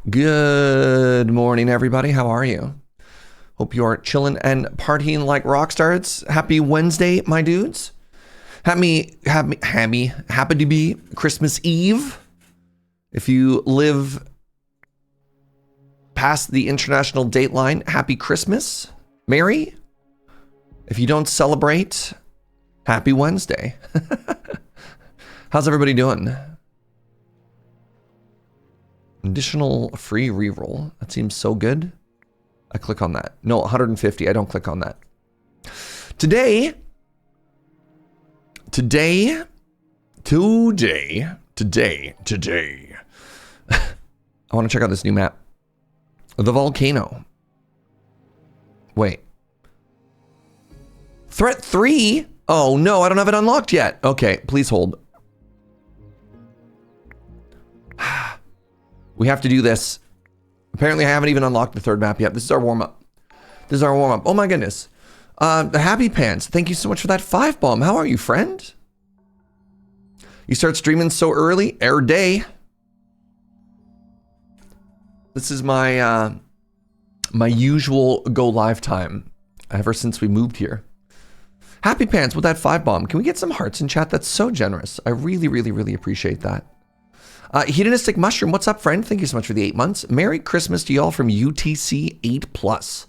Good morning, everybody. How are you? Hope you are chilling and partying like rock stars. Happy Wednesday, my dudes. Happy to be Christmas Eve. If you live past the international date line, happy Christmas. Merry. If you don't celebrate, happy Wednesday. How's everybody doing? Additional free reroll. That seems so good. I click on that. No, 150. I don't click on that. Today. I want to check out this new map. The Volcano. Wait. Threat 3? Oh no, I don't have it unlocked yet. Okay, please hold. We have to do this. Apparently I haven't even unlocked the third map yet. This is our warm-up. Oh my goodness. The Happy Pants, thank you so much for that 5 bomb. How are you, friend? You start streaming so early? Air day. This is my my usual go live time ever since we moved here. Happy Pants with that 5 bomb. Can we get some hearts in chat? That's so generous. I really appreciate that. Hedonistic Mushroom, what's up, friend? Thank you so much for the 8 months. Merry Christmas to y'all from UTC 8+.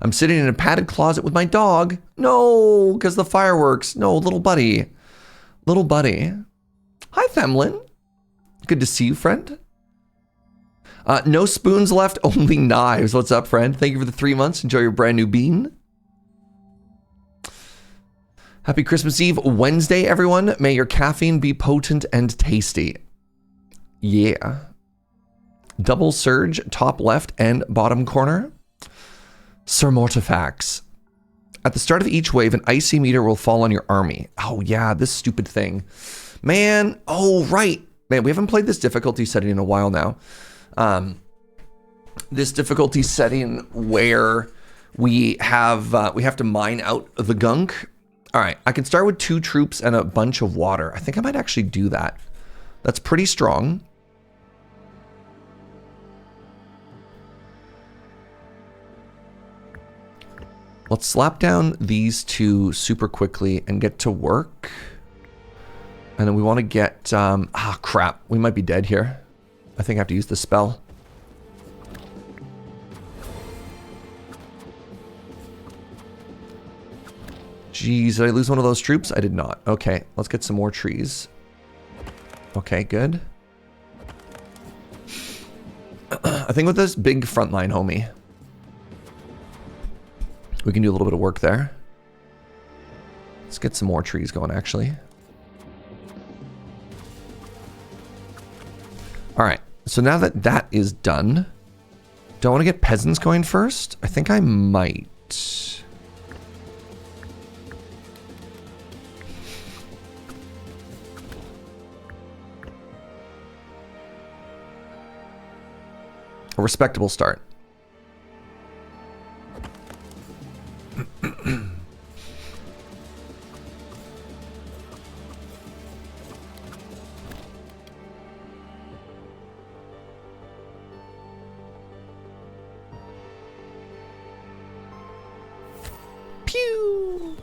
I'm sitting in a padded closet with my dog. No, because the fireworks. No, little buddy. Little buddy. Hi, Themlin. Good to see you, friend. No spoons left, only knives. What's up, friend? Thank you for the 3 months. Enjoy your brand new bean. Happy Christmas Eve, Wednesday, everyone. May your caffeine be potent and tasty. Yeah. Double Serge, top left and bottom corner. Sir Mortifax. At the start of each wave, an icy meteor will fall on your army. Oh yeah, this stupid thing. Man, oh right. Man, we haven't played this difficulty setting in a while now. This difficulty setting where we have to mine out the gunk. All right, I can start with 2 troops and a bunch of water. I think I might actually do that. That's pretty strong. Let's slap down these 2 super quickly and get to work. And then we want to get, crap. We might be dead here. I think I have to use the spell. Jeez, did I lose one of those troops? I did not. Okay, let's get some more trees. Okay, good. I think with this big front line, homie, we can do a little bit of work there. Let's get some more trees going, actually. All right, so now that that is done, do I want to get peasants going first? I think I might. A respectable start. Pew.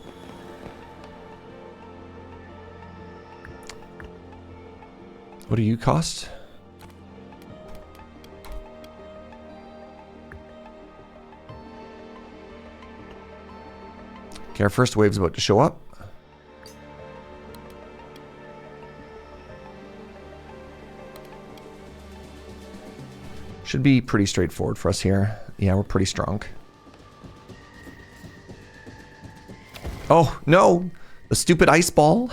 What do you cost? Okay, our first wave's about to show up. Should be pretty straightforward for us here. Yeah, we're pretty strong. Oh, no! The stupid ice ball.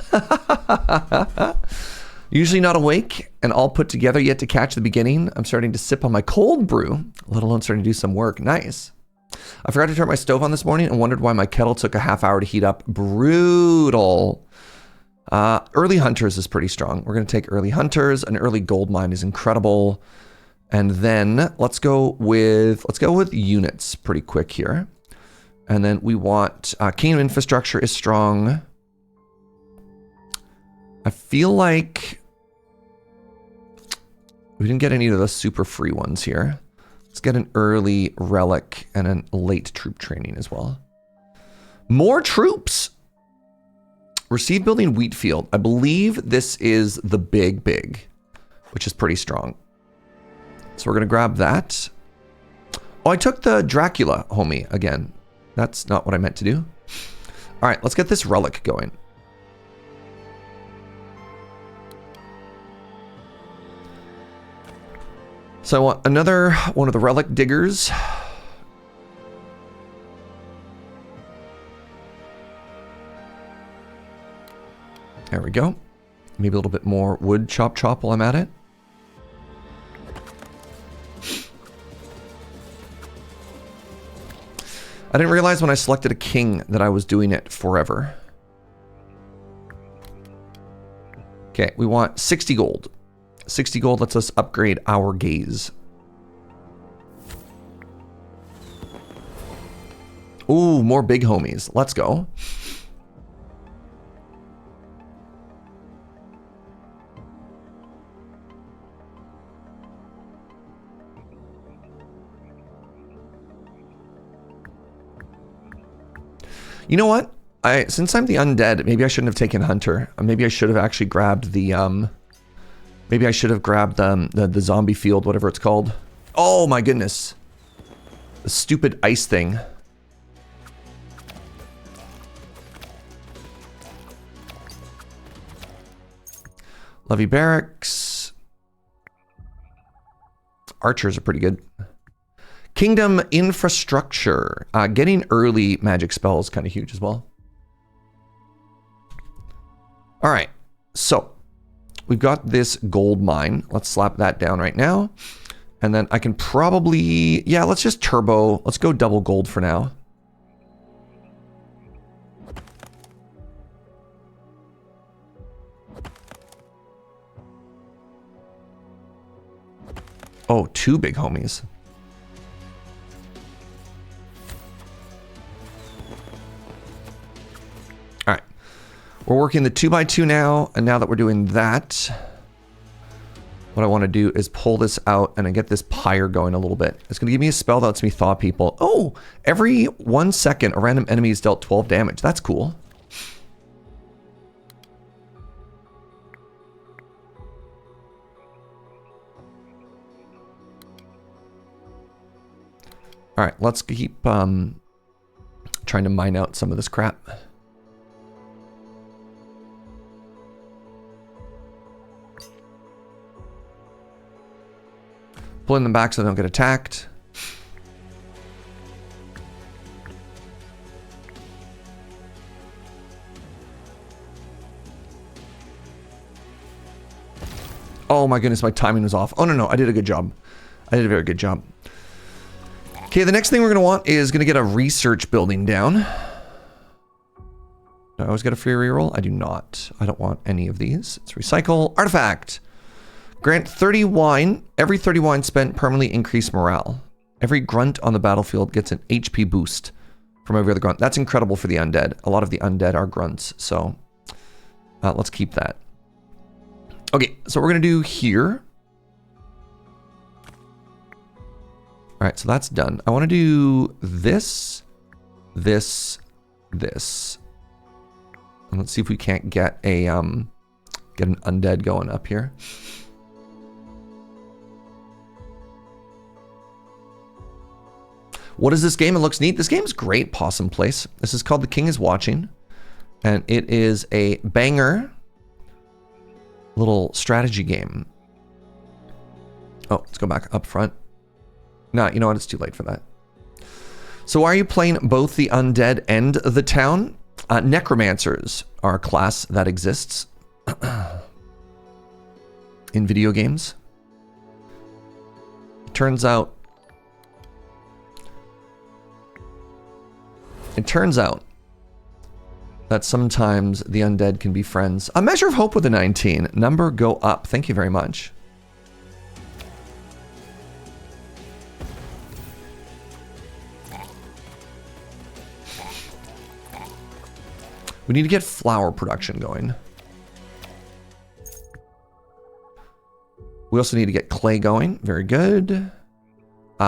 Usually not awake and all put together yet to catch the beginning. I'm starting to sip on my cold brew, let alone starting to do some work. Nice. I forgot to turn my stove on this morning and wondered why my kettle took a half hour to heat up. Brutal. Early Hunters is pretty strong. We're going to take Early Hunters. An early gold mine is incredible. And then let's go with units pretty quick here. And then we want Kingdom Infrastructure is strong. I feel like We didn't get any of the super free ones here. Let's get an early relic and a late troop training as well. More troops! Receive building wheat field. I believe this is the big, which is pretty strong. So we're going to grab that. Oh, I took the Dracula homie again. That's not what I meant to do. All right, let's get this relic going. So I want another one of the relic diggers. There we go. Maybe a little bit more wood chop while I'm at it. I didn't realize when I selected a king that I was doing it forever. Okay, we want 60 gold. 60 gold lets us upgrade our gaze. Ooh, more big homies. Let's go. You know what? Since I'm the undead, maybe I shouldn't have taken Hunter. Maybe I should have actually grabbed the maybe I should have grabbed the zombie field, whatever it's called. Oh my goodness. The stupid ice thing. Levy barracks. Archers are pretty good. Kingdom infrastructure. Getting early magic spells is kind of huge as well. All right, so we've got this gold mine. Let's slap that down right now. And then I can probably, yeah, let's just turbo. Let's go double gold for now. Oh, two big homies. We're working the 2x2 now, and now that we're doing that, what I want to do is pull this out and then get this pyre going a little bit. It's going to give me a spell that lets me thaw people. Oh, every 1 second, a random enemy is dealt 12 damage. That's cool. All right, let's keep trying to mine out some of this crap. Pulling them back so they don't get attacked. Oh my goodness, my timing was off. Oh no, I did a good job. I did a very good job. Okay, the next thing we're going to want is going to get a research building down. Do I always get a free reroll? I do not. I don't want any of these. Let's recycle. Artifact. Grant 30 wine. Every 30 wine spent permanently increase morale. Every grunt on the battlefield gets an HP boost from every other grunt. That's incredible for the undead. A lot of the undead are grunts, so let's keep that. Okay, so what we're going to do here. All right, so that's done. I want to do this, this. And let's see if we can't get a get an undead going up here. What is this game? It looks neat. This game's great, Possum Place. This is called The King is Watching. And it is a banger little strategy game. Oh, let's go back up front. No, you know what? It's too late for that. So are you playing both the undead and the town? Necromancers are a class that exists in video games. It turns out that sometimes the undead can be friends. A measure of hope with a 19. Number go up. Thank you very much. We need to get flower production going. We also need to get clay going. Very good.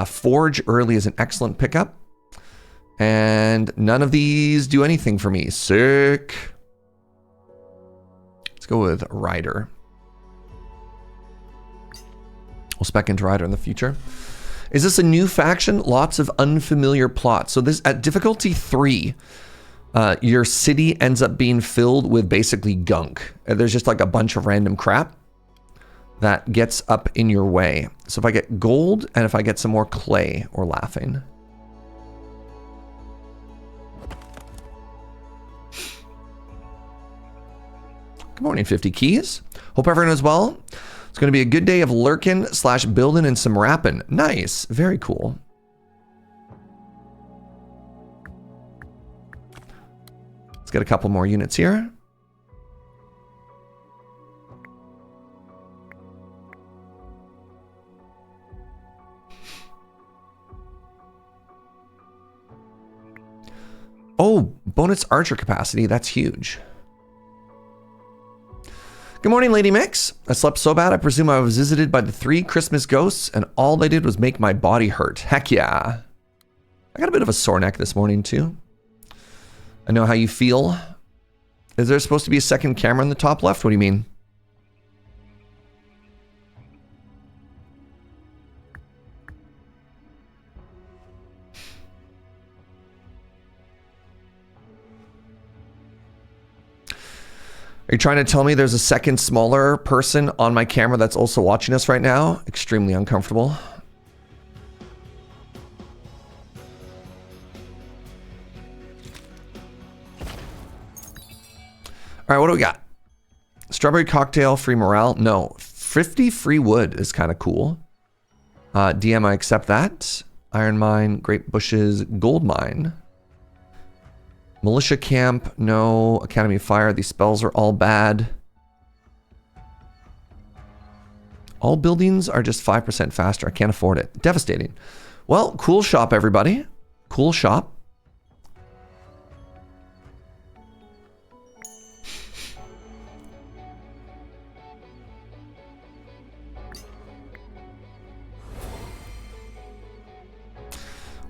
Forge early is an excellent pickup. And none of these do anything for me. Sick. Let's go with Rider. We'll spec into Rider in the future. Is this a new faction? Lots of unfamiliar plots. So this at difficulty 3, your city ends up being filled with basically gunk. There's just like a bunch of random crap that gets up in your way. So if I get gold and if I get some more clay, we're laughing. Good morning, 50 keys. Hope everyone is well. It's going to be a good day of lurking / building and some rapping. Nice. Very cool. Let's get a couple more units here. Oh, bonus archer capacity. That's huge. Good morning, Lady Mix. I slept so bad, I presume I was visited by the 3 Christmas ghosts, and all they did was make my body hurt. Heck yeah. I got a bit of a sore neck this morning, too. I know how you feel. Is there supposed to be a second camera in the top left? What do you mean? Are you trying to tell me there's a second smaller person on my camera that's also watching us right now? Extremely uncomfortable. All right, what do we got? Strawberry cocktail, free morale? No. 50 free wood is kind of cool. DM, I accept that. Iron mine, grape bushes, gold mine. Militia camp, no. Academy of Fire, these spells are all bad. All buildings are just 5% faster. I can't afford it. Devastating. Well, cool shop, everybody. Cool shop.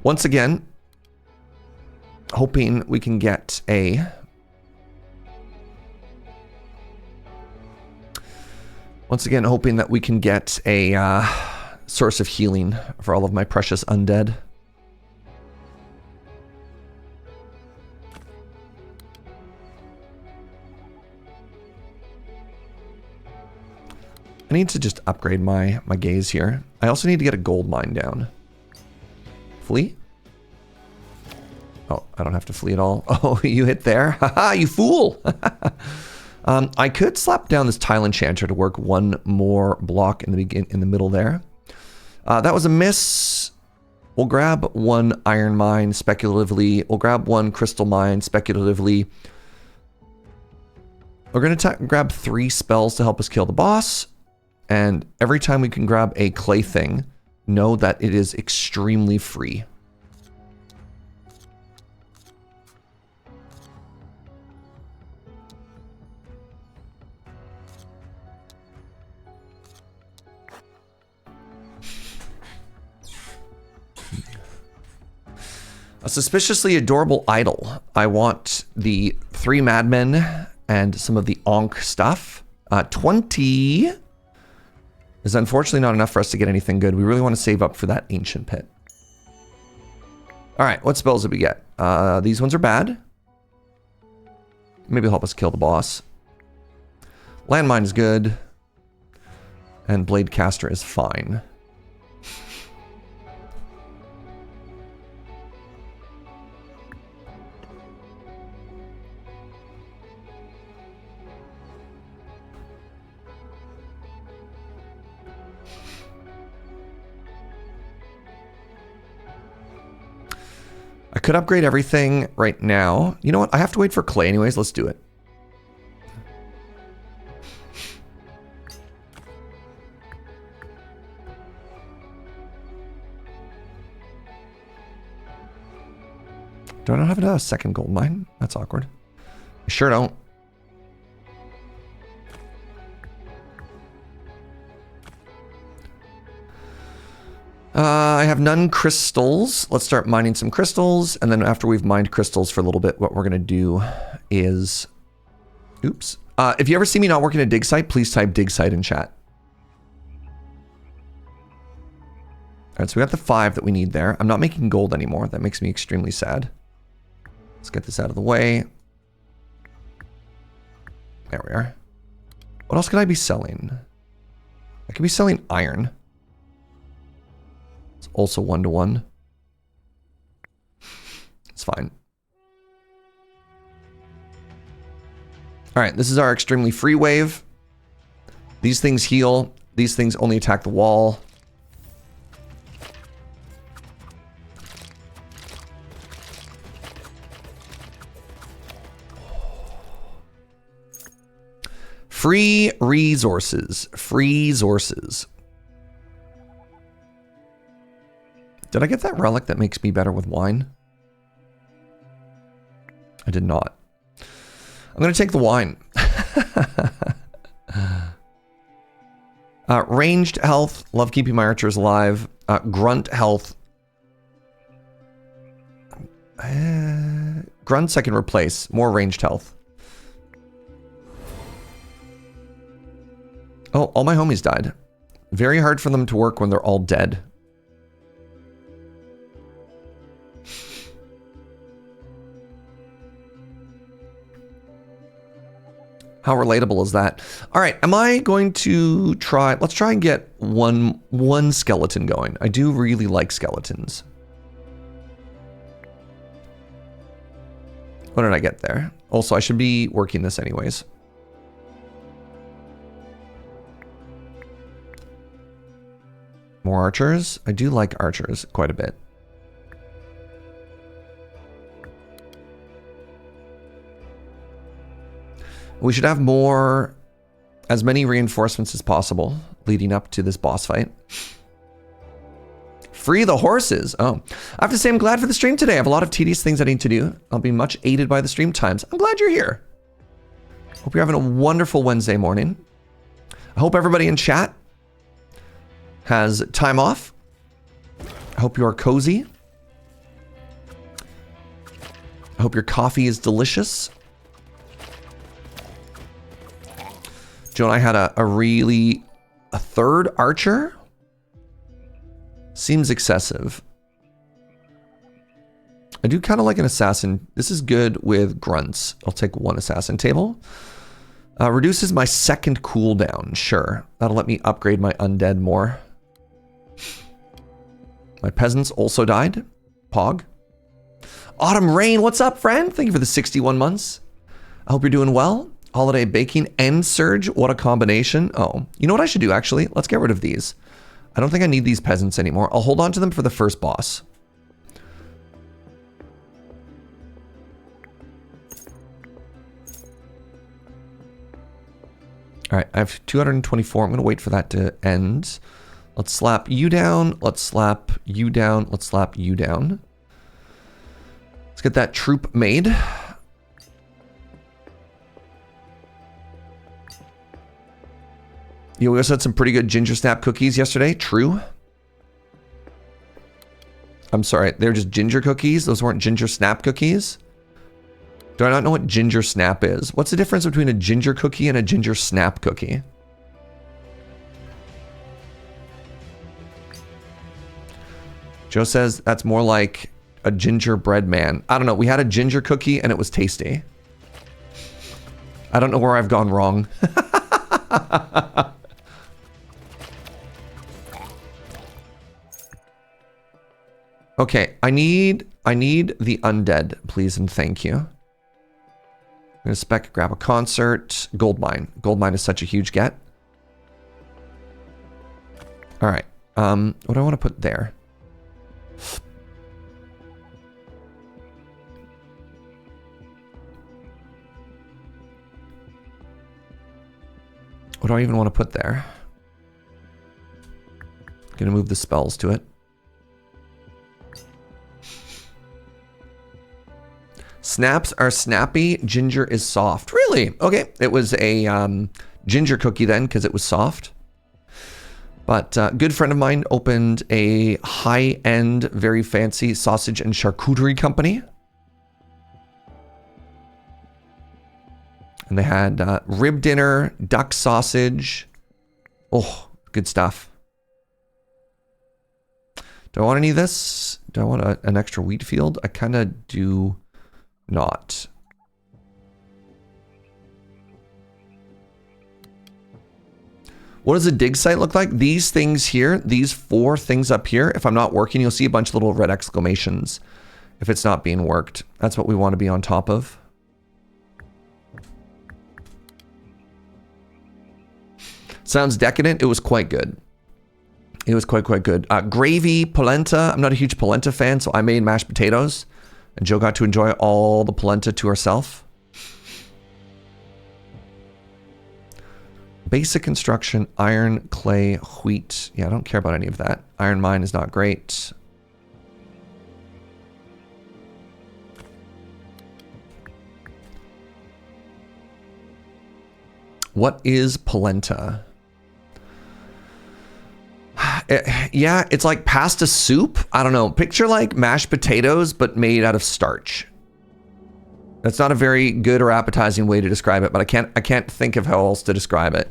Once again, hoping we can get a hoping that we can get a source of healing for all of my precious undead. I need to just upgrade my gaze here. I also need to get a gold mine down. Flee? Oh, I don't have to flee at all. Oh, you hit there? Haha, you fool! I could slap down this tile enchanter to work one more block in the middle there. That was a miss. We'll grab one iron mine speculatively. We'll grab one crystal mine speculatively. We're going to grab 3 spells to help us kill the boss. And every time we can grab a clay thing, know that it is extremely free. A suspiciously adorable idol. I want the 3 madmen and some of the onk stuff. 20 is unfortunately not enough for us to get anything good. We really want to save up for that ancient pit. All right, what spells did we get? These ones are bad. Maybe it'll help us kill the boss. Landmine is good. And Blade Caster is fine. I could upgrade everything right now. You know what? I have to wait for clay anyways. Let's do it. Do I not have a second gold mine? That's awkward. I sure don't. I have none crystals. Let's start mining some crystals. And then after we've mined crystals for a little bit, what we're going to do is... Oops. If you ever see me not working a dig site, please type dig site in chat. All right, so we got the 5 that we need there. I'm not making gold anymore. That makes me extremely sad. Let's get this out of the way. There we are. What else could I be selling? I could be selling iron. It's also 1-to-1. It's fine. All right, this is our extremely free wave. These things heal. These things only attack the wall. Free resources. Free resources. Did I get that relic that makes me better with wine? I did not. I'm going to take the wine. Ranged health. Love keeping my archers alive. Grunt health. Grunts I can replace. More ranged health. Oh, all my homies died. Very hard for them to work when they're all dead. How relatable is that? All right, am I going to try... Let's try and get one skeleton going. I do really like skeletons. What did I get there? Also, I should be working this anyways. More archers. I do like archers quite a bit. We should have as many reinforcements as possible leading up to this boss fight. Free the horses. Oh, I have to say I'm glad for the stream today. I have a lot of tedious things I need to do. I'll be much aided by the stream times. I'm glad you're here. Hope you're having a wonderful Wednesday morning. I hope everybody in chat has time off. I hope you are cozy. I hope your coffee is delicious. Joe and I had a third archer? Seems excessive. I do kind of like an assassin. This is good with grunts. I'll take one assassin table. Reduces my second cooldown. Sure. That'll let me upgrade my undead more. My peasants also died. Pog. Autumn Rain, what's up, friend? Thank you for the 61 months. I hope you're doing well. Holiday baking and Serge, what a combination. Oh, you know what I should do, actually? Let's get rid of these. I don't think I need these peasants anymore. I'll hold on to them for the first boss. All right, I have 224. I'm going to wait for that to end. Let's slap you down. Let's slap you down. Let's slap you down. Let's get that troop made. We also had some pretty good ginger snap cookies yesterday. True. I'm sorry, they're just ginger cookies. Those weren't ginger snap cookies. Do I not know what ginger snap is? What's the difference between a ginger cookie and a ginger snap cookie? Joe says that's more like a gingerbread man. I don't know. We had a ginger cookie and it was tasty. I don't know where I've gone wrong. Okay, I need the undead, please and thank you. I'm gonna spec grab a concert. Gold mine. Gold mine is such a huge get. All right. What do I want to put there? What do I even want to put there? I'm gonna move the spells to it. Snaps are snappy, ginger is soft. Really? Okay, it was a ginger cookie then because it was soft. But a good friend of mine opened a high-end, very fancy sausage and charcuterie company. And they had rib dinner, duck sausage. Oh, good stuff. Do I want any of this? Do I want an extra wheat field? I kind of do not. What does a dig site look like? These things here, these 4 things up here, if I'm not working, you'll see a bunch of little red exclamations if it's not being worked. That's what we want to be on top of. Sounds decadent. It was quite good. It was quite good. Gravy, polenta. I'm not a huge polenta fan, so I made mashed potatoes. And Joe got to enjoy all the polenta to herself. Basic construction, iron, clay, wheat. Yeah, I don't care about any of that. Iron mine is not great. What is polenta? Yeah, it's like pasta soup. I don't know. Picture like mashed potatoes, but made out of starch. That's not a very good or appetizing way to describe it, but I can't think of how else to describe it.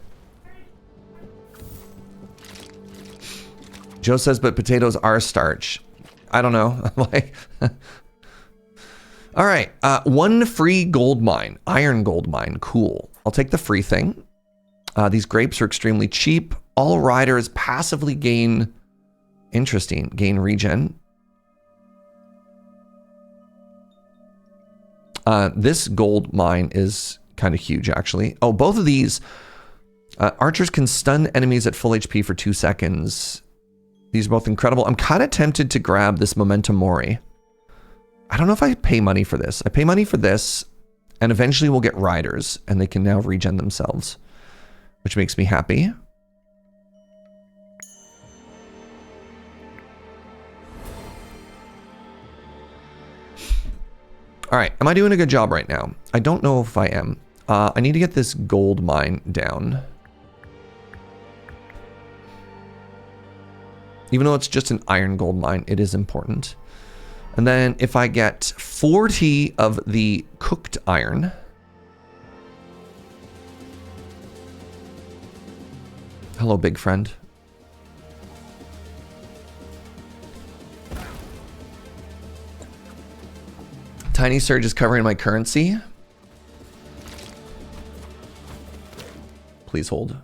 Joe says, but potatoes are starch. I don't know. Like, all right. 1 free gold mine, iron gold mine. Cool. I'll take the free thing. These grapes are extremely cheap. All riders passively gain, gain regen. This gold mine is kind of huge, actually. Oh, both of these. Archers can stun enemies at full HP for 2 seconds. These are both incredible. I'm kind of tempted to grab this Memento Mori. I don't know if I pay money for this. I pay money for this, and eventually we'll get riders, and they can now regen themselves, which makes me happy. All right, am I doing a good job right now? I don't know if I am. I need to get this gold mine down. Even though it's just an iron gold mine, it is important. And then if I get 40 of the cooked iron. Hello, big friend. Tiny Serge is covering my currency. Please hold.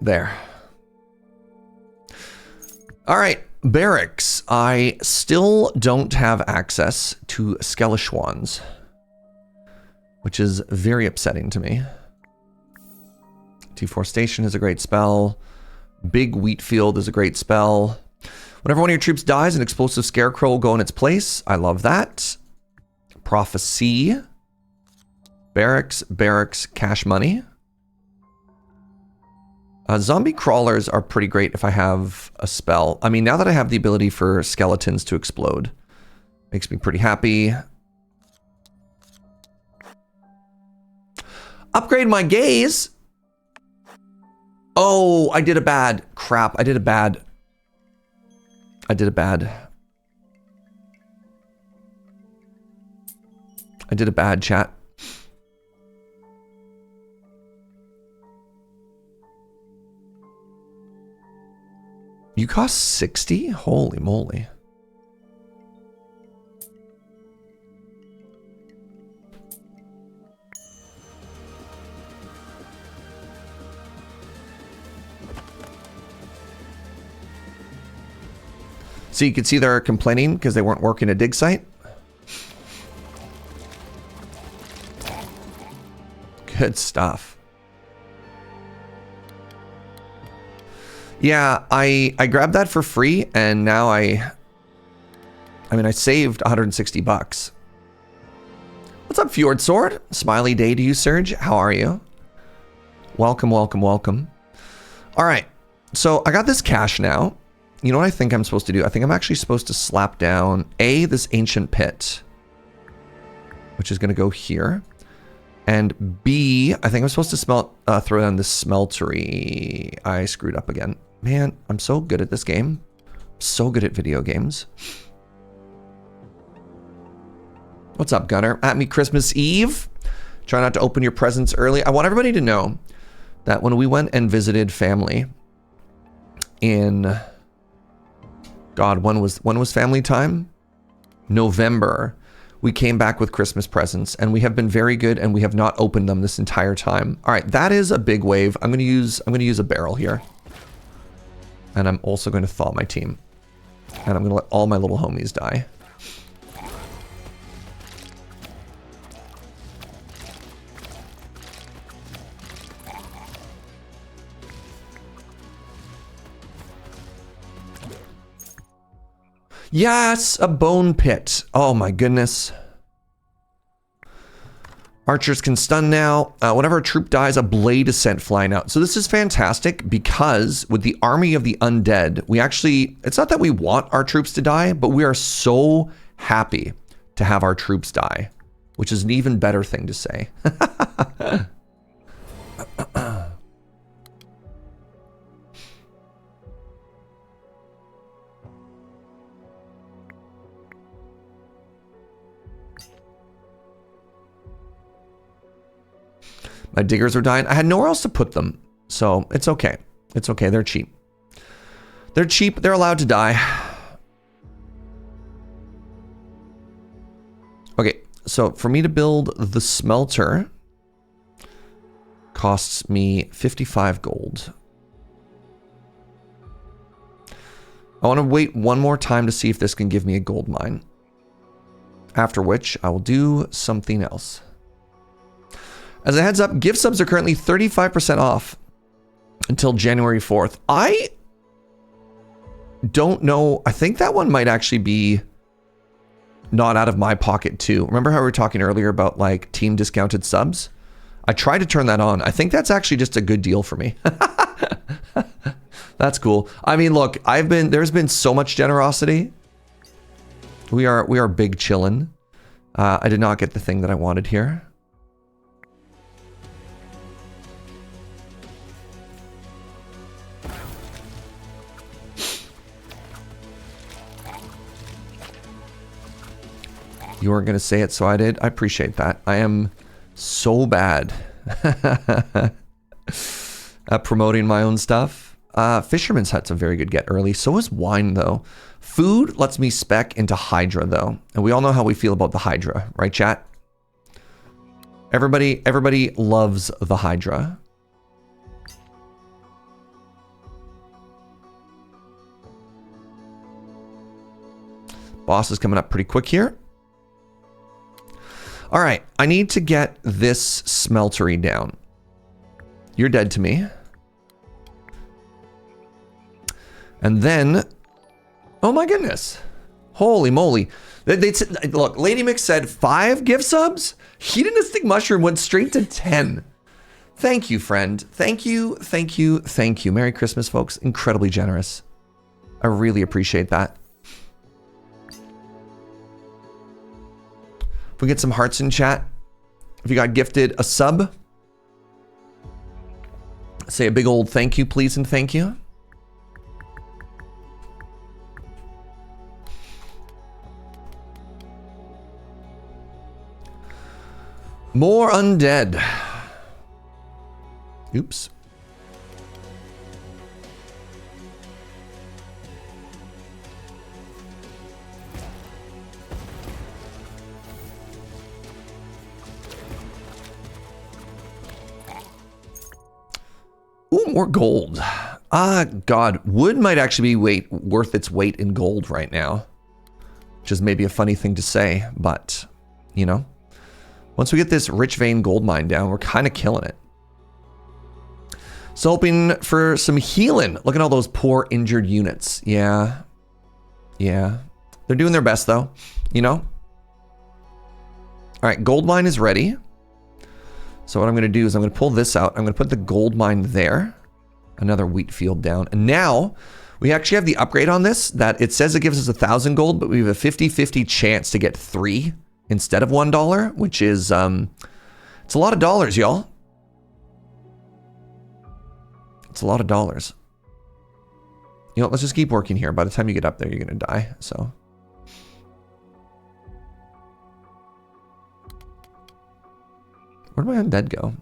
There. All right, barracks. I still don't have access to Skeleshwans, which is very upsetting to me. Deforestation is a great spell. Big wheat field is a great spell. Whenever one of your troops dies, an explosive scarecrow will go in its place. I love that. Prophecy. Barracks, barracks, cash money. Zombie crawlers are pretty great if I have a spell. I mean, now that I have the ability for skeletons to explode, makes me pretty happy. Upgrade my gaze. Oh, I did a bad. Crap, I did a bad. I did a bad chat. You cost 60? Holy moly. So you can see they're complaining because they weren't working a dig site. Good stuff. Yeah, I grabbed that for free, and now I saved 160 bucks. What's up, Fjord Sword? Smiley day to you, Serge. How are you? Welcome, welcome, welcome. All right, so I got this cash now, You know what I think I'm supposed to do? I think I'm actually supposed to slap down this ancient pit, which is going to go here. And B, I think I'm supposed to throw down this smeltery. I screwed up again. Man, I'm so good at this game. So good at video games. What's up, Gunner? At me Christmas Eve. Try not to open your presents early. I want everybody to know that when we went and visited family in... God, when was family time? November. We came back with Christmas presents, and we have been very good, and we have not opened them this entire time. All right, that is a big wave. I'm gonna use a barrel here, and I'm also going to thaw my team, and I'm gonna let all my little homies die. Yes, a bone pit. Oh my goodness. Archers can stun now. Whenever a troop dies, a blade is sent flying out. So this is fantastic because with the army of the undead, we actually, it's not that we want our troops to die, but we are so happy to have our troops die, which is an even better thing to say. My diggers are dying. I had nowhere else to put them, so it's okay. It's okay. They're cheap. They're cheap. They're allowed to die. Okay, so for me to build the smelter costs me 55 gold. I want to wait one more time to see if this can give me a gold mine. After which, I will do something else. As a heads up, gift subs are currently 35% off until January 4th. I don't know. I think that one might actually be not out of my pocket too. Remember how we were talking earlier about like team discounted subs? I tried to turn that on. I think that's actually just a good deal for me. That's cool. I mean, look, there's been so much generosity. We are big chillin'. I did not get the thing that I wanted here. You weren't going to say it, so I did. I appreciate that. I am so bad at promoting my own stuff. Fisherman's Hut's a very good get early. So is wine, though. Food lets me spec into Hydra, though. And we all know how we feel about the Hydra, right, chat? Everybody loves the Hydra. Boss is coming up pretty quick here. All right, I need to get this smeltery down. You're dead to me. And then, oh my goodness. Holy moly. Look, Lady Mix said 5 gift subs. Hedonistic Mushroom went straight to 10. Thank you, friend. Thank you, thank you, thank you. Merry Christmas, folks. Incredibly generous. I really appreciate that. If we get some hearts in chat, if you got gifted a sub, say a big old thank you, please, and thank you. More undead. Oops. Ooh, more gold. God, wood might actually be worth its weight in gold right now. Which is maybe a funny thing to say, but, you know. Once we get this rich vein gold mine down, we're kind of killing it. So hoping for some healing. Look at all those poor injured units. Yeah. Yeah. They're doing their best though, you know? All right, gold mine is ready. So what I'm going to do is I'm going to pull this out. I'm going to put the gold mine there. Another wheat field down. And now We actually have the upgrade on this that it says it gives us 1,000 gold, but we have a 50-50 chance to get 3 instead of $1, which is, it's a lot of dollars, y'all. It's a lot of dollars. You know, let's just keep working here. By the time you get up there, you're going to die, so. Where did my undead go?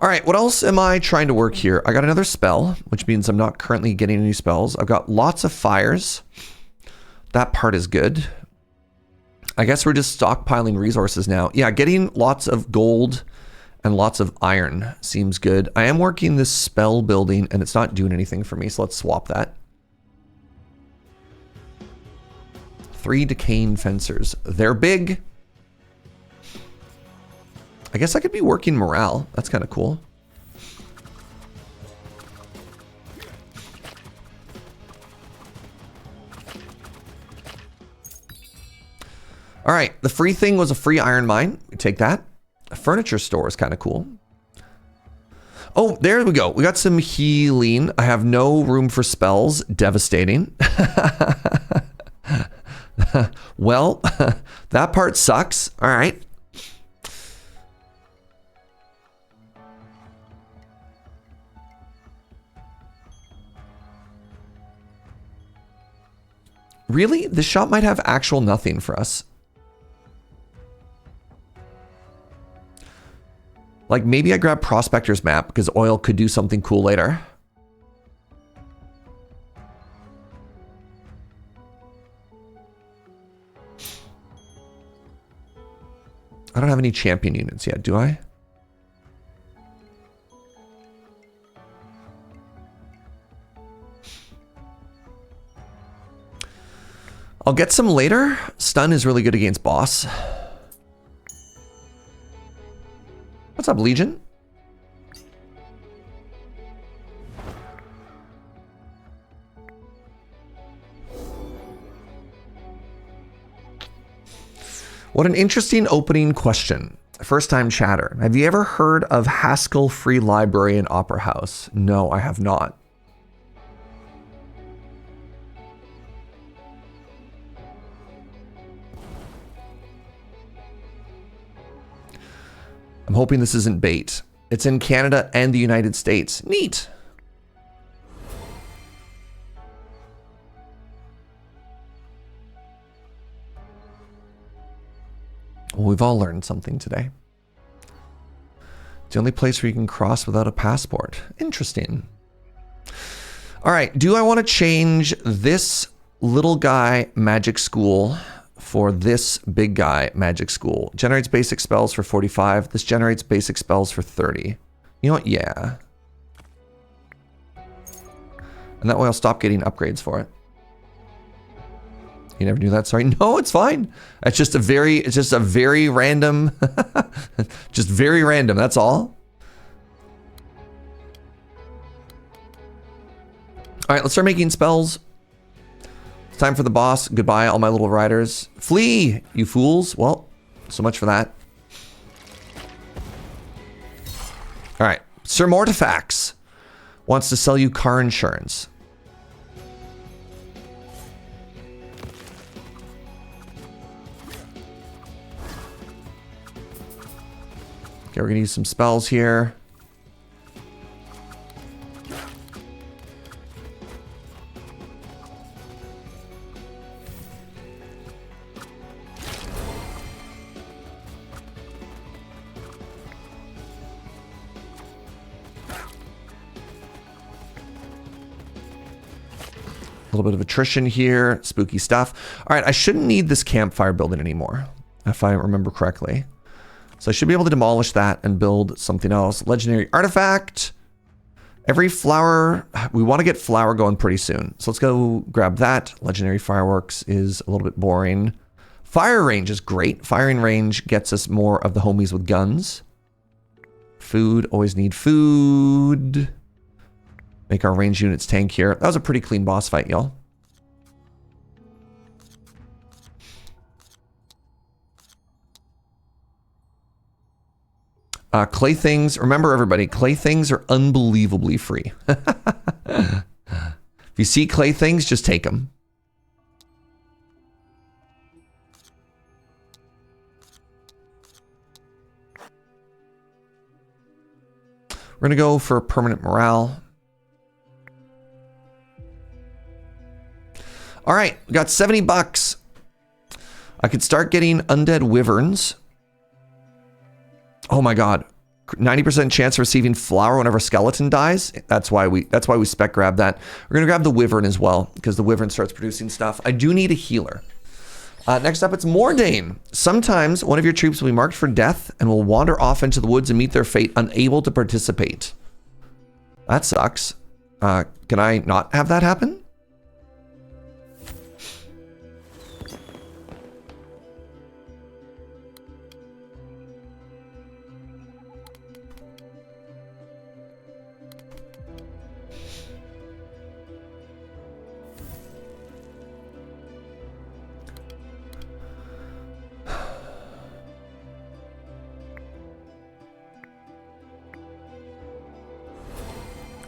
All right, what else am I trying to work here? I got another spell, which means I'm not currently getting any spells. I've got lots of fires. That part is good. I guess we're just stockpiling resources now. Yeah, getting lots of gold and lots of iron seems good. I am working this spell building and it's not doing anything for me, so let's swap that. 3 decaying fencers. They're big. I guess I could be working morale. That's kind of cool. All right, the free thing was a free iron mine. We take that. A furniture store is kind of cool. Oh, there we go. We got some healing. I have no room for spells. Devastating. Well, that part sucks. All right. Really? This shop might have actual nothing for us. Like maybe I grab Prospector's map because oil could do something cool later. I don't have any champion units yet, do I? I'll get some later. Stun is really good against boss. What's up, Legion? What an interesting opening question. First time chatter. Have you ever heard of Haskell Free Library and Opera House? No, I have not. I'm hoping this isn't bait. It's in Canada and the United States. Neat. Well, we've all learned something today. It's the only place where you can cross without a passport. Interesting. All right, do I want to change this little guy magic school for this big guy magic school? Generates basic spells for 45. This generates basic spells for 30. You know what? Yeah. And that way I'll stop getting upgrades for it. You never knew that? Sorry. No, it's fine. It's just a very random, just very random. That's all. All right, let's start making spells. It's time for the boss. Goodbye, all my little riders. Flee, you fools. Well, so much for that. All right, Sir Mortifax wants to sell you car insurance. Okay, we're gonna use some spells here. A little bit of attrition here, spooky stuff. All right, I shouldn't need this campfire building anymore, if I remember correctly. So I should be able to demolish that and build something else. Legendary artifact. Every flower, we want to get flower going pretty soon. So let's go grab that. Legendary fireworks is a little bit boring. Fire range is great. Firing range gets us more of the homies with guns. Food, always need food. Make our range units tank here. That was a pretty clean boss fight, y'all. Clay things, remember everybody, clay things are unbelievably free. If you see clay things, just take them. We're gonna go for permanent morale. All right, we got 70 bucks. I could start getting undead wyverns. Oh my god. 90% chance of receiving flour whenever a skeleton dies. That's why we spec grab that. We're gonna grab the wyvern as well, because the wyvern starts producing stuff. I do need a healer. Next up, it's Mordane. Sometimes one of your troops will be marked for death and will wander off into the woods and meet their fate, unable to participate. That sucks. Can I not have that happen?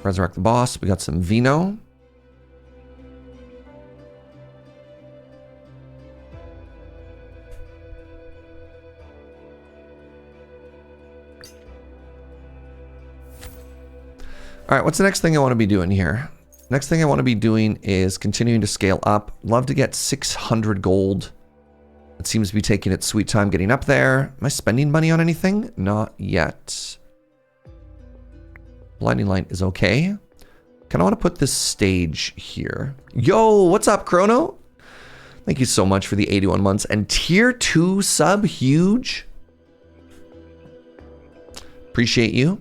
Resurrect the boss. We got some vino. All right, what's the next thing I want to be doing here? Next thing I want to be doing is continuing to scale up. Love to get 600 gold. It seems to be taking its sweet time getting up there. Am I spending money on anything? Not yet. Blinding light is okay. Kind of want to put this stage here. Yo, what's up, Chrono? Thank you so much for the 81 months. And tier 2 sub, huge. Appreciate you.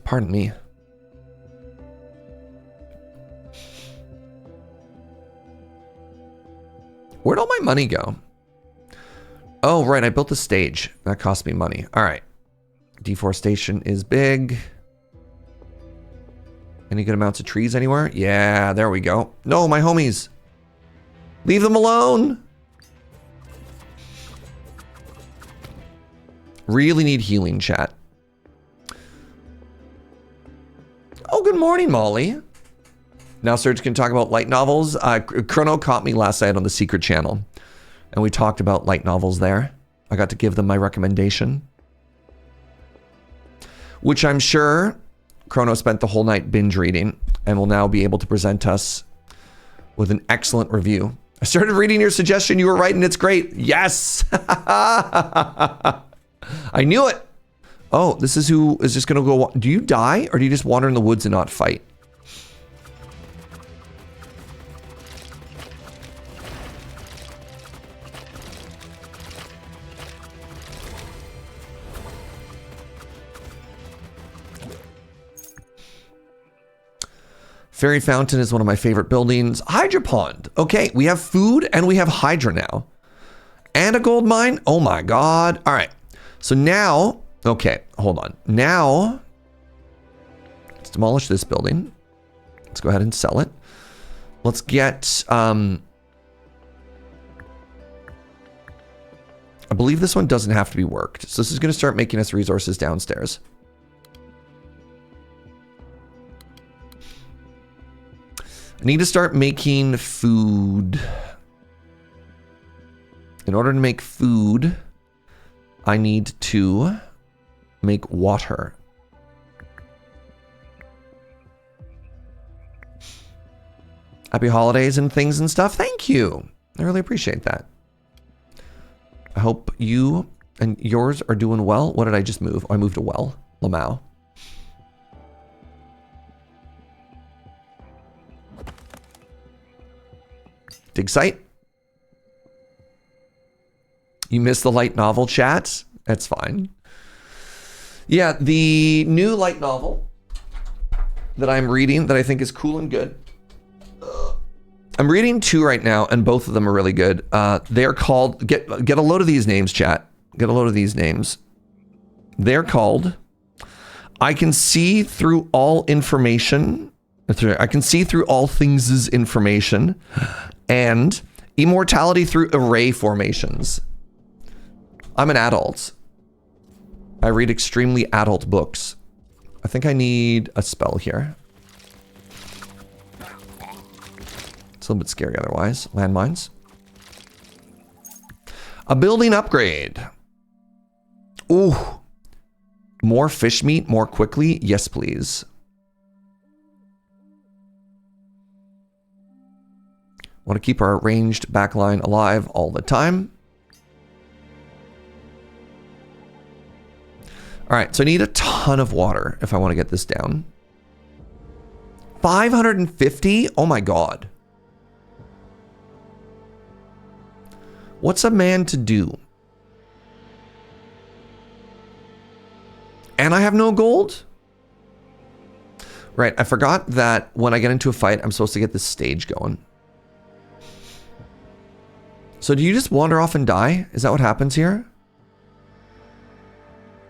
Pardon me. Where'd all my money go? Oh, right, I built the stage. That cost me money. All right. Deforestation is big. Any good amounts of trees anywhere? Yeah, there we go. No, my homies. Leave them alone. Really need healing, chat. Oh, good morning, Molly. Now Serge can talk about light novels. Chrono caught me last night on the Secret Channel, and we talked about light novels there. I got to give them my recommendation, which I'm sure Chrono spent the whole night binge reading and will now be able to present us with an excellent review. I started reading your suggestion. You were right, and it's great. Yes. I knew it. Oh, this is who is just going to go. Do you die, or do you just wander in the woods and not fight? Fairy Fountain is one of my favorite buildings. Hydra Pond. Okay, we have food and we have Hydra now. And a gold mine. Oh my god. All right. So now, okay, hold on. Now, let's demolish this building. Let's go ahead and sell it. Let's get, I believe this one doesn't have to be worked. So this is going to start making us resources downstairs. I need to start making food. In order to make food, I need to make water. Happy holidays and things and stuff. Thank you. I really appreciate that. I hope you and yours are doing well. What did I just move? Oh, I moved a well. Lamau. Dig site. You missed the light novel chat? That's fine. Yeah, the new light novel that I'm reading that I think is cool and good. I'm reading 2 right now, and both of them are really good. They're called, get a load of these names, chat. Get a load of these names. They're called I can see through all information. I can see through all things' information. And immortality through array formations. I'm an adult. I read extremely adult books. I think I need a spell here. It's a little bit scary otherwise. Landmines. A building upgrade. Ooh. More fish meat more quickly? Yes, please. Want to keep our ranged backline alive all the time. All right, so I need a ton of water if I want to get this down. 550? Oh my God. What's a man to do? And I have no gold? Right, I forgot that when I get into a fight, I'm supposed to get this stage going. So do you just wander off and die? Is that what happens here?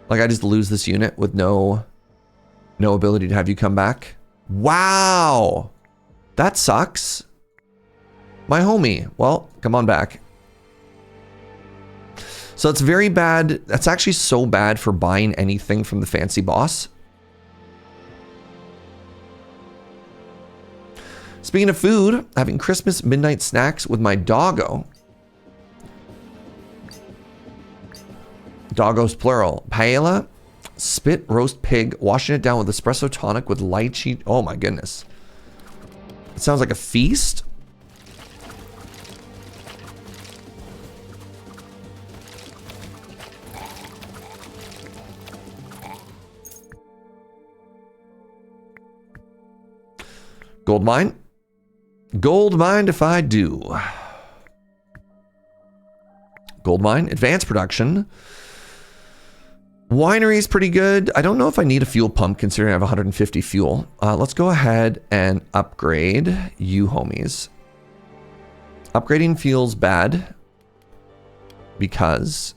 Like I just lose this unit with no ability to have you come back? Wow! That sucks. My homie. Well, come on back. So it's very bad. That's actually so bad for buying anything from the fancy boss. Speaking of food, having Christmas midnight snacks with my doggo. Doggo's plural. Paella, spit roast pig, washing it down with espresso tonic with lychee. Oh my goodness. It sounds like a feast. Gold mine. Gold mine if I do. Gold mine. Advanced production. Winery is pretty good. I don't know if I need a fuel pump considering I have 150 fuel. Let's go ahead and upgrade you homies. Upgrading feels bad because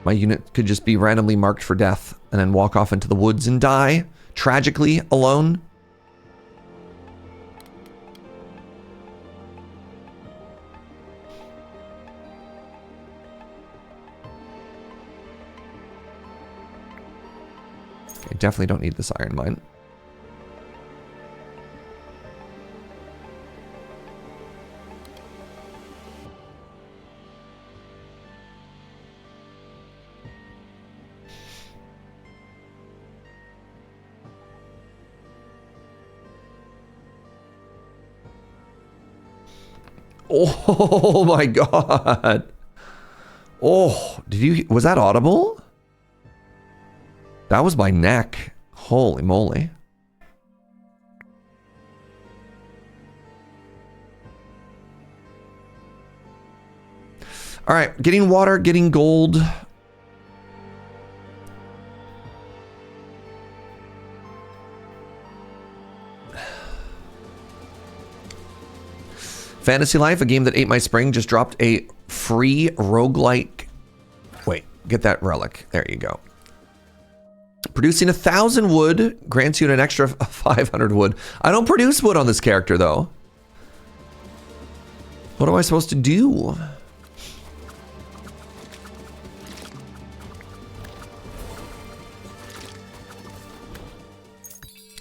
my unit could just be randomly marked for death and then walk off into the woods and die tragically alone. I definitely don't need this iron mine. Oh my God. Oh, was that audible? That was my neck. Holy moly. All right, getting water, getting gold. Fantasy Life, a game that ate my spring, just dropped a free roguelike. Wait, get that relic. There you go. Producing 1,000 wood grants you an extra 500 wood. I don't produce wood on this character, though. What am I supposed to do?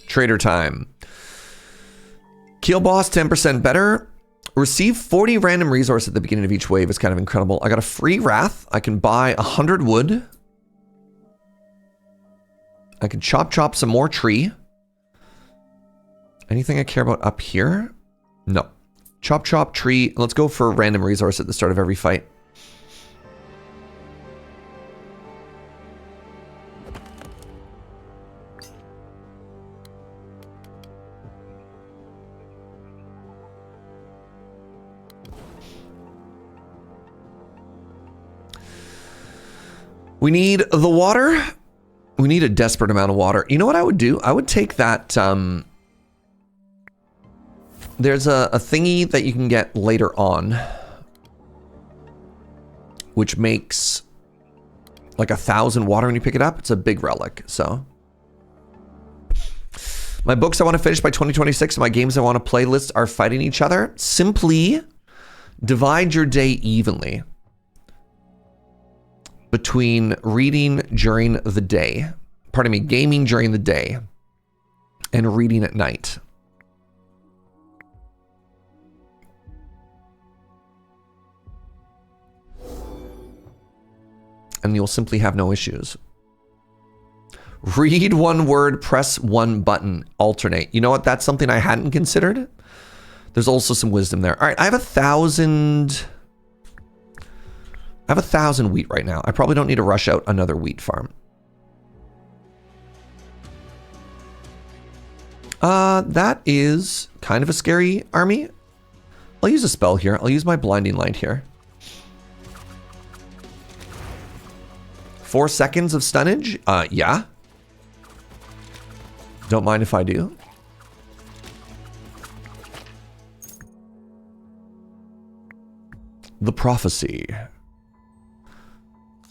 Trader time. Kill boss 10% better. Receive 40 random resource at the beginning of each wave is kind of incredible. I got a free wrath. I can buy 100 wood. I can chop some more tree. Anything I care about up here? No. Chop tree. Let's go for a random resource at the start of every fight. We need the water. We need a desperate amount of water. You know what I would do? I would take that, there's a thingy that you can get later on, which makes like 1,000 water when you pick it up. It's a big relic, so. My books I want to finish by 2026. My games I want to play lists are fighting each other. Simply divide your day evenly between reading during the day. Pardon me, gaming during the day and reading at night. And you'll simply have no issues. Read one word, press one button, alternate. You know what? That's something I hadn't considered. There's also some wisdom there. All right, I have 1,000 wheat right now. I probably don't need to rush out another wheat farm. That is kind of a scary army. I'll use a spell here. I'll use my blinding light here. 4 seconds of stunnage? Yeah. Don't mind if I do. The prophecy.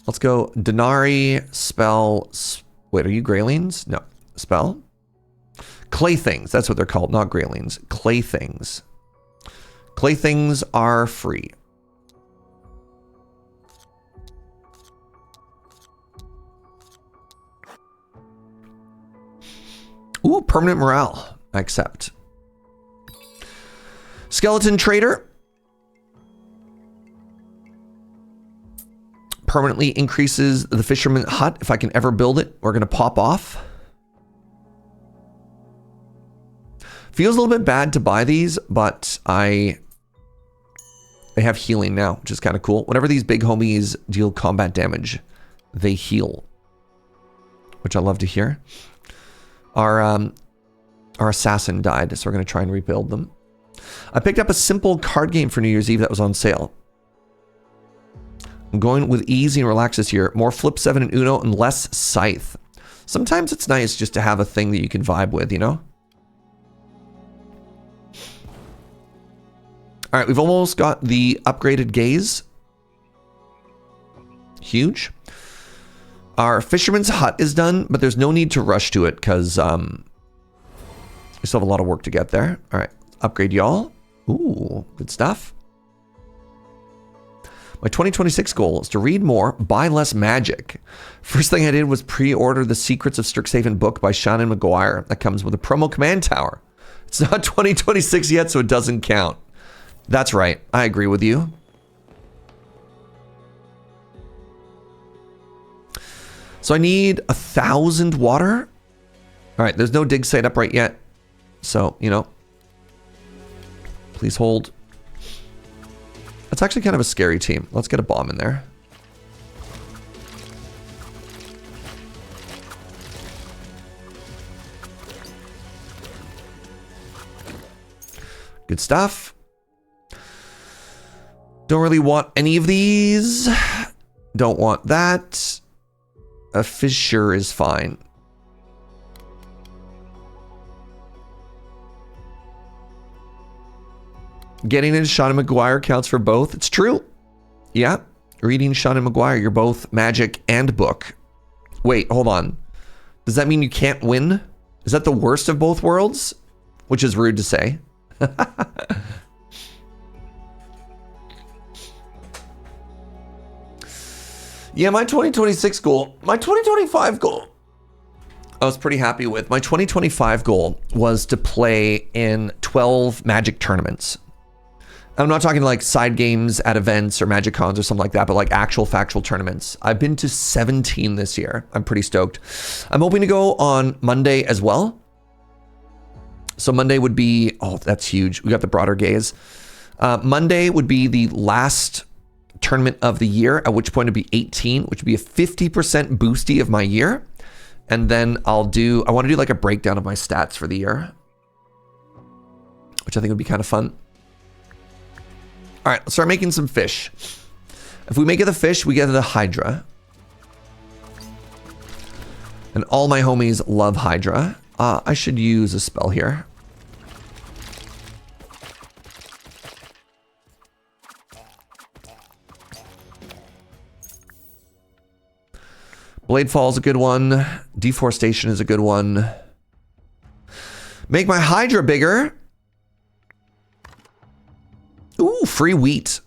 Let's go Denari, spell. Wait, are you Greylings? No. Spell. Clay things. That's what they're called, not Greylings. Clay things. Clay things are free. Ooh, permanent morale. I accept. Skeleton trader. Permanently increases the fisherman hut. If I can ever build it, we're going to pop off. Feels a little bit bad to buy these, but they have healing now, which is kind of cool. Whenever these big homies deal combat damage, they heal, which I love to hear. Our assassin died, so we're going to try and rebuild them. I picked up a simple card game for New Year's Eve that was on sale. I'm going with easy and relax this year. More Flip 7 and Uno and less Scythe. Sometimes it's nice just to have a thing that you can vibe with, you know? All right, we've almost got the upgraded gaze. Huge. Our fisherman's hut is done, but there's no need to rush to it because we still have a lot of work to get there. All right, upgrade y'all. Ooh, good stuff. My 2026 goal is to read more, buy less magic. First thing I did was pre-order The Secrets of Strixhaven book by Shannon McGuire. That comes with a promo command tower. It's not 2026 yet, so it doesn't count. That's right. I agree with you. So I need 1,000 water. All right, there's no dig site up right yet. So, you know, please hold. That's actually kind of a scary team. Let's get a bomb in there. Good stuff. Don't really want any of these. Don't want that. A fissure is fine. Getting into Sean and McGuire counts for both. It's true. Yeah. Reading Sean and McGuire, you're both magic and book. Wait, hold on. Does that mean you can't win? Is that the worst of both worlds? Which is rude to say. Yeah, my 2026 goal, my 2025 goal, I was pretty happy with. My 2025 goal was to play in 12 Magic tournaments. I'm not talking like side games at events or Magic Cons or something like that, but like actual factual tournaments. I've been to 17 this year. I'm pretty stoked. I'm hoping to go on Monday as well. So Monday would be, oh, that's huge. We got the broader gaze. Monday would be the last tournament of the year, at which point it'd be 18, which would be a 50% boosty of my year. And then I want to do like a breakdown of my stats for the year, which I think would be kind of fun. All right, let's start making some fish. If we make it the fish, we get the Hydra. And all my homies love Hydra. I should use a spell here. Blade Fall is a good one. Deforestation is a good one. Make my Hydra bigger. Ooh, free wheat.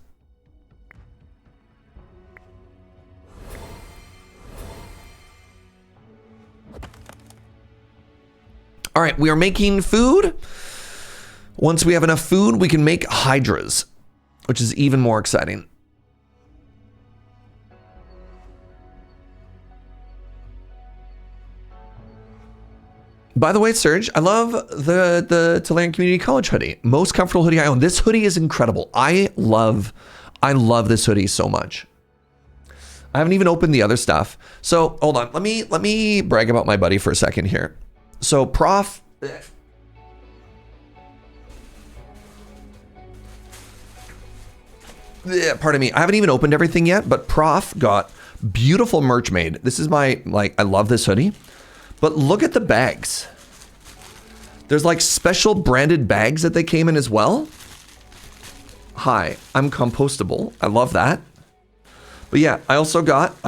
All right, we are making food. Once we have enough food, we can make hydras, which is even more exciting. By the way, Serge, I love the Veterinarian Community College hoodie. Most comfortable hoodie I own. This hoodie is incredible. I love this hoodie so much. I haven't even opened the other stuff. So hold on, let me brag about my buddy for a second here. So Prof. Pardon me, I haven't even opened everything yet, but Prof got beautiful merch made. This is my, like, I love this hoodie. But look at the bags. There's like special branded bags that they came in as well. Hi, I'm compostable. I love that. But yeah, I also got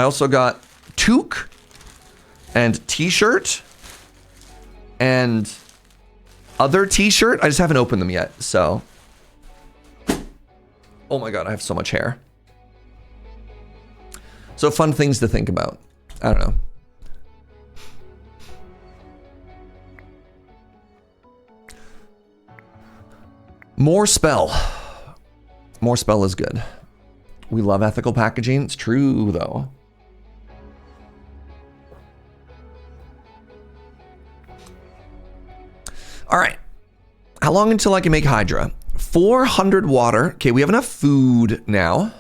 toque and t-shirt and other t-shirt. I just haven't opened them yet, so. Oh my God, I have so much hair. So fun things to think about. I don't know. More spell. More spell is good. We love ethical packaging. It's true, though. All right. How long until I can make Hydra? 400 water. Okay, we have enough food now.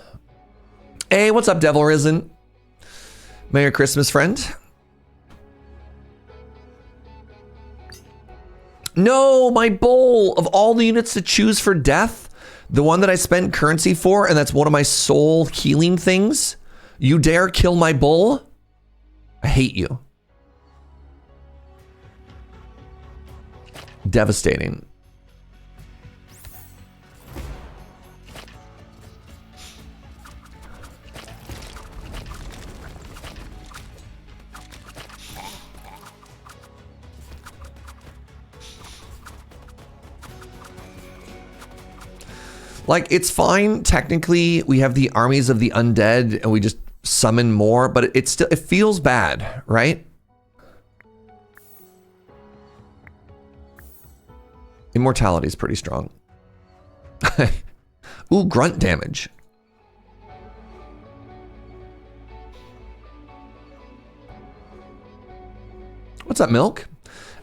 Hey, what's up, Devil Risen? Merry Christmas, friend. No, my bowl of all the units to choose for death. The one that I spent currency for, and that's one of my soul healing things. You dare kill my bull? I hate you. Devastating. Like, it's fine. Technically, we have the armies of the undead and we just summon more, but it still, it feels bad, right? Immortality is pretty strong. Ooh, grunt damage. What's up, Milk?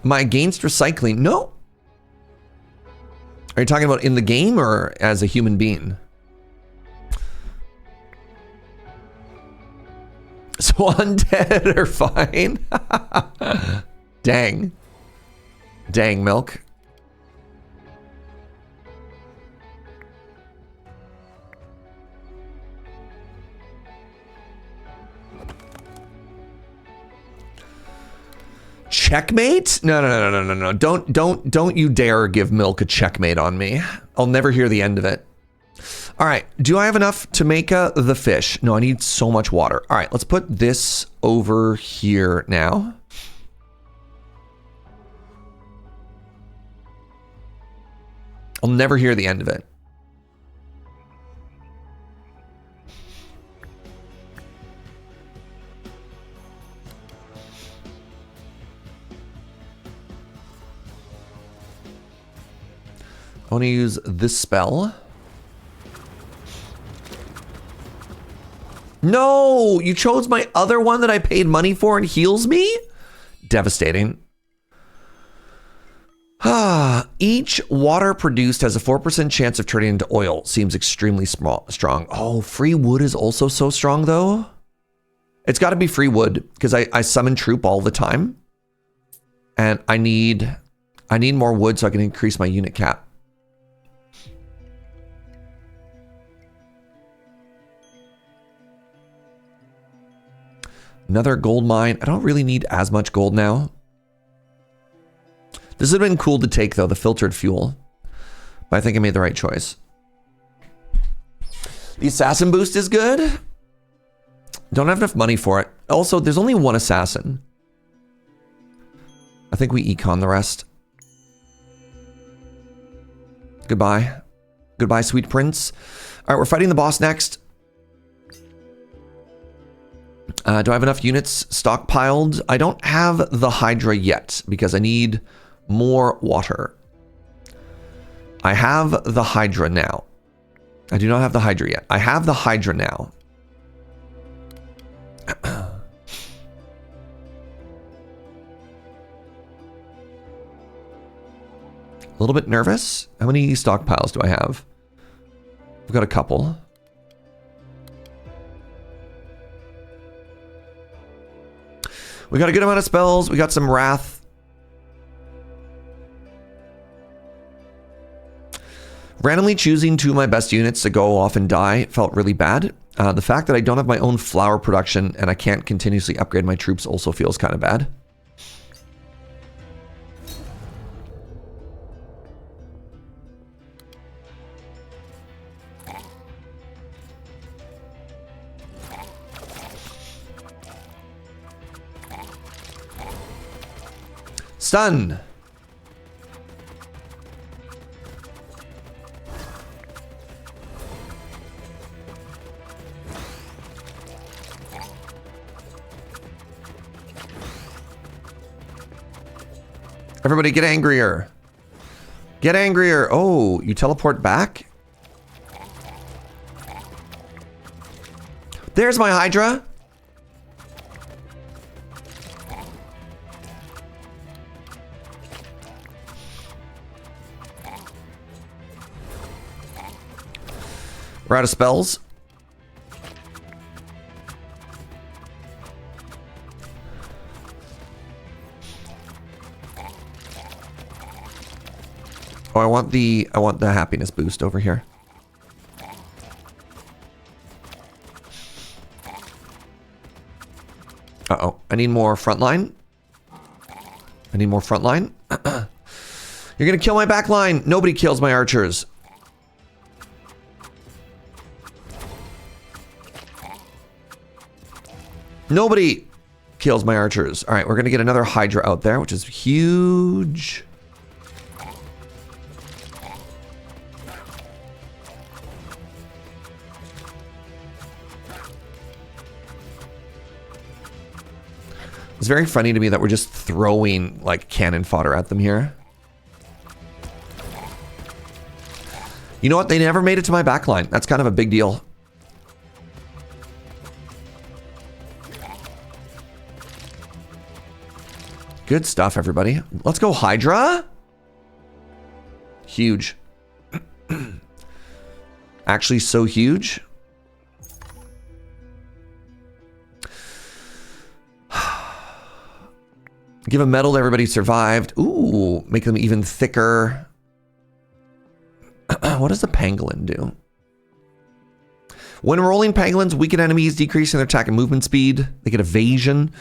Am I against recycling? No. Are you talking about in the game or as a human being? So undead are fine. Dang. Dang, Milk. Checkmate? No. Don't you dare give Milk a checkmate on me. I'll never hear the end of it. All right, do I have enough to make the fish? No, I need so much water. All right, let's put this over here now. I'll never hear the end of it. I want to use this spell. No, you chose my other one that I paid money for and heals me? Devastating. Each water produced has a 4% chance of turning into oil. Seems extremely strong. Oh, free wood is also so strong though. It's got to be free wood because I summon troop all the time. And I need more wood so I can increase my unit cap. Another gold mine. I don't really need as much gold now. This would have been cool to take though, the filtered fuel. But I think I made the right choice. The assassin boost is good. Don't have enough money for it. Also, there's only one assassin. I think we econ the rest. Goodbye. Goodbye, sweet prince. All right, we're fighting the boss next. Do I have enough units stockpiled? I don't have the Hydra yet because I need more water. I have the Hydra now. I do not have the Hydra yet. I have the Hydra now. A little bit nervous. How many stockpiles do I have? I've got a couple. We got a good amount of spells. We got some Wrath. Randomly choosing two of my best units to go off and die felt really bad. The fact that I don't have my own flower production and I can't continuously upgrade my troops also feels kind of bad. Stun. Everybody get angrier. Get angrier. Oh, you teleport back? There's my Hydra. We're out of spells. Oh, I want the happiness boost over here. Uh-oh. I need more frontline. I need more frontline. You're gonna kill my backline. Nobody kills my archers. Nobody kills my archers. All right, we're going to get another Hydra out there, which is huge. It's very funny to me that we're just throwing like cannon fodder at them here. You know what? They never made it to my backline. That's kind of a big deal. Good stuff, everybody. Let's go, Hydra. Huge. Actually, so huge. Give a medal to everybody who survived. Ooh, make them even thicker. What does the pangolin do? When rolling, pangolins weaken enemies, decreasing their attack and movement speed. They get evasion.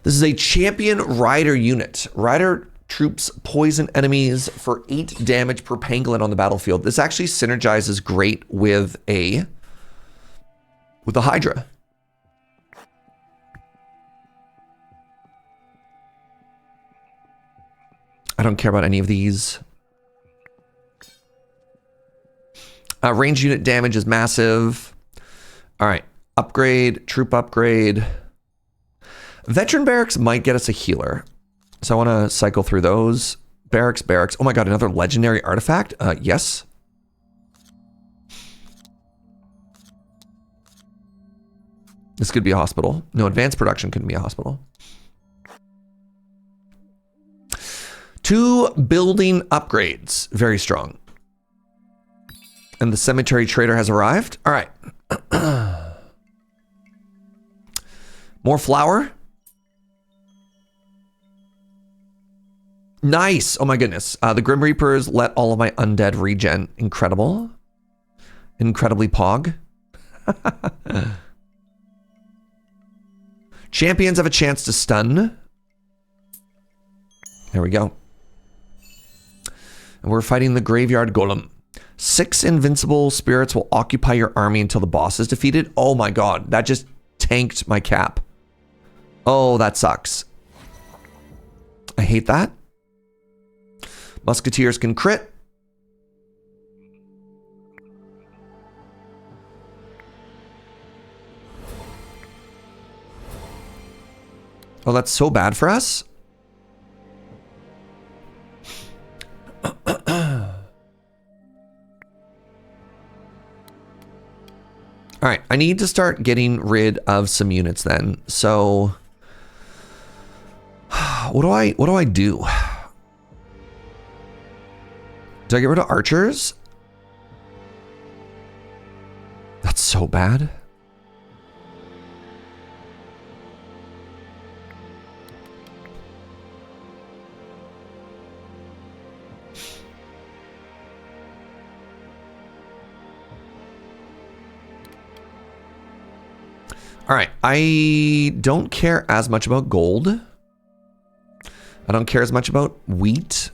This is a champion rider unit. Rider troops poison enemies for 8 damage per pangolin on the battlefield. This actually synergizes great with the Hydra. I don't care about any of these. Range unit damage is massive. All right, upgrade, troop upgrade. Veteran barracks might get us a healer. So I want to cycle through those. Barracks, barracks. Oh my god, another legendary artifact? Yes. This could be a hospital. No, advanced production couldn't be a hospital. 2 building upgrades. Very strong. And the cemetery trader has arrived. All right. More flour. Nice. Oh my goodness. The Grim Reapers let all of my undead regen. Incredible. Incredibly pog. Champions have a chance to stun. There we go. And we're fighting the Graveyard Golem. 6 invincible spirits will occupy your army until the boss is defeated. Oh my god. That just tanked my cap. Oh, that sucks. I hate that. Musketeers can crit. Oh, that's so bad for us. All right, I need to start getting rid of some units then. So what do I do? Do I get rid of archers? That's so bad. All right, I don't care as much about gold. I don't care as much about wheat.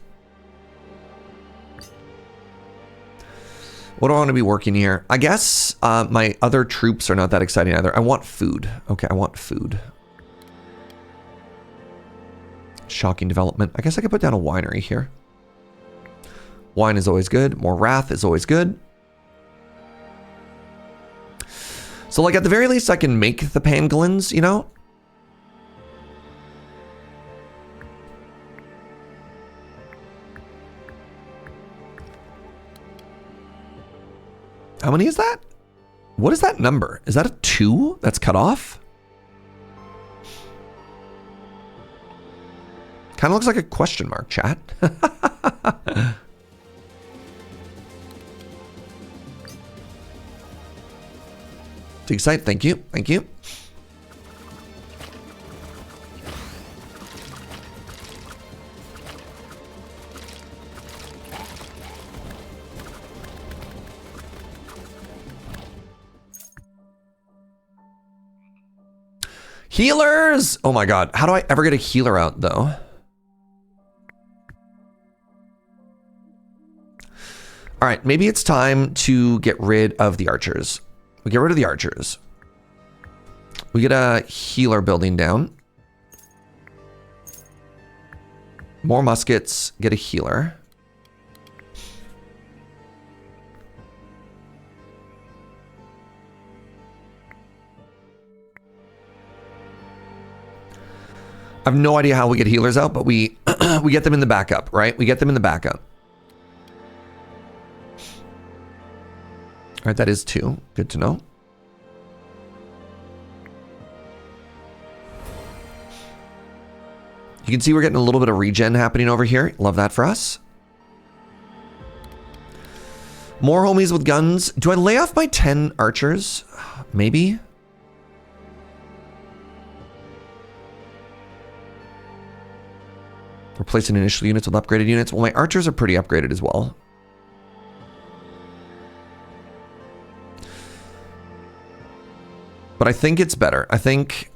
What do I want to be working here? I guess my other troops are not that exciting either. I want food. Okay, I want food. Shocking development. I guess I could put down a winery here. Wine is always good. More wrath is always good. So, like, at the very least, I can make the pangolins, you know? How many is that? What is that number? Is that a 2 that's cut off? Kind of looks like a question mark, chat. Dig site, thank you, thank you. Healers! Oh my god, how do I ever get a healer out though? All right, maybe it's time to get rid of the archers. We get rid of the archers. We get a healer building down. More muskets, get a healer. I have no idea how we get healers out, but we we get them in the backup, right? We get them in the backup. All right, that is 2. Good to know. You can see we're getting a little bit of regen happening over here. Love that for us. More homies with guns. Do I lay off my 10 archers? Maybe. Replacing initial units with upgraded units. Well, my archers are pretty upgraded as well. But I think it's better. I think...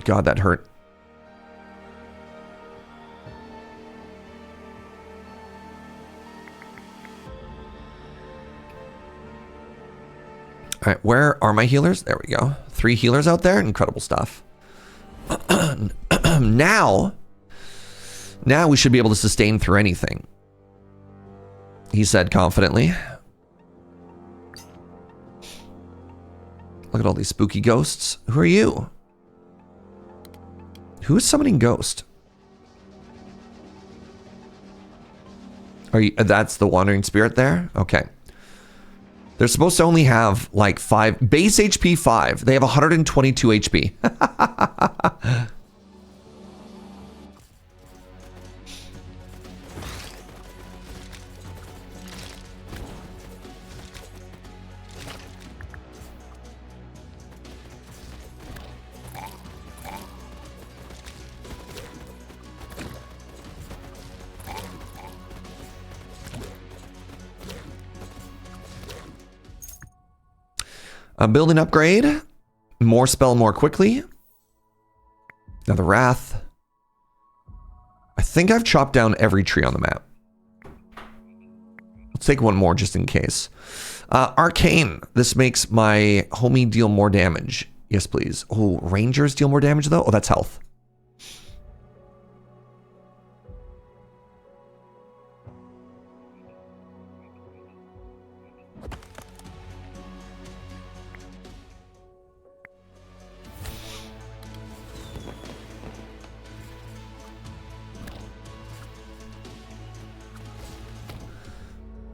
God, that hurt. All right, where are my healers? There we go. 3 healers out there. Incredible stuff. Now we should be able to sustain through anything. He said confidently. Look at all these spooky ghosts. Who are you? Who is summoning ghost? Are you? That's the wandering spirit there? Okay. They're supposed to only have like 5 base HP 5. They have 122 HP. A building upgrade. More spell more quickly. Now the wrath. I think I've chopped down every tree on the map. Let's take one more just in case. Arcane. This makes my homie deal more damage. Yes, please. Oh, Rangers deal more damage, though? Oh, that's health.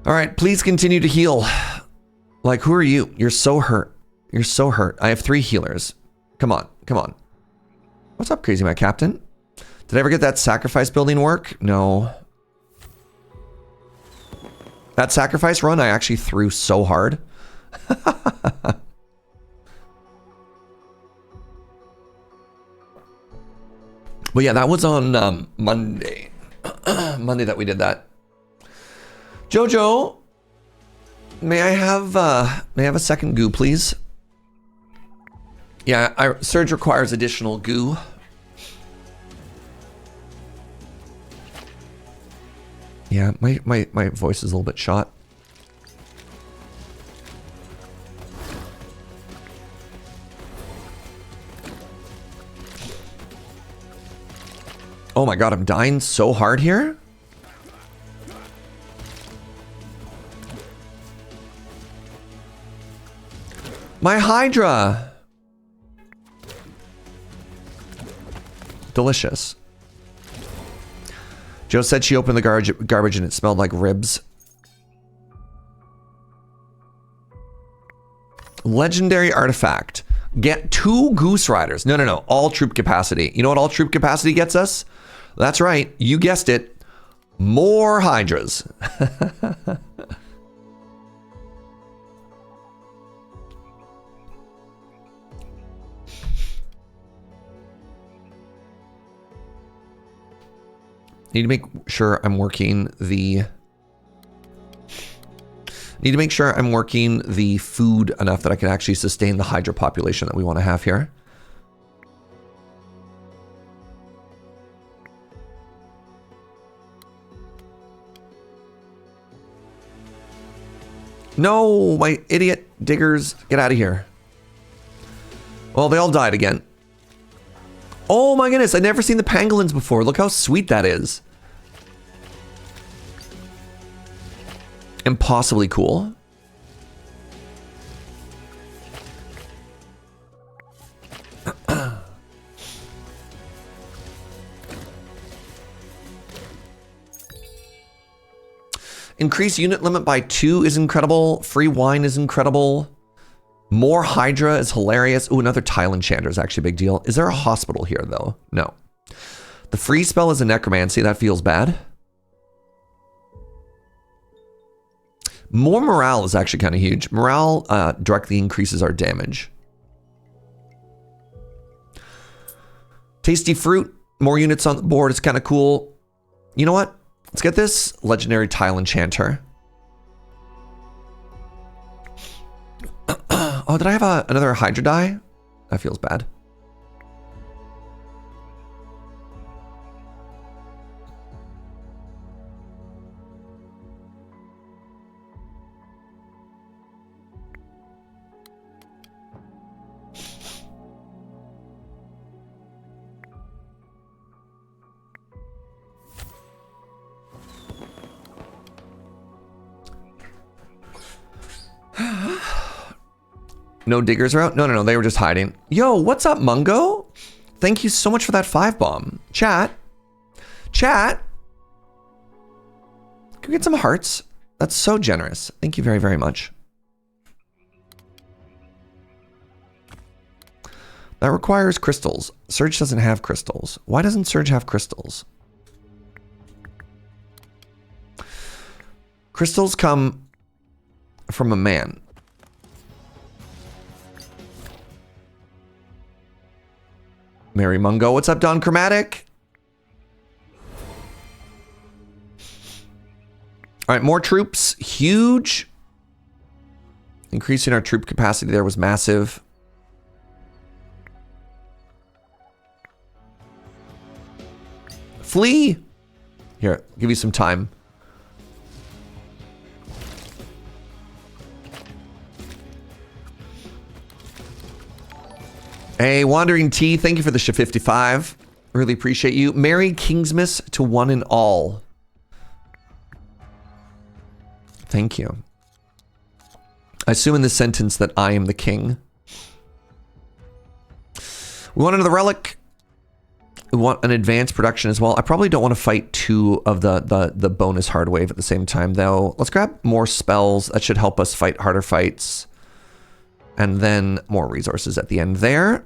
All right, please continue to heal. Like, who are you? You're so hurt. You're so hurt. I have 3 healers. Come on, come on. What's up, Crazy My Captain? Did I ever get that sacrifice building work? No. That sacrifice run, I actually threw so hard. But yeah, that was on Monday. Monday that we did that. Jojo, may I have a second goo, please? Yeah, Serge requires additional goo. Yeah, my voice is a little bit shot. Oh my god, I'm dying so hard here. My Hydra. Delicious. Joe said she opened the garbage and it smelled like ribs. Legendary artifact. Get 2 Goose Riders. No. All troop capacity. You know what all troop capacity gets us? That's right. You guessed it. More Hydras. Need to make sure I'm working the food enough that I can actually sustain the Hydra population that we want to have here. No, my idiot diggers, get out of here. Well, they all died again. Oh my goodness, I've never seen the pangolins before. Look how sweet that is. Impossibly cool. Increase unit limit by 2 is incredible. Free wine is incredible. More Hydra is hilarious. Ooh, another tile enchanter is actually a big deal. Is there a hospital here, though? No. The free spell is a necromancy. That feels bad. More morale is actually kind of huge. Morale directly increases our damage. Tasty fruit. More units on the board is kind of cool. You know what? Let's get this legendary tile enchanter. Oh, did I have another Hydra die? That feels bad. No diggers are out? No. They were just hiding. Yo, what's up, Mungo? Thank you so much for that 5-bomb. Chat. Can we get some hearts? That's so generous. Thank you very, very much. That requires crystals. Serge doesn't have crystals. Why doesn't Serge have crystals? Crystals come from a man. Mary Mungo. What's up, Don Chromatic? All right, more troops. Huge. Increasing our troop capacity there was massive. Flee. Here, I'll give you some time. Hey, Wandering T, thank you for the 55. Really appreciate you. Merry Kingsmas to one and all. Thank you. I assume in this sentence that I am the king. We want another relic. We want an advanced production as well. I probably don't want to fight two of the bonus hard wave at the same time, though. Let's grab more spells. That should help us fight harder fights. And then more resources at the end there.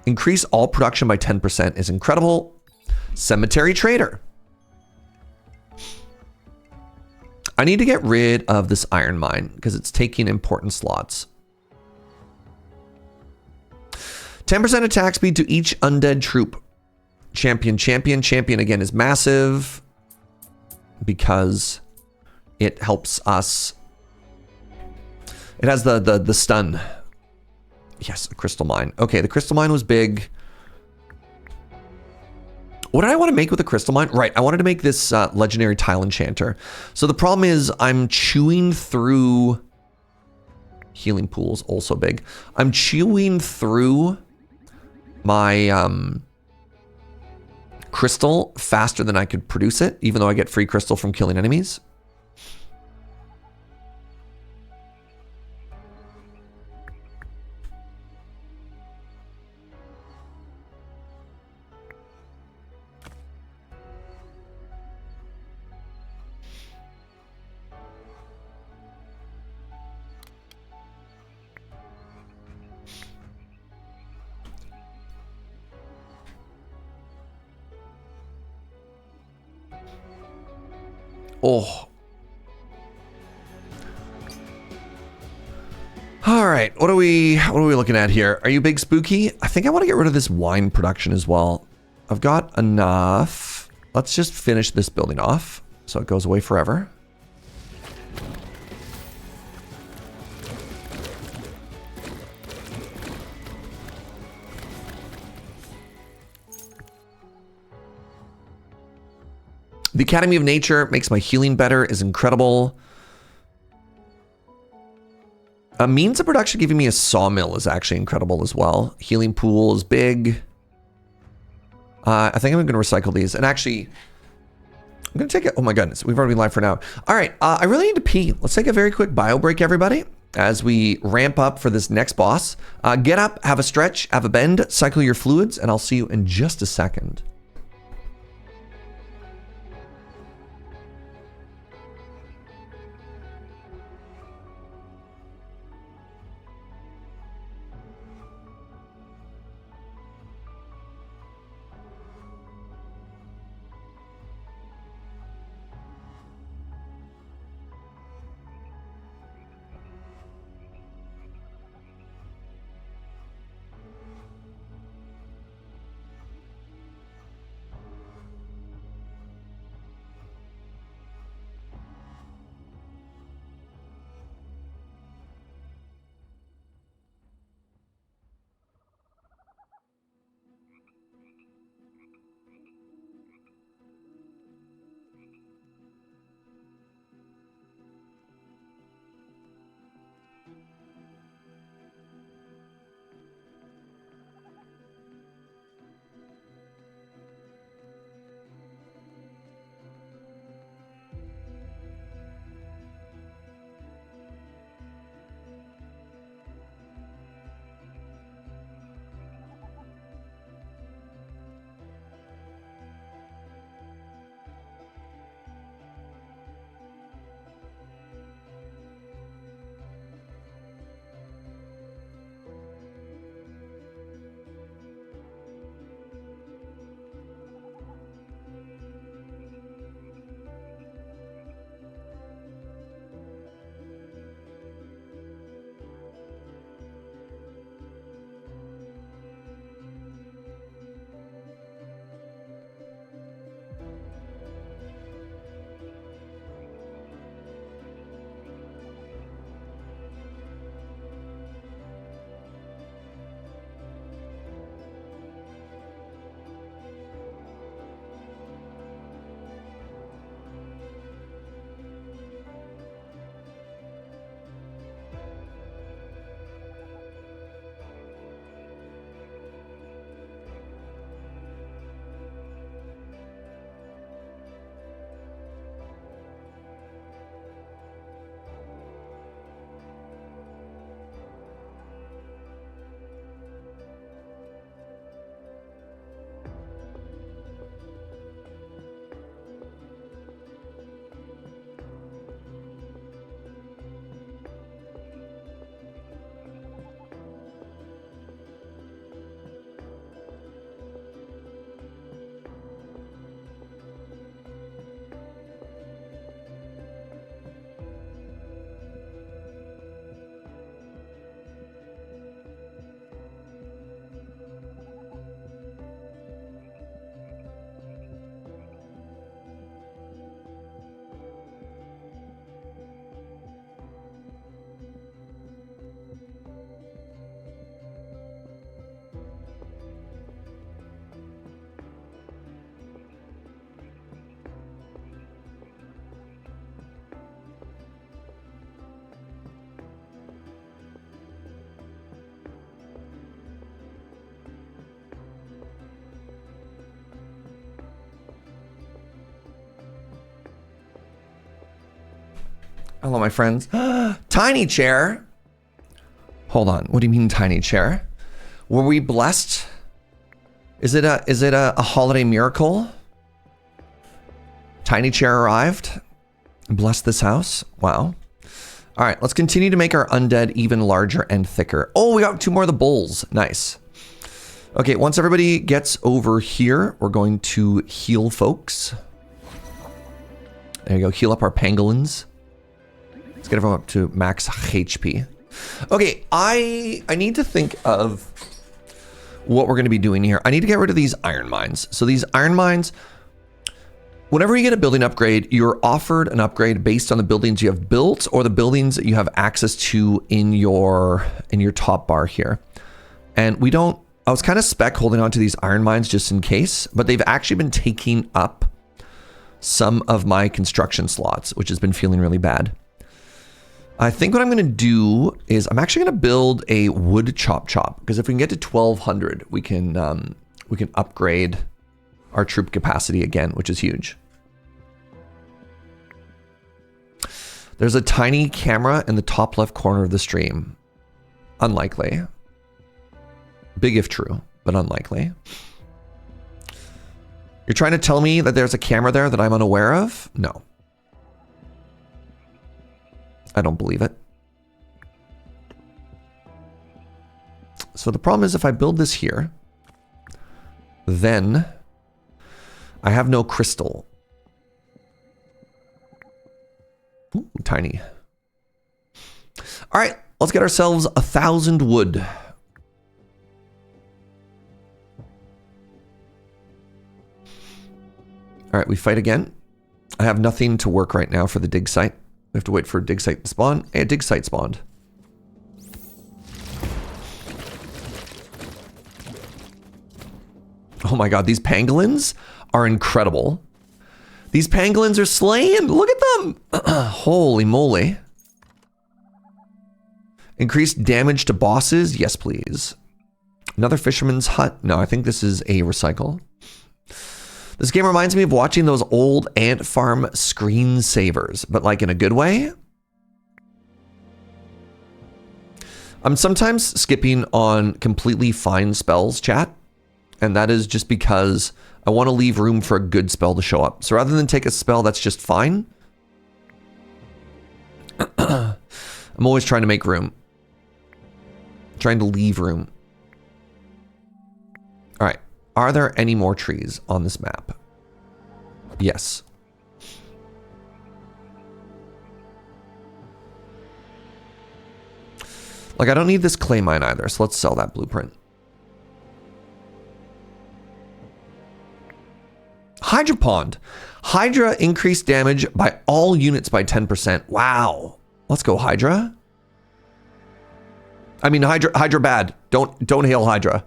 Increase all production by 10% is incredible. Cemetery Trader. I need to get rid of this iron mine because it's taking important slots. 10% attack speed to each undead troop. Champion. Champion again is massive because it helps us. It has the stun. Yes, a crystal mine. Okay, the crystal mine was big. What did I want to make with the crystal mine? Right, I wanted to make this legendary tile enchanter. So the problem is I'm chewing through... Healing pools, also big. I'm chewing through my crystal faster than I could produce it, even though I get free crystal from killing enemies. Oh. All right, what are we looking at here? Are you big spooky? I think I want to get rid of this wine production as well. I've got enough. Let's just finish this building off so it goes away forever. The Academy of Nature makes my healing better, is incredible. A means of production giving me a sawmill is actually incredible as well. Healing pool is big. I think I'm going to recycle these. And actually, I'm going to take it. Oh my goodness, we've already been live for an hour. All right, I really need to pee. Let's take a very quick bio break, everybody, as we ramp up for this next boss. Get up, have a stretch, have a bend, cycle your fluids, and I'll see you in just a second. Hello, my friends. Tiny chair. Hold on. What do you mean tiny chair? Were we blessed? Is it a holiday miracle? Tiny chair arrived. Bless this house. Wow. All right, let's continue to make our undead even larger and thicker. Oh, we got 2 more of the bulls. Nice. Okay, once everybody gets over here, we're going to heal folks. There you go. Heal up our pangolins. Let's get everyone up to max HP. Okay, I need to think of what we're going to be doing here. I need to get rid of these iron mines. So these iron mines, whenever you get a building upgrade, you're offered an upgrade based on the buildings you have built or the buildings that you have access to in your top bar here. And we don't, I was kind of spec holding on to these iron mines just in case, but they've actually been taking up some of my construction slots, which has been feeling really bad. I think what I'm going to do is I'm actually going to build a wood chop because if we can get to 1200, we can upgrade our troop capacity again, which is huge. There's a tiny camera in the top left corner of the stream. Unlikely. Big if true, but unlikely. You're trying to tell me that there's a camera there that I'm unaware of? No. I don't believe it. So the problem is if I build this here, then I have no crystal. Ooh, tiny. All right, let's get ourselves 1,000 wood. All right, we fight again. I have nothing to work right now for the dig site. We have to wait for a dig site to spawn. A dig site spawned. Oh my god, these pangolins are incredible. These pangolins are slaying. Look at them. Holy moly. Increased damage to bosses? Yes, please. Another fisherman's hut? No, I think this is a recycle. This game reminds me of watching those old ant farm screensavers, but like in a good way. I'm sometimes skipping on completely fine spells, chat. And that is just because I want to leave room for a good spell to show up. So rather than take a spell that's just fine, I'm always trying to make room. Trying to leave room. All right. Are there any more trees on this map? Yes. Like, I don't need this clay mine either, so let's sell that blueprint. Hydra Pond. Hydra increased damage by all units by 10%. Wow. Let's go, Hydra. I mean, Hydra bad. Don't hail Hydra.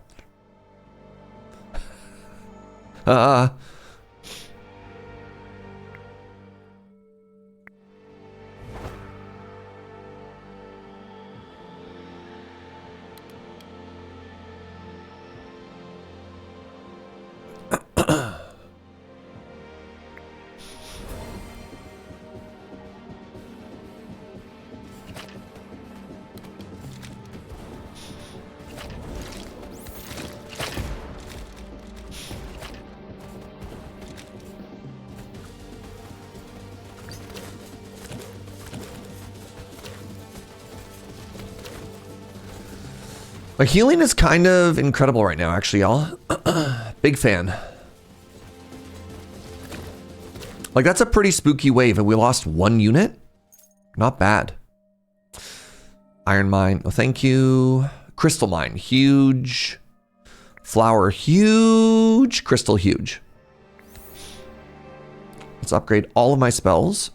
Like, healing is kind of incredible right now, actually, y'all. Big fan. Like, that's a pretty spooky wave, and we lost 1 unit? Not bad. Iron mine, oh, thank you. Crystal mine, huge. Flower, huge. Crystal, huge. Let's upgrade all of my spells.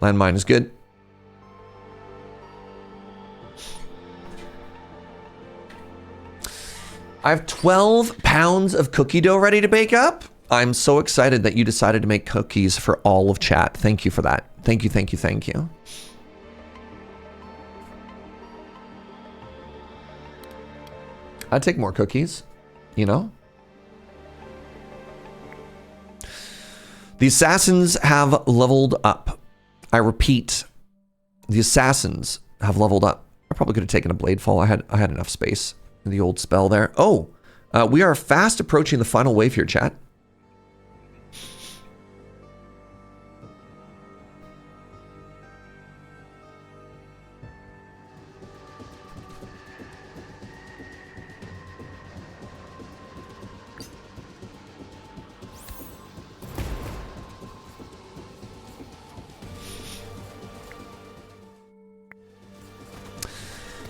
Landmine is good. I have 12 pounds of cookie dough ready to bake up. I'm so excited that you decided to make cookies for all of chat. Thank you for that. Thank you, thank you, thank you. I'd take more cookies, you know? The assassins have leveled up. I repeat, the assassins have leveled up. I probably could have taken a blade fall. I had enough space in the old spell there. Oh, we are fast approaching the final wave here, chat.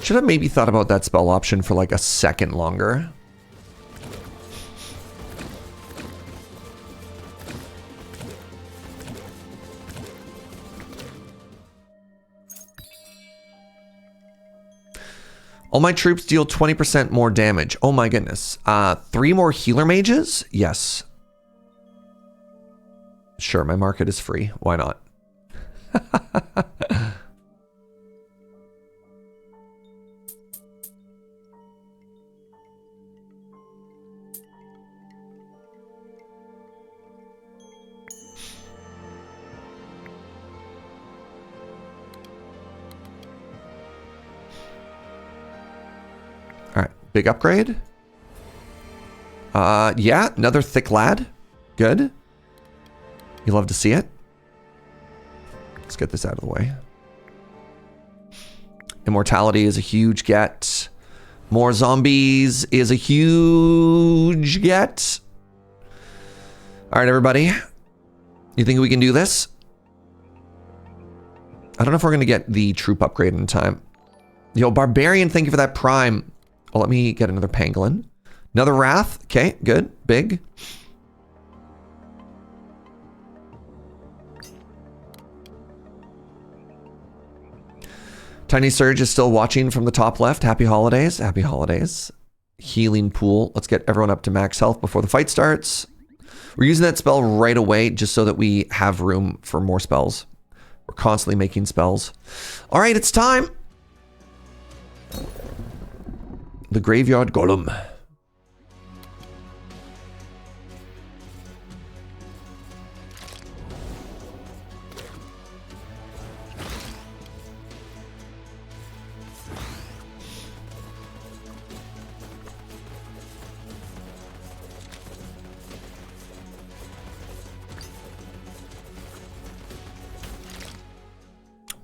Should have maybe thought about that spell option for like a second longer. All my troops deal 20% more damage. Oh my goodness. 3 more healer mages? Yes. Sure, my market is free. Why not? Big upgrade. Yeah, another thick lad. Good. You love to see it. Let's get this out of the way. Immortality is a huge get. More zombies is a huge get. All right, everybody. You think we can do this? I don't know if we're going to get the troop upgrade in time. Yo, Barbarian, thank you for that prime. Oh, let me get another pangolin. Another wrath. Okay, good. Big. Tiny Serge is still watching from the top left. Happy holidays. Happy holidays. Healing pool. Let's get everyone up to max health before the fight starts. We're using that spell right away just so that we have room for more spells. We're constantly making spells. All right, it's time. The Graveyard Golem.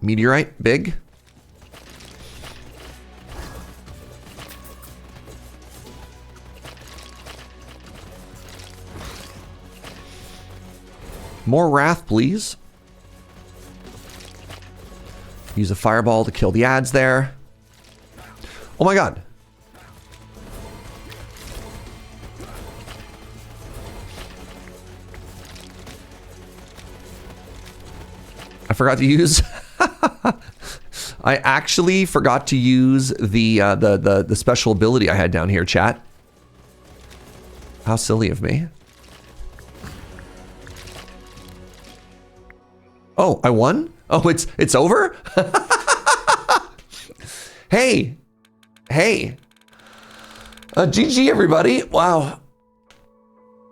Meteorite, big. More wrath, please. Use a fireball to kill the ads there. Oh my god. I forgot to use I actually forgot to use the special ability I had down here, chat. How silly of me. Oh, I won? Oh, it's over? Hey. Hey. GG, everybody. Wow.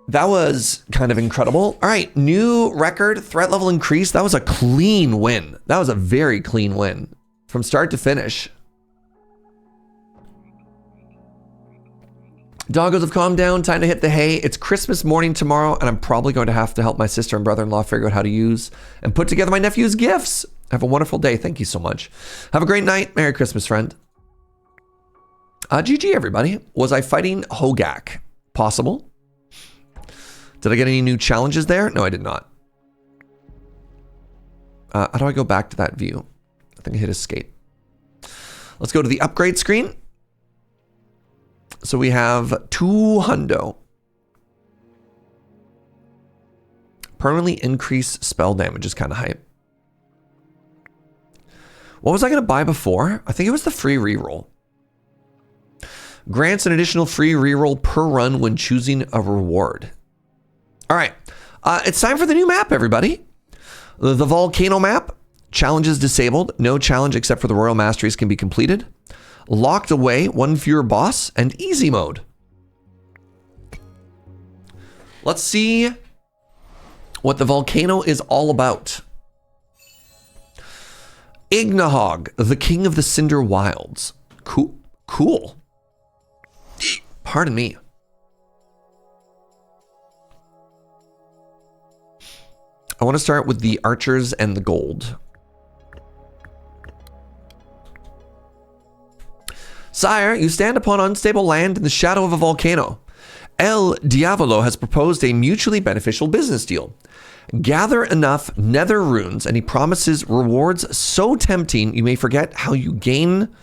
That was kind of incredible. All right, new record, threat level increase. That was a clean win. That was a very clean win from start to finish. Doggos have calmed down. Time to hit the hay. It's Christmas morning tomorrow, and I'm probably going to have to help my sister and brother-in-law figure out how to use and put together my nephew's gifts. Have a wonderful day. Thank you so much. Have a great night. Merry Christmas, friend. GG, everybody. Was I fighting Hogak? Possible. Did I get any new challenges there? No, I did not. How do I go back to that view? I think I hit escape. Let's go to the upgrade screen. So we have 2 hundo. Permanently increase spell damage is kind of hype. What was I going to buy before? I think it was the free reroll. Grants an additional free reroll per run when choosing a reward. All right. It's time for the new map, everybody. The Volcano map. Challenges disabled. No challenge except for the Royal Masteries can be completed. Locked away, 1 fewer boss, and easy mode. Let's see what the volcano is all about. Ignahog, the king of the Cinder Wilds. Cool. Pardon me. I want to start with the archers and the gold. Sire, you stand upon unstable land in the shadow of a volcano. El Diavolo has proposed a mutually beneficial business deal. Gather enough nether runes, and he promises rewards so tempting you may forget how you gain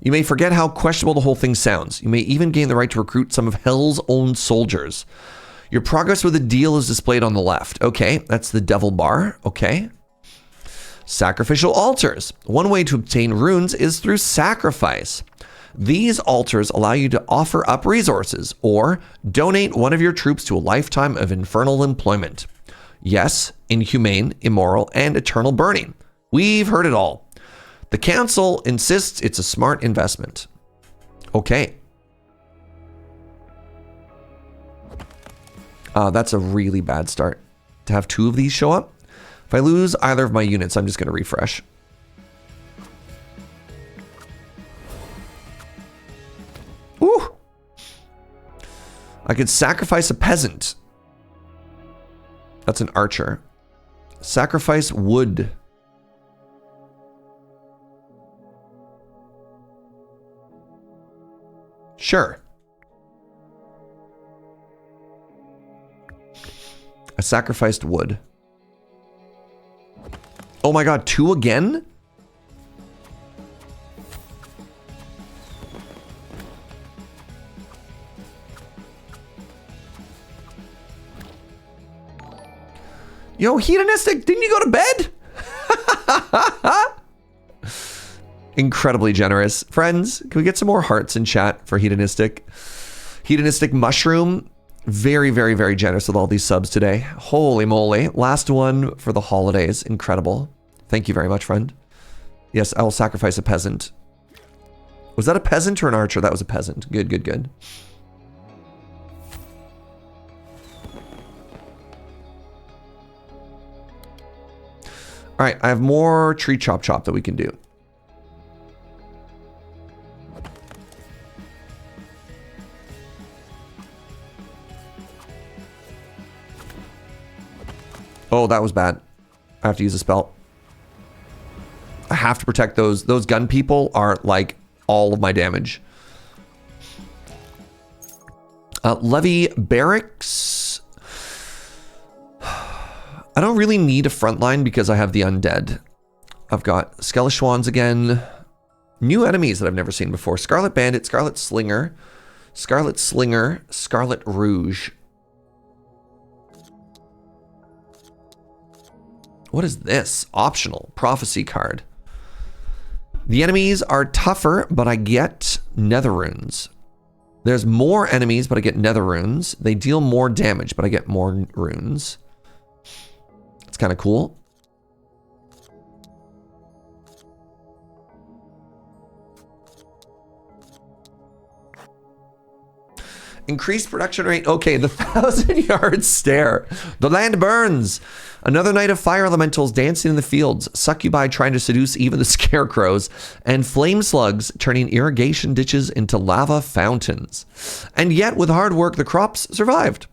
you may forget how questionable the whole thing sounds. You may even gain the right to recruit some of Hell's own soldiers. Your progress with the deal is displayed on the left. Okay, that's the devil bar. Okay. Sacrificial altars. One way to obtain runes is through sacrifice. These altars allow you to offer up resources or donate one of your troops to a lifetime of infernal employment. Yes, inhumane, immoral, and eternal burning. We've heard it all. The council insists it's a smart investment. Okay. That's a really bad start to have two of these show up. If I lose either of my units, I'm just going to refresh. Ooh! I could sacrifice a peasant. That's an archer. Sacrifice wood. Sure. I sacrificed wood. Oh my god, 2 again? Yo, hedonistic, didn't you go to bed? Incredibly generous. Friends, can we get some more hearts in chat for hedonistic? Hedonistic mushroom. Very, very, very generous with all these subs today. Holy moly. Last one for the holidays. Incredible. Thank you very much, friend. Yes, I will sacrifice a peasant. Was that a peasant or an archer? That was a peasant. Good, good, good. All right, I have more tree chop chop that we can do. Oh, that was bad. I have to use a spell. I have to protect those. Those gun people are like all of my damage. Levy barracks. I don't really need a front line because I have the undead. I've got Skeleshwans again. New enemies that I've never seen before. Scarlet Bandit, Scarlet Slinger, Scarlet Rouge. What is this? Optional. Prophecy card. The enemies are tougher, but I get nether runes. There's more enemies, but I get nether runes. They deal more damage, but I get more runes. It's kind of cool. Increased production rate. Okay, the 1,000-yard stare. The land burns. Another night of fire elementals dancing in the fields, succubi trying to seduce even the scarecrows, and flame slugs turning irrigation ditches into lava fountains. And yet, with hard work, the crops survived.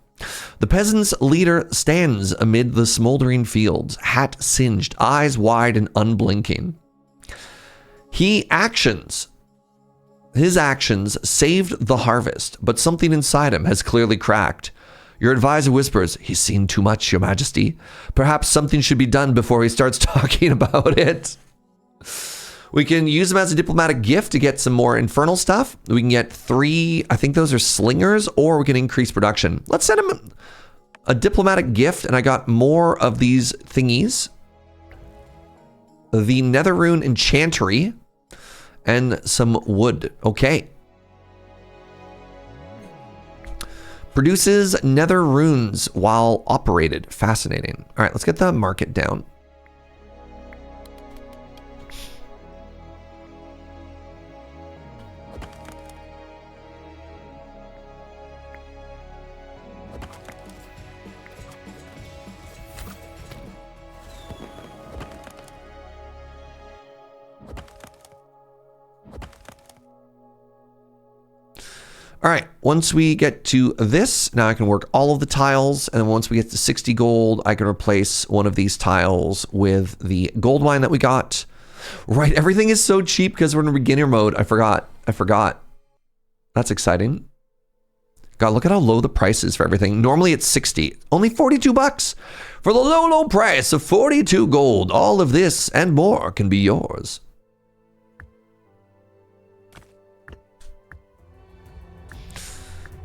The peasant's leader stands amid the smoldering fields, hat singed, eyes wide and unblinking. His actions saved the harvest, but something inside him has clearly cracked. Your advisor whispers, "He's seen too much, Your Majesty. Perhaps something should be done before he starts talking about it." We can use him as a diplomatic gift to get some more infernal stuff. We can get 3, I think those are slingers, or we can increase production. Let's send him a diplomatic gift, and I got more of these thingies. The Netherrune Enchantery, and some wood. Okay. Produces nether runes while operated. Fascinating. All right, let's get the market down. All right, once we get to this, now I can work all of the tiles. And then once we get to 60 gold, I can replace one of these tiles with the gold mine that we got. Right, everything is so cheap because we're in beginner mode. I forgot. That's exciting. God, look at how low the price is for everything. Normally it's 60. Only 42 bucks for the low, low price of 42 gold. All of this and more can be yours.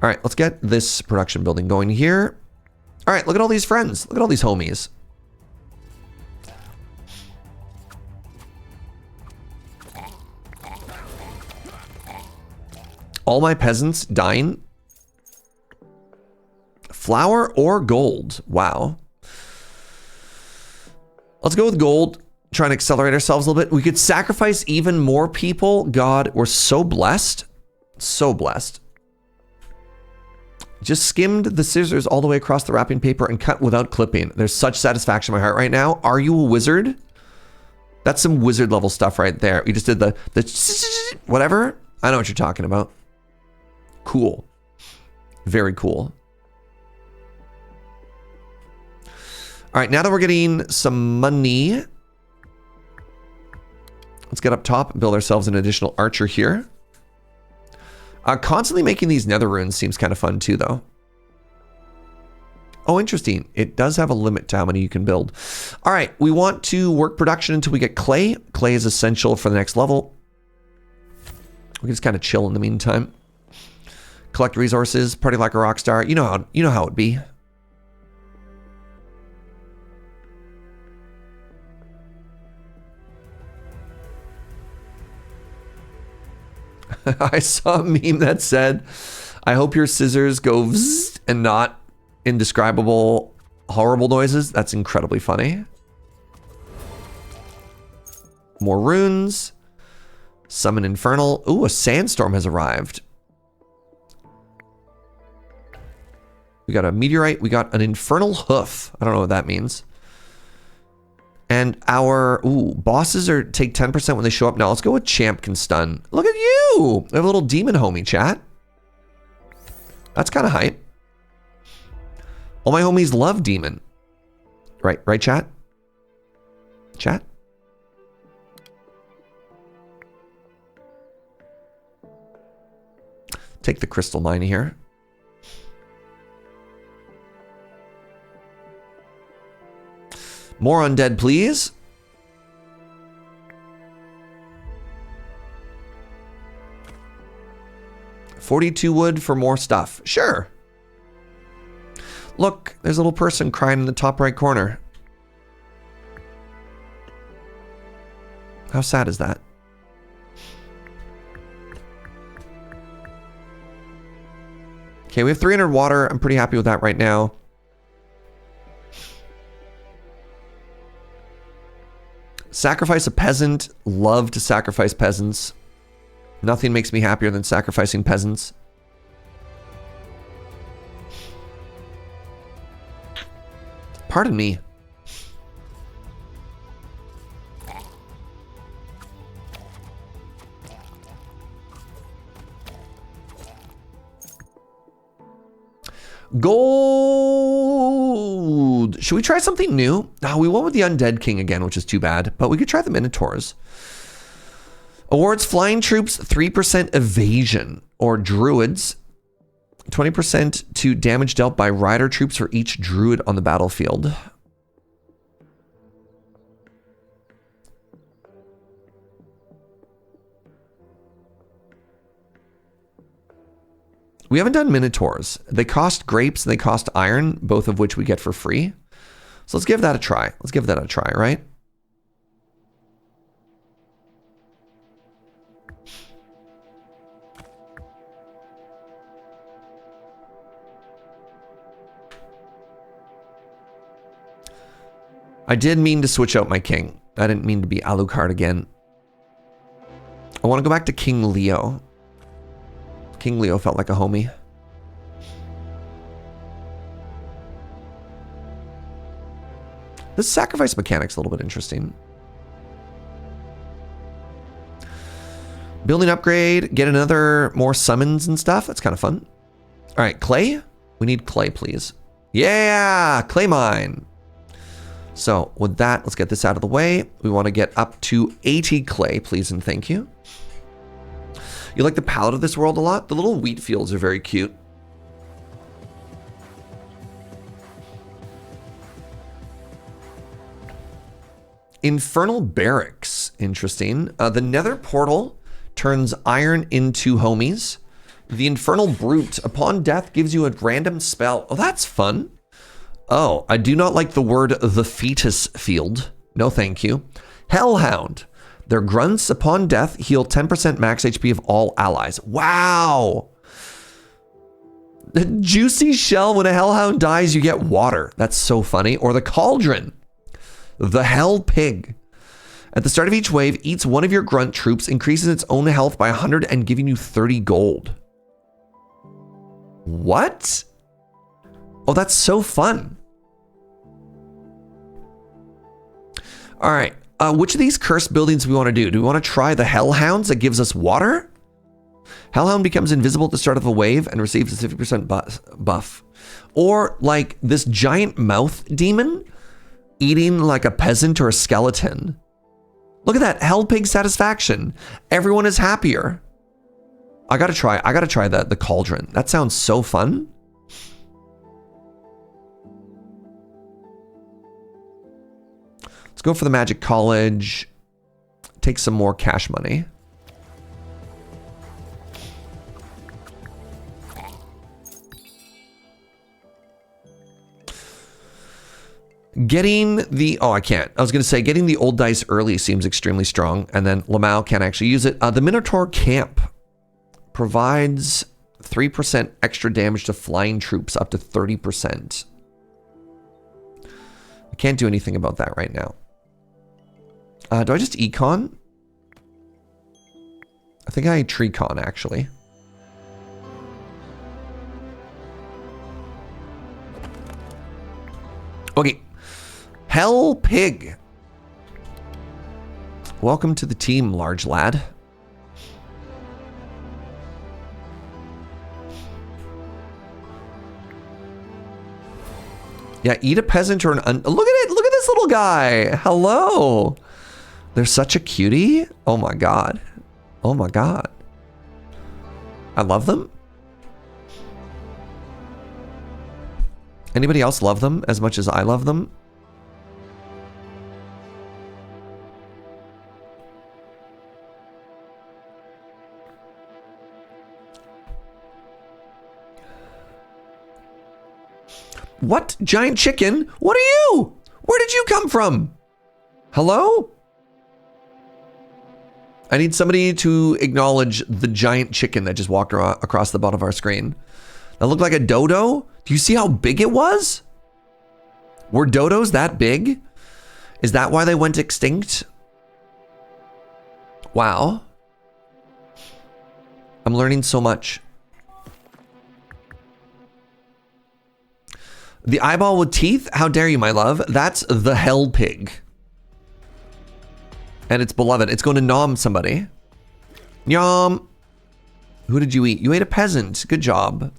All right, let's get this production building going here. All right, look at all these friends. Look at all these homies. All my peasants dying. Flour or gold? Wow. Let's go with gold. Trying to accelerate ourselves a little bit. We could sacrifice even more people. God, we're so blessed. So blessed. Just skimmed the scissors all the way across the wrapping paper and cut without clipping. There's such satisfaction in my heart right now. Are you a wizard? That's some wizard level stuff right there. You just did the whatever. I know what you're talking about. Cool. Very cool. All right, now that we're getting some money, let's get up top and build ourselves an additional archer here. Constantly making these nether runes seems kind of fun too, though. Oh, interesting. It does have a limit to how many you can build. All right, we want to work production until we get clay. Clay is essential for the next level. We can just kind of chill in the meantime. Collect resources, party like a rock star. You know how it'd be. I saw a meme that said, I hope your scissors go vzz and not indescribable, horrible noises. That's incredibly funny. More runes. Summon Infernal. Ooh, a sandstorm has arrived. We got a meteorite. We got an infernal hoof. I don't know what that means. And our bosses take 10% when they show up. Now let's go with champ can stun. Look at you. We have a little demon homie, chat. That's kind of hype. All my homies love demon. Right, chat? Chat? Take the crystal mine here. More undead, please. $42 wood for more stuff. Sure. Look, there's a little person crying in the top right corner. How sad is that? Okay, we have 300 water. I'm pretty happy with that right now. Sacrifice a peasant. Love to sacrifice peasants. Nothing makes me happier than sacrificing peasants. Pardon me. Gold. Should we try something new? No, we went with the Undead King again, which is too bad, but we could try the Minotaurs. Awards flying troops 3% evasion, or druids 20% to damage dealt by rider troops for each druid on the battlefield. We haven't done Minotaurs. They cost grapes and they cost iron, both of which we get for free. So let's give that a try. Let's give that a try, right? I did mean to switch out my king. I didn't mean to be Alucard again. I want to go back to King Leo. King Leo felt like a homie. This sacrifice mechanic's a little bit interesting. Building upgrade, get another more summons and stuff. That's kind of fun. All right, clay. We need clay, please. Yeah, clay mine. So with that, let's get this out of the way. We want to get up to 80 clay, please and thank you. You like the palette of this world a lot? The little wheat fields are very cute. Infernal Barracks, interesting. The Nether Portal turns iron into homies. The Infernal Brute, upon death, gives you a random spell. Oh, that's fun. Oh, I do not like the word the fetus field. No, thank you. Hellhound. Their grunts upon death heal 10% max HP of all allies. Wow. The Juicy Shell, when a Hellhound dies, you get water. That's so funny. Or the Cauldron. The Hell Pig. At the start of each wave, eats one of your grunt troops, increases its own health by 100 and giving you 30 gold. What? Oh, that's so fun. All right. Which of these cursed buildings do we want to do? Do we want to try the Hellhounds that gives us water? Hellhound becomes invisible at the start of a wave and receives a 50% buff. Or like this giant mouth demon eating like a peasant or a skeleton. Look at that. Hell Pig satisfaction. Everyone is happier. I gotta try the Cauldron. That sounds so fun. Let's go for the Magic College. Take some more cash money. Getting the, oh, I can't. I was going to say getting the old dice early seems extremely strong. And then Lamau can't actually use it. The Minotaur Camp provides 3% extra damage to flying troops up to 30%. I can't do anything about that right now. Do I just econ? I think I tree-con actually. Okay. Hell Pig. Welcome to the team, large lad. Yeah, eat a peasant or an look at it. Look at this little guy. Hello. They're such a cutie. Oh my god. Oh my god. I love them. Anybody else love them as much as I love them? What? Giant chicken? What are you? Where did you come from? Hello? I need somebody to acknowledge the giant chicken that just walked across the bottom of our screen. That looked like a dodo. Do you see how big it was? Were dodos that big? Is that why they went extinct? Wow. I'm learning so much. The eyeball with teeth? How dare you, my love? That's the Hell Pig. And it's beloved. It's going to nom somebody. Yum. Who did you eat? You ate a peasant. Good job.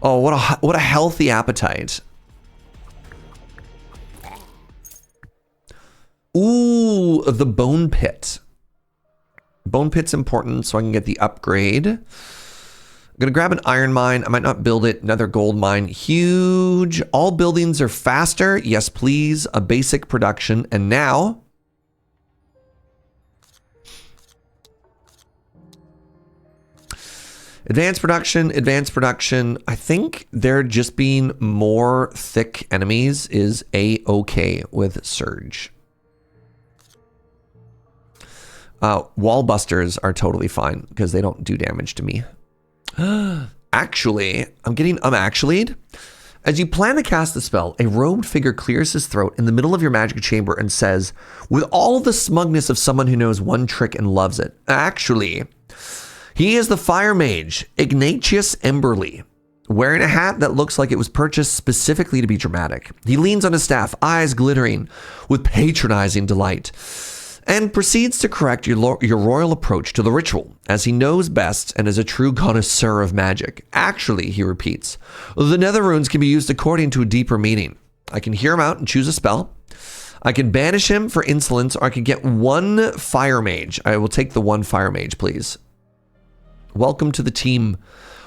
Oh, what a healthy appetite. Ooh, the bone pit. Bone pit's important so I can get the upgrade. I'm gonna grab an iron mine. I might not build it. Another gold mine. Huge. All buildings are faster. Yes, please. A basic production. And now advanced production, advanced production. I think there just being more thick enemies is a-okay with Serge. Wall busters are totally fine because they don't do damage to me. Actually, I'm actually'd. As you plan to cast the spell, a robed figure clears his throat in the middle of your magic chamber and says, with all the smugness of someone who knows one trick and loves it, actually, he is the fire mage, Ignatius Emberly, wearing a hat that looks like it was purchased specifically to be dramatic. He leans on his staff, eyes glittering with patronizing delight. and proceeds to correct your royal approach to the ritual, as he knows best and is a true connoisseur of magic. Actually, he repeats, the nether runes can be used according to a deeper meaning. I can hear him out and choose a spell. I can banish him for insolence, or I can get one fire mage. I will take the one fire mage, please. Welcome to the team.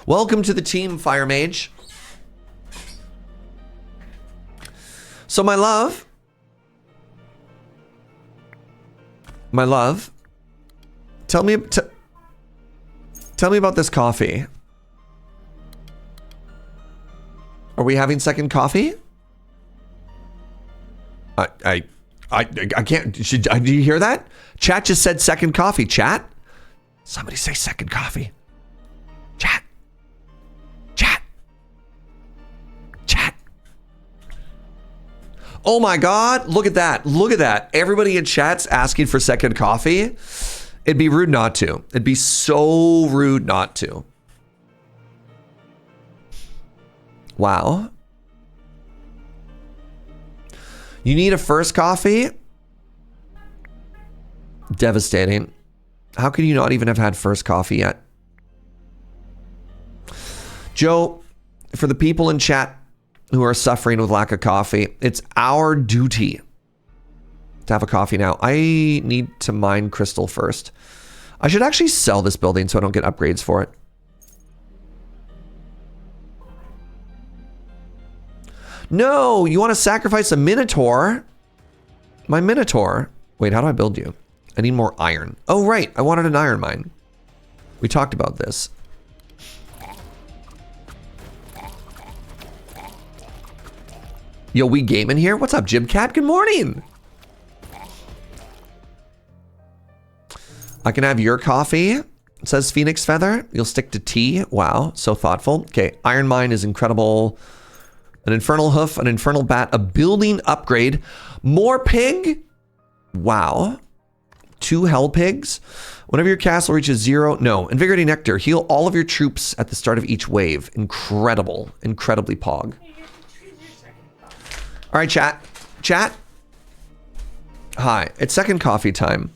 Welcome to the team, fire mage. So my love, tell me about this coffee. Are we having second coffee? I can't. Do you hear that? Chat just said second coffee. Chat? Somebody say second coffee. Chat. Oh my God, look at that. Look at that. Everybody in chat's asking for second coffee. It'd be rude not to. It'd be so rude not to. Wow. You need a first coffee? Devastating. How could you not even have had first coffee yet? Joe, for the people in chat who are suffering with lack of coffee, it's our duty to have a coffee now. I need to mine crystal first. I should actually sell this building so I don't get upgrades for it. No, you want to sacrifice a minotaur? My minotaur. Wait, how do I build you? I need more iron. Oh, right. I wanted an iron mine. We talked about this. Yo, we gaming here? What's up, Jibcat? Good morning. I can have your coffee, says Phoenix Feather. You'll stick to tea. Wow, so thoughtful. Okay, iron mine is incredible. An infernal hoof, an infernal bat, a building upgrade, more pig. Wow. 2 hell pigs. Whenever your castle reaches 0, no. Invigorating nectar. Heal all of your troops at the start of each wave. Incredible. Incredibly pog. All right, chat. Chat. Hi. It's second coffee time.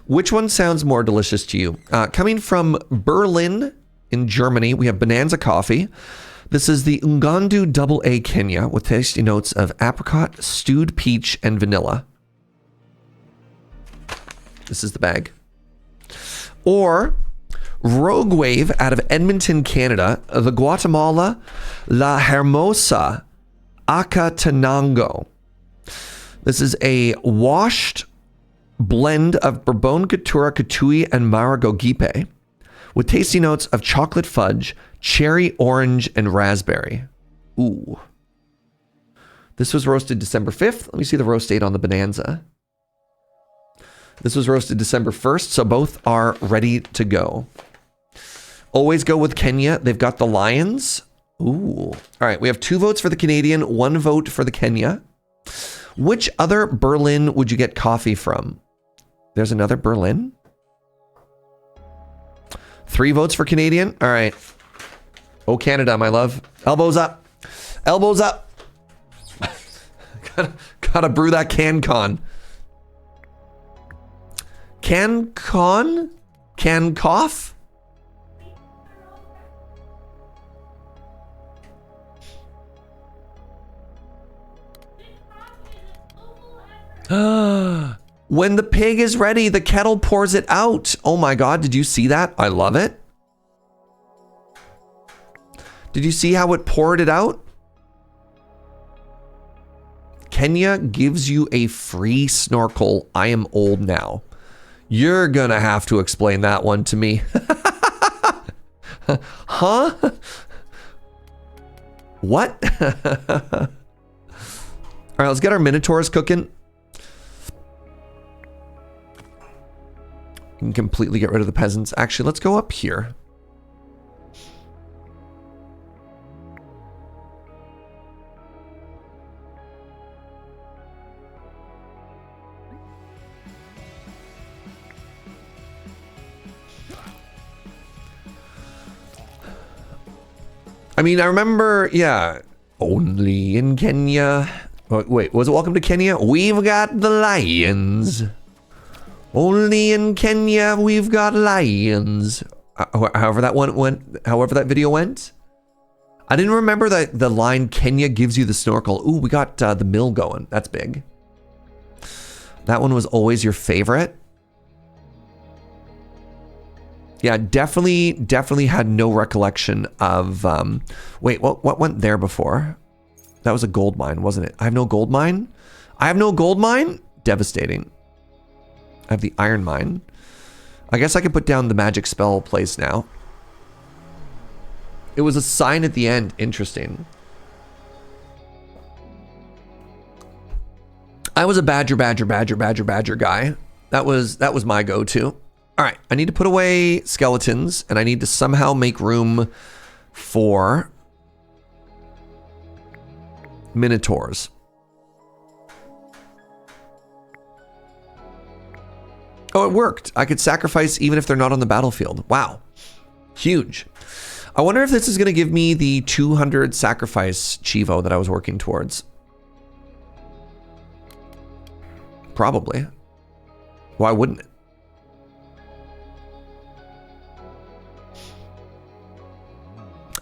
Which one sounds more delicious to you? Coming from Berlin in Germany, we have Bonanza Coffee. This is the Ngandu Double A Kenya with tasty notes of apricot, stewed peach, and vanilla. This is the bag. Or Rogue Wave out of Edmonton, Canada, the Guatemala La Hermosa Acatenango. This is a washed blend of Bourbon Caturra Catui and Maragogipe with tasty notes of chocolate fudge, cherry, orange, and raspberry. Ooh. This was roasted December 5th. Let me see the roast date on the Bonanza. This was roasted December 1st, so both are ready to go. Always go with Kenya. They've got the lions. Ooh. All right, we have 2 votes for the Canadian, 1 vote for the Kenya. Which other Berlin would you get coffee from? There's another Berlin. 3 votes for Canadian. All right. Oh, Canada, my love. Elbows up. Elbows up. gotta brew that CanCon. CanCon? CanCoff? When the pig is ready, the kettle pours it out. Oh my God, did you see that? I love it. Did you see how it poured it out? Kenya gives you a free snorkel. I am old now. You're gonna have to explain that one to me. Huh? What? All right, let's get our minotaurs cooking. You can completely get rid of the peasants. Actually, let's go up here. I mean, I remember, yeah, only in Kenya. Oh, wait, was it Welcome to Kenya? We've got the lions. Only in Kenya we've got lions. However that video went. I didn't remember that the line Kenya gives you the snorkel. Ooh, we got the mill going. That's big. That one was always your favorite. Yeah, definitely had no recollection of, wait, what went there before? That was a gold mine, wasn't it? I have no gold mine? I have no gold mine? Devastating. I have the iron mine. I guess I could put down the magic spell place now. It was a sign at the end. Interesting. I was a badger guy. That was my go-to. All right, I need to put away skeletons, and I need to somehow make room for minotaurs. Oh, it worked. I could sacrifice even if they're not on the battlefield. Wow. Huge. I wonder if this is going to give me the 200 sacrifice Chivo that I was working towards. Probably. Why wouldn't it?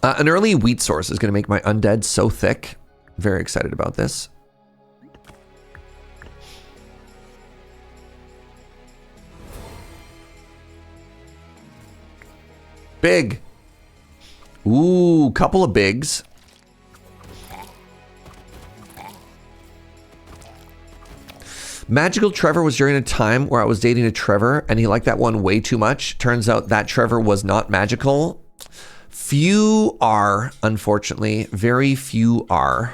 An early wheat source is going to make my undead so thick. Very excited about this. Big. Ooh, couple of bigs. Magical Trevor was during a time where I was dating a Trevor and he liked that one way too much. Turns out that Trevor was not magical. Few are, unfortunately. Very few are.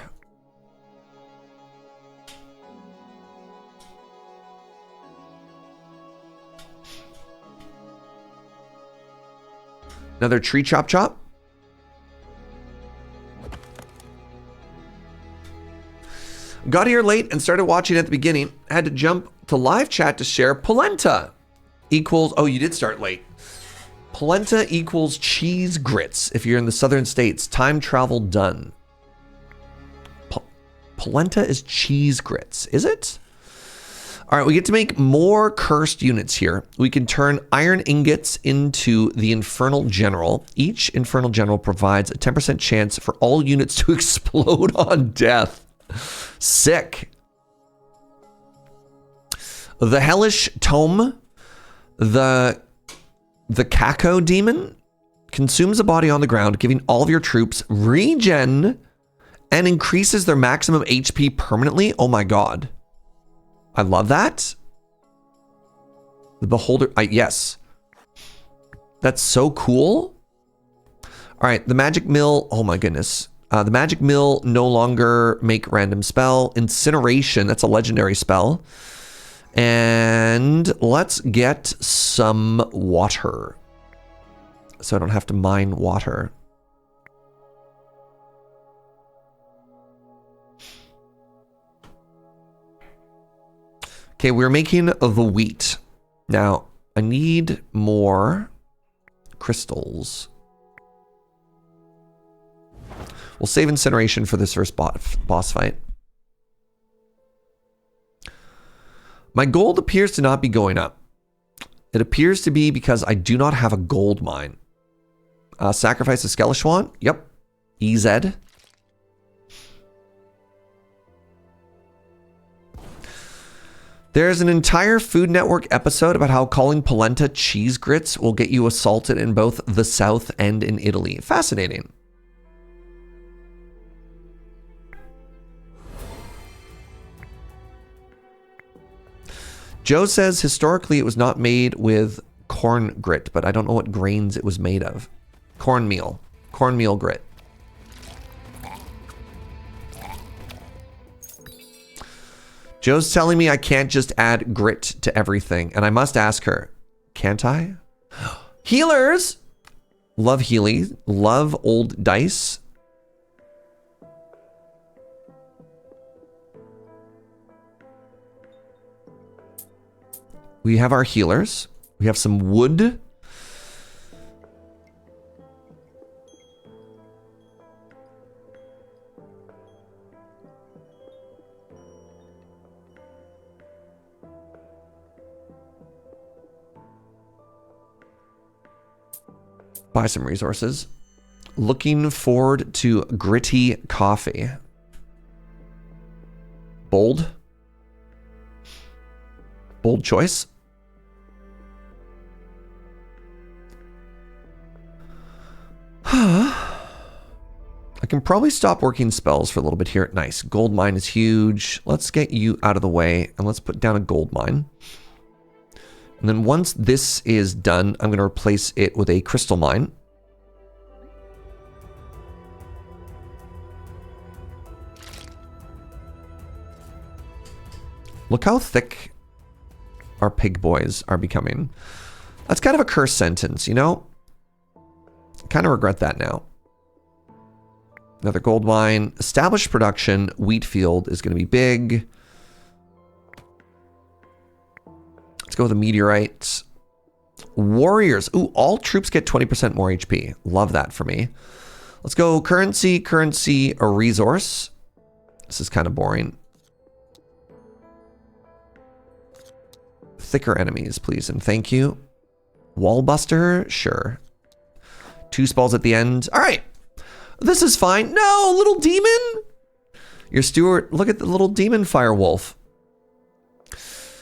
Another tree chop chop. Got here late and started watching at the beginning. Had to jump to live chat to share. Polenta equals... Oh, you did start late. Polenta equals cheese grits if you're in the southern states. Time travel done. Polenta is cheese grits, is it? All right, we get to make more cursed units here. We can turn iron ingots into the Infernal General. Each Infernal General provides a 10% chance for all units to explode on death. Sick. The Hellish Tome, the Kako Demon, consumes a body on the ground, giving all of your troops regen and increases their maximum HP permanently. Oh my god. I love that. The Beholder, yes. That's so cool. All right, the Magic Mill, oh my goodness. The Magic Mill no longer make random spell. Incineration, that's a legendary spell. And let's get some water. So I don't have to mine water. Okay, we're making the wheat. Now, I need more crystals. We'll save incineration for this first boss fight. My gold appears to not be going up. It appears to be because I do not have a gold mine. Sacrifice a Skeleshwan? Yep. EZ. There's an entire Food Network episode about how calling polenta cheese grits will get you assaulted in both the South and in Italy. Fascinating. Joe says historically it was not made with corn grit, but I don't know what grains it was made of. Cornmeal. Cornmeal grit. Joe's telling me I can't just add grit to everything, and I must ask her, can't I? Healers! Love Healy. Love old dice. We have our healers. We have some wood. buy some resources. Looking forward to gritty coffee. Bold. Bold choice. I can probably stop working spells for a little bit here. Nice. Gold mine is huge. Let's get you out of the way and let's put down a gold mine. And then once this is done, I'm going to replace it with a crystal mine. Look how thick our pig boys are becoming. That's kind of a cursed sentence, you know? Kind of regret that now. Another gold mine. Established production. Wheat field is going to be big. Let's go with a meteorite. Warriors. Ooh, all troops get 20% more HP. Love that for me. Let's go currency, a resource. This is kind of boring. Thicker enemies, please, and thank you. Wallbuster, sure. 2 spells at the end. All right. This is fine. No, little demon. Your steward, look at the little demon firewolf.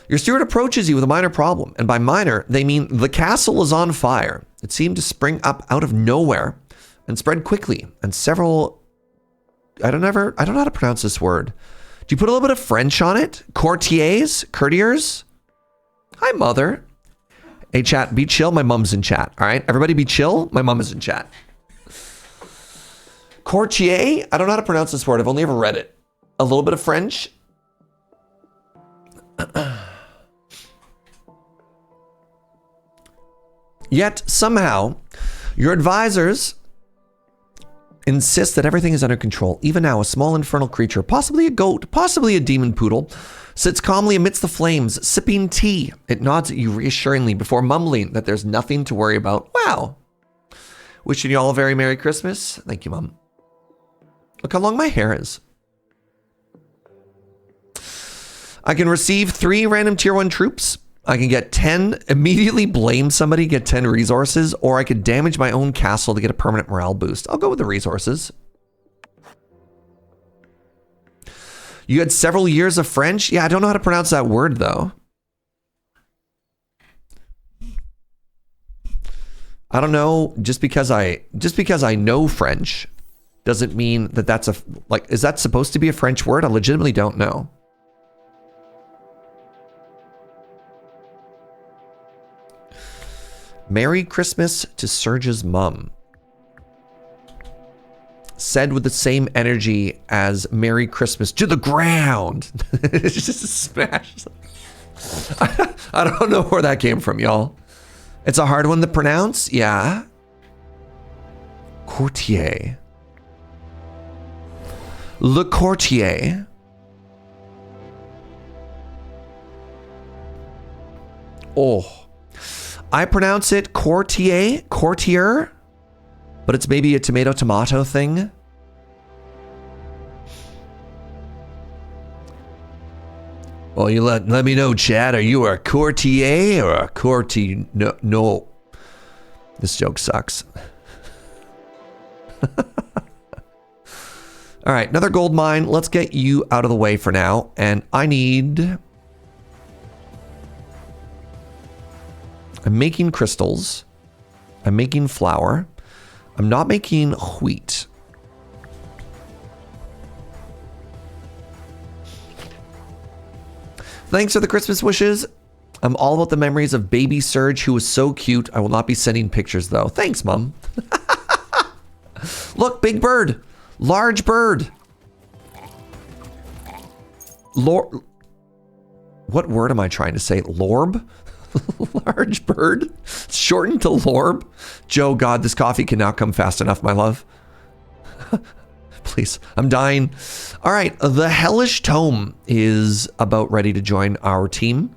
Your steward approaches you with a minor problem. And by minor, they mean the castle is on fire. It seemed to spring up out of nowhere and spread quickly. And several, I don't know how to pronounce this word. Do you put a little bit of French on it? Courtiers? Hi, mother. Hey, chat, be chill. My mom's in chat. All right, everybody be chill. My mom is in chat. Courtier? I don't know how to pronounce this word. I've only ever read it. A little bit of French. Yet, somehow, your advisors insist that everything is under control. Even now, a small infernal creature, possibly a goat, possibly a demon poodle, sits calmly amidst the flames, sipping tea. It nods at you reassuringly before mumbling that there's nothing to worry about. Wow. Wishing you all a very Merry Christmas. Thank you, Mom. Look how long my hair is. I can receive 3 random tier 1 troops. I can get 10, immediately blame somebody, get 10 resources, or I could damage my own castle to get a permanent morale boost. I'll go with the resources. You had several years of French? Yeah, I don't know how to pronounce that word, though. I don't know, just because I know French doesn't mean that that's a, like, is that supposed to be a French word? I legitimately don't know. Merry Christmas to Serge's mom. Said with the same energy as Merry Christmas to the ground. It's just a smash. I don't know where that came from, y'all. It's a hard one to pronounce. Yeah. Courtier. Le Courtier. Oh. I pronounce it courtier, but it's maybe a tomato thing. Well, you let me know, Chad. Are you a courtier or a courtier? No. This joke sucks. All right, another gold mine. Let's get you out of the way for now. And I need... I'm making crystals. I'm making flour. I'm not making wheat. Thanks for the Christmas wishes. I'm all about the memories of baby Serge, who was so cute. I will not be sending pictures, though. Thanks, Mom. Look, big bird. Large bird. What word am I trying to say? Lorb? Large bird? Shortened to lorb? Joe, God, this coffee cannot come fast enough, my love. Please, I'm dying. All right, the Hellish Tome is about ready to join our team.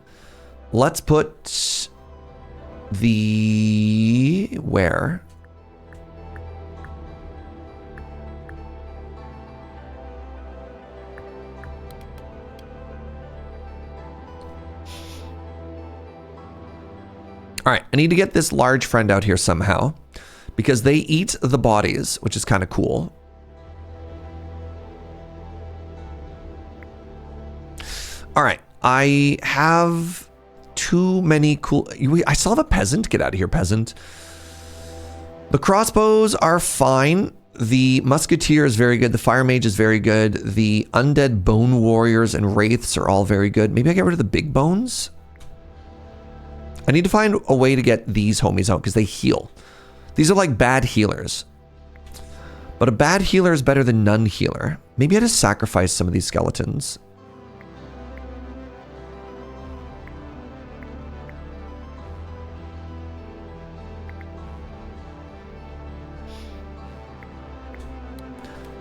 Let's put the... where? All right, I need to get this large friend out here somehow. because they eat the bodies, which is kind of cool. All right, I have too many cool... I still have a peasant. Get out of here, peasant. The crossbows are fine. The musketeer is very good. The fire mage is very good. The undead bone warriors and wraiths are all very good. Maybe I get rid of the big bones? I need to find a way to get these homies out because they heal. These are like bad healers. But a bad healer is better than none healer. Maybe I just sacrifice some of these skeletons.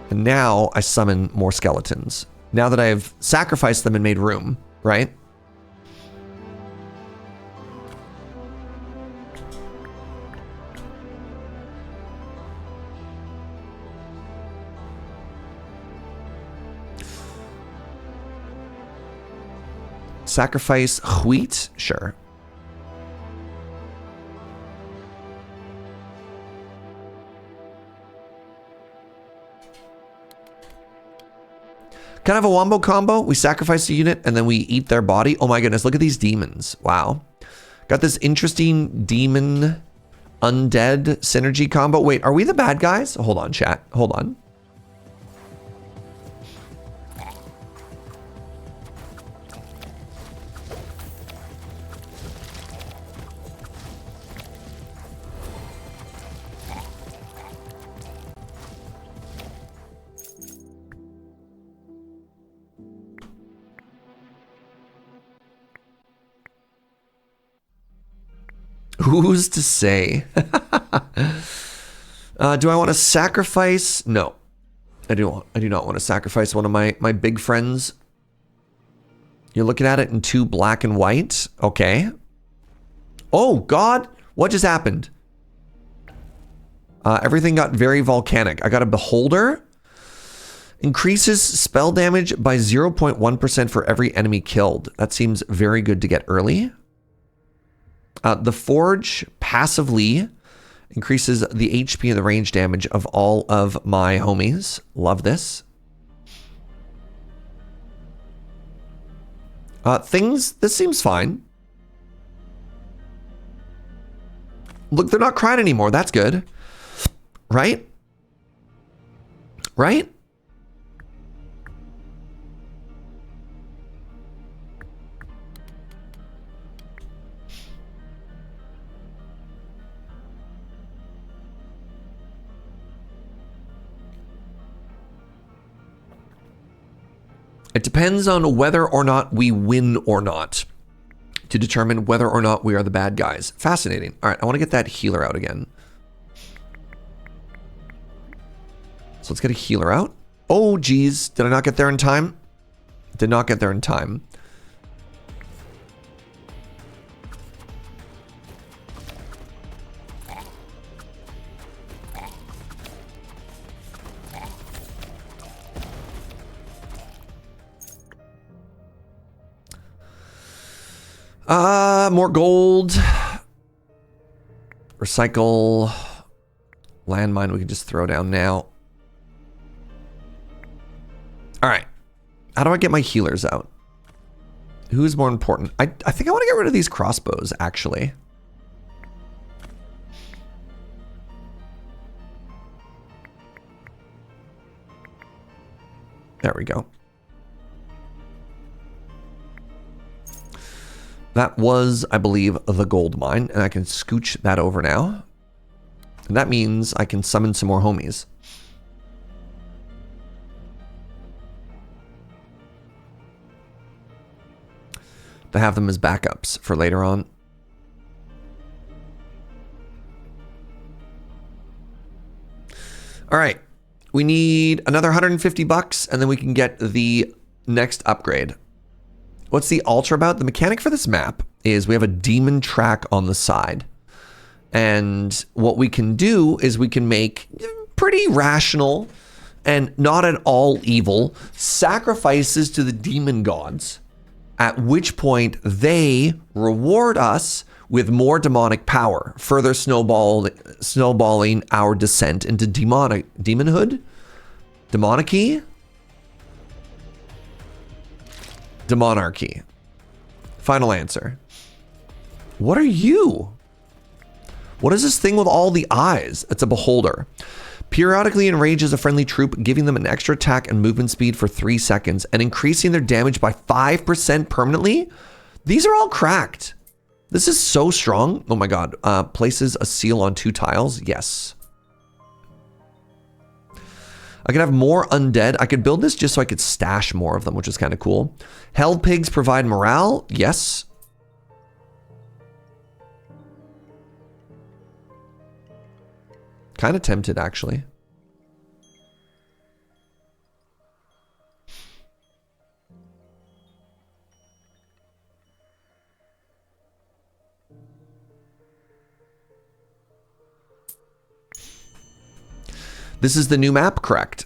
And now I summon more skeletons. Now that I've sacrificed them and made room, right? Sacrifice wheat? Sure. Kind of a wombo combo. We sacrifice a unit and then we eat their body. Oh my goodness, look at these demons. Wow. Got this interesting demon undead synergy combo. Wait, are we the bad guys? Hold on, chat. Hold on. Who's to say? Do I want to sacrifice? No, I do not want to sacrifice one of my big friends. You're looking at it in 2 black and white. Okay. Oh God, what just happened? Everything got very volcanic. I got a beholder. Increases spell damage by 0.1% for every enemy killed. That seems very good to get early. The Forge passively increases the HP and the range damage of all of my homies. Love this. This seems fine. Look, they're not crying anymore. That's good. Right? Right? It depends on whether or not we win or not to determine whether or not we are the bad guys. Fascinating. All right, I want to get that healer out again. So let's get a healer out. Oh, geez. Did I not get there in time? Did not get there in time. More gold. Recycle. Landmine we can just throw down now. All right. How do I get my healers out? Who's more important? I think I want to get rid of these crossbows, actually. There we go. That was, I believe, the gold mine, and I can scooch that over now. And that means I can summon some more homies. To have them as backups for later on. All right, we need another 150 bucks, and then we can get the next upgrade. What's the altar about? The mechanic for this map is we have a demon track on the side. And what we can do is we can make pretty rational and not at all evil sacrifices to the demon gods, at which point they reward us with more demonic power, further snowballing our descent into demonhood? Demonarchy? Demonarchy. Final answer. What are you? What is this thing with all the eyes? It's a beholder. Periodically enrages a friendly troop, giving them an extra attack and movement speed for 3 seconds and increasing their damage by 5% permanently. These are all cracked. This is so strong. Oh my god. Places a seal on 2 tiles. Yes. I could have more undead. I could build this just so I could stash more of them, which is kind of cool. Hell pigs provide morale. Yes. Kind of tempted, actually. This is the new map, correct?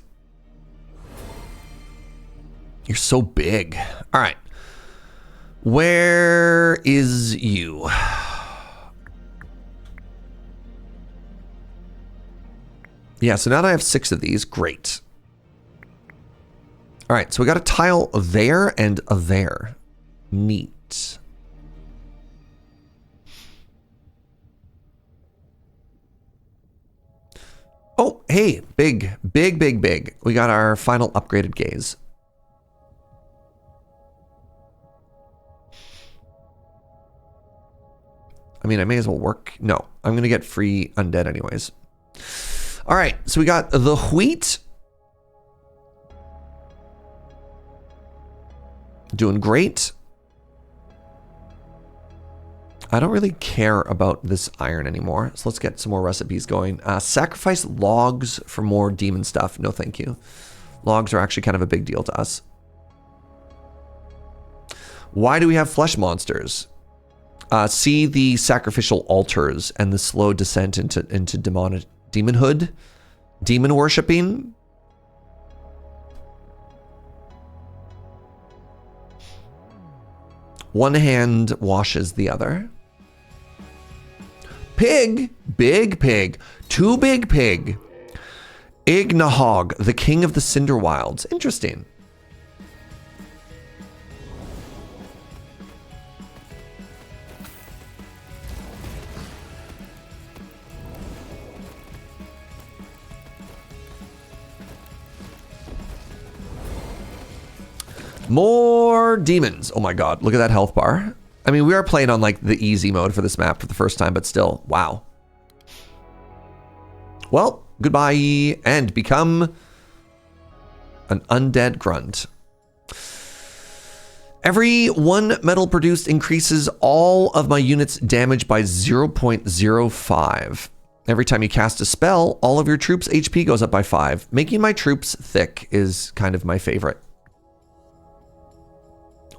You're so big. All right. Where is you? Yeah, so now that I have 6 of these, great. All right, so we got a tile there and a there. Neat. Oh, hey, big. We got our final upgraded gaze. I mean, I may as well work. No, I'm going to get free undead anyways. All right, so we got the wheat. Doing great. I don't really care about this iron anymore, so let's get some more recipes going. Sacrifice logs for more demon stuff. No, thank you. Logs are actually kind of a big deal to us. Why do we have flesh monsters? See the sacrificial altars and the slow descent into demonhood, demon worshipping. One hand washes the other. Pig, big pig, too big pig. Ignahog, the king of the Cinder Wilds. Interesting. More demons. Oh my god, look at that health bar. I mean, we are playing on like the easy mode for this map for the first time, but still, wow. Well, goodbye, and become an undead grunt. Every 1 metal produced increases all of my units' damage by 0.05. Every time you cast a spell, all of your troops' HP goes up by 5. Making my troops thick is kind of my favorite.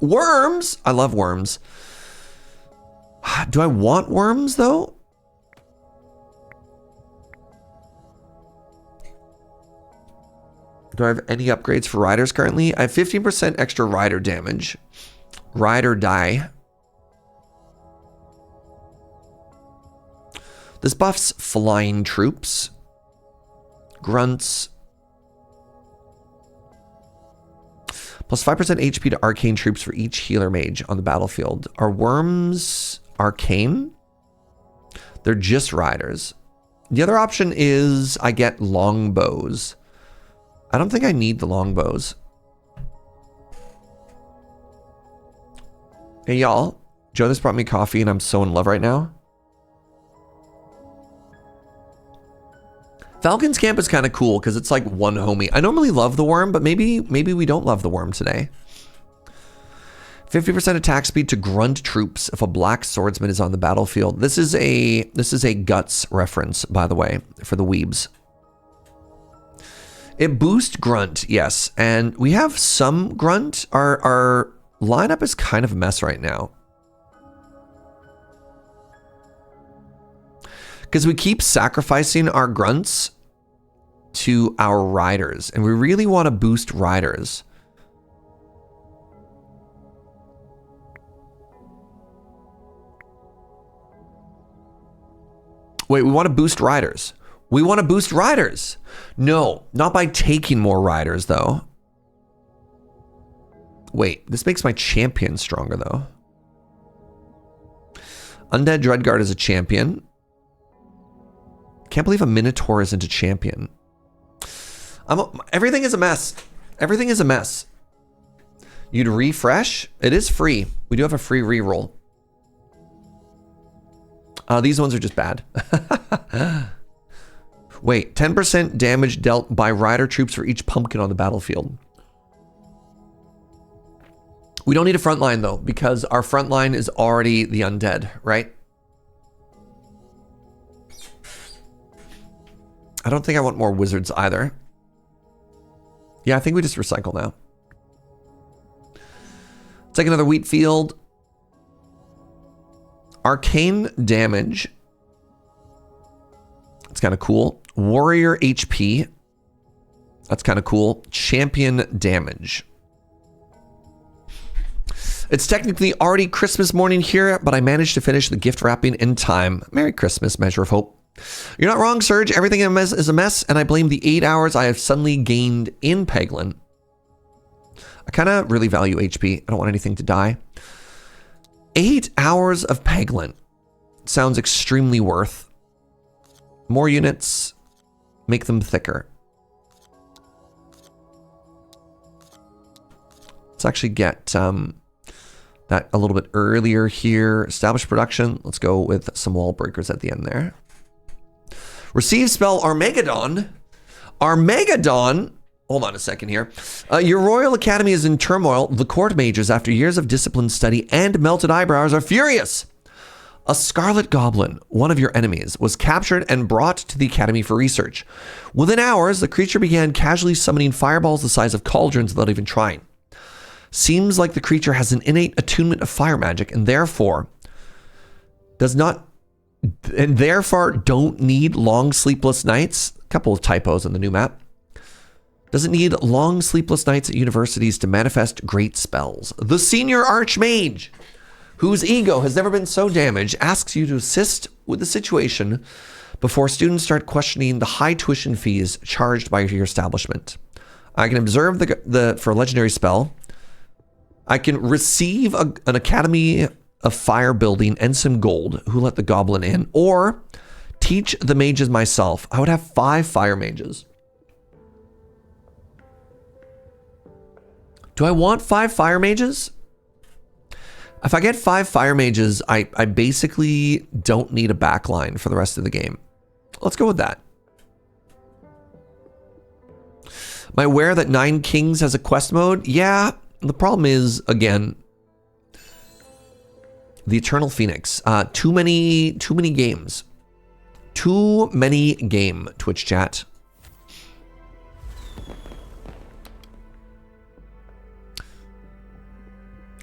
Worms! I love worms. Do I want worms, though? Do I have any upgrades for riders currently? I have 15% extra rider damage. Rider die. This buffs flying troops. Grunts. Plus 5% HP to arcane troops for each healer mage on the battlefield. Are worms arcane? They're just riders. The other option is I get longbows. I don't think I need the longbows. Hey y'all, Jonas brought me coffee and I'm so in love right now. Falcon's Camp is kind of cool because it's like one homie. I normally love the worm, but maybe we don't love the worm today. 50% attack speed to grunt troops if a black swordsman is on the battlefield. This is a Guts reference, by the way, for the weebs. It boosts grunt, yes, and we have some grunt. Our lineup is kind of a mess right now. Because we keep sacrificing our grunts to our riders, and we really want to boost riders. Wait, we want to boost riders. We want to boost riders. No, not by taking more riders, though. Wait, this makes my champion stronger, though. Undead Dreadguard is a champion. Can't believe a Minotaur isn't a champion. Everything is a mess. Everything is a mess. You'd refresh? It is free. We do have a free reroll. These ones are just bad. Wait, 10% damage dealt by rider troops for each pumpkin on the battlefield. We don't need a front line, though, because our front line is already the undead, right? I don't think I want more wizards either. Yeah, I think we just recycle now. Take another wheat field. Arcane damage. That's kind of cool. Warrior HP. That's kind of cool. Champion damage. It's technically already Christmas morning here, but I managed to finish the gift wrapping in time. Merry Christmas, Measure of Hope. You're not wrong, Serge. Everything is a mess, and I blame the 8 hours I have suddenly gained in Peglin. I kind of really value HP. I don't want anything to die. 8 hours of Peglin sounds extremely worth. More units, make them thicker. Let's actually get that a little bit earlier here. Establish production. Let's go with some wall breakers at the end there. Receive spell Armageddon. Armageddon. Hold on a second here. Your Royal Academy is in turmoil. The court mages, after years of disciplined study and melted eyebrows, are furious. A scarlet goblin, one of your enemies, was captured and brought to the academy for research. Within hours, the creature began casually summoning fireballs the size of cauldrons without even trying. Seems like the creature has an innate attunement of fire magic and therefore don't need long sleepless nights. A couple of typos in the new map. Doesn't need long sleepless nights at universities to manifest great spells. The senior archmage, whose ego has never been so damaged, asks you to assist with the situation before students start questioning the high tuition fees charged by your establishment. I can observe for a legendary spell. I can receive an academy of fire building and some gold. Who let the goblin in? Or teach the mages myself. I would have 5 fire mages. Do I want 5 fire mages? If I get 5 fire mages, I basically don't need a backline for the rest of the game. Let's go with that. Am I aware that 9 Kings has a quest mode? Yeah. The problem is, again, the Eternal Phoenix. Too many games. Too many game, Twitch chat.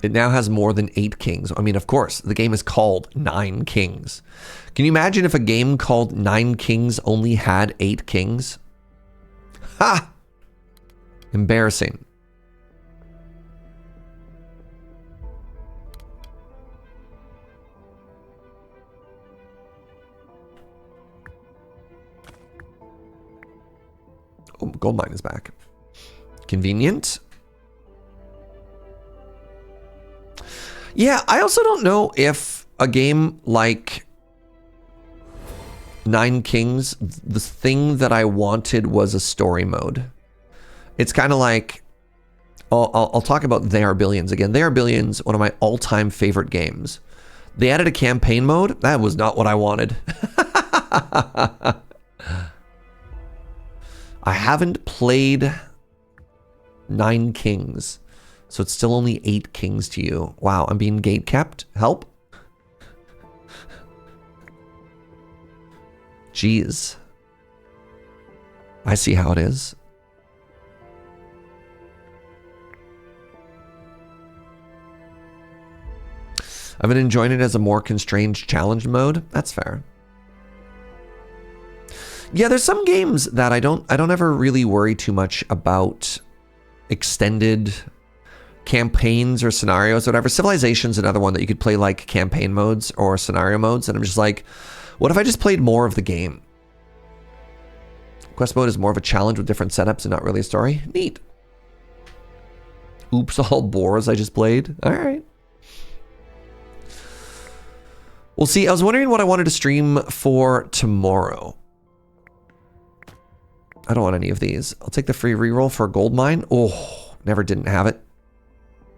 It now has more than 8 kings. I mean, of course, the game is called 9 Kings. Can you imagine if a game called 9 Kings only had 8 kings? Ha! Embarrassing. Oh, gold mine is back. Convenient. Yeah, I also don't know if a game like 9 Kings, the thing that I wanted was a story mode. It's kind of like, I'll talk about They Are Billions again. They Are Billions, one of my all-time favorite games. They added a campaign mode. That was not what I wanted. I haven't played 9 Kings. So it's still only 8 kings to you. Wow, I'm being gate kept. Help. Jeez. I see how it is. I've been enjoying it as a more constrained challenge mode. That's fair. Yeah, there's some games that I don't ever really worry too much about extended campaigns or scenarios or whatever. Civilization's another one that you could play like campaign modes or scenario modes, and I'm just like, What if I just played more of the game? Quest mode is more of a challenge with different setups and not really a story. Neat. Oops, all boars I just played. All right. We'll see. I was wondering what I wanted to stream for tomorrow. I don't want any of these. I'll take the free reroll for a gold mine. Oh, never didn't have it.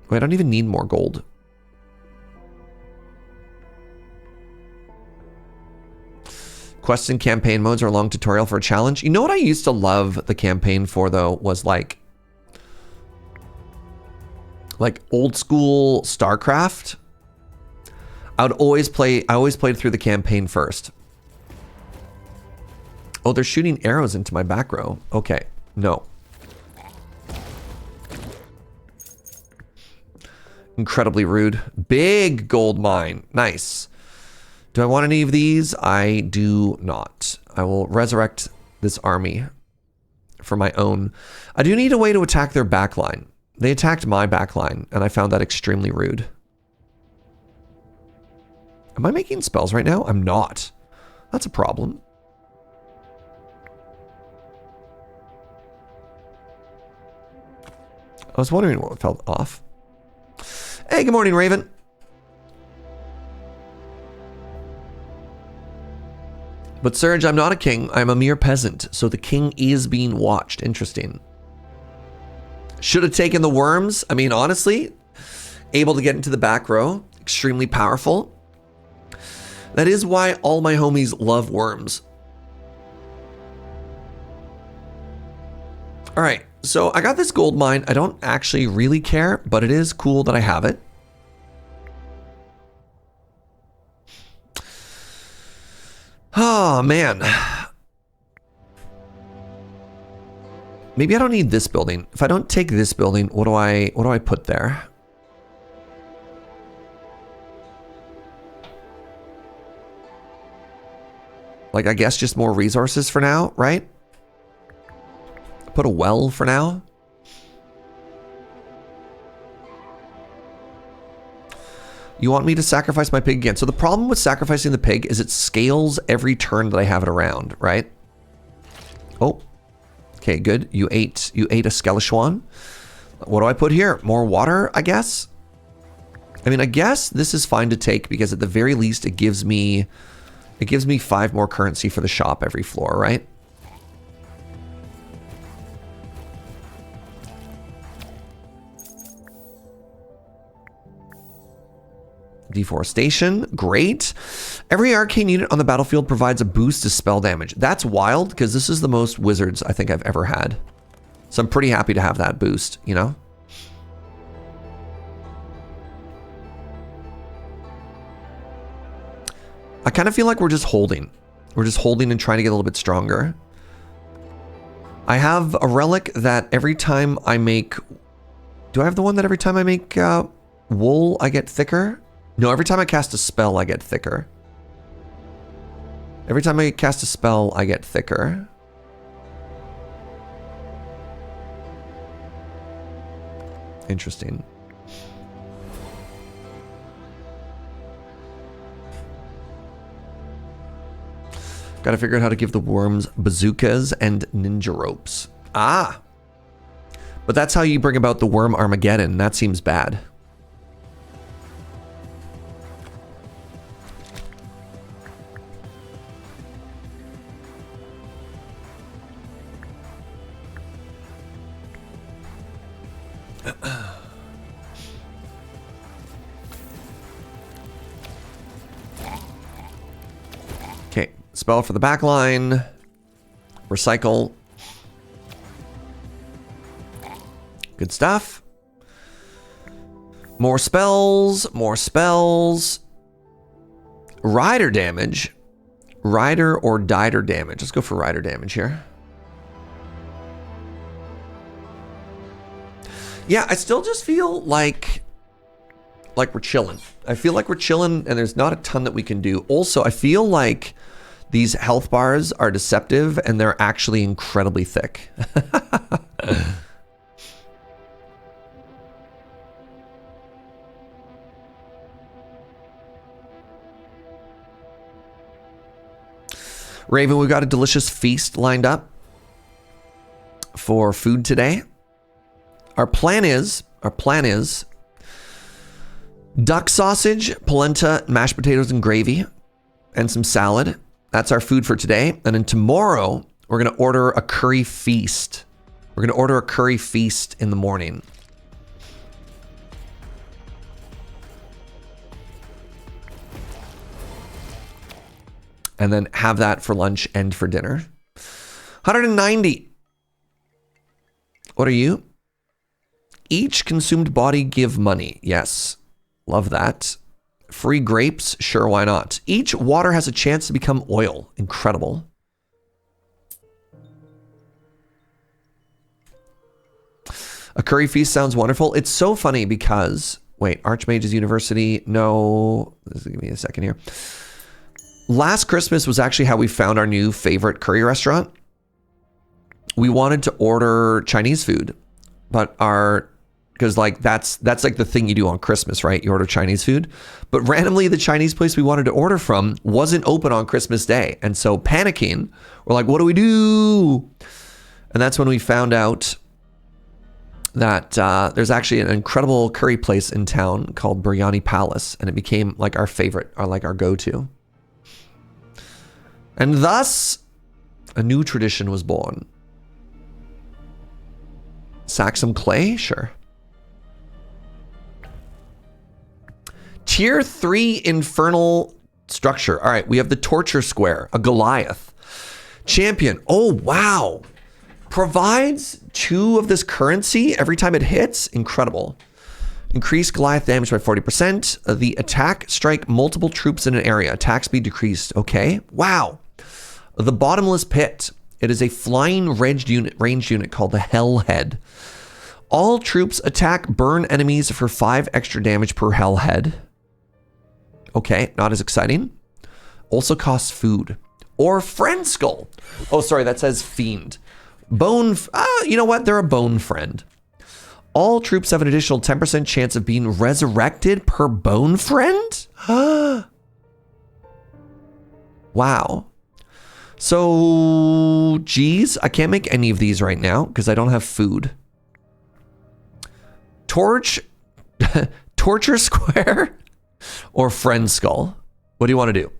Wait, I don't even need more gold. Quests and campaign modes are a long tutorial for a challenge. You know what I used to love the campaign for, though, was like old school StarCraft. I always played through the campaign first. Oh, they're shooting arrows into my back row. Okay, no. Incredibly rude. Big gold mine. Nice. Do I want any of these? I do not. I will resurrect this army for my own. I do need a way to attack their backline. They attacked my backline, and I found that extremely rude. Am I making spells right now? I'm not. That's a problem. I was wondering what felt off. Hey, good morning, Raven. But Serge, I'm not a king. I'm a mere peasant. So the king is being watched. Interesting. Should have taken the worms. I mean, honestly, able to get into the back row. Extremely powerful. That is why all my homies love worms. All right. So I got this gold mine. I don't actually really care, but it is cool that I have it. Oh, man. Maybe I don't need this building. If I don't take this building, what do I put there? Like, I guess just more resources for now, right? Put a well for now. You want me to sacrifice my pig again? So the problem with sacrificing the pig is it scales every turn that I have it around, right? Oh, okay, good. You ate a Skeleshwan. What do I put here? More water, I guess? I mean, I guess this is fine to take because at the very least it gives me 5 more currency for the shop every floor, right? Deforestation, great. Every arcane unit on the battlefield provides a boost to spell damage. That's wild because this is the most wizards I think I've ever had. So I'm pretty happy to have that boost, you know? I kind of feel like we're just holding. We're just holding and trying to get a little bit stronger. I have a relic that every time I make... Do I have the one that every time I make wool, I get thicker? No, every time I cast a spell, I get thicker. Every time I cast a spell, I get thicker. Interesting. Gotta figure out how to give the worms bazookas and ninja ropes. Ah! But that's how you bring about the worm Armageddon. That seems bad. Okay, spell for the back line. Recycle. Good stuff. More spells, more spells. Rider damage. Rider or Dider damage. Let's go for Rider damage here. Yeah, I still just feel like we're chilling. I feel like we're chilling and there's not a ton that we can do. Also, I feel like these health bars are deceptive and they're actually incredibly thick. Raven, we've got a delicious feast lined up for food today. Our plan is duck sausage, polenta, mashed potatoes and gravy, and some salad. That's our food for today. And then tomorrow, we're going to order a curry feast. We're going to order a curry feast in the morning. And then have that for lunch and for dinner. 190. What are you? Each consumed body give money. Yes. Love that. Free grapes? Sure, why not? Each water has a chance to become oil. Incredible. A curry feast sounds wonderful. It's so funny because... Wait, Archmage's University? No. Give me a second here. Last Christmas was actually how we found our new favorite curry restaurant. We wanted to order Chinese food, but because like that's like the thing you do on Christmas, right? You order Chinese food, but randomly the Chinese place we wanted to order from wasn't open on Christmas Day. And so panicking, we're like, what do we do? And that's when we found out that there's actually an incredible curry place in town called Biryani Palace, and it became like our favorite, or like our go-to. And thus, a new tradition was born. Sack some clay? Sure. Tier 3 infernal structure. All right, we have the torture square, a Goliath. Champion. Oh, wow. Provides 2 of this currency every time it hits. Incredible. Increase Goliath damage by 40%. The attack strike multiple troops in an area. Attack speed decreased. Okay. Wow. The bottomless pit. It is a flying ranged unit called the Hellhead. All troops attack burn enemies for 5 extra damage per Hellhead. Okay, not as exciting. Also costs food. Or Friend Skull. Oh, sorry, that says Fiend. Bone, you know what? They're a bone friend. All troops have an additional 10% chance of being resurrected per bone friend? Wow. So, geez, I can't make any of these right now because I don't have food. Torture square or friend skull? What do you want to do?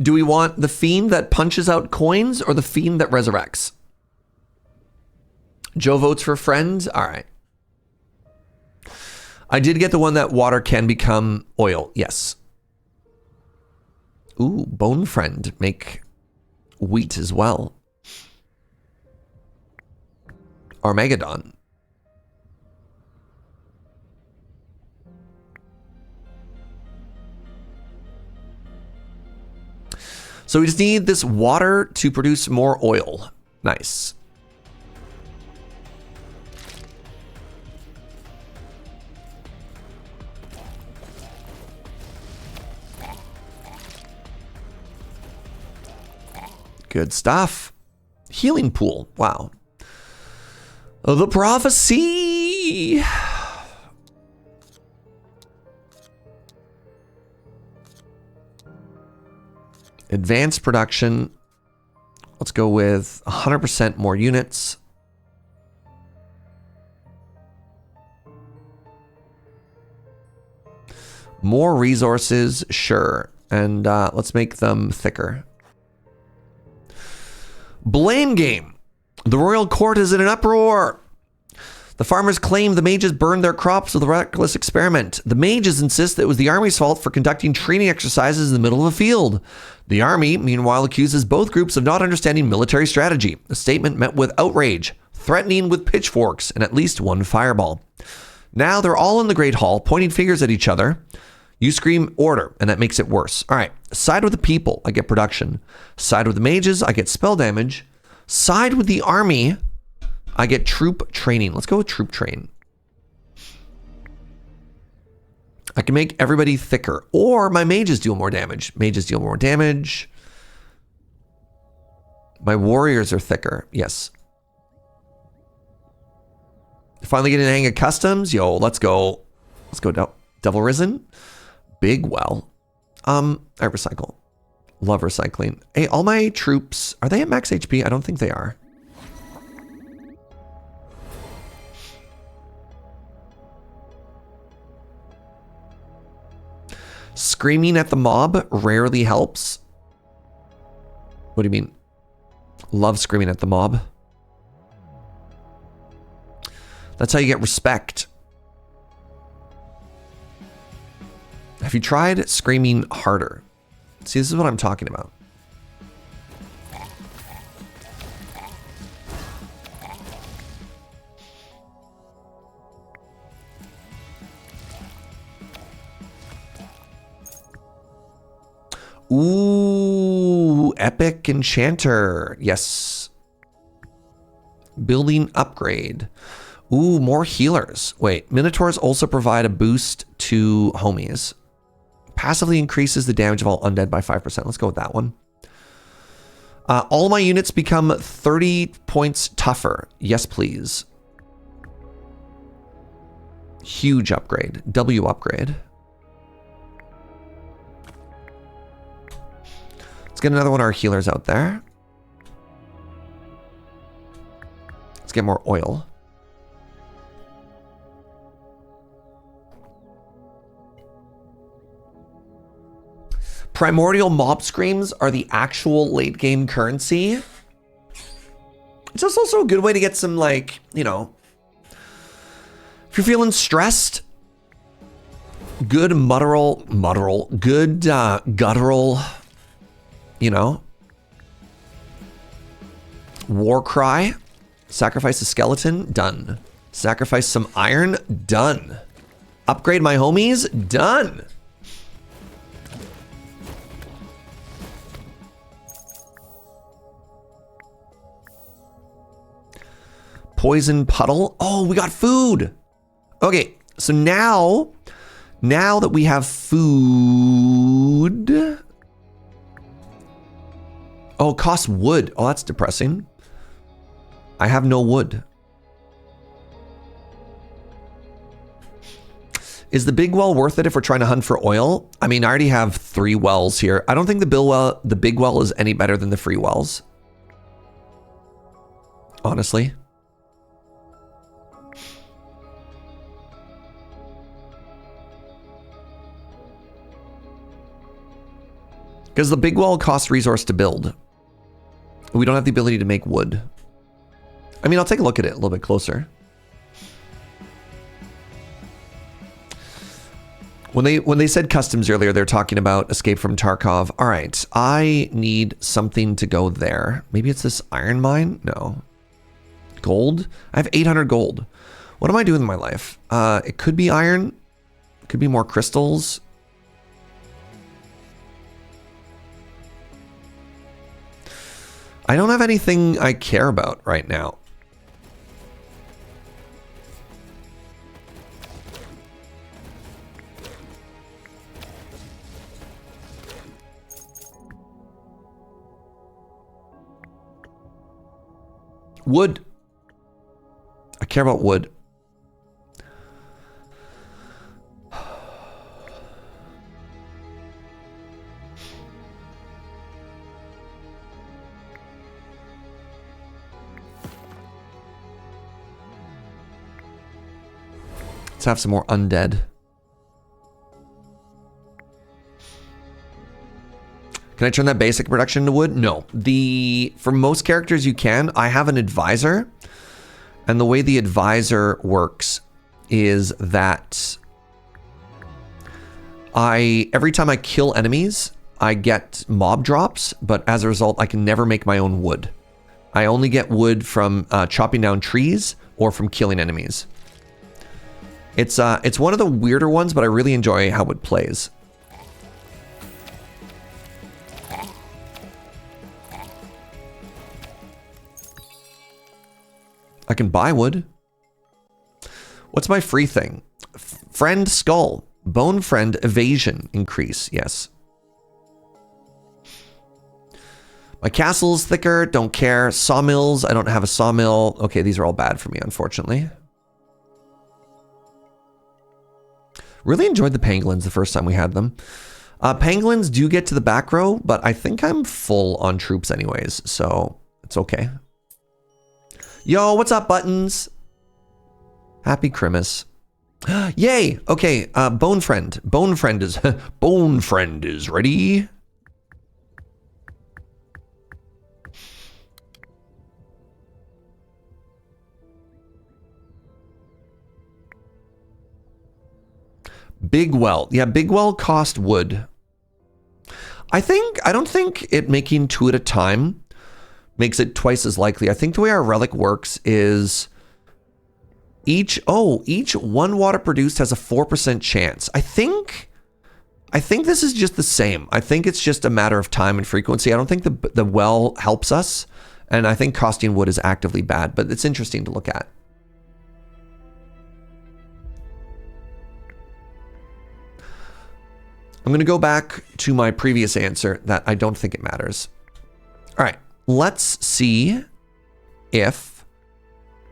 Do we want the fiend that punches out coins or the fiend that resurrects? Joe votes for friend. All right. I did get the one that water can become oil. Yes. Ooh, bone friend. Make wheat as well. Armageddon. So we just need this water to produce more oil. Nice. Good stuff. Healing pool. Wow. The prophecy. Advanced production. Let's go with 100% more units. More resources, sure. And let's make them thicker. Blame game. The royal court is in an uproar. The farmers claim the mages burned their crops with a reckless experiment. The mages insist that it was the army's fault for conducting training exercises in the middle of a field. The army, meanwhile, accuses both groups of not understanding military strategy. The statement met with outrage, threatening with pitchforks and at least one fireball. Now they're all in the Great Hall, pointing fingers at each other. You scream order, and that makes it worse. All right, side with the people, I get production. Side with the mages, I get spell damage. Side with the army, I get troop training. Let's go with troop train. I can make everybody thicker, or my mages deal more damage. Mages deal more damage. My warriors are thicker, yes. Finally getting the hang of customs. Yo, let's go. Let's go Devil Risen. Big well. I recycle. Love recycling. Hey, all my troops, are they at max HP? I don't think they are. Screaming at the mob rarely helps. What do you mean? Love screaming at the mob. That's how you get respect. Have you tried screaming harder? See, this is what I'm talking about. Ooh, epic enchanter. Yes. Building upgrade. Ooh, more healers. Wait, Minotaurs also provide a boost to homies. Passively increases the damage of all undead by 5%. Let's go with that one. All my units become 30 points tougher. Yes, please. Huge upgrade. W upgrade. Let's get another one of our healers out there. Let's get more oil. Primordial mob screams are the actual late game currency. It's just also a good way to get some, like, you know, if you're feeling stressed, good good guttural, you know, war cry, sacrifice a skeleton, done. Sacrifice some iron, done. Upgrade my homies, done. Poison puddle. Oh, we got food. Okay, so now that we have food. Oh, it costs wood. Oh, that's depressing. I have no wood. Is the big well worth it if we're trying to hunt for oil? I mean, I already have 3 wells here. I don't think the big well is any better than the free wells. Honestly. Because the big well costs resource to build. We don't have the ability to make wood. I mean, I'll take a look at it a little bit closer. When they said customs earlier, they're talking about Escape from Tarkov. All right, I need something to go there. Maybe it's this iron mine? No. Gold? I have 800 gold. What am I doing in my life? It could be iron. It could be more crystals. I don't have anything I care about right now. Wood. I care about wood. Let's have some more undead. Can I turn that basic production into wood? No. For most characters you can. I have an advisor. And the way the advisor works is that every time I kill enemies, I get mob drops, but as a result, I can never make my own wood. I only get wood from chopping down trees or from killing enemies. It's one of the weirder ones, but I really enjoy how it plays. I can buy wood. What's my free thing? Friend skull. Bone friend evasion increase. Yes. My castle is thicker. Don't care. Sawmills. I don't have a sawmill. Okay, these are all bad for me, unfortunately. Really enjoyed the pangolins the first time we had them. Pangolins do get to the back row, but I think I'm full on troops anyways, so it's okay. Yo, what's up, Buttons? Happy Christmas. Yay! Okay, Bone Friend. Bone Friend is Bone Friend is ready. Big well. Yeah, big well cost wood. I don't think it making 2 at a time makes it twice as likely. I think the way our relic works is each 1 water produced has a 4% chance. I think this is just the same. I think it's just a matter of time and frequency. I don't think the well helps us, and I think costing wood is actively bad, but it's interesting to look at. I'm going to go back to my previous answer that I don't think it matters. All right, let's see if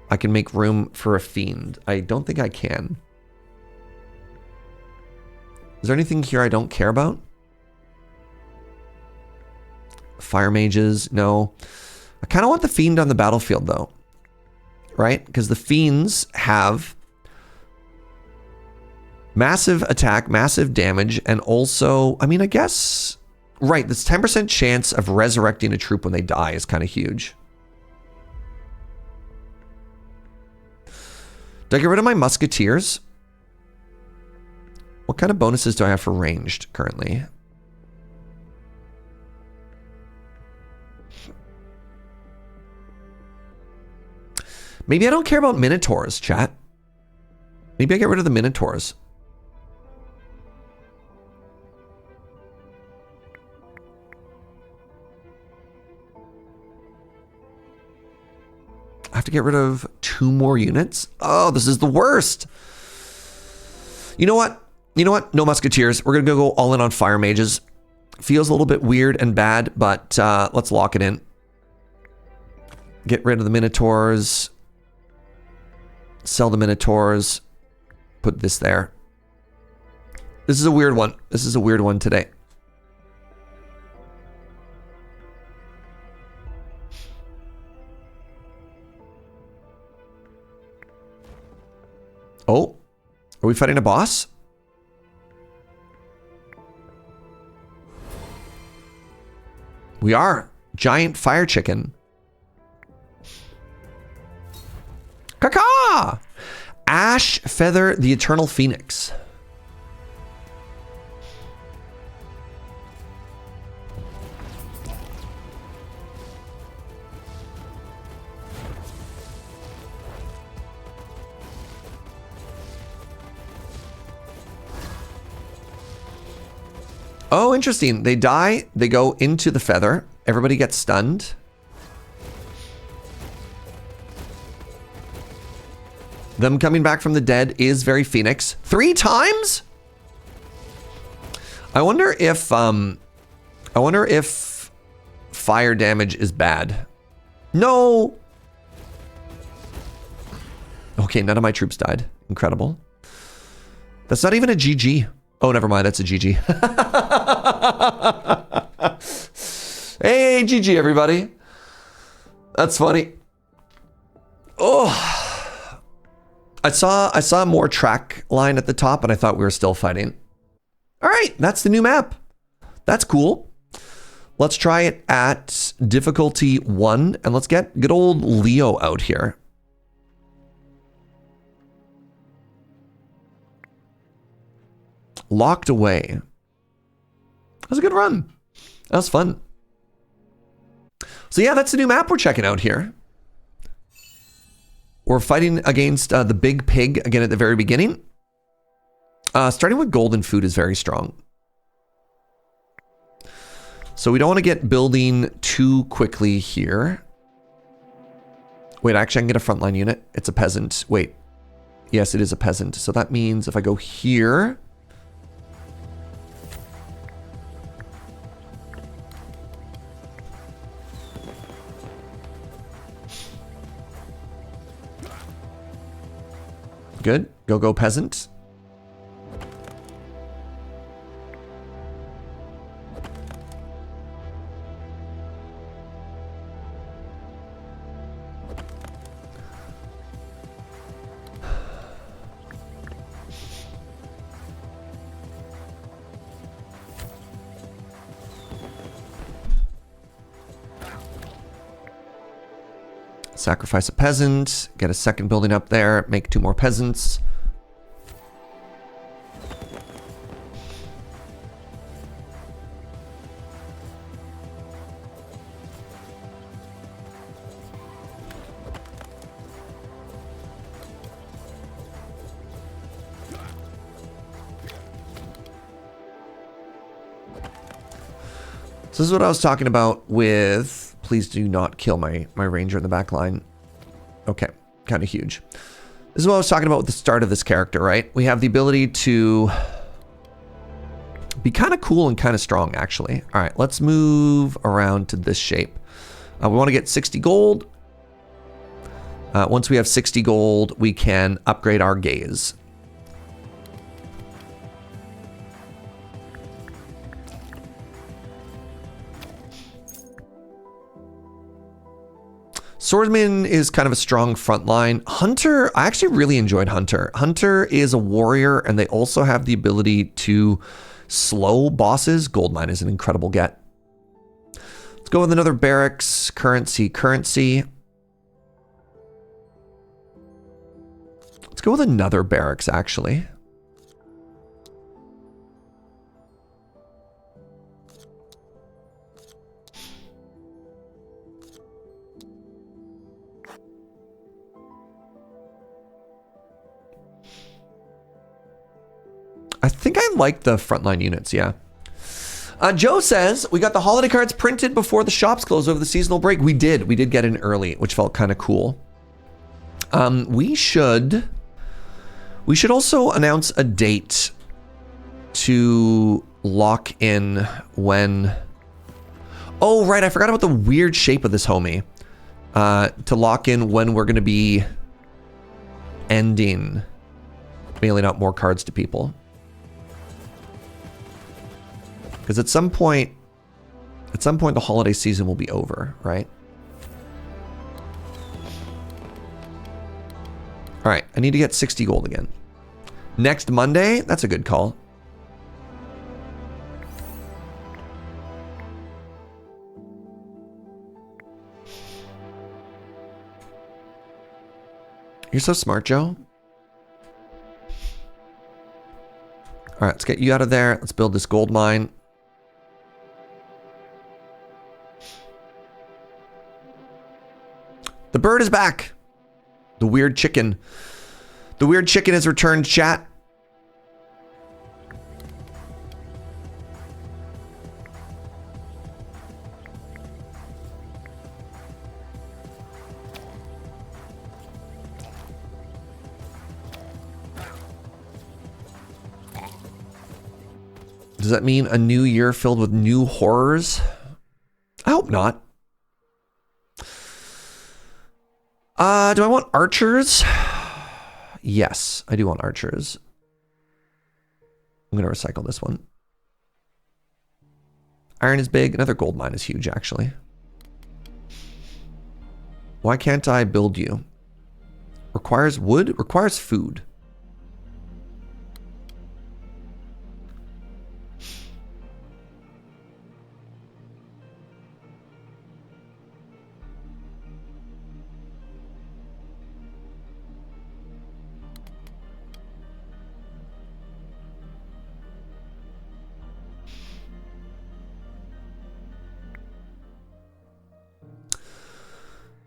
I can make room for a fiend. I don't think I can. Is there anything here I don't care about? Fire mages, no. I kind of want the fiend on the battlefield though, right? Because the fiends have massive attack, massive damage, and also, I mean, I guess, right, this 10% chance of resurrecting a troop when they die is kind of huge. Do I get rid of my musketeers? What kind of bonuses do I have for ranged currently? Maybe I don't care about minotaurs, chat. Maybe I get rid of the minotaurs. I have to get rid of 2 more units. Oh, this is the worst. You know what? No musketeers. We're going to go all in on fire mages. Feels a little bit weird and bad, but let's lock it in. Get rid of the minotaurs. Sell the minotaurs. Put this there. This is a weird one. This is a weird one today. Oh, are we fighting a boss? We are. Giant fire chicken. Caca! Ash Feather the Eternal Phoenix. Oh, interesting. They die, they go into the feather. Everybody gets stunned. Them coming back from the dead is very Phoenix. 3 times? I wonder if fire damage is bad. No. Okay, none of my troops died. Incredible. That's not even a GG. Oh, never mind. That's a GG. Hey, GG, everybody. That's funny. Oh, I saw more track line at the top, and I thought we were still fighting. All right, that's the new map. That's cool. Let's try it at difficulty 1, and let's get good old Leo out here. Locked away. That was a good run. That was fun. So yeah, that's the new map we're checking out here. We're fighting against the big pig again at the very beginning. Starting with golden food is very strong. So we don't want to get building too quickly here. Wait, actually I can get a frontline unit. It's a peasant. Wait. Yes, it is a peasant. So that means if I go here... Good. Go peasant. Sacrifice a peasant, get a second building up there, make 2 more peasants. So this is what I was talking about with, please do not kill my ranger in the back line. Okay, kind of huge. This is what I was talking about with the start of this character, right? We have the ability to be kind of cool and kind of strong, actually. All right, let's move around to this shape. We want to get 60 gold. Once we have 60 gold, we can upgrade our gaze. Swordsman is kind of a strong front line. Hunter, I actually really enjoyed Hunter. Hunter is a warrior, and they also have the ability to slow bosses. Goldmine is an incredible get. Let's go with another barracks. Currency. Let's go with another barracks, actually. I think I like the frontline units, yeah. Joe says, we got the holiday cards printed before the shops closed over the seasonal break. We did get in early, which felt kind of cool. We should also announce a date to lock in when... Oh, right, I forgot about the weird shape of this homie. To lock in when we're going to be ending mailing out more cards to people. Because at some point the holiday season will be over, right? All right, I need to get 60 gold again. Next Monday, that's a good call. You're so smart, Joe. All right, let's get you out of there. Let's build this gold mine. The bird is back. The weird chicken. The weird chicken has returned, chat. Does that mean a new year filled with new horrors? I hope not. Do I want archers? Yes, I do want archers. I'm going to recycle this one. Iron is big. Another gold mine is huge, actually. Why can't I build you? Requires wood? Requires food.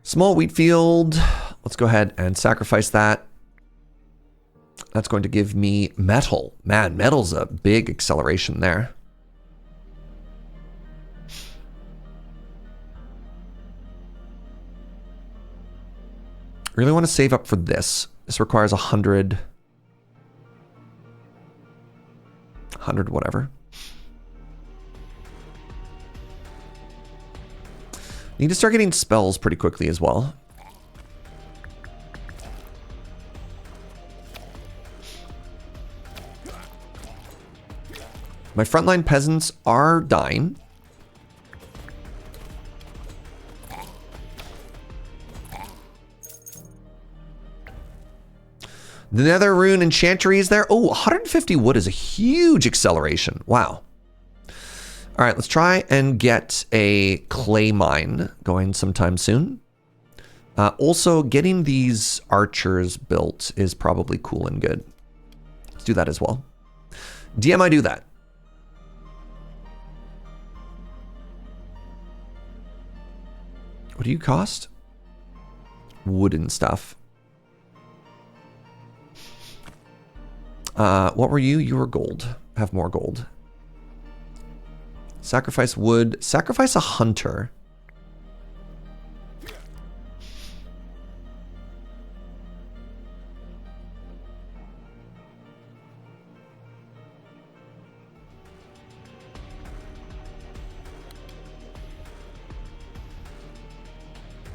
Small wheat field. Let's go ahead and sacrifice that. That's going to give me metal. Man, metal's a big acceleration there. Really want to save up for this. This requires 100 whatever. Need to start getting spells pretty quickly as well. My frontline peasants are dying. The nether rune enchantry is there. Oh, 150 wood is a huge acceleration. Wow. All right, let's try and get a clay mine going sometime soon. Also, getting these archers built is probably cool and good. Let's do that as well. DMI do that. What do you cost? Wooden stuff. What were you? You were gold. Have more gold. Sacrifice wood. Sacrifice a hunter.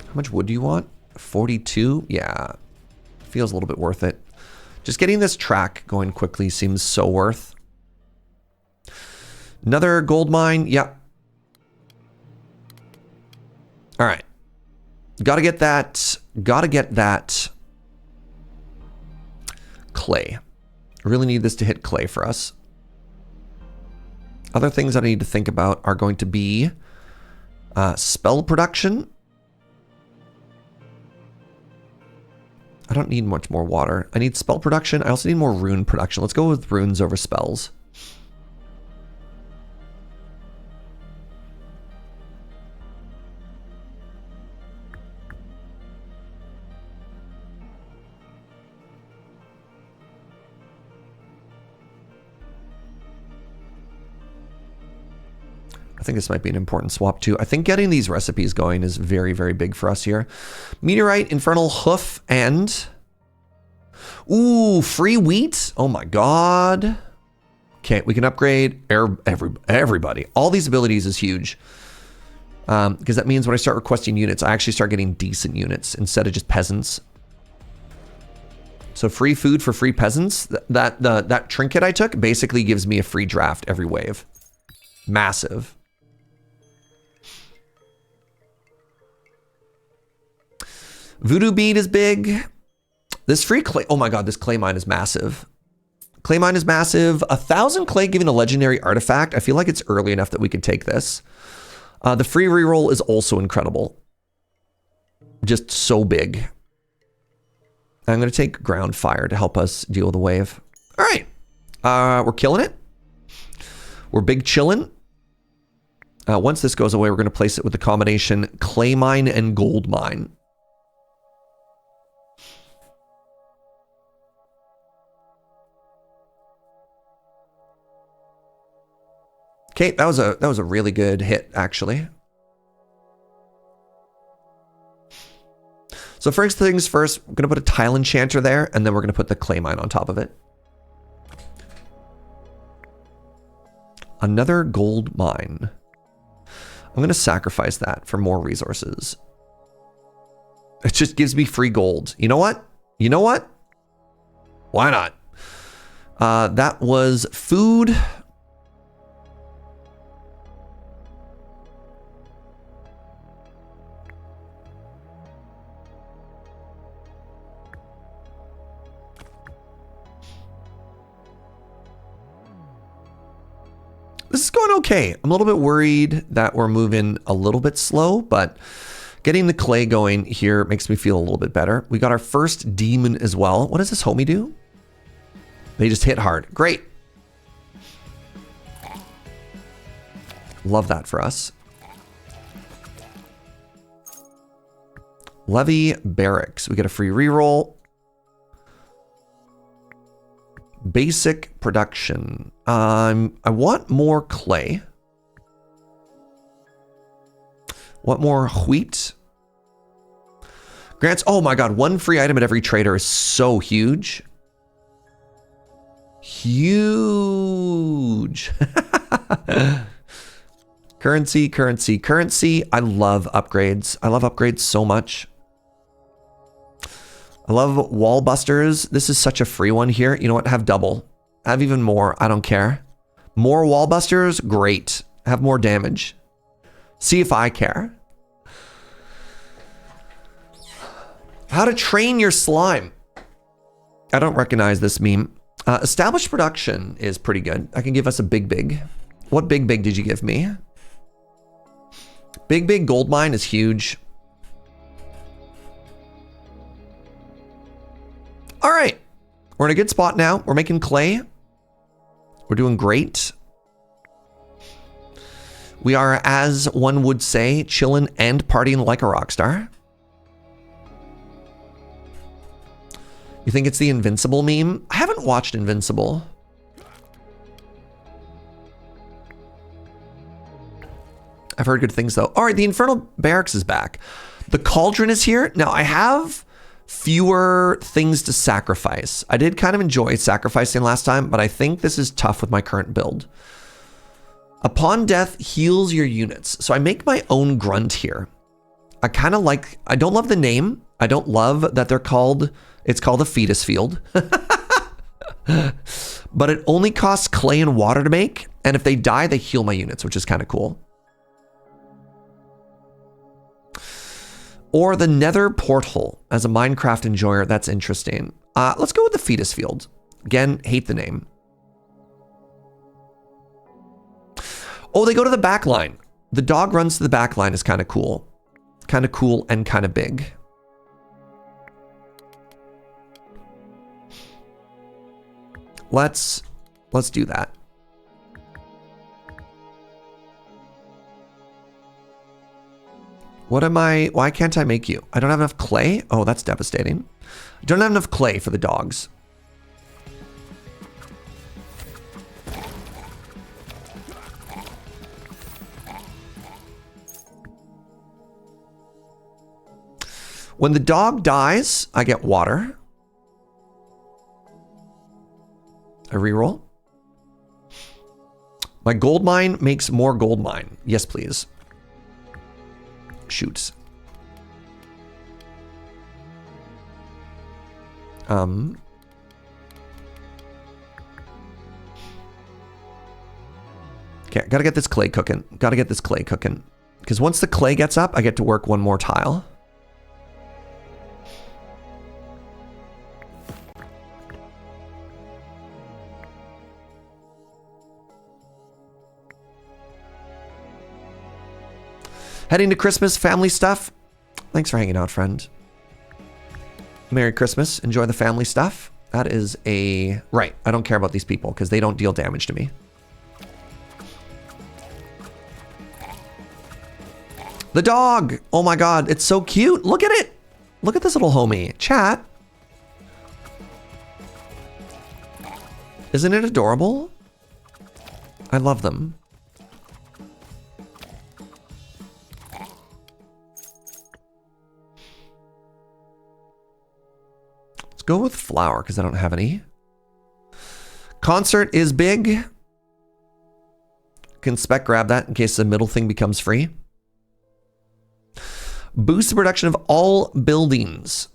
How much wood do you want? 42? Yeah. Feels a little bit worth it. Just getting this track going quickly seems so worth. Another gold mine. Yep. All right. Gotta get that. Gotta get that clay. I really need this to hit clay for us. Other things I need to think about are going to be spell production. I don't need much more water. I need spell production. I also need more rune production. Let's go with runes over spells. I think this might be an important swap too. I think getting these recipes going is very, very big for us here. Meteorite, Infernal Hoof, and... Ooh, free wheat? Oh my god. Okay, we can upgrade everybody. All these abilities is huge. Because that means when I start requesting units, I actually start getting decent units instead of just peasants. So free food for free peasants. That trinket I took basically gives me a free draft every wave. Massive. Voodoo bead is big. This free clay, oh my god, this clay mine is massive. Clay mine is massive. 1,000 clay giving a legendary artifact. I feel like it's early enough that we could take this. The free reroll is also incredible. Just so big. I'm going to take ground fire to help us deal with the wave. All right. We're killing it. We're big chillin'. Once this goes away, we're going to place it with the combination clay mine and gold mine. Okay, that was a really good hit, actually. So first things first, we're gonna put a tile enchanter there, and then we're gonna put the clay mine on top of it. Another gold mine. I'm gonna sacrifice that for more resources. It just gives me free gold. You know what? You know what? Why not? That was food. This is going okay. I'm a little bit worried that we're moving a little bit slow, but getting the clay going here makes me feel a little bit better. We got our first demon as well. What does this homie do? They just hit hard. Great. Love that for us. Levy barracks. We get a free reroll. Basic production. I want more clay. Want more wheat. Grants, oh my god, one free item at every trader is so huge. Huge. Currency, currency, currency. I love upgrades. I love upgrades so much. I love wall busters. This is such a free one here. You know what? Have double. Have even more. I don't care. More wall busters? Great. Have more damage. See if I care. How to train your slime. I don't recognize this meme. Established production is pretty good. I can give us a big. What big did you give me? Big gold mine is huge. All right. We're in a good spot now. We're making clay. We're doing great. We are, as one would say, chilling and partying like a rock star. You think it's the Invincible meme? I haven't watched Invincible. I've heard good things though. All right, the Infernal Barracks is back. The Cauldron is here. Now I have fewer things to sacrifice. I did kind of enjoy sacrificing last time, but I think this is tough with my current build. Upon death, heals your units. So I make my own grunt here. I kind of like, I don't love the name. I don't love that it's called a fetus field. But it only costs clay and water to make. And if they die, they heal my units, which is kind of cool. Or the Nether Porthole. As a Minecraft enjoyer, that's interesting. Let's go with the fetus field. Again, hate the name. Oh, they go to the back line. The dog runs to the back line is kind of cool. Kind of cool and kind of big. Let's do that. Why can't I make you? I don't have enough clay? Oh, that's devastating. I don't have enough clay for the dogs. When the dog dies, I get water. I reroll. My gold mine makes more gold mine. Yes, please. Shoots. Okay, gotta get this clay cooking. Gotta get this clay cooking. Because once the clay gets up, I get to work one more tile. Heading to Christmas, family stuff. Thanks for hanging out, friend. Merry Christmas. Enjoy the family stuff. That is a... Right, I don't care about these people because they don't deal damage to me. The dog! Oh my god, it's so cute. Look at it! Look at this little homie. Chat. Isn't it adorable? I love them. Go with flour because I don't have any. Concert is big. Can spec grab that in case the middle thing becomes free. Boost the production of all buildings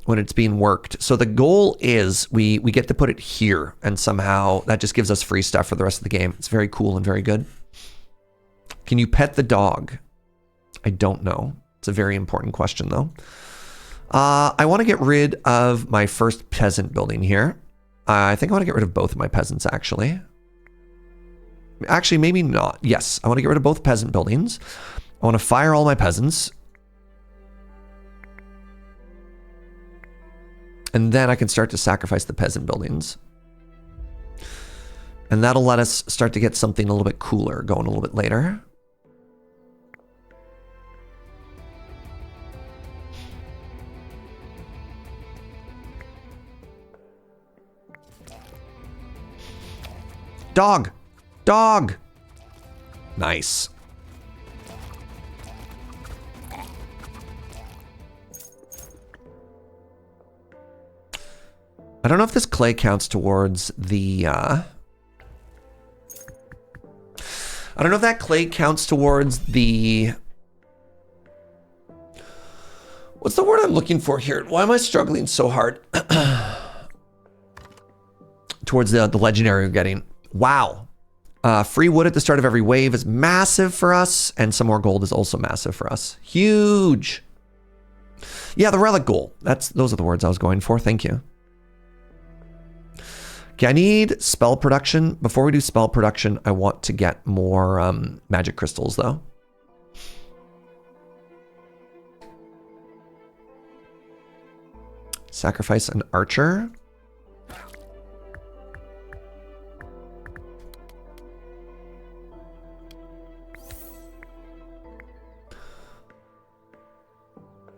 when it's being worked. So the goal is we get to put it here and somehow that just gives us free stuff for the rest of the game. It's very cool and very good. Can you pet the dog? I don't know. It's a very important question though. I want to get rid of my first peasant building here. I think I want to get rid of both of my peasants, actually. Actually, maybe not. Yes, I want to get rid of both peasant buildings. I want to fire all my peasants. And then I can start to sacrifice the peasant buildings. And that'll let us start to get something a little bit cooler going a little bit later. Dog! Dog! Nice. I don't know if this clay counts towards the, I don't know if that clay counts towards the... What's the word I'm looking for here? Why am I struggling so hard? Towards the legendary we're getting. Wow. Free wood at the start of every wave is massive for us, and some more gold is also massive for us. Huge. Yeah, the relic goal. Those are the words I was going for. Thank you. Okay, I need spell production. Before we do spell production, I want to get more magic crystals, though. Sacrifice an archer.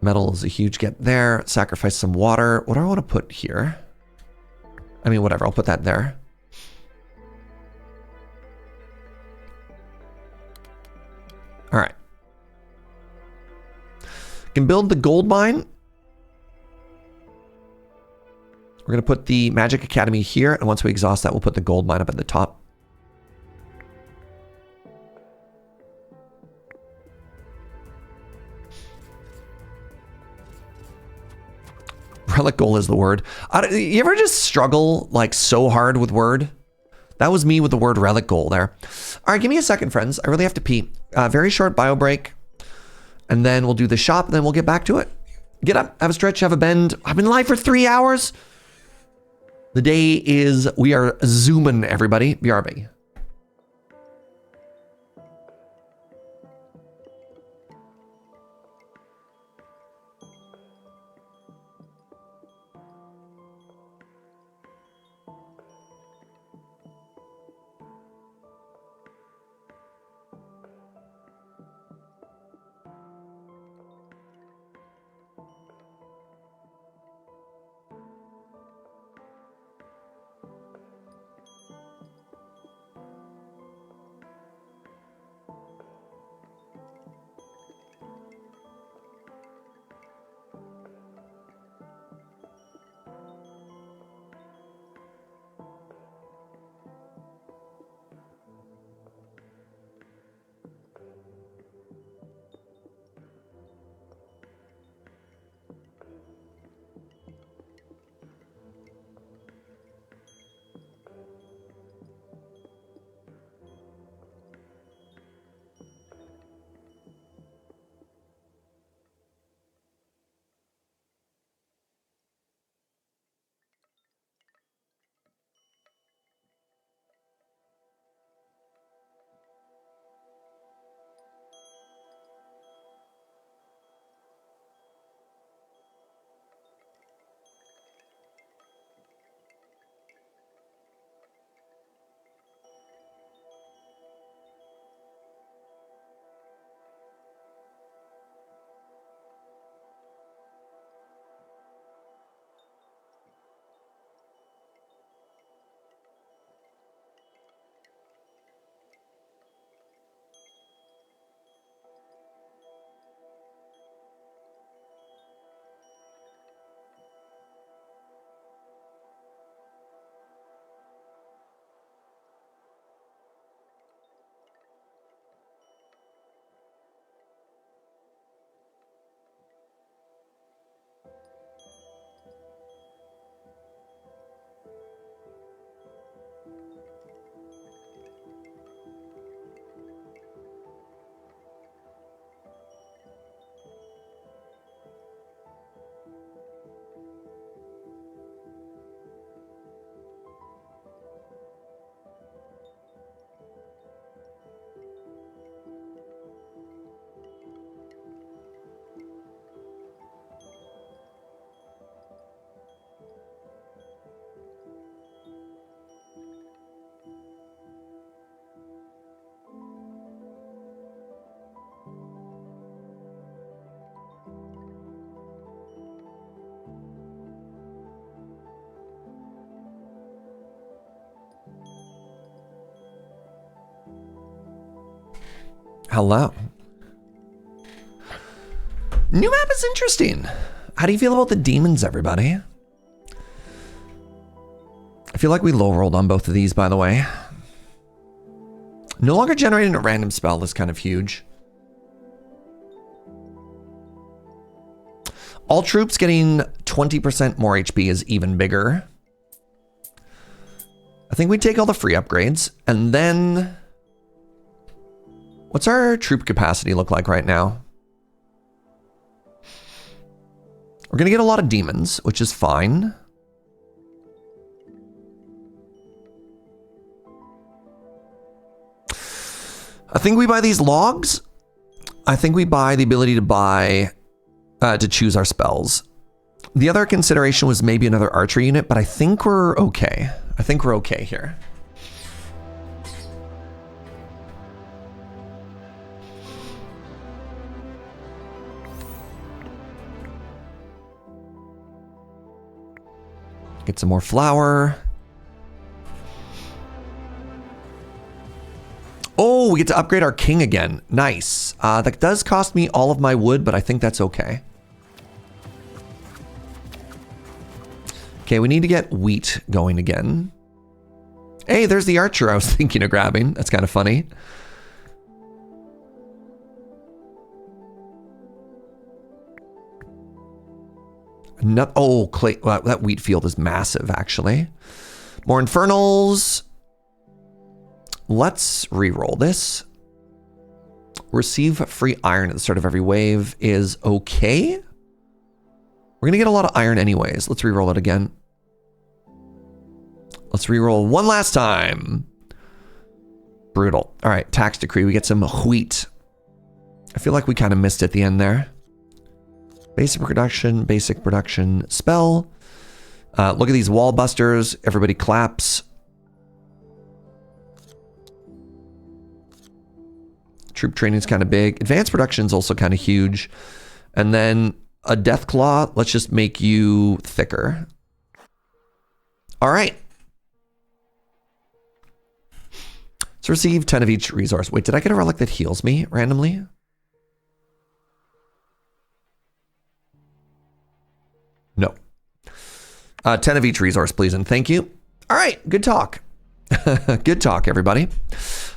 Metal is a huge get there. Sacrifice some water. What do I want to put here? I mean, whatever. I'll put that there. All right. Can build the gold mine. We're going to put the Magic Academy here. And once we exhaust that, we'll put the gold mine up at the top. Relic goal is the word. You ever just struggle like so hard with word? That was me with the word relic goal there. All right, give me a second, friends. I really have to pee. Very short bio break. And then we'll do the shop, and then we'll get back to it. Get up, have a stretch, have a bend. I've been live for 3 hours. The day is, we are zooming, everybody. BRB. Hello. New map is interesting. How do you feel about the demons, everybody? I feel like we low rolled on both of these, by the way. No longer generating a random spell is kind of huge. All troops getting 20% more HP is even bigger. I think we take all the free upgrades, and then what's our troop capacity look like right now? We're gonna get a lot of demons, which is fine. I think we buy these logs. I think we buy the ability to buy, to choose our spells. The other consideration was maybe another archery unit, but I think we're okay. I think we're okay here. Get some more flour. Oh, we get to upgrade our king again. Nice. That does cost me all of my wood, but I think that's okay. Okay, we need to get wheat going again. Hey, there's the archer I was thinking of grabbing. That's kind of funny. Oh, clay. Well, that wheat field is massive, actually. More infernals. Let's re-roll this. Receive free iron at the start of every wave is okay. We're going to get a lot of iron anyways. Let's re-roll it again. Let's re-roll one last time. Brutal. All right, tax decree. We get some wheat. I feel like we kind of missed it at the end there. Basic production, spell. Look at these wall busters. Everybody claps. Troop training is kind of big. Advanced production is also kind of huge. And then a death claw. Let's just make you thicker. All right. Let's receive 10 of each resource. Wait, did I get a relic that heals me randomly? No. 10 of each resource, please, and thank you. All right, good talk. Good talk, everybody.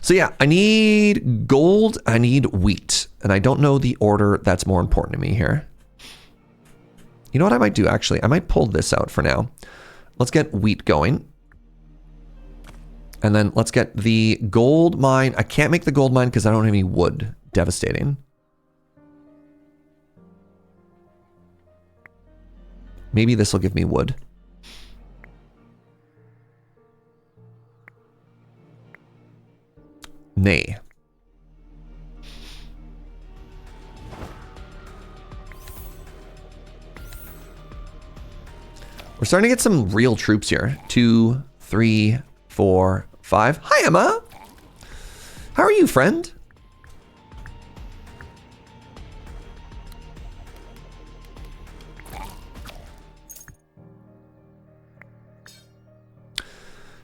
So yeah, I need gold, I need wheat, and I don't know the order that's more important to me here. You know what I might do, actually? I might pull this out for now. Let's get wheat going. And then let's get the gold mine. I can't make the gold mine because I don't have any wood. Devastating. Maybe this will give me wood. Nay. We're starting to get some real troops here. 2, 3, 4, 5. Hi, Emma. How are you, friend?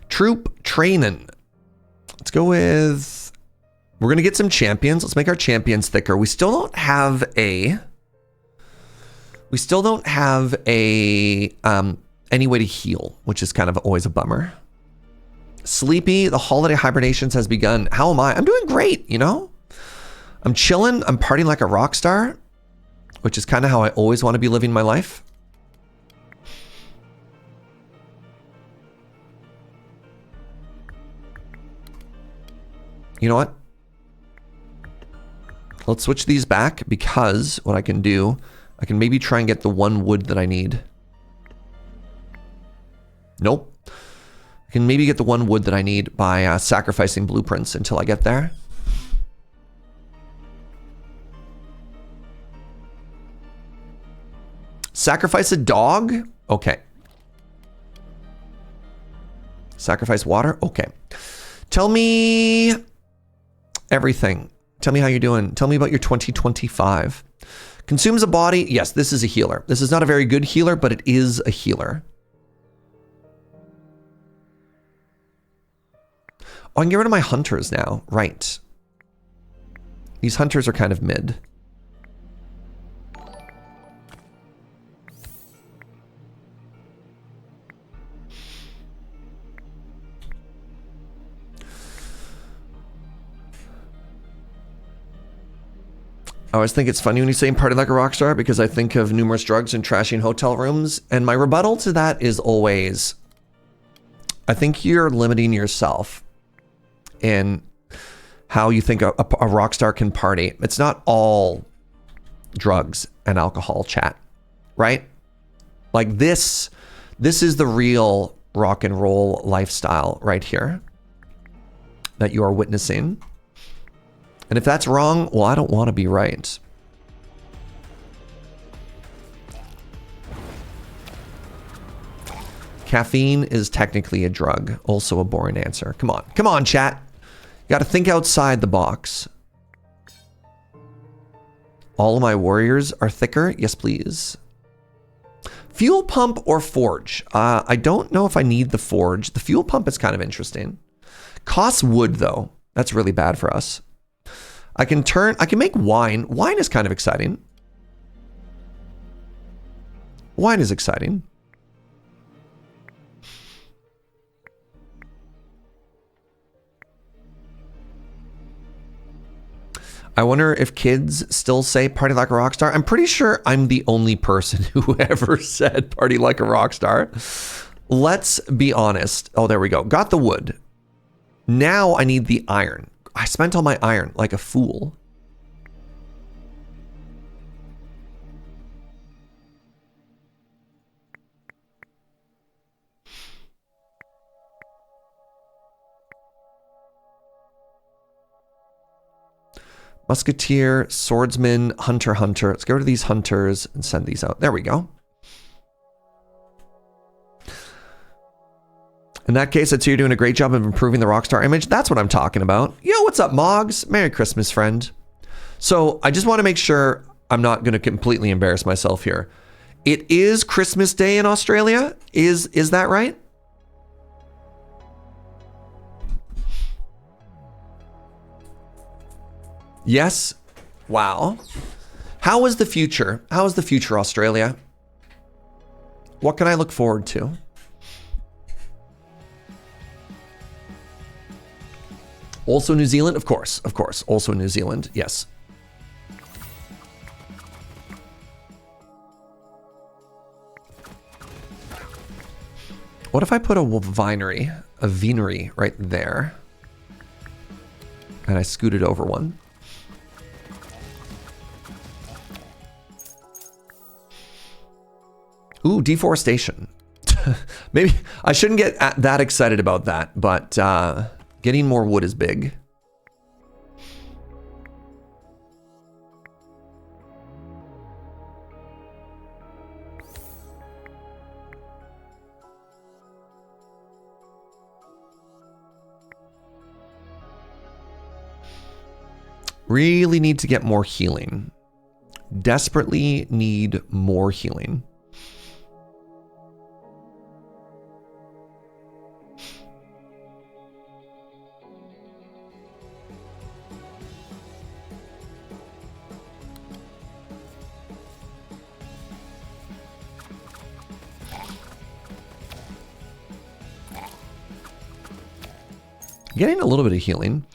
Troop training. Let's go with... We're going to get some champions. Let's make our champions thicker. We still don't have a... any way to heal, which is kind of always a bummer. Sleepy, the holiday hibernations has begun. How am I? I'm doing great, you know? I'm chilling. I'm partying like a rock star, which is kind of how I always want to be living my life. You know what? Let's switch these back because what I can do, I can maybe try and get the one wood that I need. Nope. I can maybe get the one wood that I need by sacrificing blueprints until I get there. Sacrifice a dog? Okay. Sacrifice water? Okay. Tell me everything. Tell me how you're doing. Tell me about your 2025. Consumes a body. Yes, this is a healer. This is not a very good healer, but it is a healer. Oh, I can get rid of my hunters now. Right. These hunters are kind of mid. I always think it's funny when you say party like a rock star because I think of numerous drugs and trashing hotel rooms. And my rebuttal to that is always, I think you're limiting yourself in how you think a rock star can party. It's not all drugs and alcohol, chat, right? Like this is the real rock and roll lifestyle right here that you are witnessing. And if that's wrong, well, I don't want to be right. Caffeine is technically a drug. Also a boring answer. Come on. Come on, chat. You got to think outside the box. All of my warriors are thicker. Yes, please. Fuel pump or forge? I don't know if I need the forge. The fuel pump is kind of interesting. Costs wood, though. That's really bad for us. I can make wine. Wine is kind of exciting. Wine is exciting. I wonder if kids still say party like a rock star. I'm pretty sure I'm the only person who ever said party like a rock star. Let's be honest. Oh, there we go. Got the wood. Now I need the iron. I spent all my iron like a fool. Musketeer, swordsman, hunter. Let's get rid of these hunters and send these out. There we go. In that case, I'd say you're doing a great job of improving the Rockstar image. That's what I'm talking about. Yo, what's up, Moggs? Merry Christmas, friend. So I just want to make sure I'm not going to completely embarrass myself here. It is Christmas Day in Australia. Is that right? Yes. Wow. How is the future? How is the future, Australia? What can I look forward to? Also New Zealand? Of course. Also New Zealand. Yes. What if I put a vinery right there? And I scooted over one. Ooh, deforestation. Maybe I shouldn't get that excited about that, but getting more wood is big. Really need to get more healing. Desperately need more healing. Getting a little bit of healing.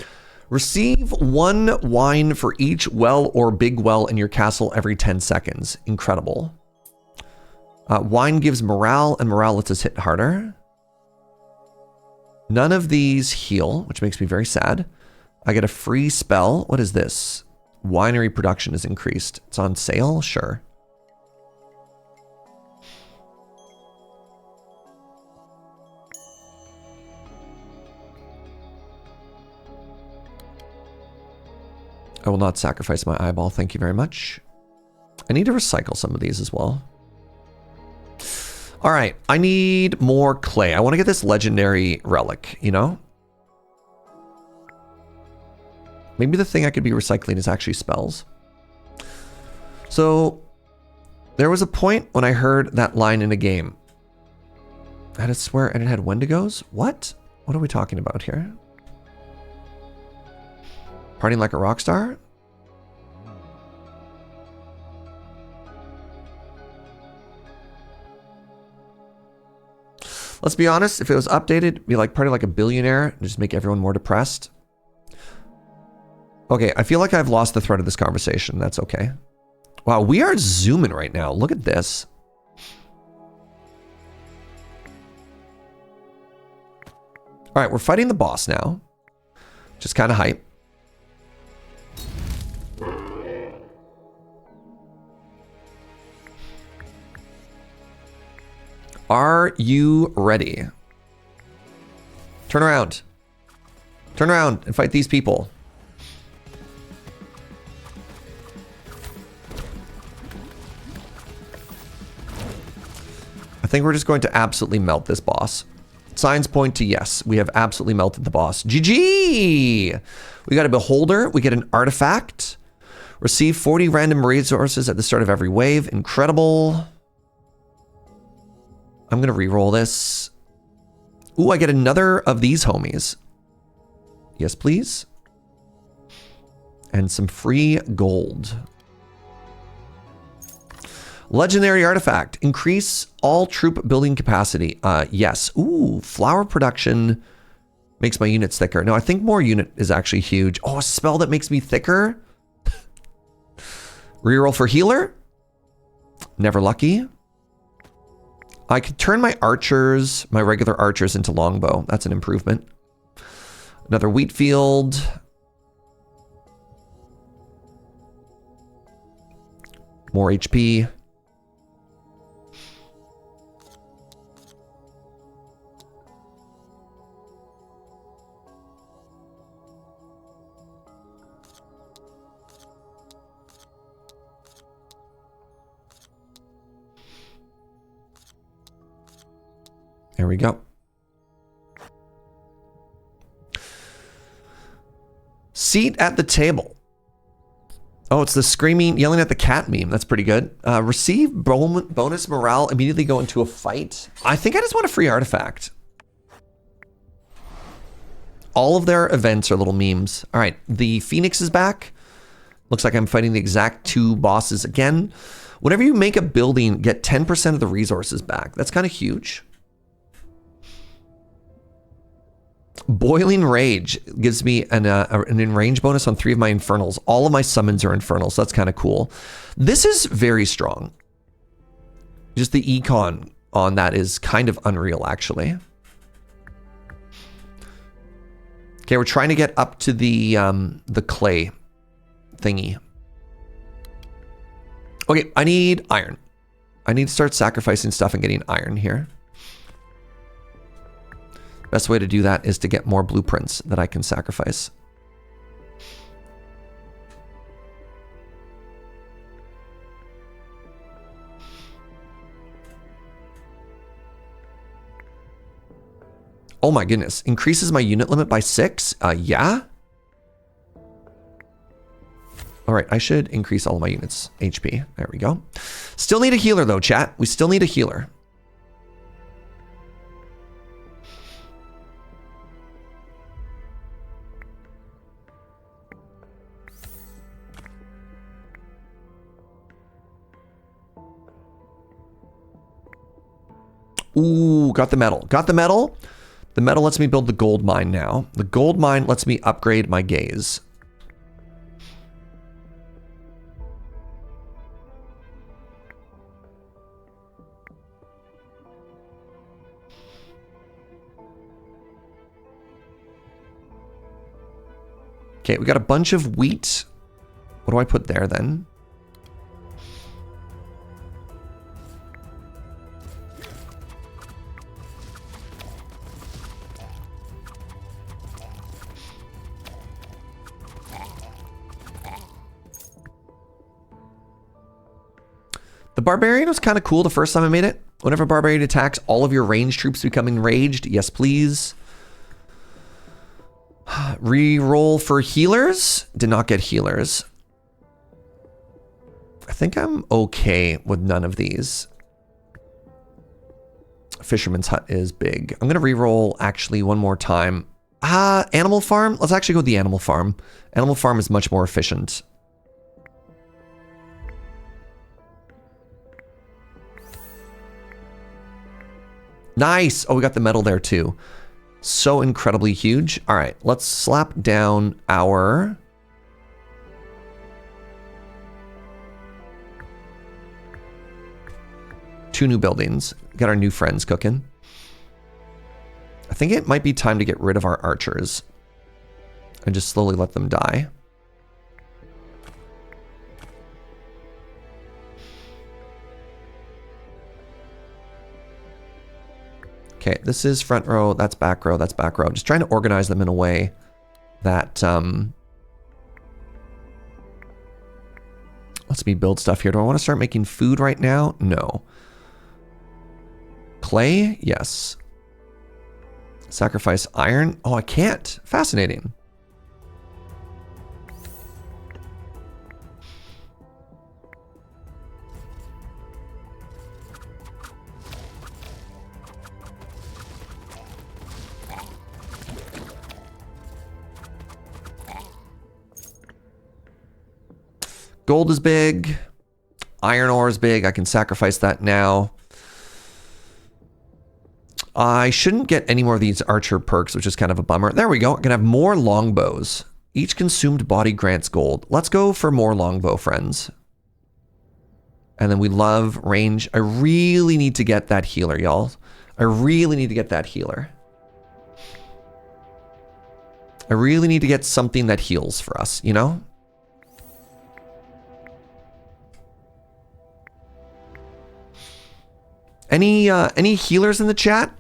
Receive 1 wine for each well or big well in your castle every 10 seconds. Incredible. Wine gives morale, and morale lets us hit harder. None of these heal, which makes me very sad. I get a free spell. What is this? Winery production is increased. It's on sale? Sure. I will not sacrifice my eyeball. Thank you very much. I need to recycle some of these as well. All right. I need more clay. I want to get this legendary relic, you know? Maybe the thing I could be recycling is actually spells. So there was a point when I heard that line in a game. I had to swear, and it had Wendigos? What? What are we talking about here? Partying like a rock star? Let's be honest, if it was updated, it'd be like party like a billionaire and just make everyone more depressed. Okay, I feel like I've lost the thread of this conversation. That's okay. Wow, we are zooming right now. Look at this. All right, we're fighting the boss now. Just kind of hype. Are you ready? Turn around. Turn around and fight these people. I think we're just going to absolutely melt this boss. Signs point to yes. We have absolutely melted the boss. GG! We got a beholder. We get an artifact. Receive 40 random resources at the start of every wave. Incredible. I'm going to re-roll this. Ooh, I get another of these homies. Yes, please. And some free gold. Legendary artifact. Increase all troop building capacity. Yes. Ooh, flower production makes my units thicker. No, I think more unit is actually huge. Oh, a spell that makes me thicker. Reroll for healer. Never lucky. I could turn my archers, my regular archers, into longbow. That's an improvement. Another wheat field. More HP. There we go. Seat at the table. Oh, it's the screaming, yelling at the cat meme. That's pretty good. Receive bonus morale. Immediately go into a fight. I think I just want a free artifact. All of their events are little memes. All right, the Phoenix is back. Looks like I'm fighting the exact 2 bosses again. Whenever you make a building, get 10% of the resources back. That's kind of huge. Boiling Rage gives me an in-range bonus on 3 of my infernals. All of my summons are infernals, so that's kind of cool. This is very strong. Just the econ on that is kind of unreal, actually. Okay, we're trying to get up to the clay thingy. Okay, I need iron. I need to start sacrificing stuff and getting iron here. Best way to do that is to get more blueprints that I can sacrifice. Oh my goodness. Increases my unit limit by 6? Yeah? All right, I should increase all of my units' HP. There we go. Still need a healer though, chat. We still need a healer. Ooh, got the metal. Got the metal. The metal lets me build the gold mine now. The gold mine lets me upgrade my gaze. Okay, we got a bunch of wheat. What do I put there then? The Barbarian was kind of cool the first time I made it. Whenever Barbarian attacks, all of your ranged troops become enraged. Yes, please. Reroll for healers. Did not get healers. I think I'm okay with none of these. Fisherman's Hut is big. I'm going to reroll actually one more time. Animal Farm. Let's actually go with the Animal Farm. Animal Farm is much more efficient. Nice. Oh, we got the metal there too. So incredibly huge. All right, let's slap down our... two new buildings. Got our new friends cooking. I think it might be time to get rid of our archers and just slowly let them die. Okay, this is front row, that's back row, that's back row. Just trying to organize them in a way that lets me build stuff here. Do I want to start making food right now? No. clay? Yes. Sacrifice iron? Oh, I can't. Fascinating. Gold is big. Iron ore is big. I can sacrifice that now. I shouldn't get any more of these archer perks, which is kind of a bummer. There we go. I can have more longbows. Each consumed body grants gold. Let's go for more longbow, friends. And then we love range. I really need to get that healer, y'all. I really need to get that healer. I really need to get something that heals for us, you know? Any healers in the chat?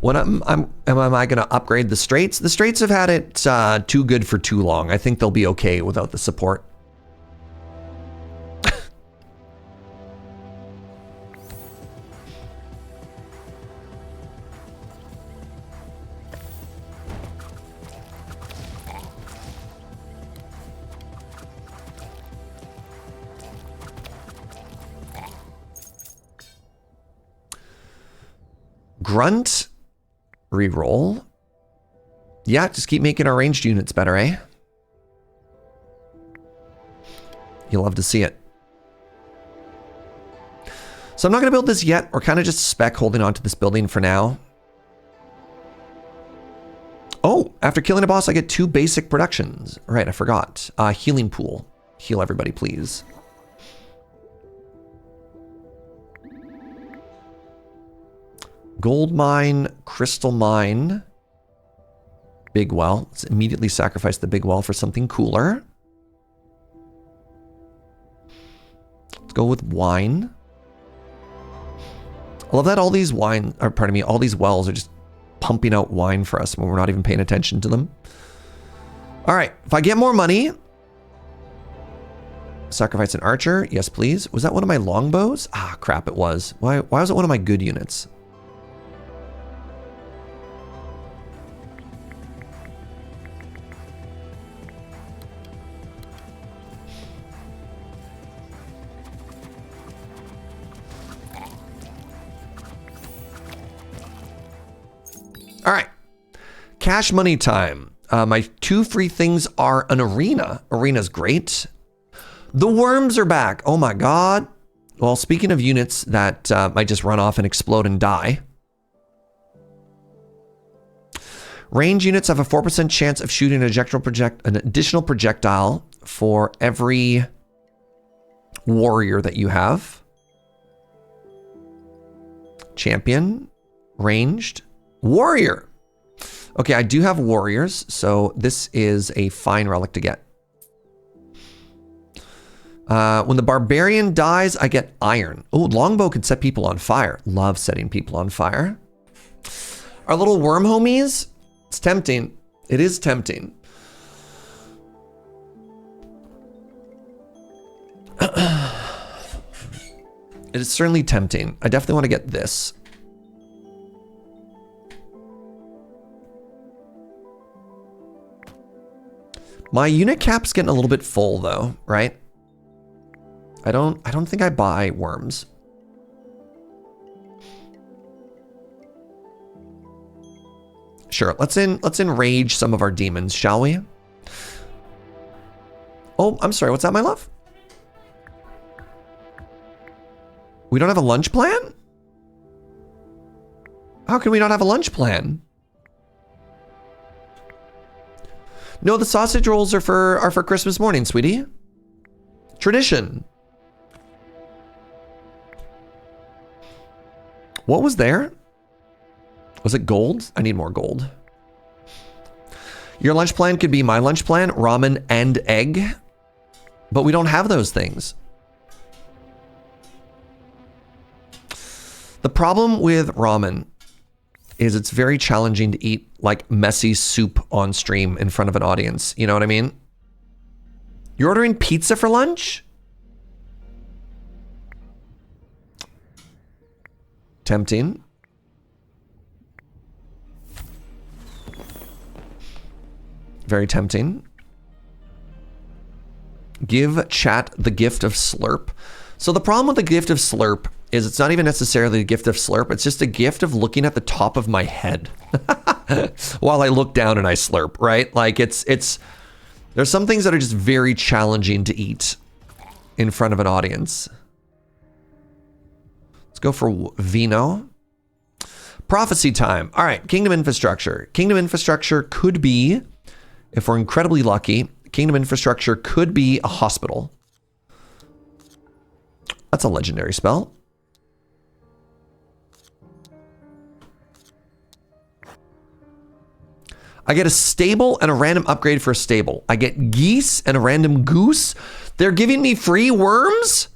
When am I going to upgrade the straights? The straights have had it too good for too long. I think they'll be okay without the support. Grunt, reroll. Yeah, just keep making our ranged units better, eh? You'll love to see it. So I'm not going to build this yet. We're kind of just spec holding on to this building for now. Oh, after killing a boss, I get 2 basic productions. Right, I forgot. Healing pool. Heal everybody, please. Gold mine, crystal mine, big well. Let's immediately sacrifice the big well for something cooler. Let's go with wine. I love that all these all these wells are just pumping out wine for us when we're not even paying attention to them. All right, if I get more money, sacrifice an archer. Yes, please. Was that one of my longbows? Ah, crap, it was. Why was it one of my good units? All right, cash money time. My 2 free things are an arena. Arena's great. The worms are back. Oh my God. Well, speaking of units that might just run off and explode and die. Range units have a 4% chance of shooting an additional projectile for every warrior that you have. Champion, ranged. Warrior. Okay, I do have warriors, so this is a fine relic to get. When the barbarian dies, I get iron. Oh, longbow can set people on fire. Love setting people on fire. Our little worm homies. It's tempting. It is tempting. It is certainly tempting. I definitely want to get this. My unit cap's getting a little bit full though, right? I don't think I buy worms. Sure, let's enrage some of our demons, shall we? Oh, I'm sorry, what's that, my love? We don't have a lunch plan? How can we not have a lunch plan? No, the sausage rolls are for Christmas morning, sweetie. Tradition. What was there? Was it gold? I need more gold. Your lunch plan could be my lunch plan, ramen and egg. But we don't have those things. The problem with ramen is it's very challenging to eat like messy soup on stream in front of an audience. You know what I mean? You're ordering pizza for lunch? Tempting. Very tempting. Give chat the gift of slurp. So the problem with the gift of slurp is it's not even necessarily a gift of slurp. It's just a gift of looking at the top of my head while I look down and I slurp, right? Like there's some things that are just very challenging to eat in front of an audience. Let's go for vino. Prophecy time. All right, kingdom infrastructure. Kingdom infrastructure could be, if we're incredibly lucky, kingdom infrastructure could be a hospital. That's a legendary spell. I get a stable and a random upgrade for a stable. I get geese and a random goose. They're giving me free worms?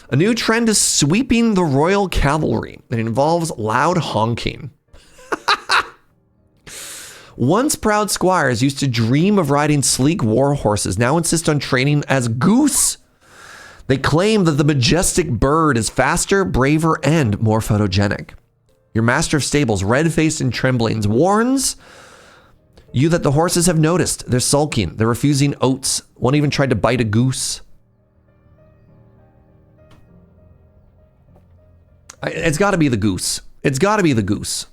A new trend is sweeping the royal cavalry. It involves loud honking. Once proud squires used to dream of riding sleek war horses, now insist on training as Goose. They claim that the majestic bird is faster, braver, and more photogenic. Your master of stables, red-faced and tremblings, warns you that the horses have noticed. They're sulking. They're refusing oats. One even tried to bite a goose. It's got to be the goose. It's got to be the goose.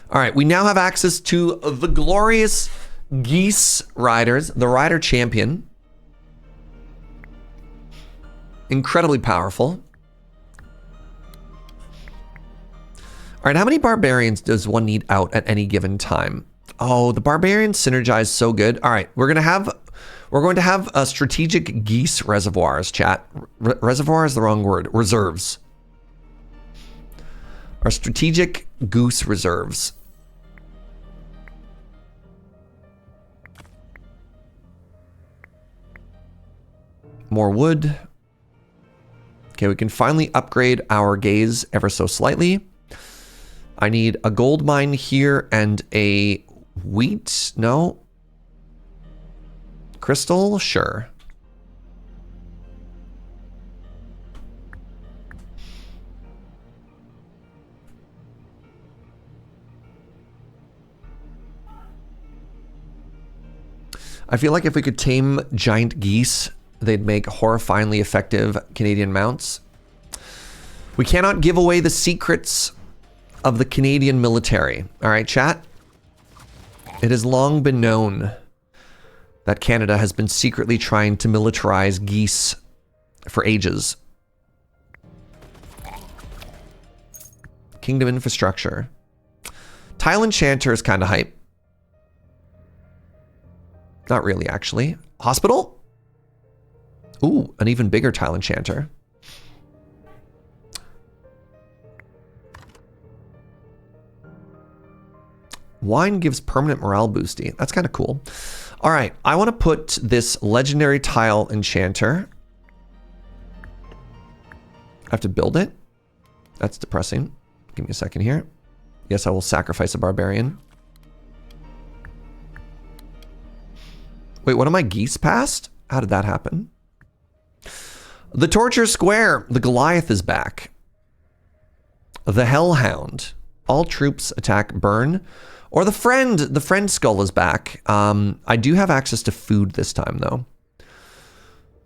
All right, we now have access to the glorious geese riders, the rider champion. Incredibly powerful. All right, how many barbarians does one need out at any given time? Oh, the barbarians synergize so good. All right, we're going to have a strategic geese reservoirs, chat. Reservoir is the wrong word. Reserves. Our strategic goose reserves. More wood. Okay, we can finally upgrade our gaze ever so slightly. I need a gold mine here and a wheat. No. Crystal? Sure. I feel like if we could tame giant geese, they'd make horrifyingly effective Canadian mounts. We cannot give away the secrets of the Canadian military. All right, chat? It has long been known that Canada has been secretly trying to militarize geese for ages. Kingdom infrastructure. Tile enchanter is kind of hype. Not really, actually. Hospital? Ooh, an even bigger tile enchanter. Wine gives permanent morale boosty. That's kind of cool. All right, I want to put this legendary tile enchanter. I have to build it. That's depressing. Give me a second here. Yes, I will sacrifice a barbarian. Wait, one of my geese passed? How did that happen? The Torture Square. The Goliath is back. The Hellhound. All troops attack burn. Or the friend skull is back. I do have access to food this time, though.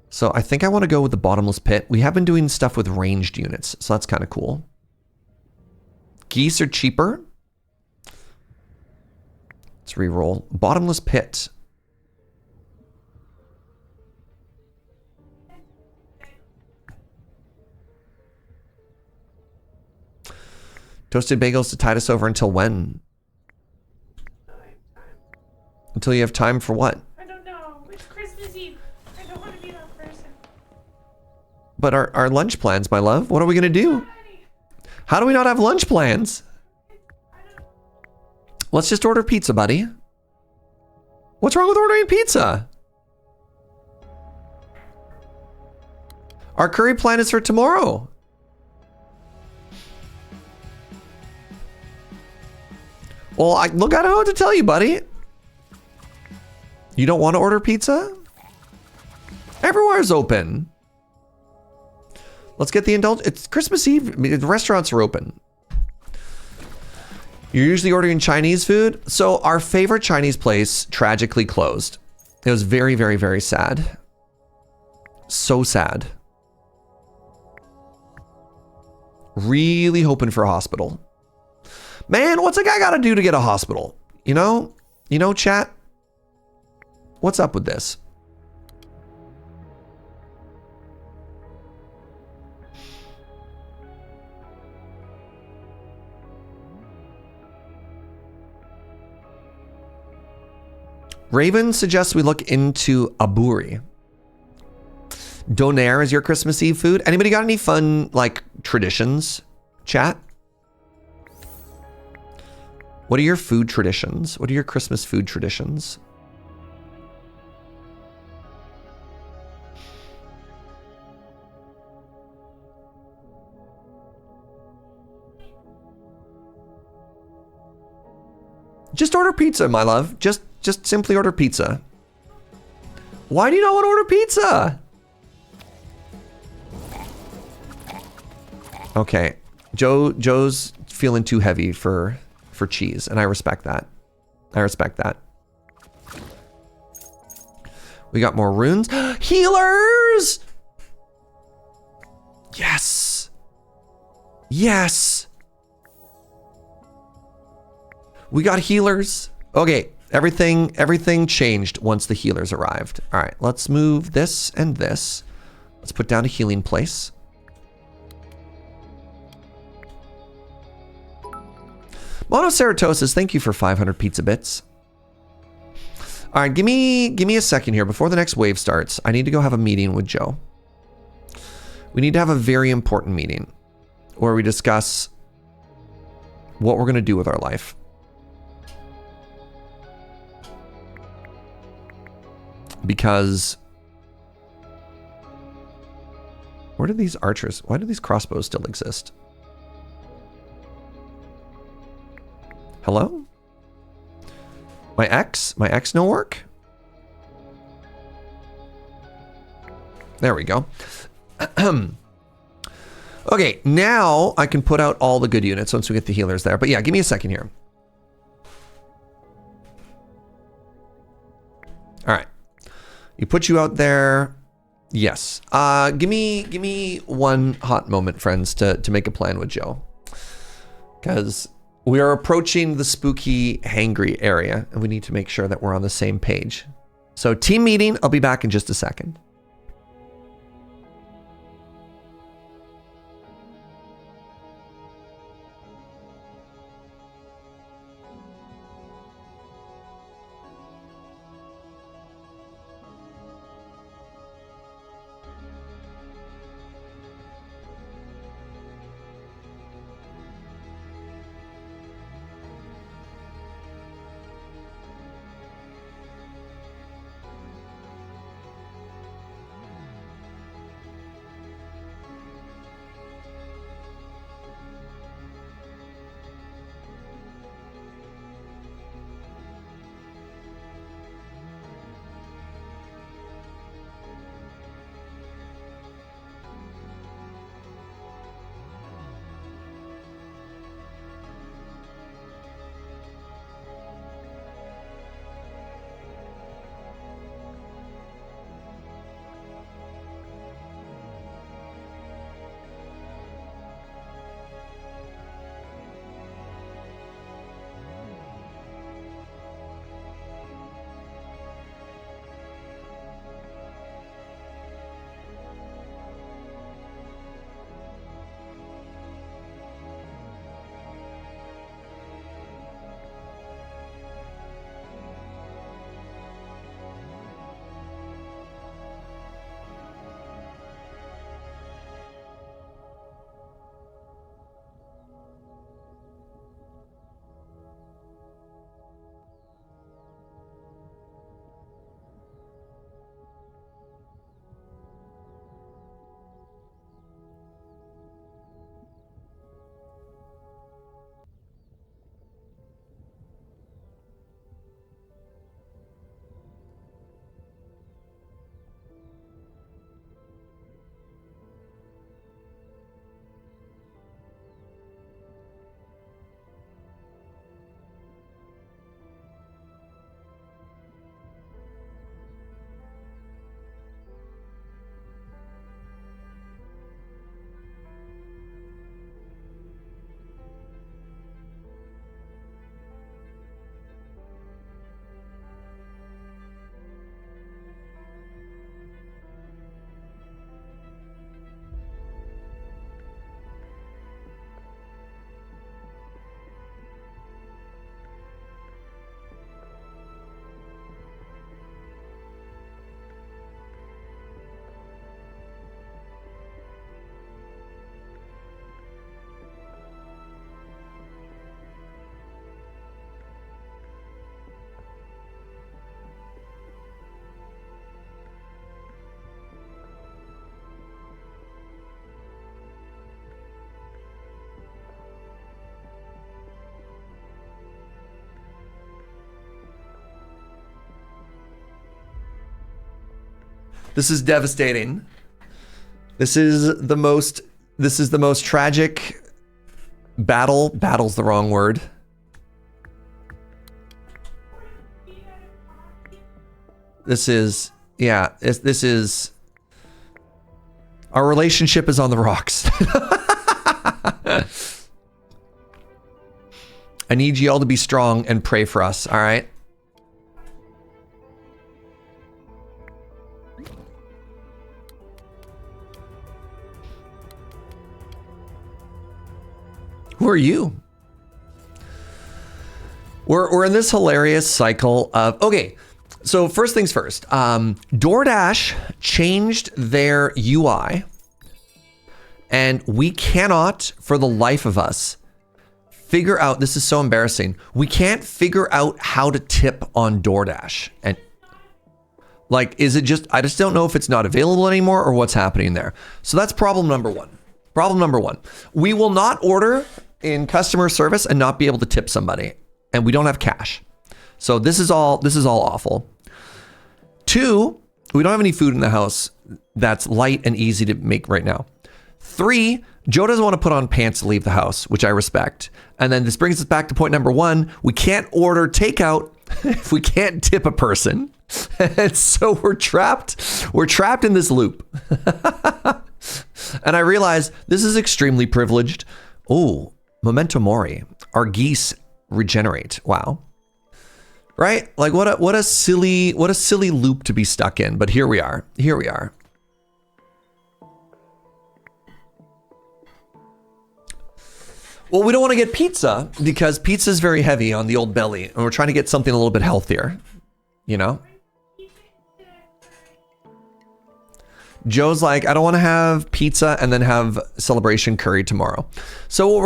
So I think I want to go with the bottomless pit. We have been doing stuff with ranged units, so that's kind of cool. Geese are cheaper. Let's re-roll. Bottomless pit. Toasted bagels to tide us over until when? Until you have time for what? I don't know. It's Christmas Eve. I don't want to be that person. But our lunch plans, my love, what are we going to do? How do we not have lunch plans? Let's just order pizza, buddy. What's wrong with ordering pizza? Our curry plan is for tomorrow. Well, look, I don't know what to tell you, buddy. You don't want to order pizza? Everywhere's open. Let's get the indulgence. It's Christmas Eve. I mean, the restaurants are open. You're usually ordering Chinese food. So our favorite Chinese place tragically closed. It was very, very, very sad. So sad. Really hoping for a hospital. Man, what's a guy got to do to get a hospital? You know, chat? What's up with this? Raven suggests we look into aburi. Donair is your Christmas Eve food. Anybody got any fun, like, traditions? Chat? What are your food traditions? What are your Christmas food traditions? Just order pizza, my love. Just simply order pizza. Why do you not want to order pizza? Okay, Joe's feeling too heavy for cheese, and I respect that. I respect that. We got more runes. Healers! Yes. Yes. We got healers. Okay, everything changed once the healers arrived. All right, let's move this and this. Let's put down a healing place. Monoceratosis, thank you for 500 pizza bits. All right, give me a second here before the next wave starts. I need to go have a meeting with Joe. We need to have a very important meeting where we discuss what we're going to do with our life. Because where do these archers, why do these crossbows still exist? Hello? My X no work? There we go. Okay, now I can put out all the good units once we get the healers there. But yeah, give me a second here. All right. You put you out there. Yes. Give me one hot moment, friends, to make a plan with Joe. Because we are approaching the spooky, hangry area, and we need to make sure that we're on the same page. So team meeting, I'll be back in just a second. This is devastating. This is the most tragic battle. Battle's the wrong word. This is, yeah, this is, our relationship is on the rocks. I need you all to be strong and pray for us, all right? Who are you? We're in this hilarious cycle of, okay, so first things first, DoorDash changed their UI and we cannot, for the life of us, figure out, this is so embarrassing, we can't figure out how to tip on DoorDash. And like, is it just, I just don't know if it's not available anymore or what's happening there. So that's problem number one. Problem number one, we will not order in customer service and not be able to tip somebody. And we don't have cash. So this is all awful. Two, we don't have any food in the house that's light and easy to make right now. Three, Joe doesn't want to put on pants to leave the house, which I respect. And then this brings us back to point number one. We can't order takeout if we can't tip a person. And so we're trapped in this loop. And I realize this is extremely privileged. Oh, memento mori. Our geese regenerate. Wow. Right? Like what a silly loop to be stuck in. But here we are. Here we are. Well, we don't want to get pizza because pizza is very heavy on the old belly, and we're trying to get something a little bit healthier, you know? Joe's like, I don't want to have pizza and then have celebration curry tomorrow. So what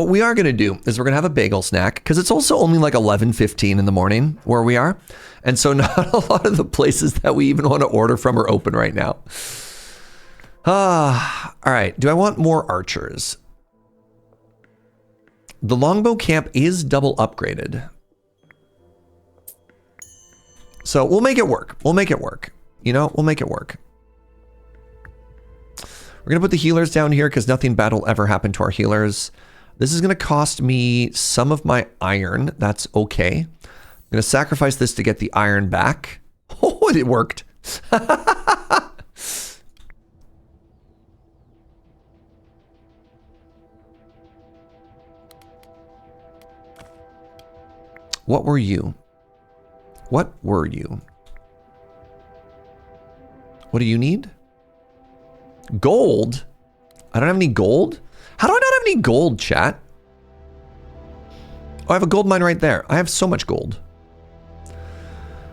we are going to do is we're going to have a bagel snack because it's also only like 11:15 in the morning where we are. And so not a lot of the places that we even want to order from are open right now. All right. Do I want more archers? The longbow camp is double upgraded. So we'll make it work. We'll make it work. You know, we'll make it work. We're going to put the healers down here because nothing bad will ever happen to our healers. This is going to cost me some of my iron. That's okay. I'm going to sacrifice this to get the iron back. Oh, it worked. What were you? What were you? What do you need? Gold? I don't have any gold? How do I not have any gold, chat? Oh, I have a gold mine right there. I have so much gold.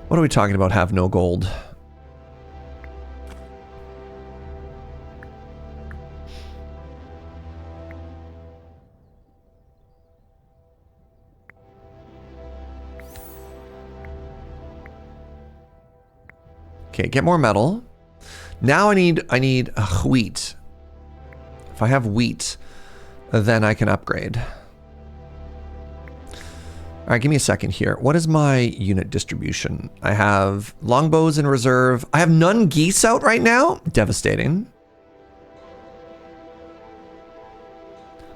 What are we talking about? Have no gold. Okay, get more metal. Now I need wheat. If I have wheat, then I can upgrade. All right, give me a second here. What is my unit distribution? I have longbows in reserve. I have none geese out right now. Devastating.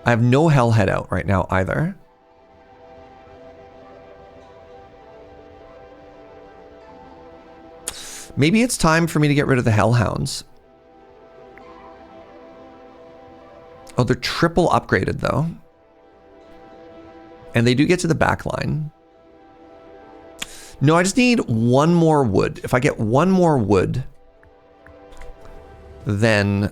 I have no hellhead out right now either. Maybe it's time for me to get rid of the hellhounds. Oh, they're triple upgraded though. And they do get to the back line. No, I just need one more wood. If I get one more wood, then...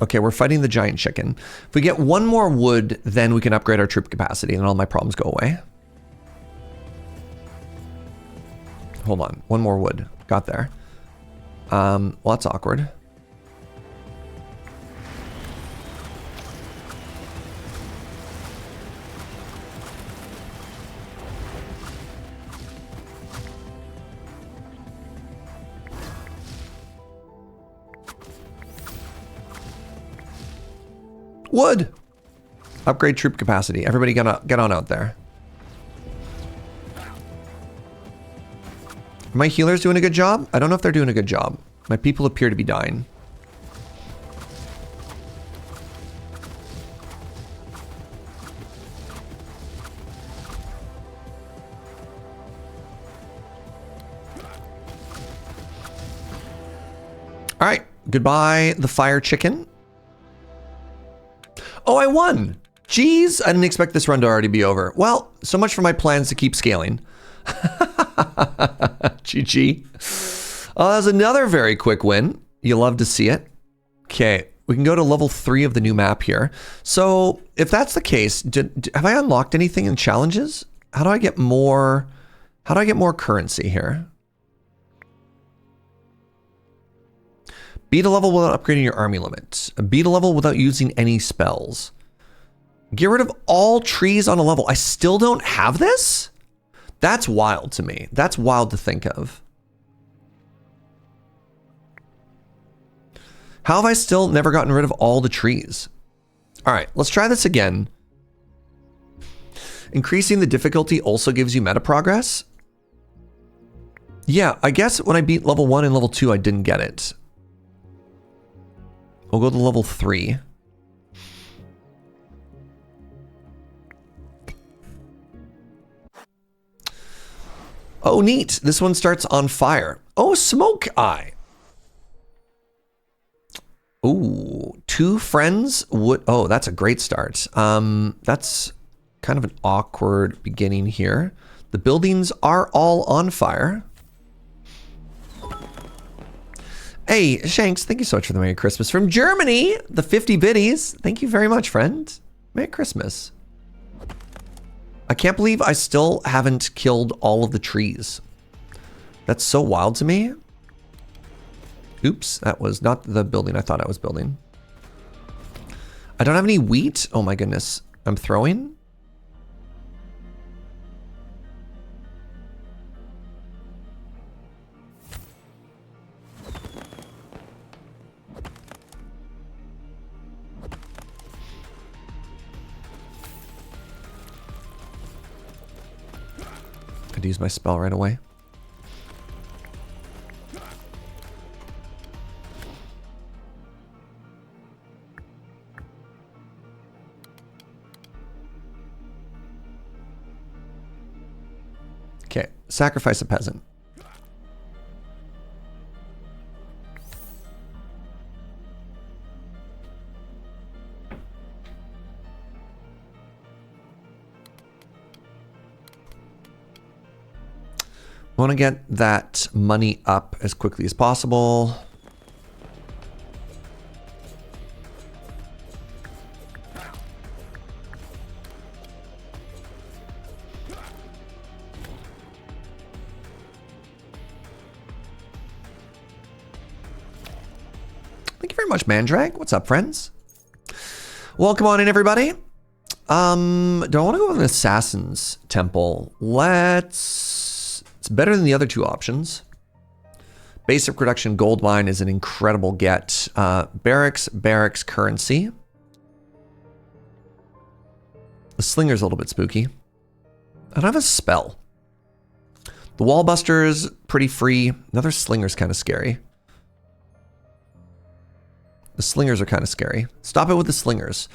Okay, we're fighting the giant chicken. If we get one more wood, then we can upgrade our troop capacity and all my problems go away. Hold on, one more wood. Got there. Well, that's awkward. Wood! Upgrade troop capacity. Everybody get on out there. Are my healers doing a good job? I don't know if they're doing a good job. My people appear to be dying. All right, goodbye, the fire chicken. Oh, I won. Jeez, I didn't expect this run to already be over. Well, so much for my plans to keep scaling. GG. Oh, that was another very quick win. You love to see it. Okay, we can go to level 3 of the new map here. So if that's the case, have I unlocked anything in challenges? How do I get more currency here? Beat a level without upgrading your army limit. Beat a level without using any spells. Get rid of all trees on a level. I still don't have this? That's wild to me. That's wild to think of. How have I still never gotten rid of all the trees? All right, let's try this again. Increasing the difficulty also gives you meta progress. Yeah, I guess when I beat level 1 and level 2, I didn't get it. We'll go to level 3. Oh, neat. This one starts on fire. Oh, smoke eye. Ooh, 2 friends would... Oh, that's a great start. That's kind of an awkward beginning here. The buildings are all on fire. Hey, Shanks, thank you so much for the Merry Christmas from Germany. The 50 biddies. Thank you very much, friend. Merry Christmas. I can't believe I still haven't killed all of the trees. That's so wild to me. Oops, that was not the building I thought I was building. I don't have any wheat. Oh my goodness. I'm throwing. I'd use my spell right away. Okay, sacrifice a peasant. I want to get that money up as quickly as possible. Thank you very much, Mandrag. What's up, friends? Welcome on in, everybody. Do I want to go with an assassin's temple? It's better than the other 2 options. Basic production gold mine is an incredible get. Barracks currency. The slinger's a little bit spooky. I don't have a spell. The wall buster is pretty free. Another slinger's kind of scary. The slingers are kind of scary. Stop it with the slingers.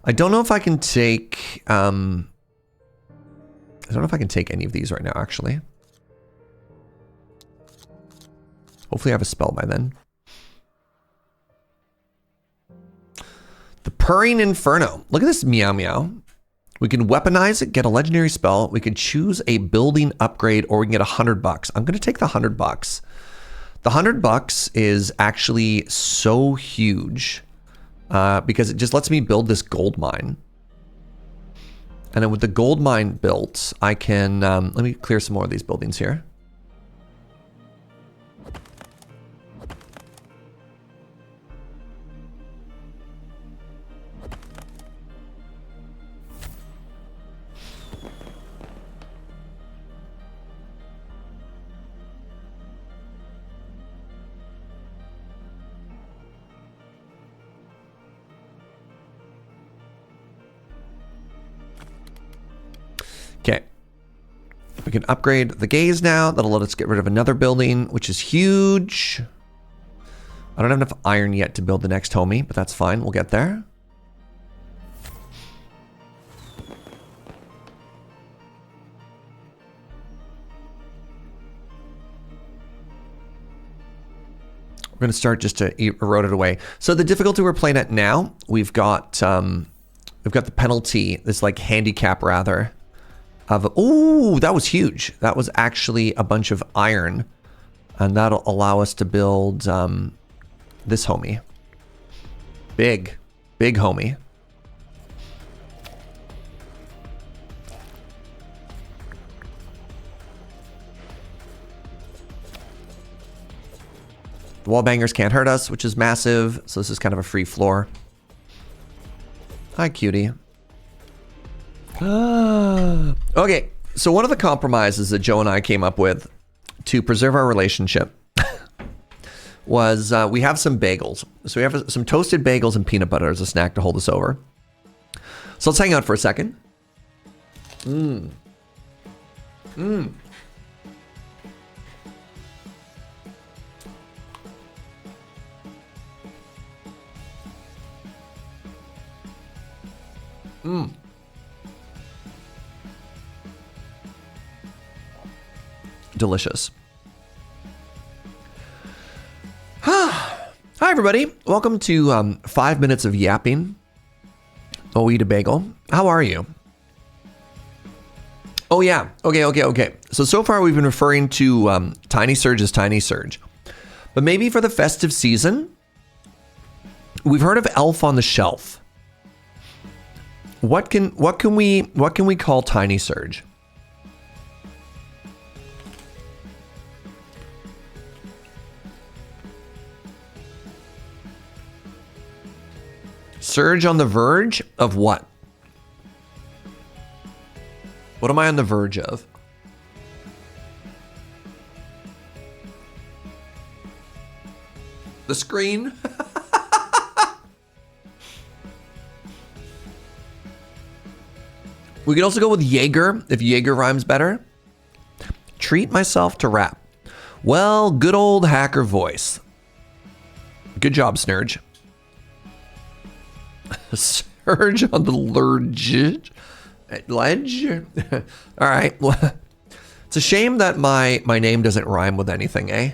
I don't know if I can take... I don't know if I can take any of these right now, actually. Hopefully I have a spell by then. The Purring Inferno. Look at this meow meow. We can weaponize it, get a legendary spell. We can choose a building upgrade, or we can get $100. I'm going to take the $100. The $100 is actually so huge because it just lets me build this gold mine. And then with the gold mine built, I can, let me clear some more of these buildings here. We can upgrade the gaze now. That'll let us get rid of another building, which is huge. I don't have enough iron yet to build the next homie, but that's fine. We'll get there. We're going to start just to erode it away. So the difficulty we're playing at now, we've got the penalty, this like handicap rather, of, ooh, that was huge. That was actually a bunch of iron, and that'll allow us to build this homie. Big homie. The wall bangers can't hurt us, which is massive. So this is kind of a free floor. Hi, cutie. Okay, so one of the compromises that Joe and I came up with to preserve our relationship was we have some bagels. So we have some toasted bagels and peanut butter as a snack to hold us over. So let's hang out for a second. Delicious. Hi, everybody. Welcome to 5 minutes of yapping. Oh, eat a bagel. How are you? Oh, yeah. Okay. So far we've been referring to Tiny Serge as Tiny Serge. But maybe for the festive season, we've heard of Elf on the Shelf. What can we call Tiny Serge? Serge on the verge of what? What am I on the verge of? The screen? We could also go with Jaeger, if Jaeger rhymes better. Treat myself to rap. Well, good old hacker voice. Good job, Serge. Serge on the ledge. All right. Well, it's a shame that my name doesn't rhyme with anything, eh?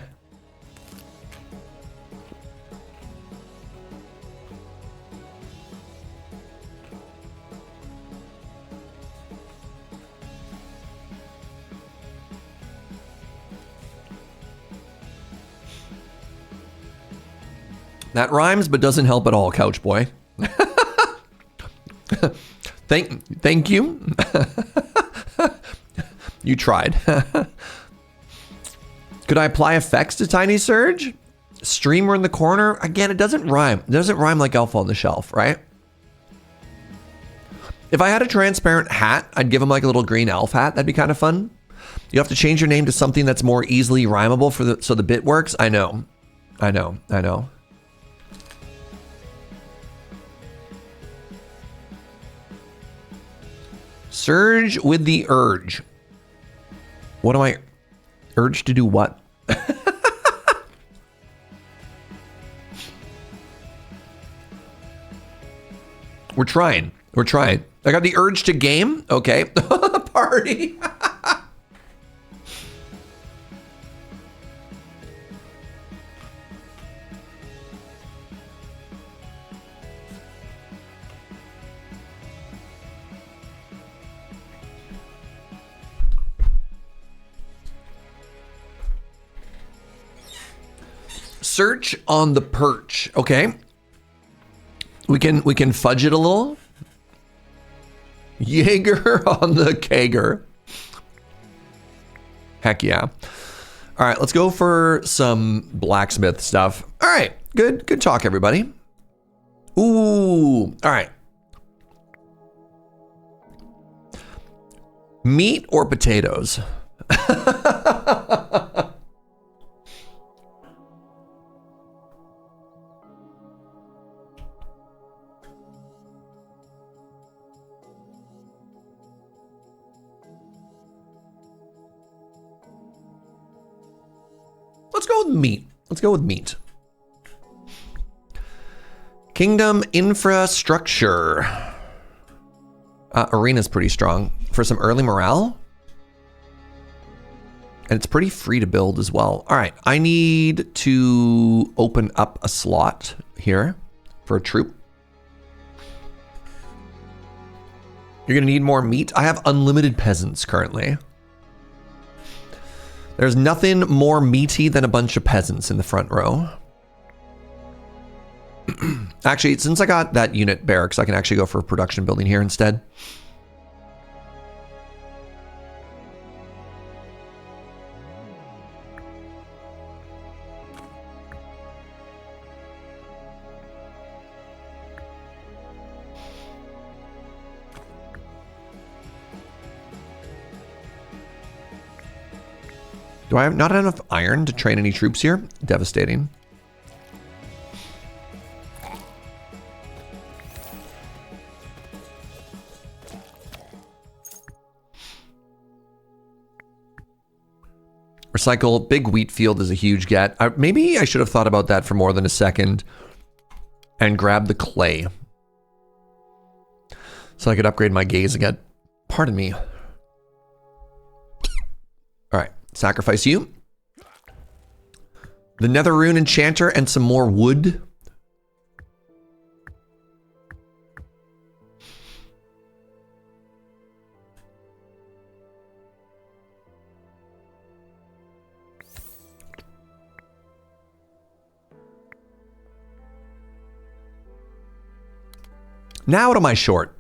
That rhymes, but doesn't help at all, Couch Boy. Thank you. You tried. Could I apply effects to Tiny Serge? Streamer in the corner? Again, it doesn't rhyme. It doesn't rhyme like Elf on the Shelf, right? If I had a transparent hat, I'd give him like a little green elf hat. That'd be kind of fun. You have to change your name to something that's more easily rhymable so the bit works. I know. Serge with the urge. What am I? Urge to do what? We're trying. I got the urge to game. Okay. Party. Search on the perch. Okay. We can fudge it a little. Jaeger on the Kager. Heck yeah. All right, let's go for some blacksmith stuff. All right, good talk, everybody. Ooh, all right. Meat or potatoes? let's go with meat. Let's go with meat. Kingdom infrastructure. Arena's pretty strong for some early morale. And it's pretty free to build as well. All right, I need to open up a slot here for a troop. You're gonna need more meat. I have unlimited peasants currently. There's nothing more meaty than a bunch of peasants in the front row. Actually, since I got that unit barracks, I can actually go for a production building here instead. Do I have not enough iron to train any troops here? Devastating. Recycle, big wheat field is a huge get. Maybe I should have thought about that for more than a second and grab the clay so I could upgrade my gaze again. Pardon me. All right, sacrifice you. The Nether Rune Enchanter and some more wood. Now what am I short?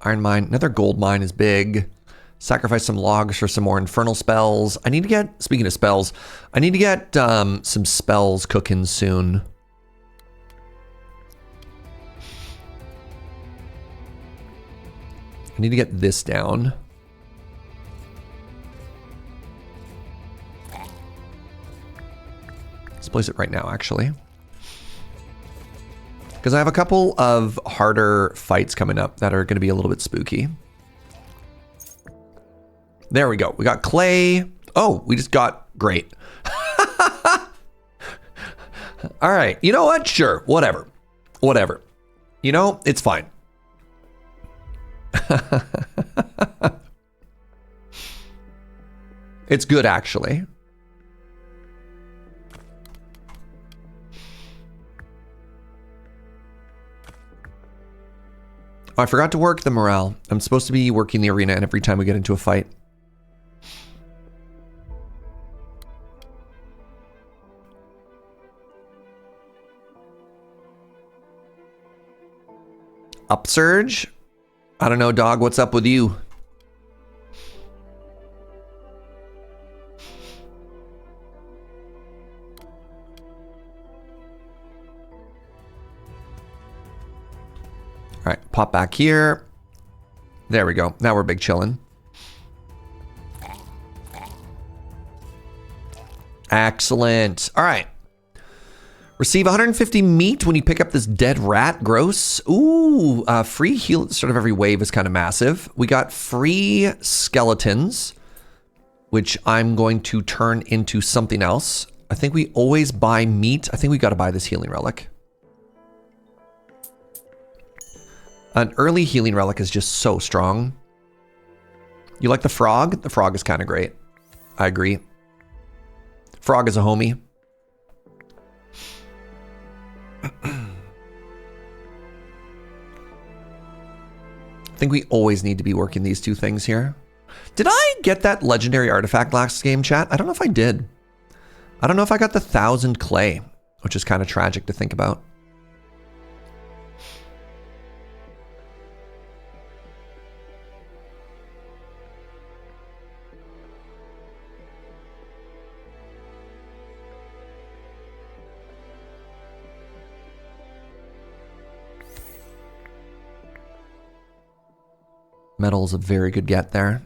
Iron mine, another gold mine is big. Sacrifice some logs for some more infernal spells. I need to get, speaking of spells, I need to get some spells cooking soon. I need to get this down. Let's place it right now, actually. Because I have a couple of harder fights coming up that are going to be a little bit spooky. There we go. We got clay. Oh, we just got great. All right. You know what? Sure. Whatever. Whatever. You know, it's fine. It's good, actually. Oh, I forgot to work the morale. I'm supposed to be working the arena and every time we get into a fight. Up, Serge? I don't know, dog. What's up with you? All right, pop back here. There we go. Now we're big chillin'. Excellent. All right. Receive 150 meat when you pick up this dead rat. Gross. Ooh, free heal at the start of every wave is kind of massive. We got free skeletons, which I'm going to turn into something else. I think we always buy meat. I think we got to buy this healing relic. An early healing relic is just so strong. You like the frog? The frog is kind of great. I agree. Frog is a homie. I think we always need to be working these two things here. Did I get that legendary artifact last game, chat? I don't know if I did. I don't know if I got the 1,000 clay, which is kind of tragic to think about. Metal is a very good get there.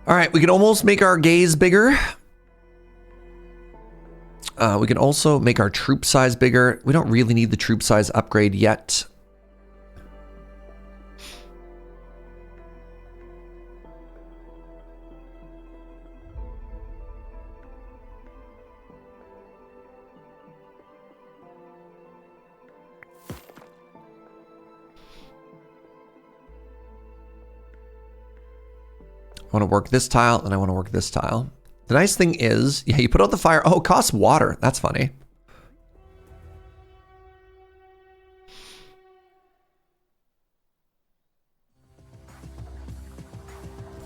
All right, we can almost make our gaze bigger. We can also make our troop size bigger. We don't really need the troop size upgrade yet. I want to work this tile, and I want to work this tile. The nice thing is, yeah, you put out the fire. Oh, it costs water. That's funny.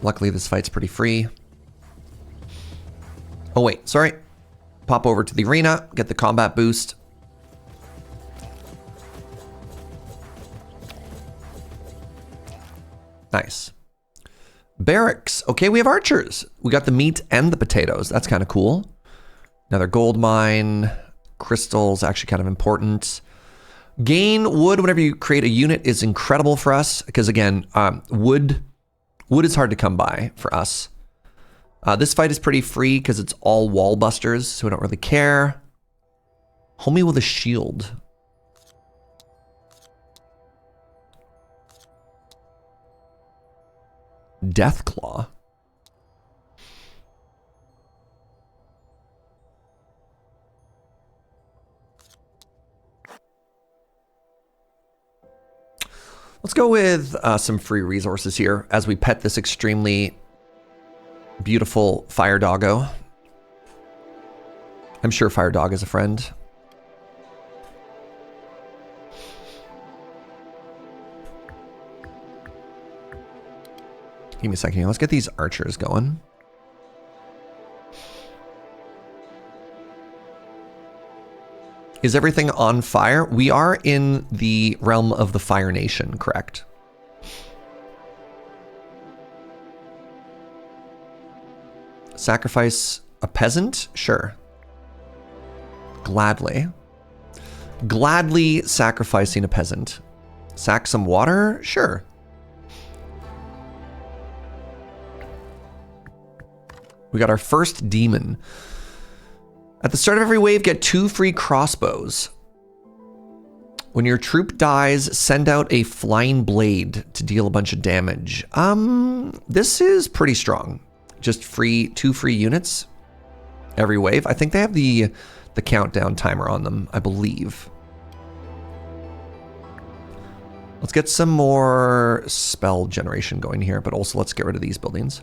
Luckily, this fight's pretty free. Oh, wait, sorry. Pop over to the arena, get the combat boost. Nice. Barracks. Okay, we have archers. We got the meat and the potatoes. That's kind of cool. Another gold mine. Crystals, actually kind of important. Gain wood whenever you create a unit is incredible for us. Because again, wood is hard to come by for us. This fight is pretty free because it's all wall busters, so we don't really care. Homie with a shield. Deathclaw. Let's go with some free resources here as we pet this extremely beautiful fire doggo. I'm sure fire dog is a friend. Give me a second here. Let's get these archers going. Is everything on fire? We are in the realm of the Fire Nation, correct? Sacrifice a peasant? Sure. Gladly. Gladly sacrificing a peasant. Sack some water? Sure. We got our first demon. At the start of every wave, get 2 free crossbows. When your troop dies, send out a flying blade to deal a bunch of damage. This is pretty strong. Just 2 free units every wave. I think they have the countdown timer on them, I believe. Let's get some more spell generation going here, but also let's get rid of these buildings.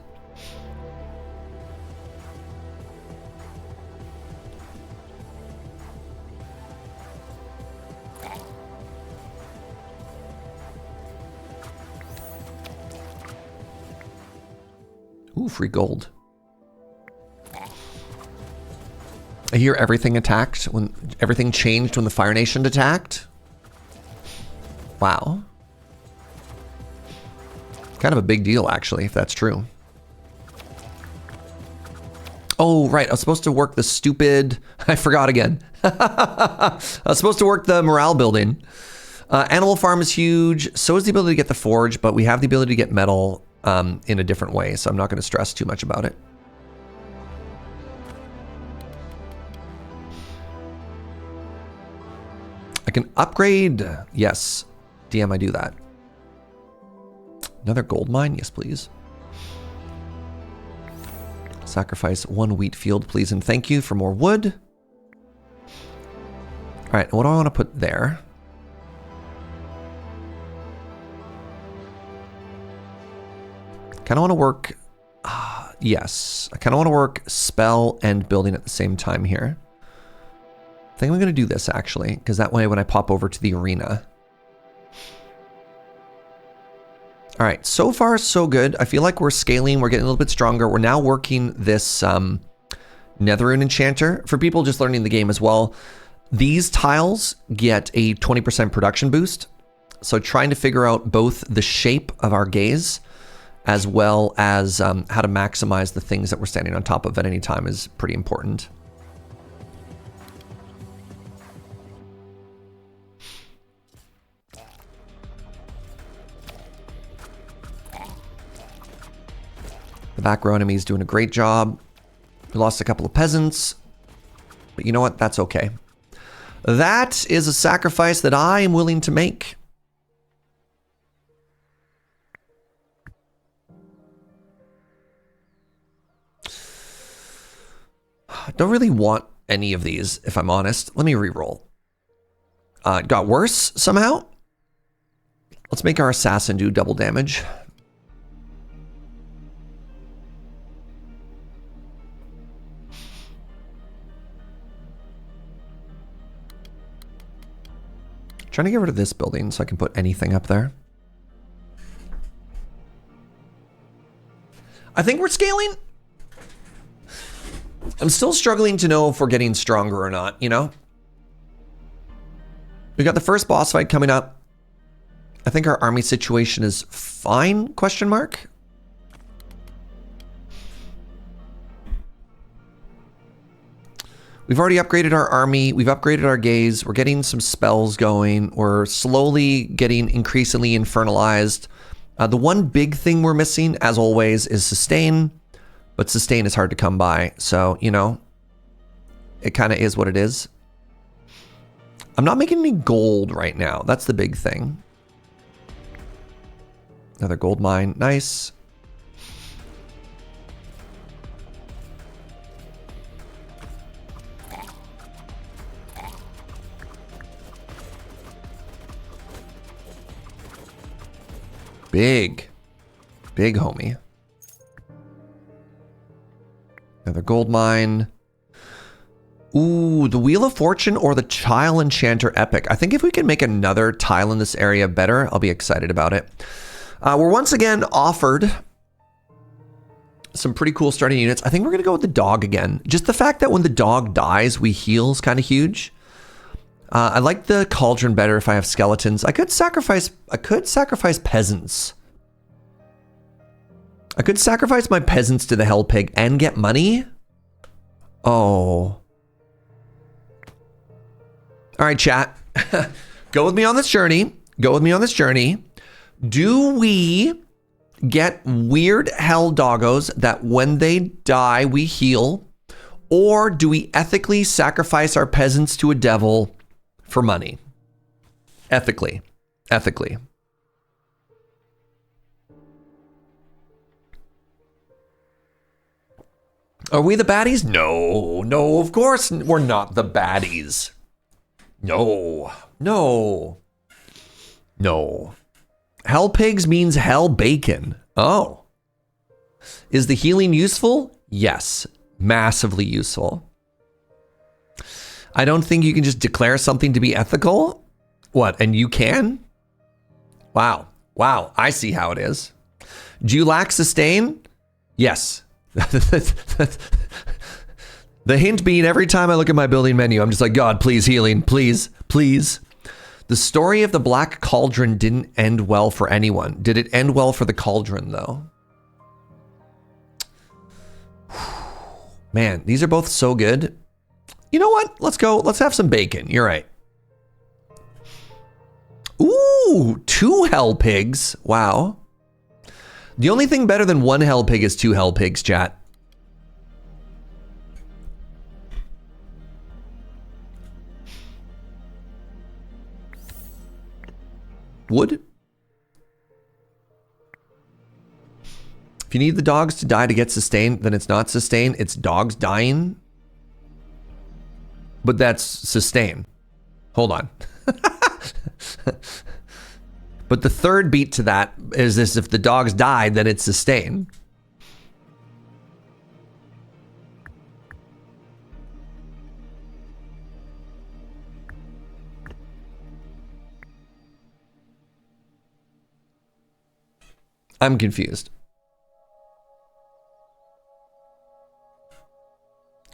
Ooh, free gold. I hear everything attacked when everything changed when the Fire Nation attacked. Wow. Kind of a big deal, actually, if that's true. Oh, right. I was supposed to work the stupid... I forgot again. I was supposed to work the morale building. Animal farm is huge. So is the ability to get the forge, but we have the ability to get metal in a different way, so I'm not going to stress too much about it. I can upgrade. Yes. DM, I do that. Another gold mine? Yes, please. Sacrifice 1 wheat field, please, and thank you for more wood. All right, what do I want to put there? Kind of want to work, yes, I kind of want to work spell and building at the same time here. I think I'm going to do this actually, because that way when I pop over to the arena. All right, so far so good. I feel like we're scaling, we're getting a little bit stronger. We're now working this Netherune Enchanter. For people just learning the game as well, these tiles get a 20% production boost. So trying to figure out both the shape of our gaze as well as how to maximize the things that we're standing on top of at any time is pretty important. The back row enemy is doing a great job. We lost a couple of peasants. But you know what? That's okay. That is a sacrifice that I am willing to make. I don't really want any of these, if I'm honest. Let me re-roll. It got worse somehow. Let's make our assassin do double damage. Trying to get rid of this building so I can put anything up there. I think we're scaling. I'm still struggling to know if we're getting stronger or not, you know? We got the first boss fight coming up. I think our army situation is fine, question mark. We've already upgraded our army. We've upgraded our gaze. We're getting some spells going. We're slowly getting increasingly infernalized. The one big thing we're missing, as always, is sustain. But sustain is hard to come by. So, you know, it kind of is what it is. I'm not making any gold right now. That's the big thing. Another gold mine. Nice. Big homie. Another gold mine. Ooh, the Wheel of Fortune or the Tile Enchanter Epic. I think if we can make another tile in this area better, I'll be excited about it. We're once again offered some pretty cool starting units. I think we're going to go with the dog again. Just the fact that when the dog dies, we heal is kind of huge. I like the cauldron better if I have skeletons. I could sacrifice peasants. I could sacrifice my peasants to the hell pig and get money. Oh. All right, chat. Go with me on this journey. Go with me on this journey. Do we get weird hell doggos that when they die, we heal? Or do we ethically sacrifice our peasants to a devil for money? Ethically. Ethically. Are we the baddies? No, no, of course we're not the baddies. No, no, no. Hell pigs means hell bacon. Oh. Is the healing useful? Yes, massively useful. I don't think you can just declare something to be ethical. What, and you can? Wow, wow, I see how it is. Do you lack sustain? Yes. The hint being every time I look at my building menu, I'm just like, God, please healing, please, please. The story of the Black Cauldron didn't end well for anyone. Did it end well for the cauldron, though? Man, these are both so good. You know what? Let's go. Let's have some bacon. You're right. Ooh, 2 hell pigs. Wow. The only thing better than 1 hell pig is 2 hell pigs, chat. Wood? If you need the dogs to die to get sustained, then it's not sustain, it's dogs dying. But that's sustain. Hold on. But the third beat to that is this: if the dogs died, then it's sustain. I'm confused.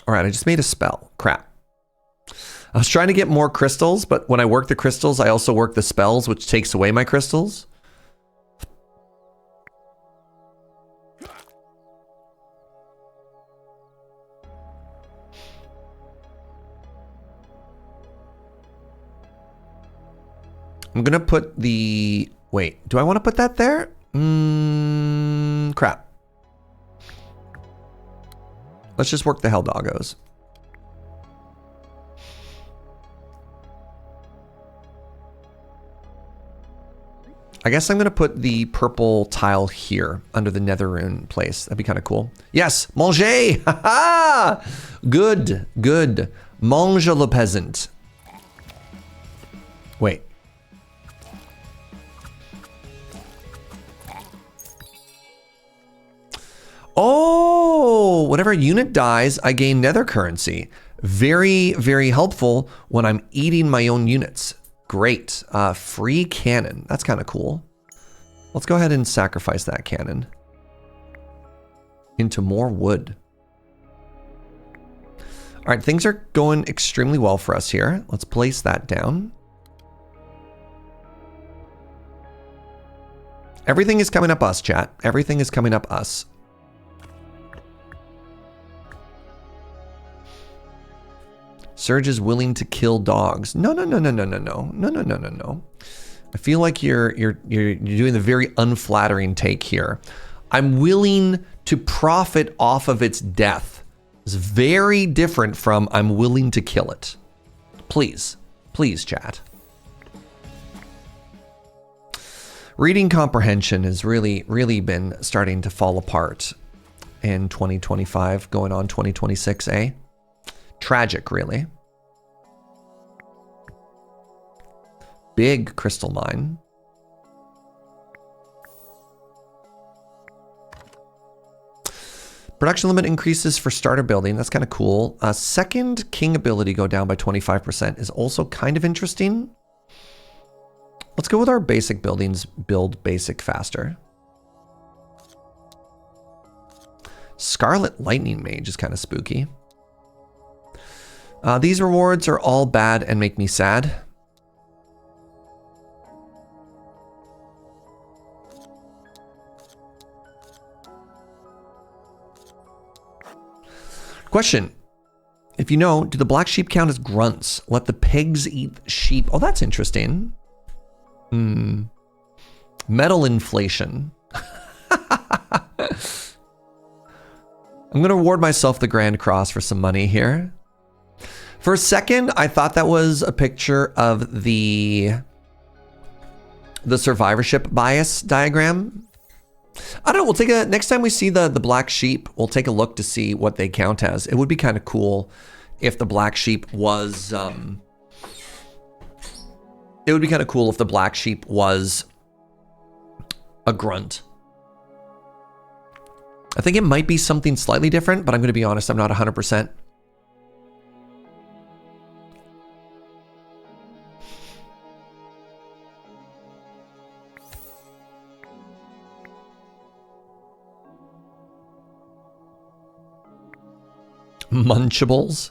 All right, I just made a spell. Crap. I was trying to get more crystals, but when I work the crystals, I also work the spells, which takes away my crystals. I'm gonna put the... Wait, do I want to put that there? Crap. Let's just work the hell doggos. I guess I'm going to put the purple tile here under the nether rune place. That'd be kind of cool. Yes, manger. Ha ha. Good, good. Mange le peasant. Wait. Oh, whenever a unit dies, I gain nether currency. Very, very helpful when I'm eating my own units. Great. Free cannon. That's kind of cool. Let's go ahead and sacrifice that cannon into more wood. All right, things are going extremely well for us here. Let's place that down. Everything is coming up us, chat. Everything is coming up us. Serge is willing to kill dogs. No. I feel like you're doing the very unflattering take here. I'm willing to profit off of its death. It's very different from I'm willing to kill it. Please, chat. Reading comprehension has really been starting to fall apart in 2025, going on 2026, eh? Tragic, really. Big crystal mine. Production limit increases for starter building. That's kind of cool. Second king ability go down by 25% is also kind of interesting. Let's go with our basic buildings. Build basic faster. Scarlet Lightning Mage is kind of spooky. These rewards are all bad and make me sad. Question. If you know, do the black sheep count as grunts? Let the pigs eat sheep. Oh, that's interesting. Metal inflation. I'm going to award myself the Grand Cross for some money here. For a second, I thought that was a picture of the survivorship bias diagram. I don't know, we'll take a, next time we see the black sheep, we'll take a look to see what they count as. It would be kind of cool if the black sheep was, it would be kind of cool if the black sheep was a grunt. I think it might be something slightly different, but I'm going to be honest, I'm not 100%. Munchables.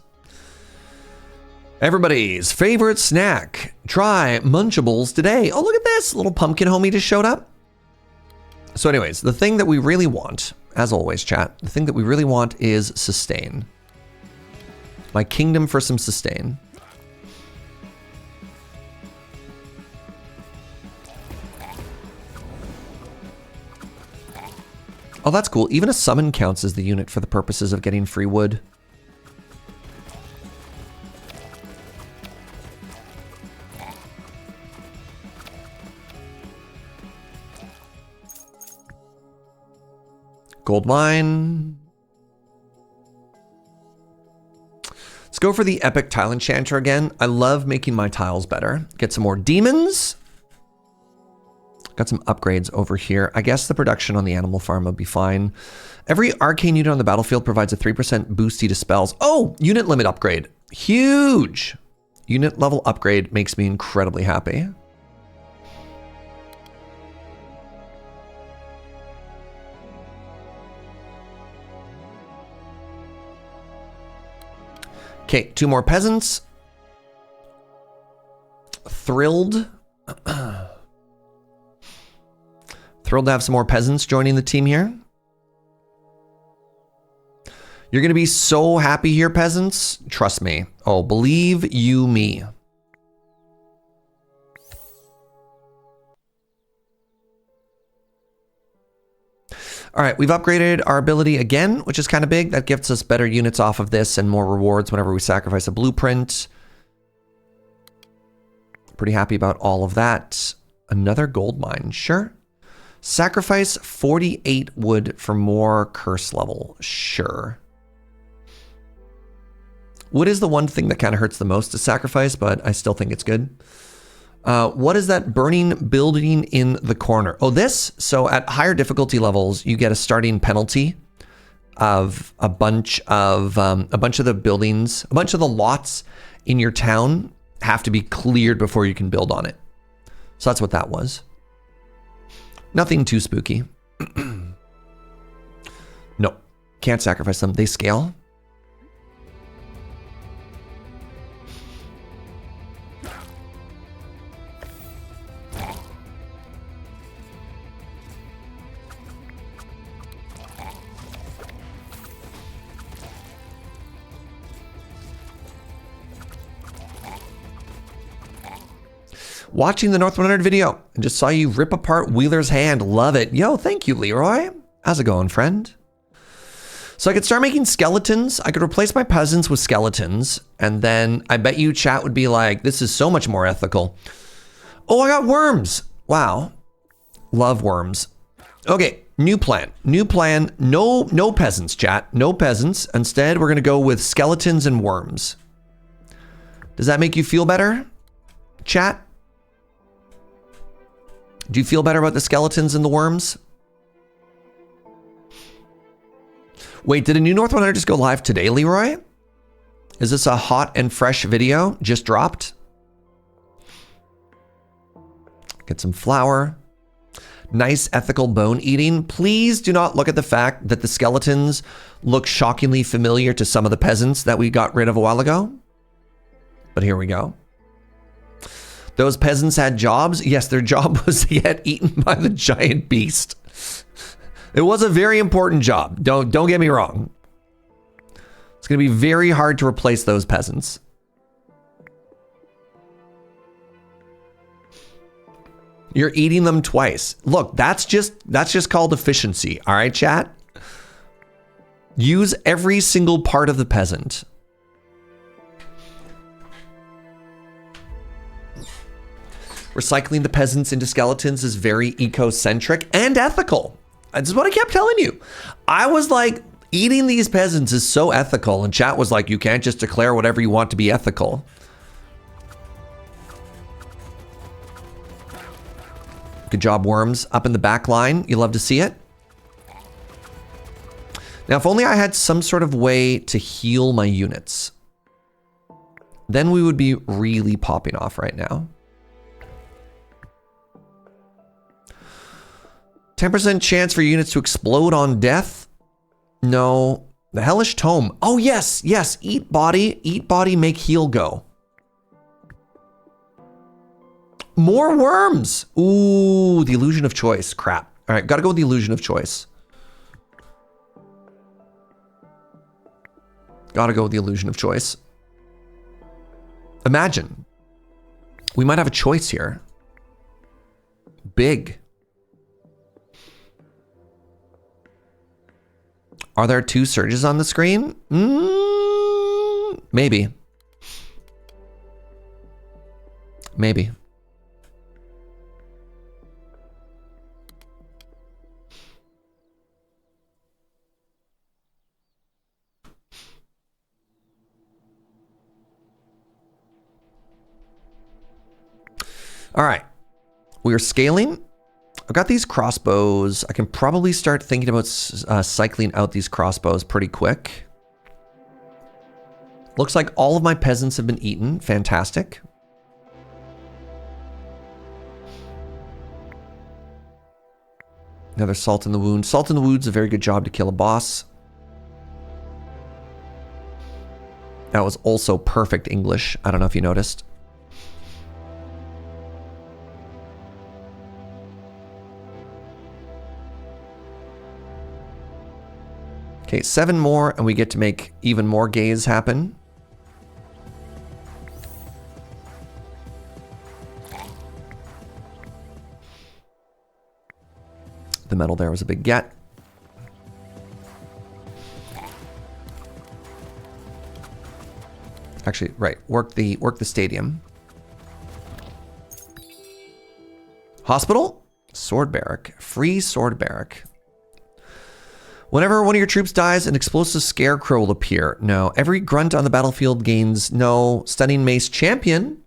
Everybody's favorite snack. Try Munchables today. Oh, look at this. Little pumpkin homie just showed up. So anyways, the thing that we really want, as always, chat, the thing that we really want is sustain. My kingdom for some sustain. Oh, that's cool. Even a summon counts as the unit for the purposes of getting free wood. Gold mine. Let's go for the epic tile enchanter again. I love making my tiles better. Get some more demons. Got some upgrades over here. I guess the production on the animal farm will be fine. Every arcane unit on the battlefield provides a 3% boosty to spells. Oh, unit limit upgrade. Huge. Unit level upgrade makes me incredibly happy. Okay, 2 more peasants. Thrilled. Thrilled to have some more peasants joining the team here. You're going to be so happy here, peasants. Trust me. Oh, believe you me. All right, we've upgraded our ability again, which is kind of big. That gives us better units off of this and more rewards whenever we sacrifice a blueprint. Pretty happy about all of that. Another gold mine. Sure. Sacrifice 48 wood for more curse level. Sure. Wood is the one thing that kind of hurts the most to sacrifice, but I still think it's good. What is that burning building in the corner? Oh, this. So at higher difficulty levels, you get a starting penalty of a bunch of the buildings, a bunch of the lots in your town have to be cleared before you can build on it. So that's what that was. Nothing too spooky. No, can't sacrifice them. They scale. Watching the North 100 video and just saw you rip apart Wheeler's hand. Love it. Yo, thank you, Leroy. How's it going, friend? So I could start making skeletons. I could replace my peasants with skeletons. And then I bet you chat would be like, this is so much more ethical. Oh, I got worms. Wow. Love worms. Okay, new plan. New plan. No peasants, chat. No peasants. Instead, we're going to go with skeletons and worms. Does that make you feel better, chat? Do you feel better about the skeletons and the worms? Wait, did a new North 100 just go live today, Leroy? Is this a hot and fresh video just dropped? Get some flour. Nice ethical bone eating. Please do not look at the fact that the skeletons look shockingly familiar to some of the peasants that we got rid of a while ago. But here we go. Those peasants had jobs. Yes, their job was to get eaten by the giant beast. It was a very important job. Don't get me wrong. It's going to be very hard to replace those peasants. You're eating them twice. Look, that's just called efficiency. All right, chat? Use every single part of the peasant. Recycling the peasants into skeletons is very eco-centric and ethical. This is what I kept telling you. I was like, eating these peasants is so ethical. And chat was like, you can't just declare whatever you want to be ethical. Good job, worms. Up in the back line. You love to see it. Now, if only I had some sort of way to heal my units. Then we would be really popping off right now. 10% chance for units to explode on death? No. The Hellish Tome. Oh, yes. Eat body, make heal go. More worms. Ooh, the illusion of choice. Crap. All right, gotta go with the illusion of choice. Gotta go with the illusion of choice. Imagine. We might have a choice here. Big. Are there two Serges on the screen? Maybe. Maybe. All right. We are scaling. I've got these crossbows. I can probably start thinking about cycling out these crossbows pretty quick. Looks like all of my peasants have been eaten. Fantastic. Another salt in the wound. Salt in the wound's a very good job to kill a boss. That was also perfect English. I don't know if you noticed. Okay, 7 more, and we get to make even more gaze happen. The metal there was a big get. Actually, right, work the stadium. Hospital? Sword barrack. Free sword barrack. Whenever one of your troops dies, an explosive scarecrow will appear. No. Every grunt on the battlefield gains no. Stunning mace champion.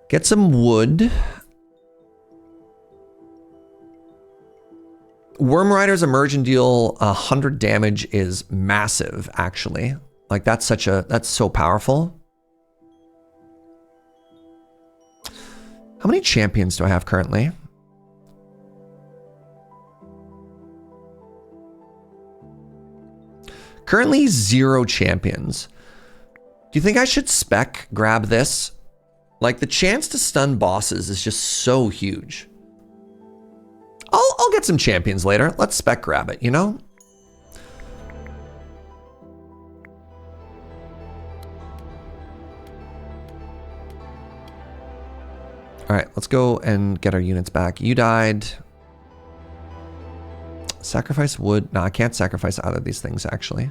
Get some wood. Worm Riders emerge and deal 100 damage is massive, actually. Like that's so powerful. How many champions do I have currently? Currently 0 champions. Do you think I should spec grab this? Like the chance to stun bosses is just so huge. I'll get some champions later. Let's spec grab it, you know? All right, let's go and get our units back. You died. Sacrifice wood. No, I can't sacrifice either of these things, actually.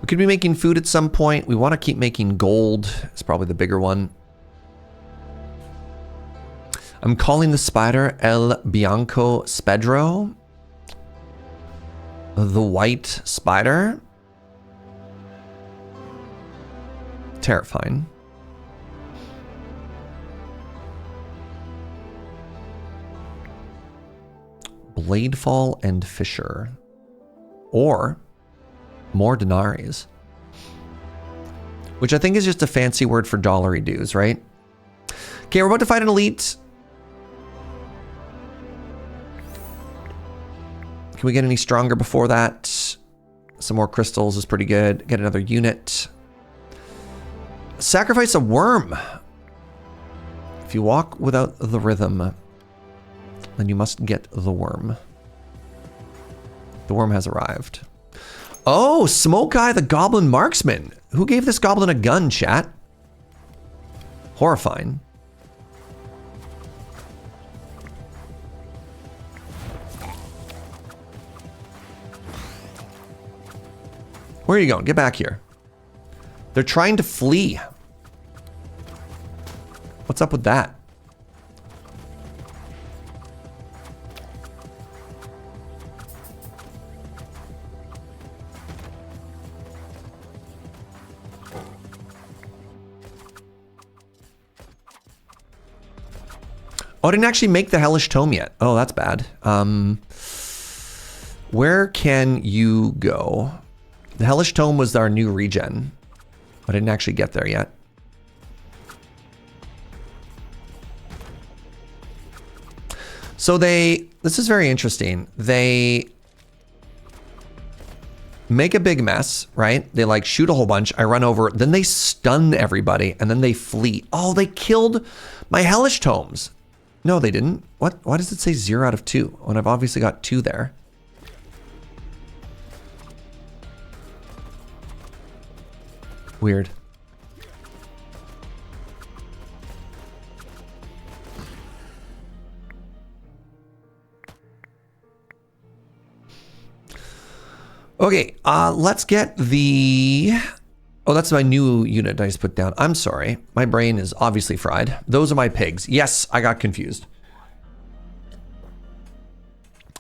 We could be making food at some point. We want to keep making gold. It's probably the bigger one. I'm calling the spider El Bianco Spedro. The white spider. Terrifying. Bladefall and Fisher. Or more denaries. Which I think is just a fancy word for dollary dues, right? Okay, we're about to fight an elite. Can we get any stronger before that? Some more crystals is pretty good. Get another unit. Sacrifice a worm. If you walk without the rhythm, then you must get the worm. The worm has arrived. Oh, Smoke Eye the Goblin Marksman. Who gave this goblin a gun, chat? Horrifying. Where are you going? Get back here. They're trying to flee. What's up with that? Oh, I didn't actually make the Hellish Tome yet. Oh, that's bad. Where can you go? The Hellish Tome was our new regen. I didn't actually get there yet. So this is very interesting. They make a big mess, right? They like shoot a whole bunch. I run over, then they stun everybody and then they flee. Oh, they killed my Hellish Tomes. No, they didn't. What? Why does it say 0 out of 2 when I've obviously got 2 there? Weird. Okay, let's get the... Oh, that's my new unit I just put down. I'm sorry. My brain is obviously fried. Those are my pigs. Yes, I got confused.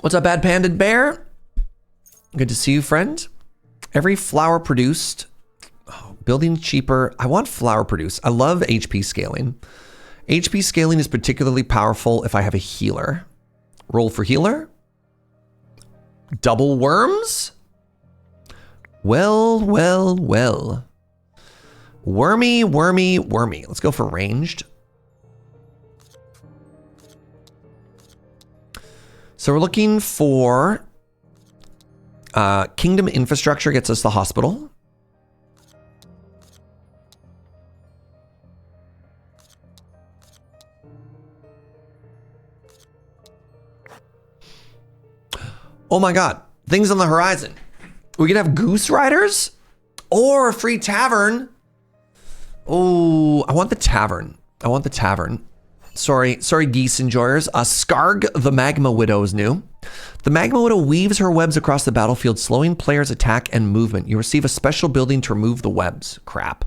What's up, Bad Panded Bear? Good to see you, friend. Every flower produced... Oh, building cheaper. I want flower produce. I love HP scaling. HP scaling is particularly powerful if I have a healer. Roll for healer. Double worms? Well, well, well. Wormy, wormy, wormy. Let's go for ranged. So we're looking for Kingdom Infrastructure gets us the hospital. Oh my God, things on the horizon. We can have Goose Riders? or a free tavern. Oh, I want the tavern. I want the tavern. Sorry, geese enjoyers. Skarg the Magma Widow is new. The Magma Widow weaves her webs across the battlefield, slowing players' attack and movement. You receive a special building to remove the webs. Crap.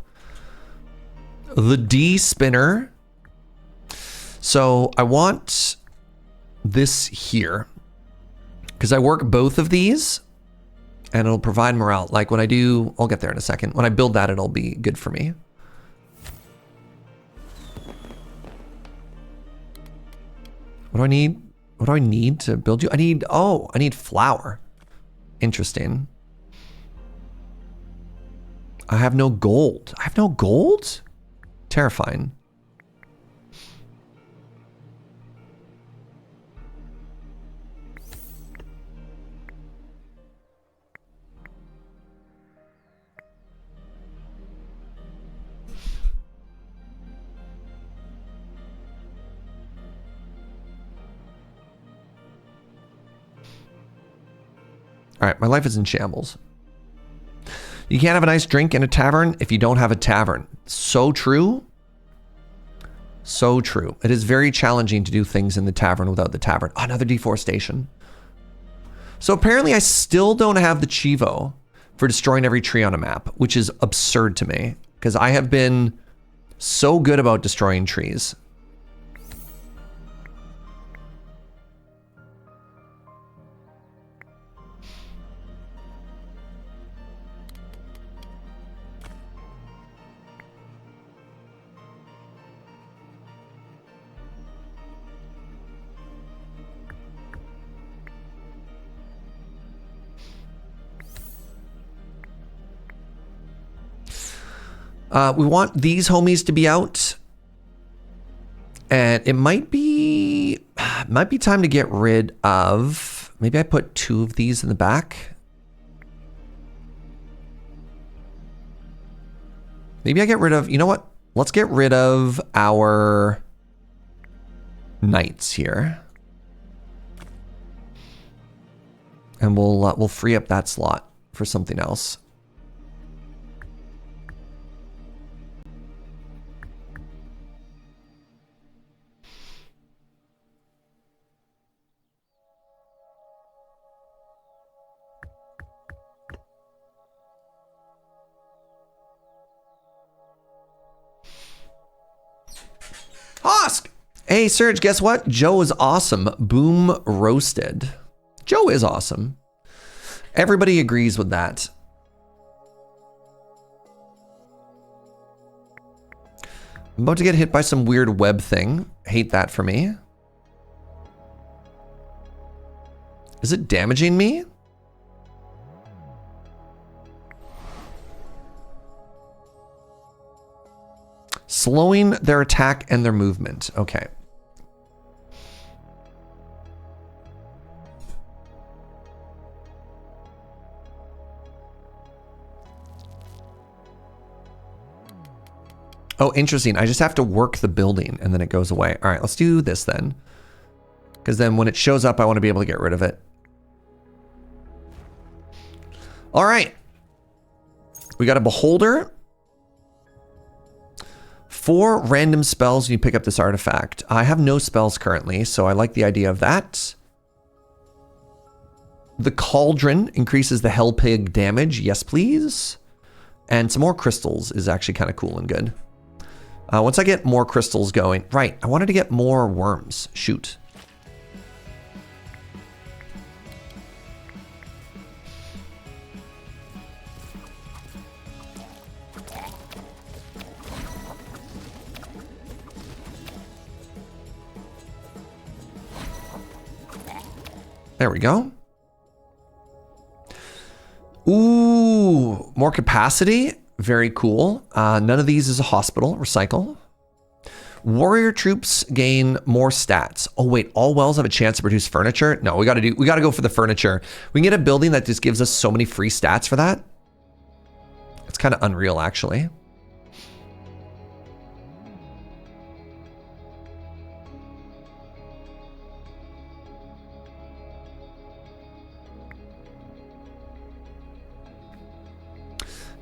The D Spinner. So I want this here because I work both of these and it'll provide morale. Like when I do, I'll get there in a second. When I build that, it'll be good for me. What do I need? What do I need to build you? I need flour. Interesting. I have no gold. I have no gold? Terrifying. All right, my life is in shambles. You can't have a nice drink in a tavern if you don't have a tavern. So true. So true. It is very challenging to do things in the tavern without the tavern. Oh, another deforestation. So apparently I still don't have the Chivo for destroying every tree on a map, which is absurd to me because I have been so good about destroying trees. We want these homies to be out. And it might be time to get rid of, maybe I put 2 of these in the back. Maybe I get rid of, you know what? Let's get rid of our knights here. And we'll free up that slot for something else. Hosk! Hey, Serge, guess what? Joe is awesome. Boom roasted. Joe is awesome. Everybody agrees with that. I'm about to get hit by some weird web thing. Hate that for me. Is it damaging me? Slowing their attack and their movement. Okay. Oh, interesting. I just have to work the building and then it goes away. All right, let's do this then. Because then when it shows up, I want to be able to get rid of it. All right. We got a beholder. 4 random spells when you pick up this artifact. I have no spells currently, so I like the idea of that. The cauldron increases the hell pig damage. Yes, please. And some more crystals is actually kind of cool and good. Once I get more crystals going, right, I wanted to get more worms. Shoot. There we go. Ooh, more capacity. Very cool. None of these is a hospital. Recycle. Warrior troops gain more stats. Oh wait, all wells have a chance to produce furniture. No, we gotta go for the furniture. We can get a building that just gives us so many free stats for that. It's kind of unreal, actually.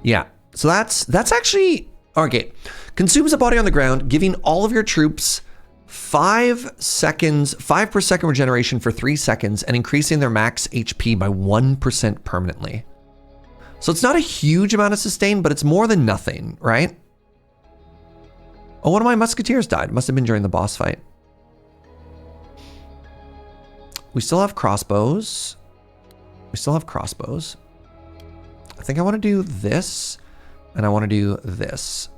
Yeah. So that's actually okay. Consumes a body on the ground, giving all of your troops 5 seconds, 5 per second regeneration for 3 seconds, and increasing their max HP by 1% permanently. So it's not a huge amount of sustain, but it's more than nothing, right? Oh, one of my musketeers died. Must have been during the boss fight. We still have crossbows. I think I want to do this, and I want to do this.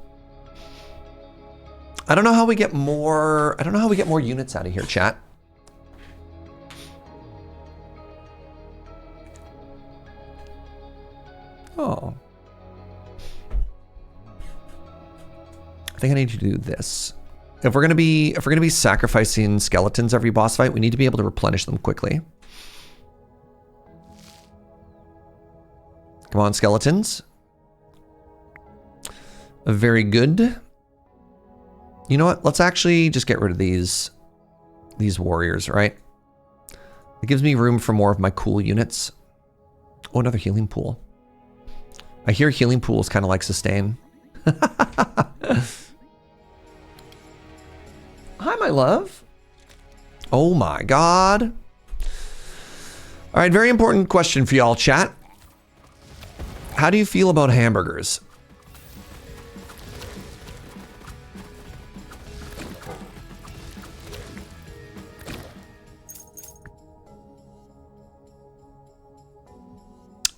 I don't know how we get more units out of here, chat. Oh. I think I need to do this. If we're gonna be sacrificing skeletons every boss fight, we need to be able to replenish them quickly. Come on, skeletons. Very good. You know what? Let's actually just get rid of these warriors, right? It gives me room for more of my cool units. Oh, another healing pool. I hear healing pools kind of like sustain. Hi, my love. Oh my God. All right, very important question for y'all, chat. How do you feel about hamburgers?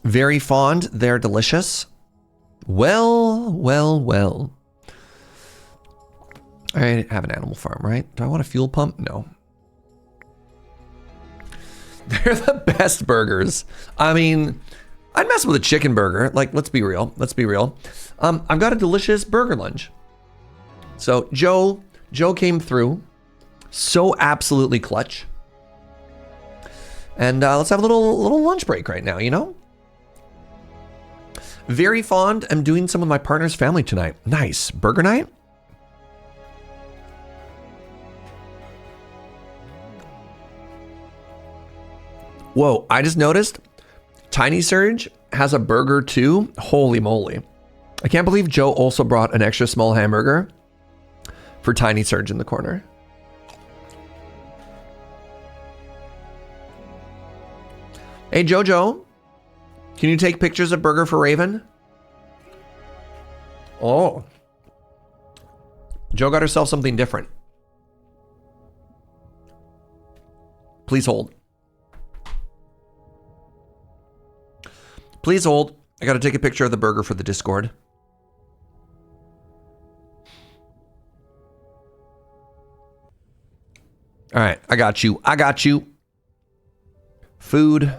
Very fond. They're delicious. Well, well, well. I have an animal farm, right? Do I want a fuel pump? No. They're the best burgers. I mean, I'd mess with a chicken burger. Like, let's be real. Let's be real. I've got a delicious burger lunch. So Joe came through. So absolutely clutch. And let's have a little lunch break right now, you know? Very fond. I'm doing some with my partner's family tonight. Nice. Burger night? Whoa, I just noticed Tiny Serge has a burger too. Holy moly. I can't believe Joe also brought an extra small hamburger for Tiny Serge in the corner. Hey, Jojo, can you take pictures of burger for Raven? Oh. Joe got herself something different. Please hold. Please hold. I got to take a picture of the burger for the Discord. All right, I got you. I got you. Food.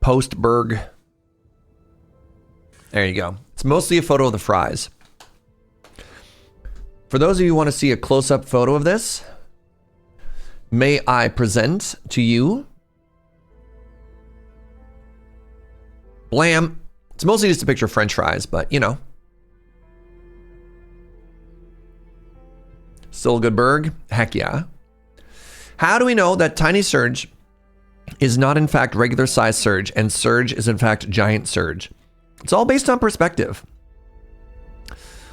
Postberg. There you go. It's mostly a photo of the fries. For those of you who want to see a close-up photo of this, may I present to you Blam. It's mostly just a picture of French fries, but you know. Still a good burg? Heck yeah. How do we know that Tiny Serge is not in fact regular size Serge and Serge is in fact giant Serge? It's all based on perspective.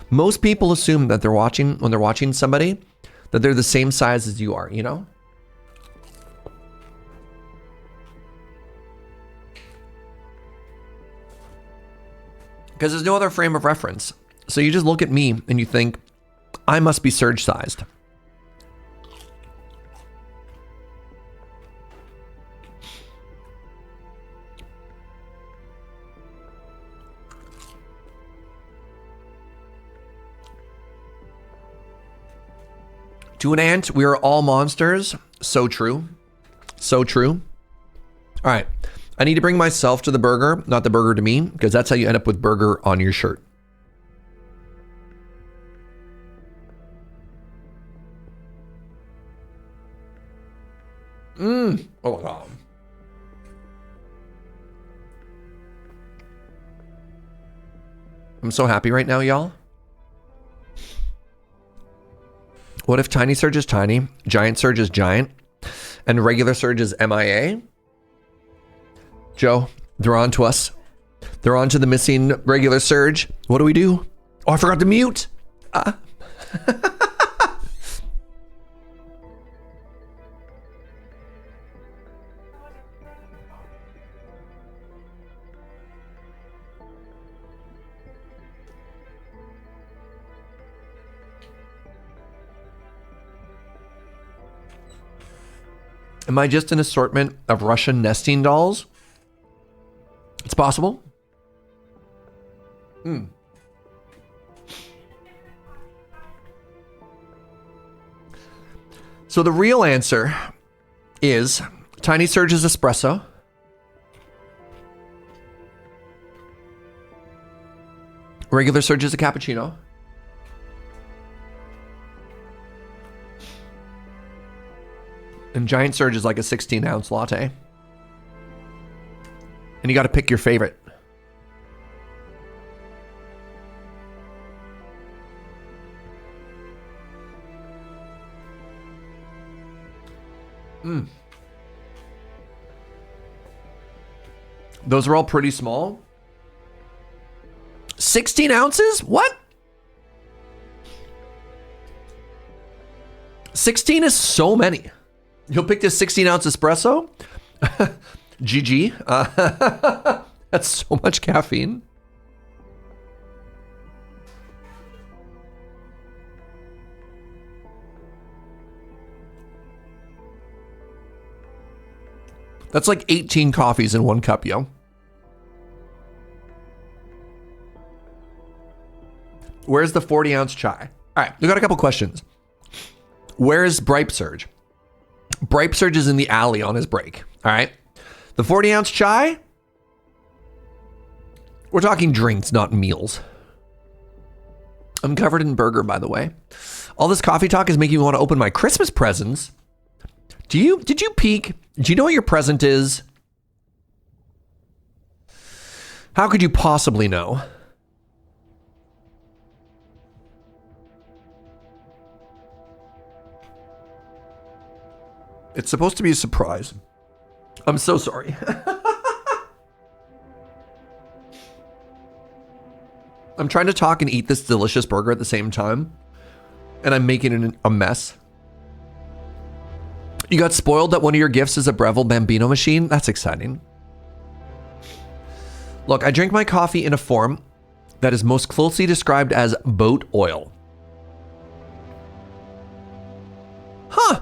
Most people assume that when they're watching somebody, that they're the same size as you are, you know? Because there's no other frame of reference. So you just look at me and you think, I must be Serge sized. To an ant, we are all monsters. So true. So true. All right. I need to bring myself to the burger, not the burger to me, because that's how you end up with burger on your shirt. Oh my God. I'm so happy right now, y'all. What if Tiny Serge is tiny, Giant Serge is giant, and regular Serge is MIA? Joe, they're on to us. They're on to the missing regular Serge. What do we do? Oh, I forgot to mute. Am I just an assortment of Russian nesting dolls? It's possible. So the real answer is Tiny Serge's espresso. Regular Serge's a cappuccino. And Giant Serge is like a 16-ounce latte. And you got to pick your favorite. Those are all pretty small. 16 ounces? What? 16 is so many. You'll pick this 16-ounce espresso? GG. That's so much caffeine. That's like 18 coffees in one cup, yo. Where's the 40-ounce chai? All right, we got a couple questions. Where's Bripe Serge? Bripe Serge is in the alley on his break. All right. The 40-ounce chai? We're talking drinks, not meals. I'm covered in burger, by the way. All this coffee talk is making me want to open my Christmas presents. Did you peek? Do you know what your present is? How could you possibly know? It's supposed to be a surprise. I'm so sorry. I'm trying to talk and eat this delicious burger at the same time, and I'm making it a mess. You got spoiled that one of your gifts is a Breville Bambino machine? That's exciting. Look, I drink my coffee in a form that is most closely described as boat oil. Huh.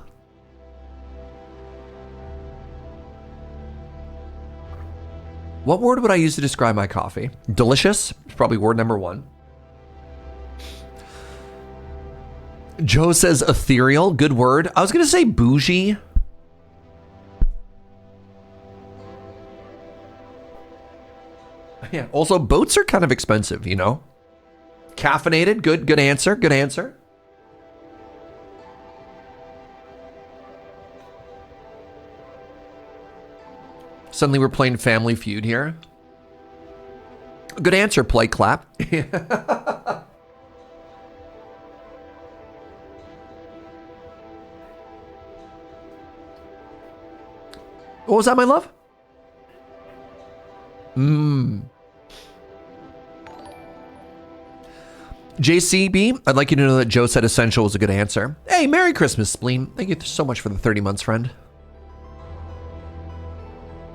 What word would I use to describe my coffee? Delicious, probably word number one. Joe says ethereal, good word. I was gonna say bougie. Yeah, also boats are kind of expensive, you know? Caffeinated, good answer, good answer. Suddenly we're playing Family Feud here. Good answer, play clap. What was that, my love? JCB, I'd like you to know that Joe said essential was a good answer. Hey, Merry Christmas, Spleen. Thank you so much for the 30 months, friend.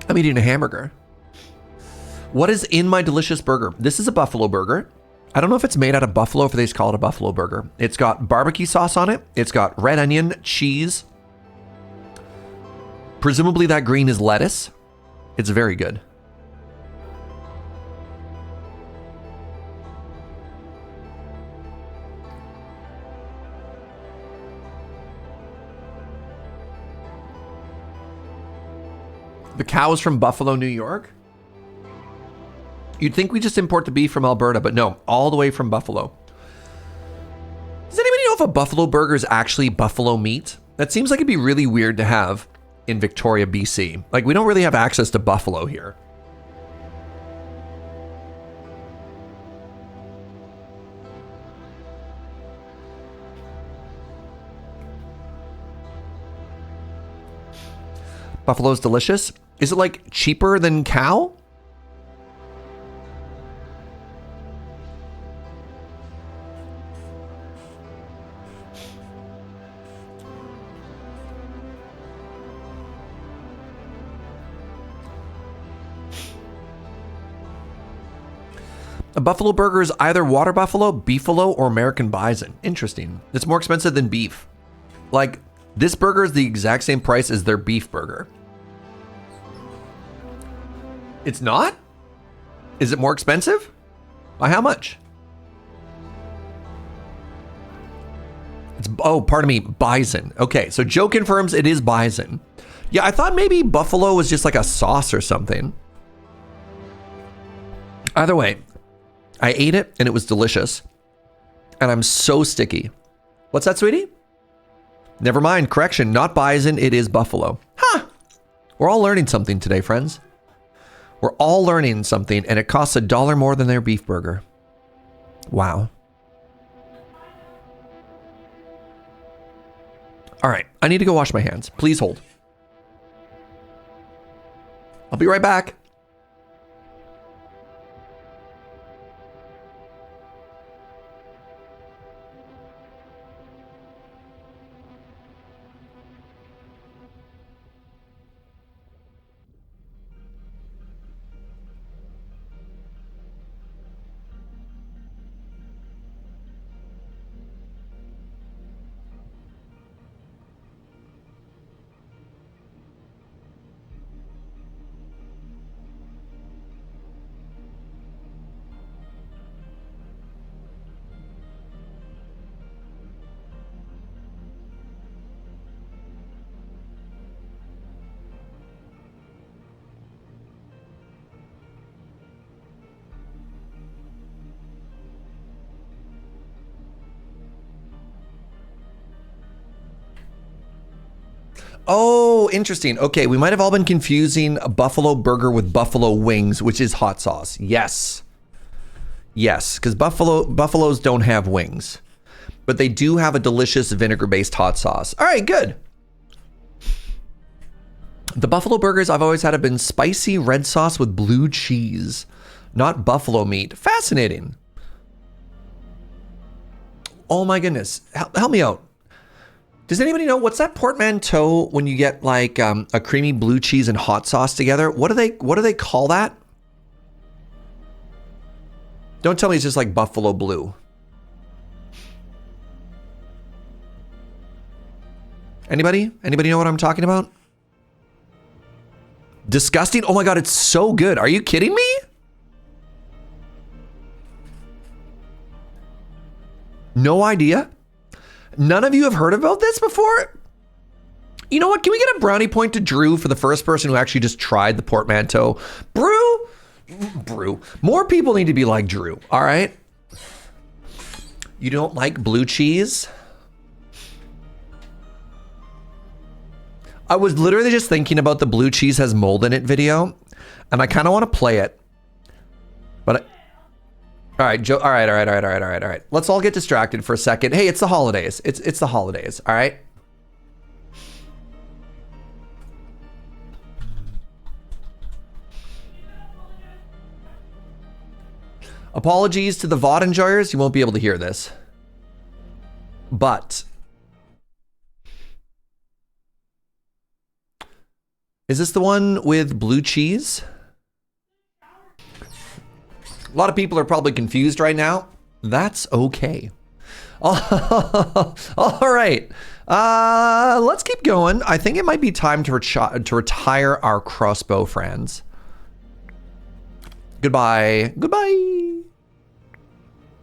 I'm eating a hamburger. What is in my delicious burger? This is a buffalo burger. I don't know if it's made out of buffalo, if they just call it a buffalo burger. It's got barbecue sauce on it. It's got red onion, cheese. Presumably that green is lettuce. It's very good. The cow is from Buffalo, New York. You'd think we just import the beef from Alberta, but no, all the way from Buffalo. Does anybody know if a buffalo burger is actually buffalo meat? That seems like it'd be really weird to have in Victoria, BC. Like, we don't really have access to buffalo here. Buffalo's delicious. Is it like cheaper than cow? A buffalo burger is either water buffalo, beefalo, or American bison. Interesting. It's more expensive than beef. Like, this burger is the exact same price as their beef burger. It's not? Is it more expensive? By how much? Oh, pardon me, bison. Okay, so Joe confirms it is bison. Yeah, I thought maybe buffalo was just like a sauce or something. Either way, I ate it and it was delicious. And I'm so sticky. What's that, sweetie? Never mind, correction, not bison, it is buffalo. Huh. We're all learning something today, friends. We're all learning something, and it costs $1 more than their beef burger. Wow. All right, I need to go wash my hands. Please hold. I'll be right back. Oh, interesting. Okay, we might have all been confusing a buffalo burger with buffalo wings, which is hot sauce. Yes. Yes, because buffaloes don't have wings, but they do have a delicious vinegar-based hot sauce. All right, good. The buffalo burgers I've always had have been spicy red sauce with blue cheese, not buffalo meat. Fascinating. Oh my goodness. Help me out. Does anybody know what's that portmanteau when you get like a creamy blue cheese and hot sauce together? What do they call that? Don't tell me it's just like buffalo blue. Anybody? Anybody know what I'm talking about? Disgusting? Oh my God, it's so good. Are you kidding me? No idea. None of you have heard about this before? You know what? Can we get a brownie point to Drew for the first person who actually just tried the portmanteau? Brew. More people need to be like Drew, all right? You don't like blue cheese? I was literally just thinking about the blue cheese has mold in it video, and I kind of want to play it. But all right, Joe. All right. Let's all get distracted for a second. Hey, it's the holidays. It's the holidays. All right. Apologies to the VOD enjoyers. You won't be able to hear this. But is this the one with blue cheese? A lot of people are probably confused right now. That's okay. All right. Let's keep going. I think it might be time to retire our crossbow friends. Goodbye. Goodbye.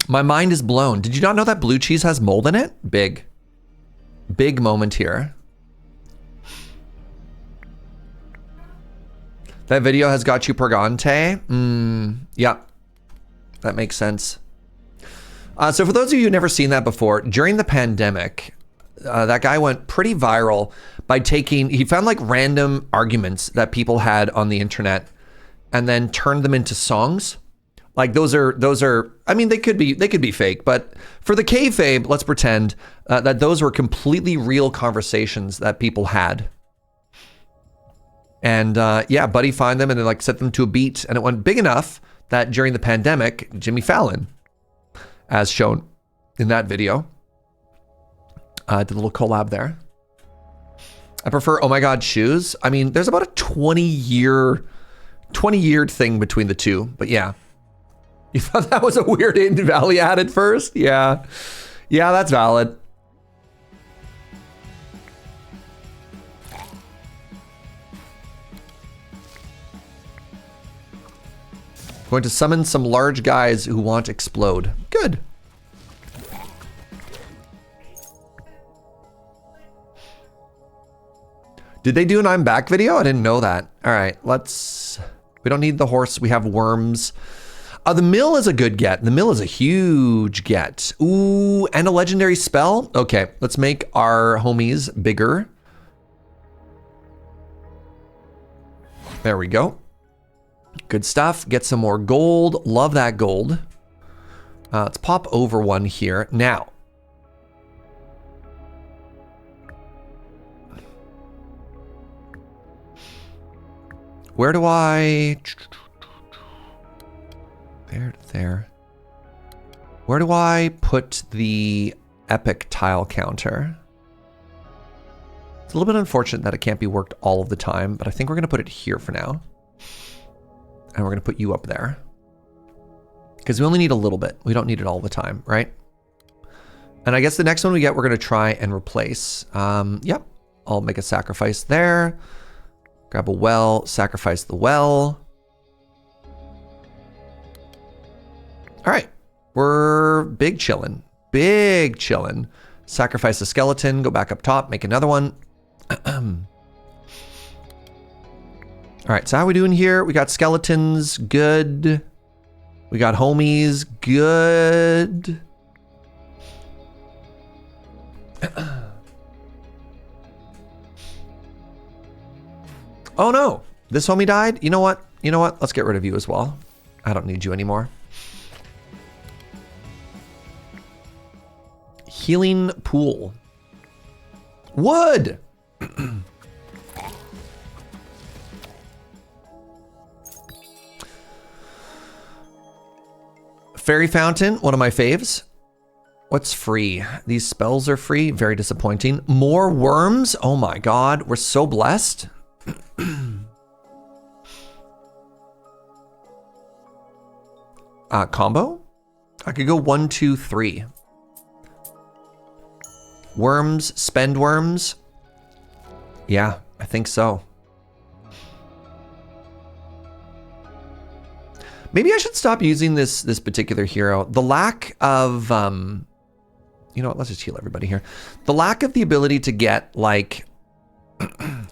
My mind is blown. Did you not know that blue cheese has mold in it? Big moment here. That video has got you purgante? Yeah. That makes sense. So for those of you who've never seen that before, during the pandemic, that guy went pretty viral by he found like random arguments that people had on the internet and then turned them into songs. Like those are, I mean, they could be fake, but for the kayfabe, let's pretend that those were completely real conversations that people had. And yeah, Buddy found them and then like set them to a beat, and it went big enough that during the pandemic, Jimmy Fallon, as shown in that video, did a little collab there. I prefer Oh My God shoes. I mean, there's about a 20-year thing between the two, but yeah. You thought that was a weird Hidden Valley ad at first? Yeah. Yeah, that's valid. Going to summon some large guys who want to explode. Good. Did they do an I'm back video? I didn't know that. All right, we don't need the horse. We have worms. The mill is a good get. The mill is a huge get. Ooh, and a legendary spell. Okay, let's make our homies bigger. There we go. Good stuff. Get some more gold. Love that gold. Let's pop over one here. Now, where do I... There. Where do I put the epic tile counter? It's a little bit unfortunate that it can't be worked all of the time, but I think we're going to put it here for now. And we're going to put you up there. Because we only need a little bit. We don't need it all the time, right? And I guess the next one we get, we're going to try and replace. Yep. I'll make a sacrifice there. Grab a well, sacrifice the well. All right, we're big chillin'. Big chillin'. Sacrifice a skeleton, go back up top, make another one. All right, so how are we doing here? We got skeletons, good. We got homies, good. Oh no, this homie died? You know what? Let's get rid of you as well. I don't need you anymore. Healing pool. Wood! Fairy fountain, one of my faves. What's free? These spells are free. Very disappointing. More worms? Oh my god, we're so blessed. Combo? I could go 1, 2, 3. Worms, spend worms. Yeah, I think so. Maybe I should stop using this particular hero. The lack of, you know what, let's just heal everybody here. The lack of the ability to get like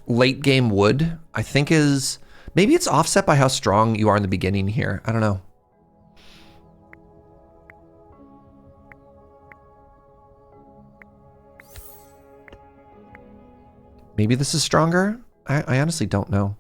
late game wood, I think is, maybe it's offset by how strong you are in the beginning here. I don't know. Maybe this is stronger? I honestly don't know.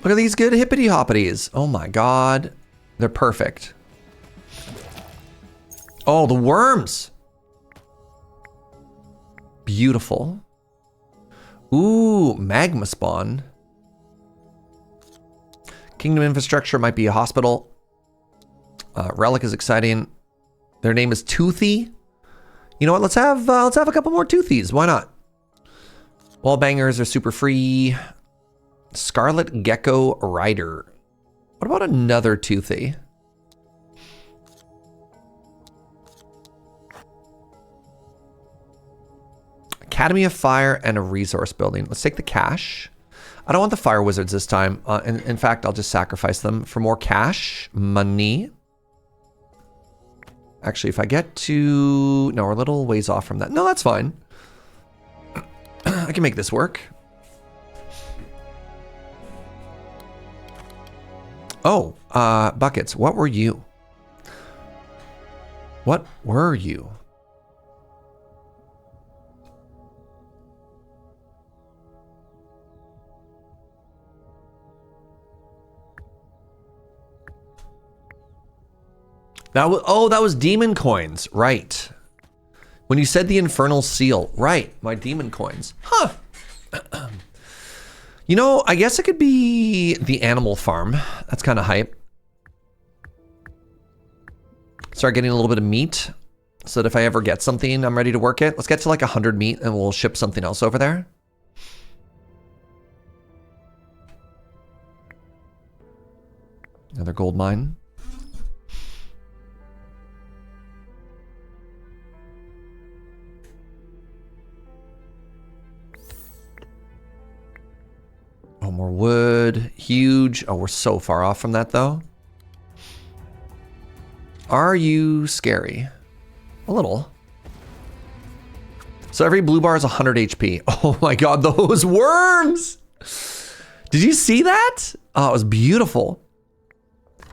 Look at these good hippity hoppities. Oh my god. They're perfect. Oh, the worms. Beautiful. Ooh, magma spawn. Kingdom infrastructure might be a hospital. Relic is exciting. Their name is Toothy. You know what? Let's have a couple more Toothies. Why not? Wall bangers are super free. Scarlet Gecko Rider. What about another Toothy? Academy of Fire and a resource building. Let's take the cash. I don't want the fire wizards this time. In fact, I'll just sacrifice them for more cash, money. Actually, if I get to... No, we're a little ways off from that. No, that's fine. I can make this work. Oh, buckets. What were you? What were you? That was demon coins, right? When you said the infernal seal, right? My demon coins, huh? You know, I guess it could be the animal farm. That's kind of hype. Start getting a little bit of meat so that if I ever get something, I'm ready to work it. Let's get to like 100 meat and we'll ship something else over there. Another gold mine. Oh, more wood. Huge. Oh, we're so far off from that though. Are you scary? A little. So every blue bar is 100 HP. Oh my god, those worms! Did you see that? Oh, it was beautiful.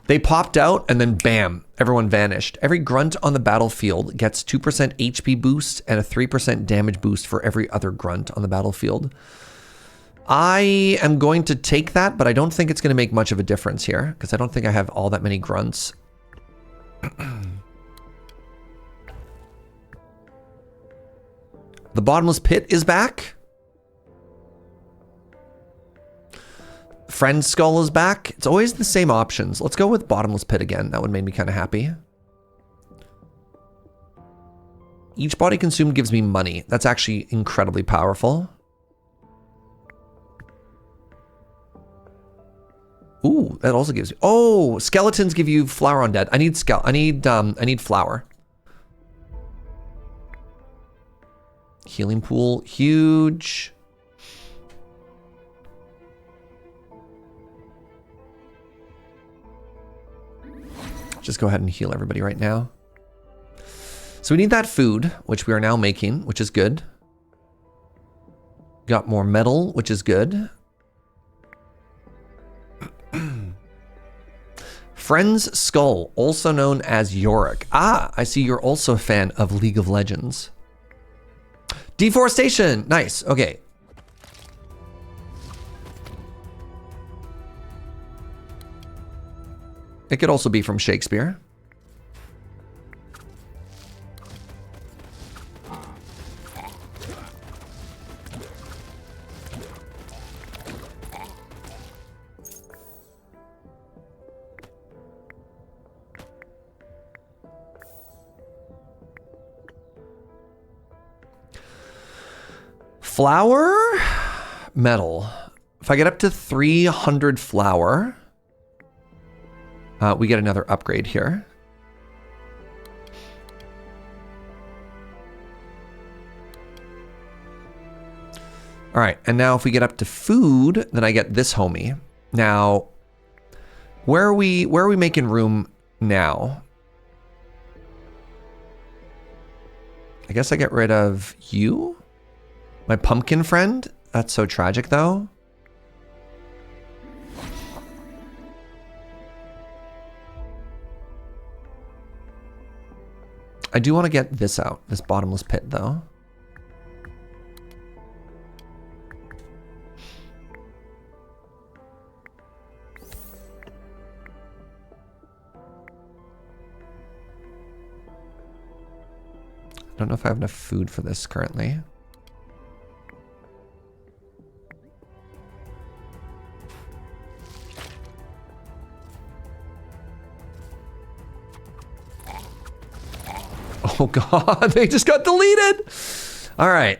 They popped out and then bam, everyone vanished. Every grunt on the battlefield gets 2% HP boost and a 3% damage boost for every other grunt on the battlefield. I am going to take that, but I don't think it's going to make much of a difference here because I don't think I have all that many grunts. The bottomless pit is back. Friend skull is back. It's always the same options. Let's go with bottomless pit again. That one made me kind of happy. Each body consumed gives me money. That's actually incredibly powerful. Ooh, that also gives you. Oh, skeletons give you flour on dead. I need I need flour. Healing pool, huge. Just go ahead and heal everybody right now. So we need that food, which we are now making, which is good. Got more metal, which is good. Friend's Skull, also known as Yorick. Ah, I see you're also a fan of League of Legends. Deforestation, nice, okay. It could also be from Shakespeare. Flour, metal. If I get up to 300 flour, we get another upgrade here. All right, and now if we get up to food, then I get this homie. Now, where are we making room now? I guess I get rid of you? My pumpkin friend? That's so tragic though. I do want to get this out, this bottomless pit though. I don't know if I have enough food for this currently. Oh god, they just got deleted. All right.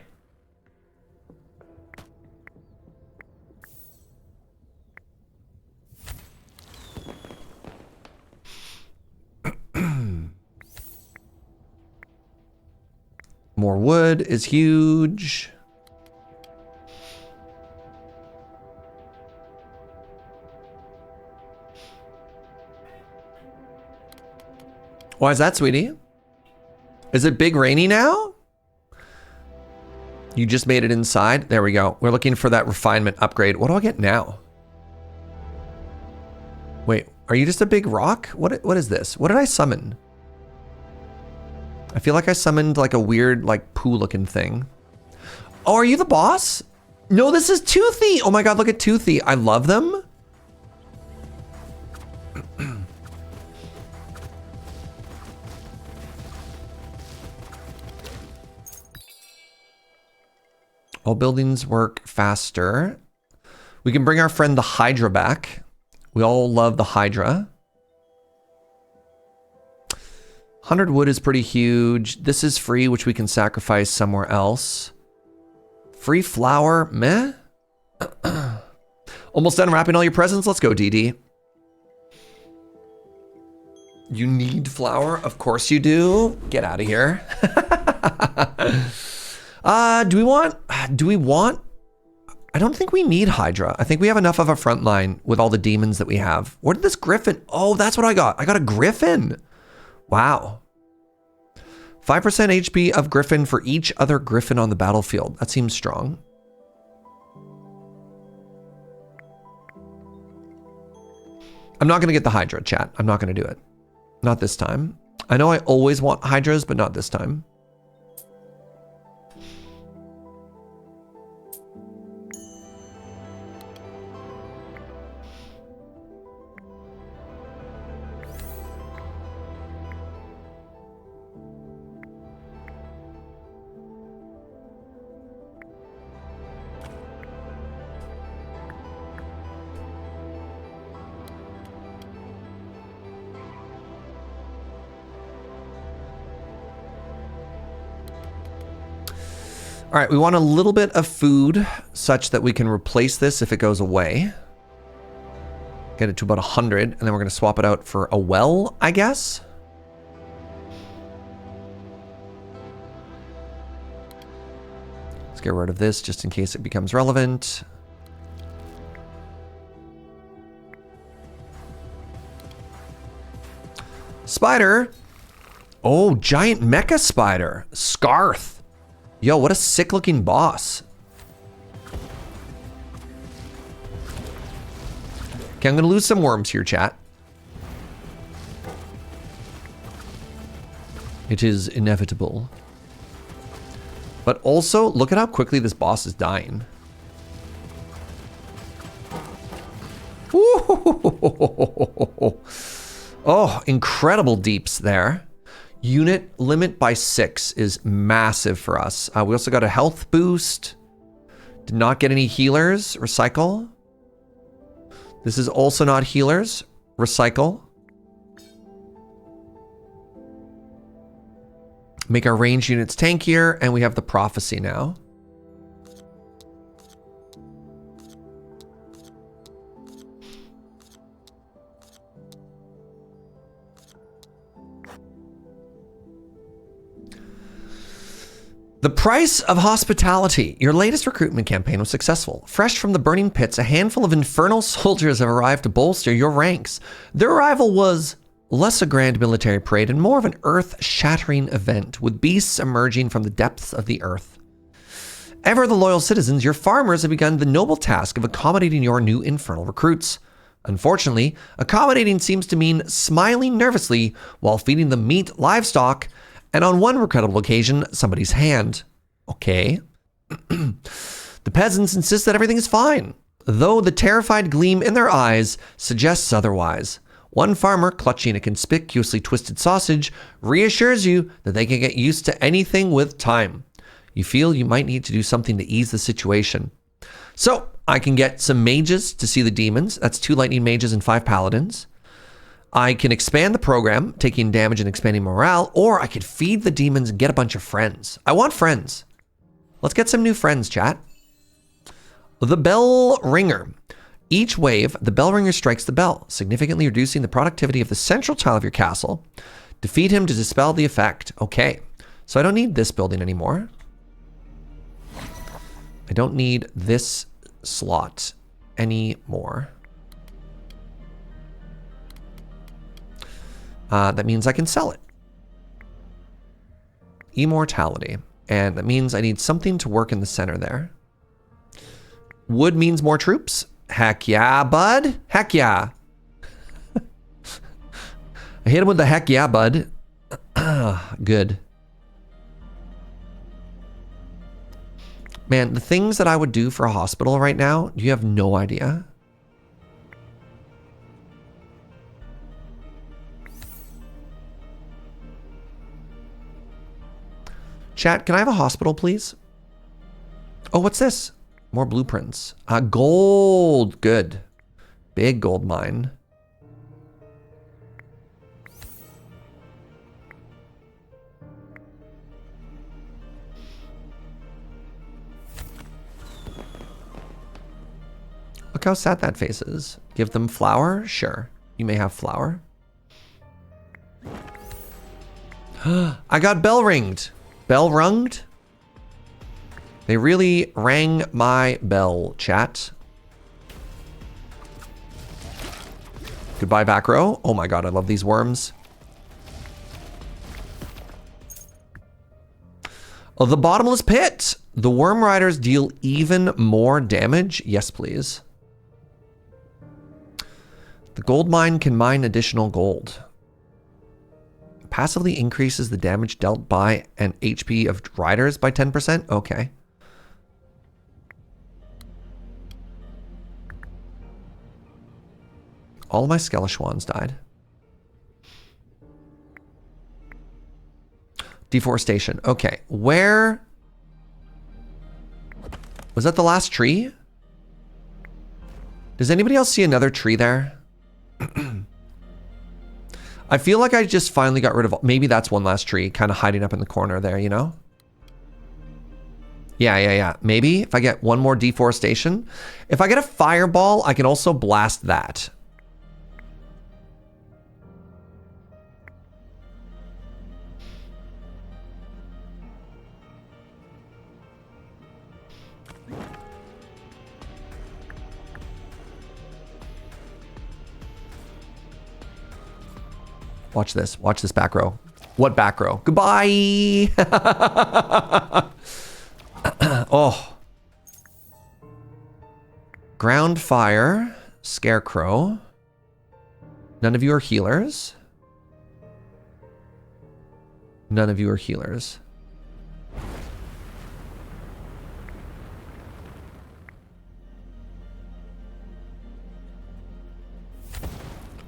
More wood is huge. Why is that, sweetie? Is it big rainy now? You just made it inside. There we go. We're looking for that refinement upgrade. What do I get now? Wait, are you just a big rock? What is this? What did I summon? I feel like I summoned like a weird like poo looking thing. Oh, are you the boss? No, this is Toothy. Oh my god, look at Toothy. I love them. All buildings work faster We can bring our friend the Hydra back. We all love the Hydra. 100 wood is pretty huge. This is free, which we can sacrifice somewhere else. Free flour, meh. Almost done wrapping all your presents. Let's go, DD. You need flour? Of course you do. Get out of here. Do we want? I don't think we need Hydra. I think we have enough of a front line with all the demons that we have. Where did this Griffin? Oh, that's what I got. I got a Griffin. Wow. 5% HP of Griffin for each other Griffin on the battlefield. That seems strong. I'm not going to get the Hydra, chat. I'm not going to do it. Not this time. I know I always want Hydras, but not this time. All right, we want a little bit of food such that we can replace this if it goes away. Get it to about 100, and then we're going to swap it out for a well, I guess. Let's get rid of this just in case it becomes relevant. Spider. Oh, giant mecha spider. Scarth. Yo, what a sick looking boss. Okay, I'm gonna lose some worms here, chat. It is inevitable. But also, look at how quickly this boss is dying. Ooh. Oh, incredible deeps there. Unit limit by 6 is massive for us. We also got a health boost. Did not get any healers. Recycle. This is also not healers. Recycle. Make our range units tankier, and we have the prophecy now. The price of hospitality. Your latest recruitment campaign was successful. Fresh from the burning pits, a handful of infernal soldiers have arrived to bolster your ranks. Their arrival was less a grand military parade and more of an earth-shattering event, with beasts emerging from the depths of the earth. Ever the loyal citizens, your farmers have begun the noble task of accommodating your new infernal recruits. Unfortunately, accommodating seems to mean smiling nervously while feeding them meat, livestock, and on one regrettable occasion, somebody's hand. Okay. The peasants insist that everything is fine, though the terrified gleam in their eyes suggests otherwise. One farmer, clutching a conspicuously twisted sausage, reassures you that they can get used to anything with time. You feel you might need to do something to ease the situation. So, I can get some mages to see the demons. That's 2 lightning mages and 5 paladins. I can expand the program, taking damage and expanding morale, or I could feed the demons and get a bunch of friends. I want friends. Let's get some new friends, chat. The Bell Ringer. Each wave, the Bell Ringer strikes the bell, significantly reducing the productivity of the central tile of your castle. Defeat him to dispel the effect. Okay, so I don't need this building anymore. I don't need this slot anymore. That means I can sell it. Immortality. And that means I need something to work in the center there. Wood means more troops. Heck yeah, bud. Heck yeah. I hit him with the heck yeah, bud. Good. Man, the things that I would do for a hospital right now, you have no idea. Chat, can I have a hospital, please? Oh, what's this? More blueprints. Gold. Good. Big gold mine. Look how sad that face is. Give them flour? Sure. You may have flour. I got bell ringed. Bell runged? They really rang my bell, chat. Goodbye, back row. Oh my god, I love these worms. Oh, the bottomless pit. The worm riders deal even more damage. Yes, please. The gold mine can mine additional gold. Passively increases the damage dealt by an HP of riders by 10%. Okay. All of my Skeleshwans died. Deforestation. Okay. Where? Was that the last tree? Does anybody else see another tree there? I feel like I just finally got rid of... Maybe that's one last tree kind of hiding up in the corner there, you know? Yeah. Maybe if I get one more deforestation. If I get a fireball, I can also blast that. Watch this. Watch this back row. What back row? Goodbye. Oh. Ground fire. Scarecrow. None of you are healers. None of you are healers.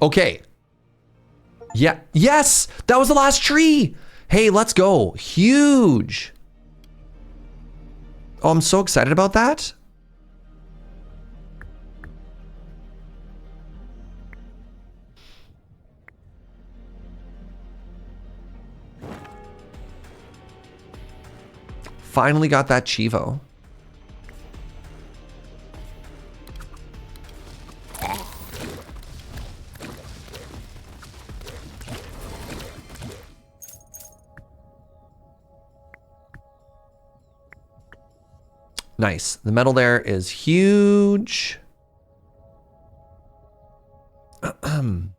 Okay. Yeah. Yes! That was the last tree! Hey, let's go. Huge. Oh, I'm so excited about that. Finally got that Chivo. Nice. The metal there is huge. The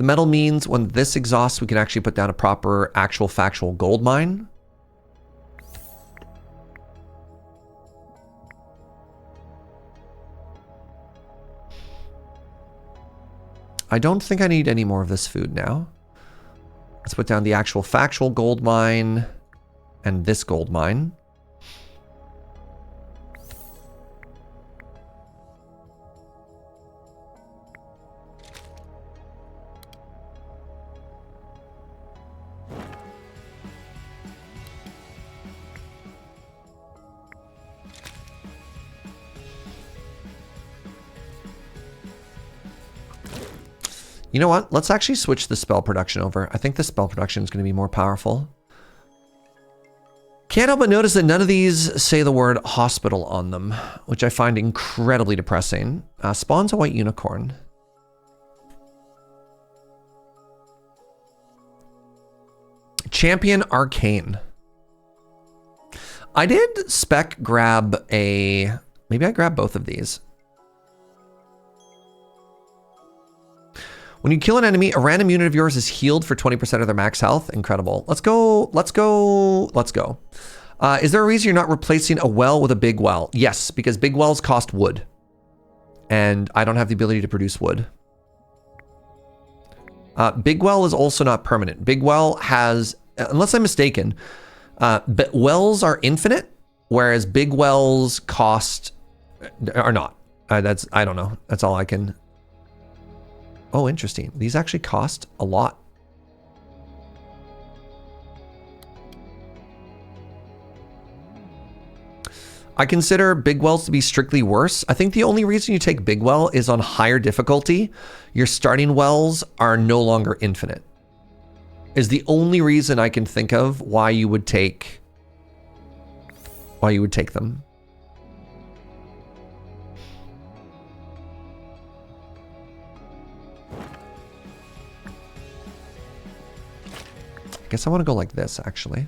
metal means when this exhausts, we can actually put down a proper actual factual gold mine. I don't think I need any more of this food now. Let's put down the actual factual gold mine and this gold mine. You know what? Let's actually switch the spell production over. I think the spell production is going to be more powerful. Can't help but notice that none of these say the word hospital on them, which I find incredibly depressing. Spawns a white unicorn. Champion Arcane. I did spec grab a... Maybe I grabbed both of these. When you kill an enemy, a random unit of yours is healed for 20% of their max health. Incredible. Let's go. Let's go. Let's go. Is there a reason you're not replacing a well with a big well? Yes, because big wells cost wood. And I don't have the ability to produce wood. Big well is also not permanent. Big well has, unless I'm mistaken, but wells are infinite, whereas big wells cost, are not. I don't know. That's all I can... Oh, interesting. These actually cost a lot. I consider big wells to be strictly worse. I think the only reason you take big well is on higher difficulty. Your starting wells are no longer infinite. Is the only reason I can think of why you would take them. I guess I want to go like this, actually.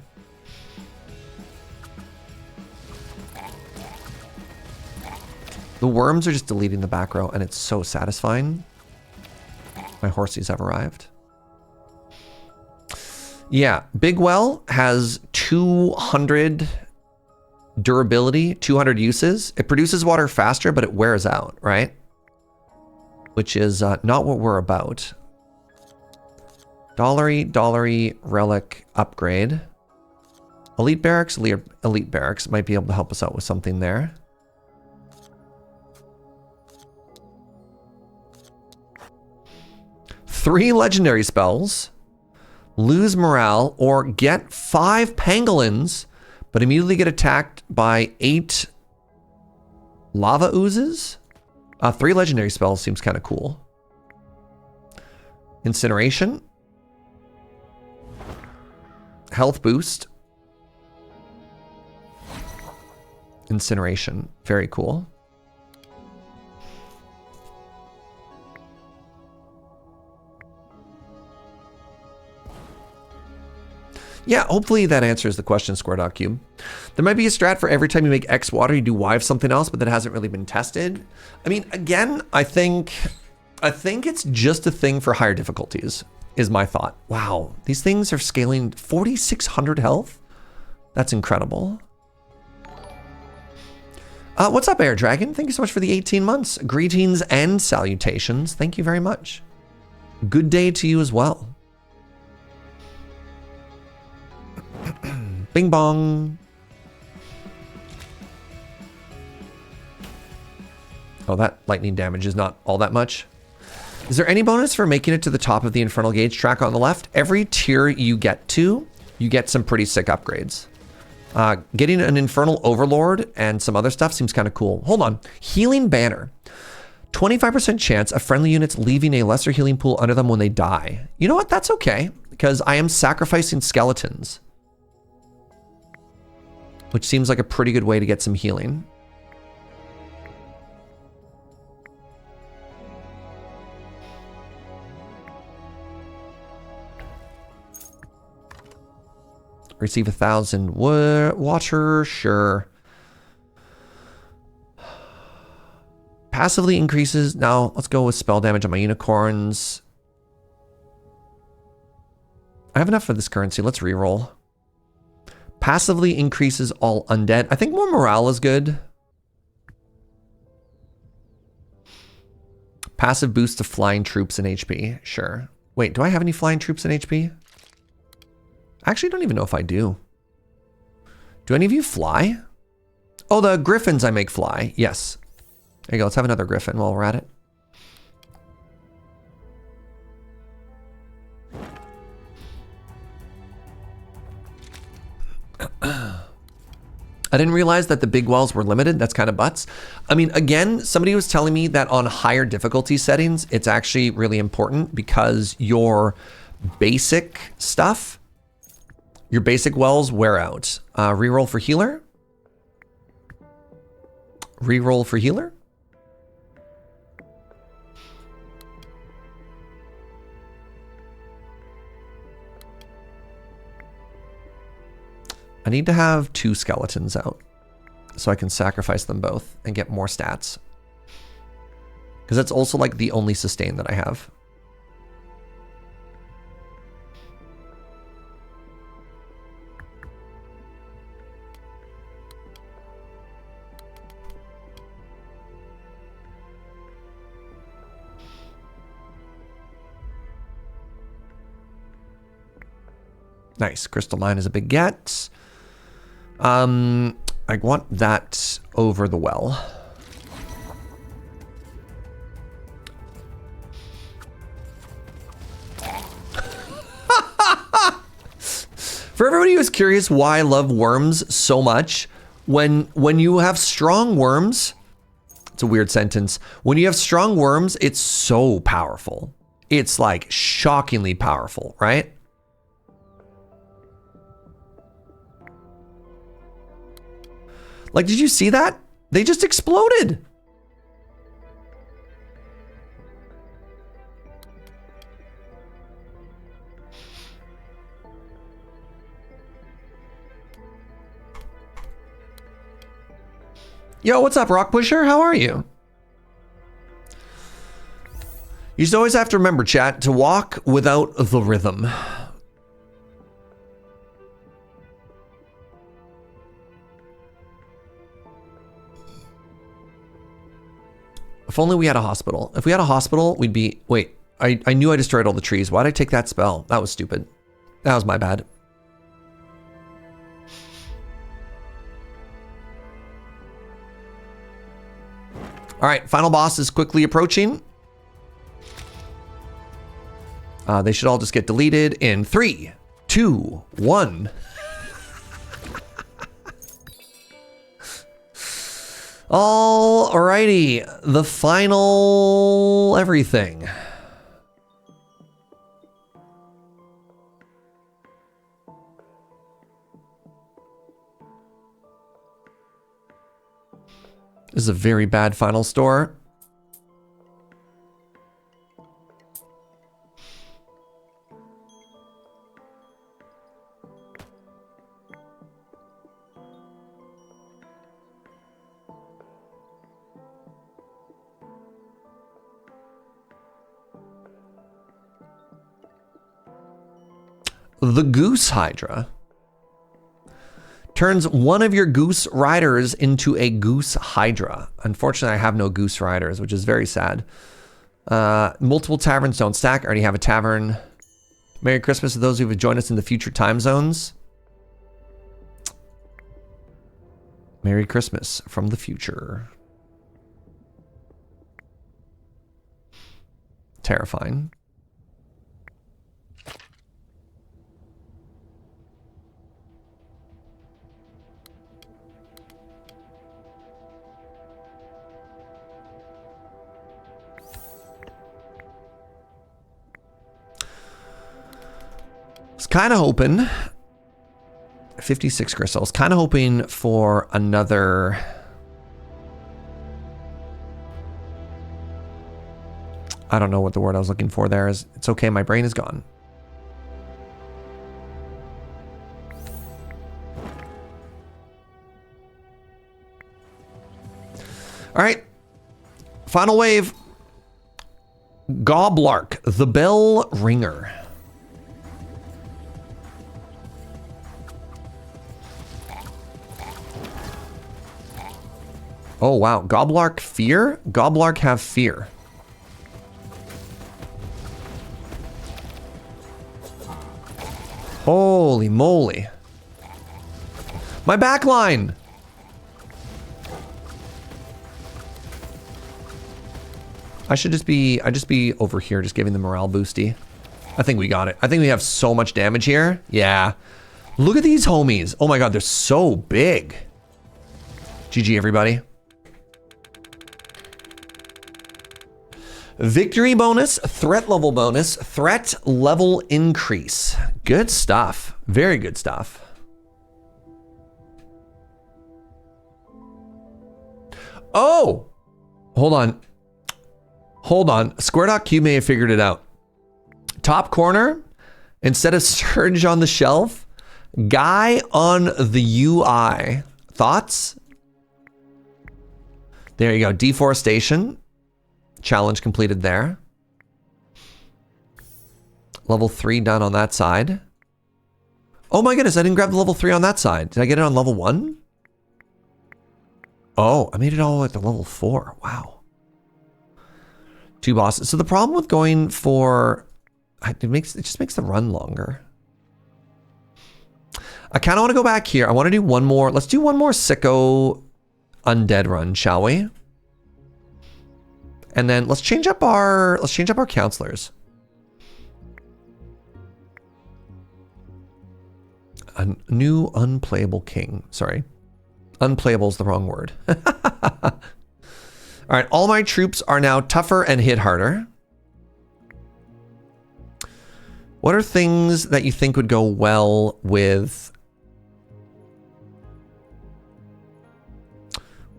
The worms are just deleting the back row, and it's so satisfying. My horsies have arrived. Yeah, Big Well has 200 durability, 200 uses. It produces water faster, but it wears out, right? Which is not what we're about. Dollary relic upgrade. Elite barracks might be able to help us out with something there. Three legendary spells. Lose morale or get 5 pangolins, but immediately get attacked by 8 lava oozes. 3 legendary spells seems kind of cool. Incineration. Health boost. Incineration. Very cool. Yeah, hopefully that answers the question, Square.cube. There might be a strat for every time you make X water, you do Y of something else, but that hasn't really been tested. I mean, again, I think it's just a thing for higher difficulties, is my thought. Wow, these things are scaling 4,600 health? That's incredible. What's up, Air Dragon? Thank you so much for the 18 months. Greetings and salutations. Thank you very much. Good day to you as well. Bing bong. Oh, that lightning damage is not all that much. Is there any bonus for making it to the top of the Infernal Gauge track on the left? Every tier you get to, you get some pretty sick upgrades. Getting an Infernal Overlord and some other stuff seems kind of cool. Hold on. Healing Banner. 25% chance of friendly units leaving a lesser healing pool under them when they die. You know what? That's okay, because I am sacrificing skeletons, which seems like a pretty good way to get some healing. Receive 1,000 water, sure. Passively increases. Now let's go with spell damage on my unicorns. I have enough for this currency. Let's reroll. Passively increases all undead. I think more morale is good. Passive boost to flying troops and HP. Sure. Wait, do I have any flying troops and HP? I actually don't even know if I do. Do any of you fly? Oh, the griffins I make fly. Yes. There you go. Let's have another griffin while we're at it. I didn't realize that the big wells were limited. That's kind of butts. I mean, again, somebody was telling me that on higher difficulty settings, it's actually really important because your basic stuff, your basic wells wear out. Reroll for healer. Reroll for healer. I need to have 2 skeletons out so I can sacrifice them both and get more stats. Because that's also like the only sustain that I have. Nice. Crystal mine is a big get. I want that over the well. For everybody who's curious why I love worms so much, When you have strong worms, it's a weird sentence. When you have strong worms, it's so powerful. It's like shockingly powerful, right? Like, did you see that? They just exploded. Yo, what's up, Rock Pusher? How are you? You just always have to remember, chat, to walk without the rhythm. If only we had a hospital. If we had a hospital, we'd be... Wait, I knew I destroyed all the trees. Why'd I take that spell? That was stupid. That was my bad. All right, final boss is quickly approaching. They should all just get deleted in 3, 2, 1. Alrighty, the final everything. This is a very bad final store. The Goose Hydra turns one of your Goose Riders into a Goose Hydra. Unfortunately, I have no Goose Riders, which is very sad. Multiple taverns don't stack. I already have a tavern. Merry Christmas to those who have joined us in the future time zones. Merry Christmas from the future. Terrifying. Kind of hoping 56 crystals, kind of hoping for another I don't know what the word I was looking for there is. It's okay, my brain is gone. All right, final wave. Goblark, the Bell Ringer. Oh, wow. Goblark fear? Goblark have fear. Holy moly. My backline! I just be over here just giving the morale boosty. I think we got it. I think we have so much damage here. Yeah. Look at these homies. Oh my god, they're so big. GG, everybody. Victory bonus, threat level increase. Good stuff. Very good stuff. Oh! Hold on. Square.Q may have figured it out. Top corner, instead of Serge on the shelf, guy on the UI. Thoughts? There you go. Deforestation. Challenge completed there. Level 3 done on that side. Oh my goodness, I didn't grab the level 3 on that side. Did I get it on level 1? Oh, I made it all the way to level 4. Wow. 2 bosses. So the problem with going for... it just makes the run longer. I kind of want to go back here. I want to do one more. Let's do one more sicko undead run, shall we? And then let's change up our counselors. A new unplayable king. Sorry. Unplayable is the wrong word. All right, all my troops are now tougher and hit harder. What are things that you think would go well with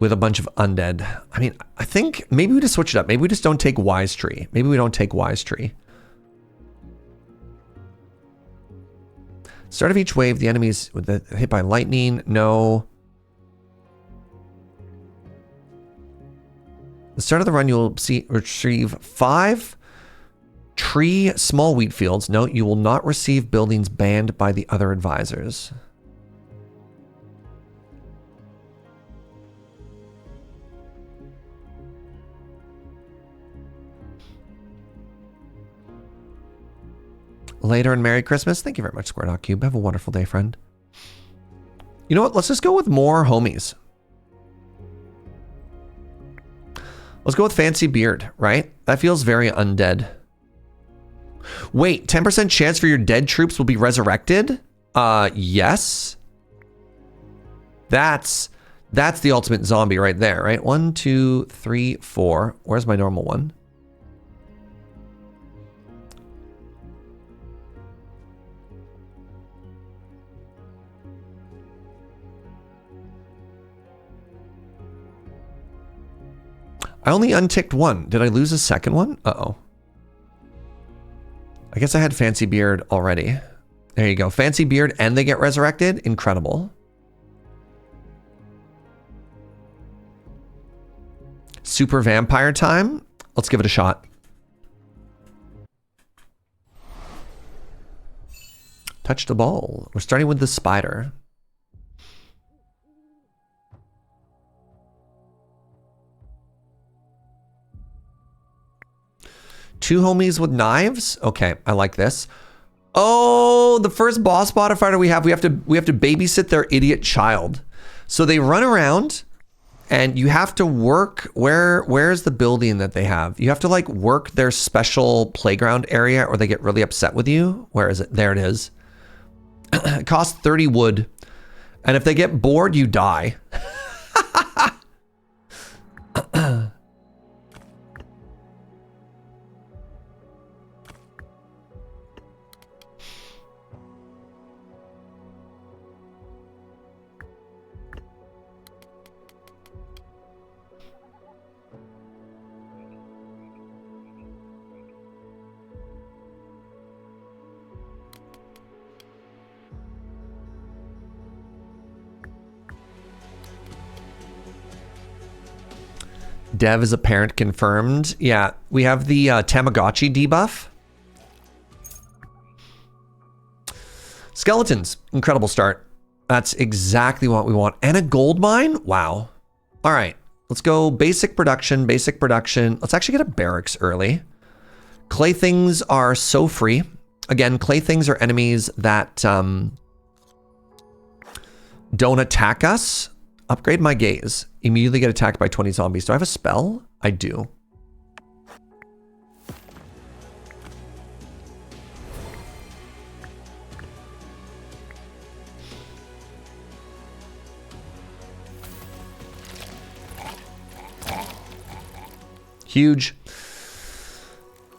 a bunch of undead? I mean, I think maybe we just switch it up. Maybe we just don't take Wise Tree. Maybe we don't take Wise Tree. Start of each wave, the enemies hit by lightning. No. The start of the run, you'll retrieve 5 tree small wheat fields. Note, you will not receive buildings banned by the other advisors. Later and Merry Christmas. Thank you very much, Square.cube. Have a wonderful day, friend. You know what? Let's just go with more homies. Let's go with Fancy Beard, right? That feels very undead. Wait, 10% chance for your dead troops will be resurrected? Yes. That's the ultimate zombie right there, right? 1, 2, 3, 4. Where's my normal one? I only unticked one. Did I lose a second one? Uh-oh. I guess I had Fancy Beard already. There you go. Fancy Beard and they get resurrected. Incredible. Super Vampire time. Let's give it a shot. Touch the ball. We're starting with the spider. Two homies with knives. Okay, I like this. Oh, the first boss fighter we have to babysit their idiot child. So they run around and you have to work where's the building that they have? You have to like work their special playground area or they get really upset with you. Where is it? There it is. It costs 30 wood. And if they get bored, you die. Dev is a parent confirmed. Yeah, we have the Tamagotchi debuff. Skeletons, incredible start. That's exactly what we want. And a gold mine? Wow. All right, let's go basic production, basic production. Let's actually get a barracks early. Clay things are so free. Again, clay things are enemies that don't attack us. Upgrade my gaze. Immediately get attacked by 20 zombies. Do I have a spell? I do. Huge.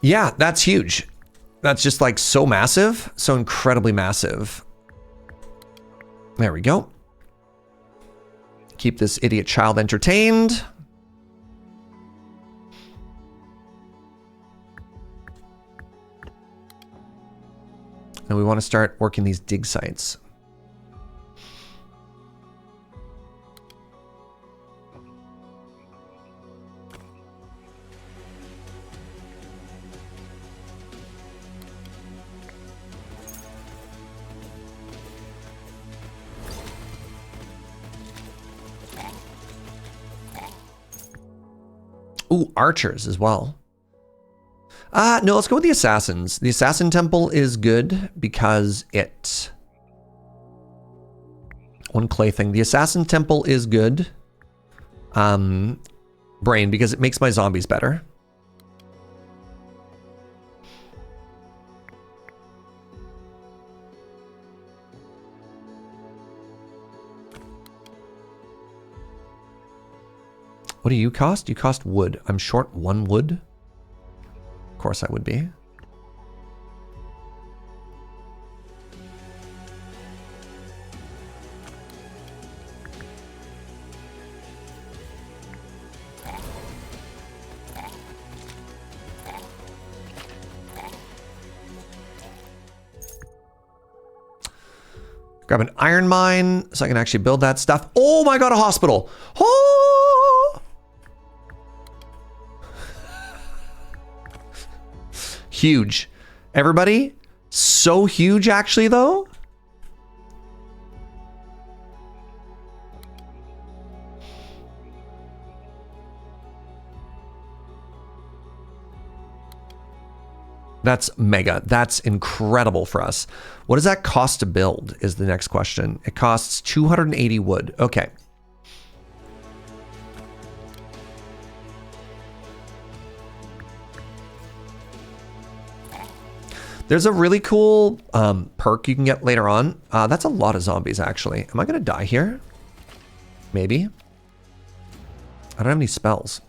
Yeah, that's huge. That's just like so massive. So incredibly massive. There we go. Keep this idiot child entertained. And we want to start working these dig sites. Ooh, archers as well. No, let's go with the assassins. The assassin temple is good because it... One clay thing. The assassin temple is good. Brain, because it makes my zombies better. What do you cost? You cost wood. I'm short 1 wood. Of course I would be. Grab an iron mine so I can actually build that stuff. Oh my god, a hospital. Oh! Huge. Everybody, so huge actually though. That's mega. That's incredible for us. What does that cost to build is the next question. It costs 280 wood. Okay. There's a really cool perk you can get later on. That's a lot of zombies, actually. Am I going to die here? Maybe. I don't have any spells.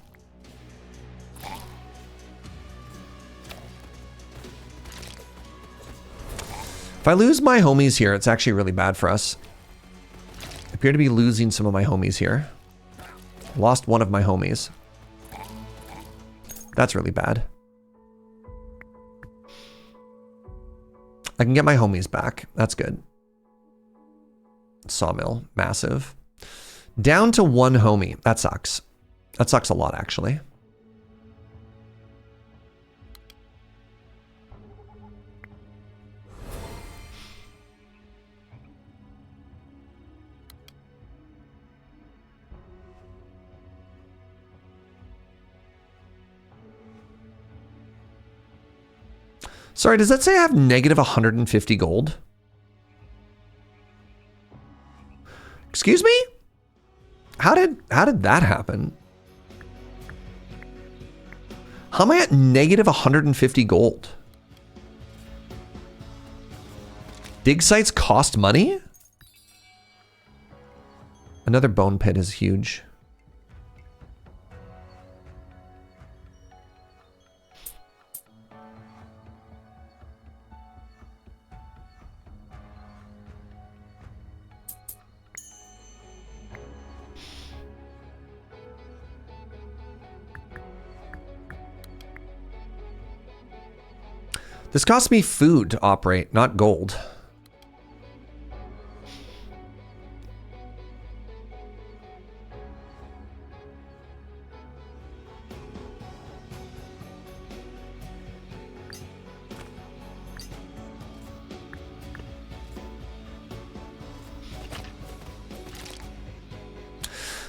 If I lose my homies here, it's actually really bad for us. I appear to be losing some of my homies here. Lost one of my homies. That's really bad. I can get my homies back. That's good. Sawmill, massive. Down to 1 homie. That sucks. That sucks a lot, actually. Sorry, does that say I have negative 150 gold? Excuse me? How did that happen? How am I at negative 150 gold? Dig sites cost money? Another bone pit is huge. This costs me food to operate, not gold.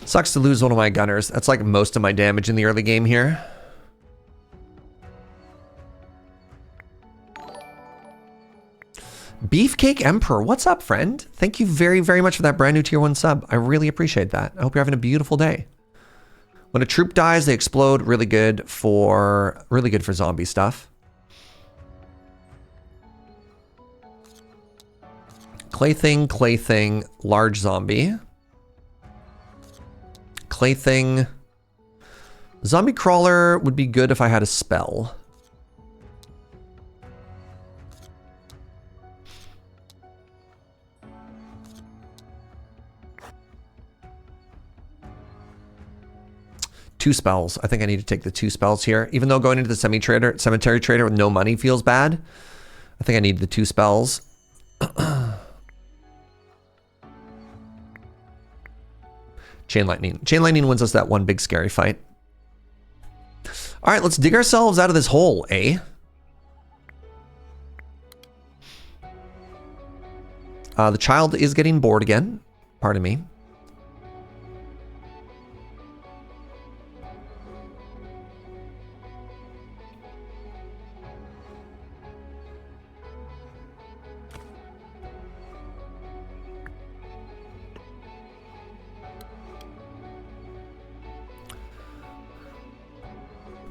Sucks to lose one of my gunners. That's like most of my damage in the early game here. Beefcake Emperor, what's up, friend? Thank you very, very much for that brand new tier 1 sub. I really appreciate that. I hope you're having a beautiful day. When a troop dies, they explode. Really good for zombie stuff. Clay thing, large zombie. Clay thing. Zombie crawler would be good if I had a spell. Two spells. I think I need to take the 2 spells here. Even though going into the cemetery trader with no money feels bad, I think I need the 2 spells. Chain lightning. Chain lightning wins us that one big scary fight. All right, let's dig ourselves out of this hole, eh? The child is getting bored again. Pardon me.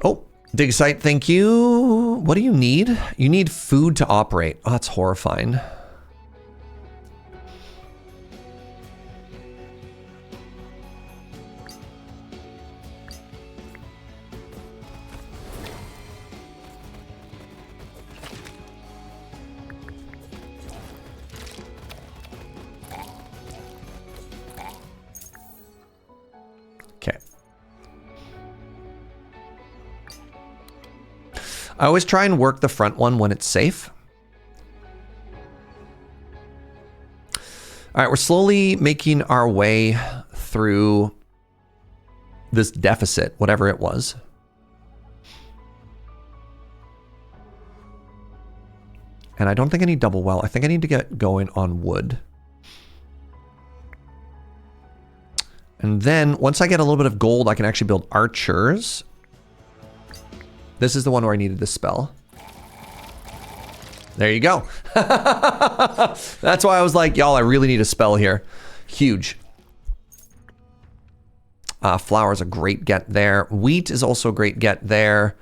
Oh, dig site, thank you. What do you need? You need food to operate. Oh, that's horrifying. I always try and work the front one when it's safe. All right, we're slowly making our way through this deficit, whatever it was. And I don't think I need double well. I think I need to get going on wood. And then once I get a little bit of gold, I can actually build archers. This is the one where I needed this spell. There you go. That's why I was like, y'all, I really need a spell here. Huge. Flour is a great get there. Wheat is also a great get there.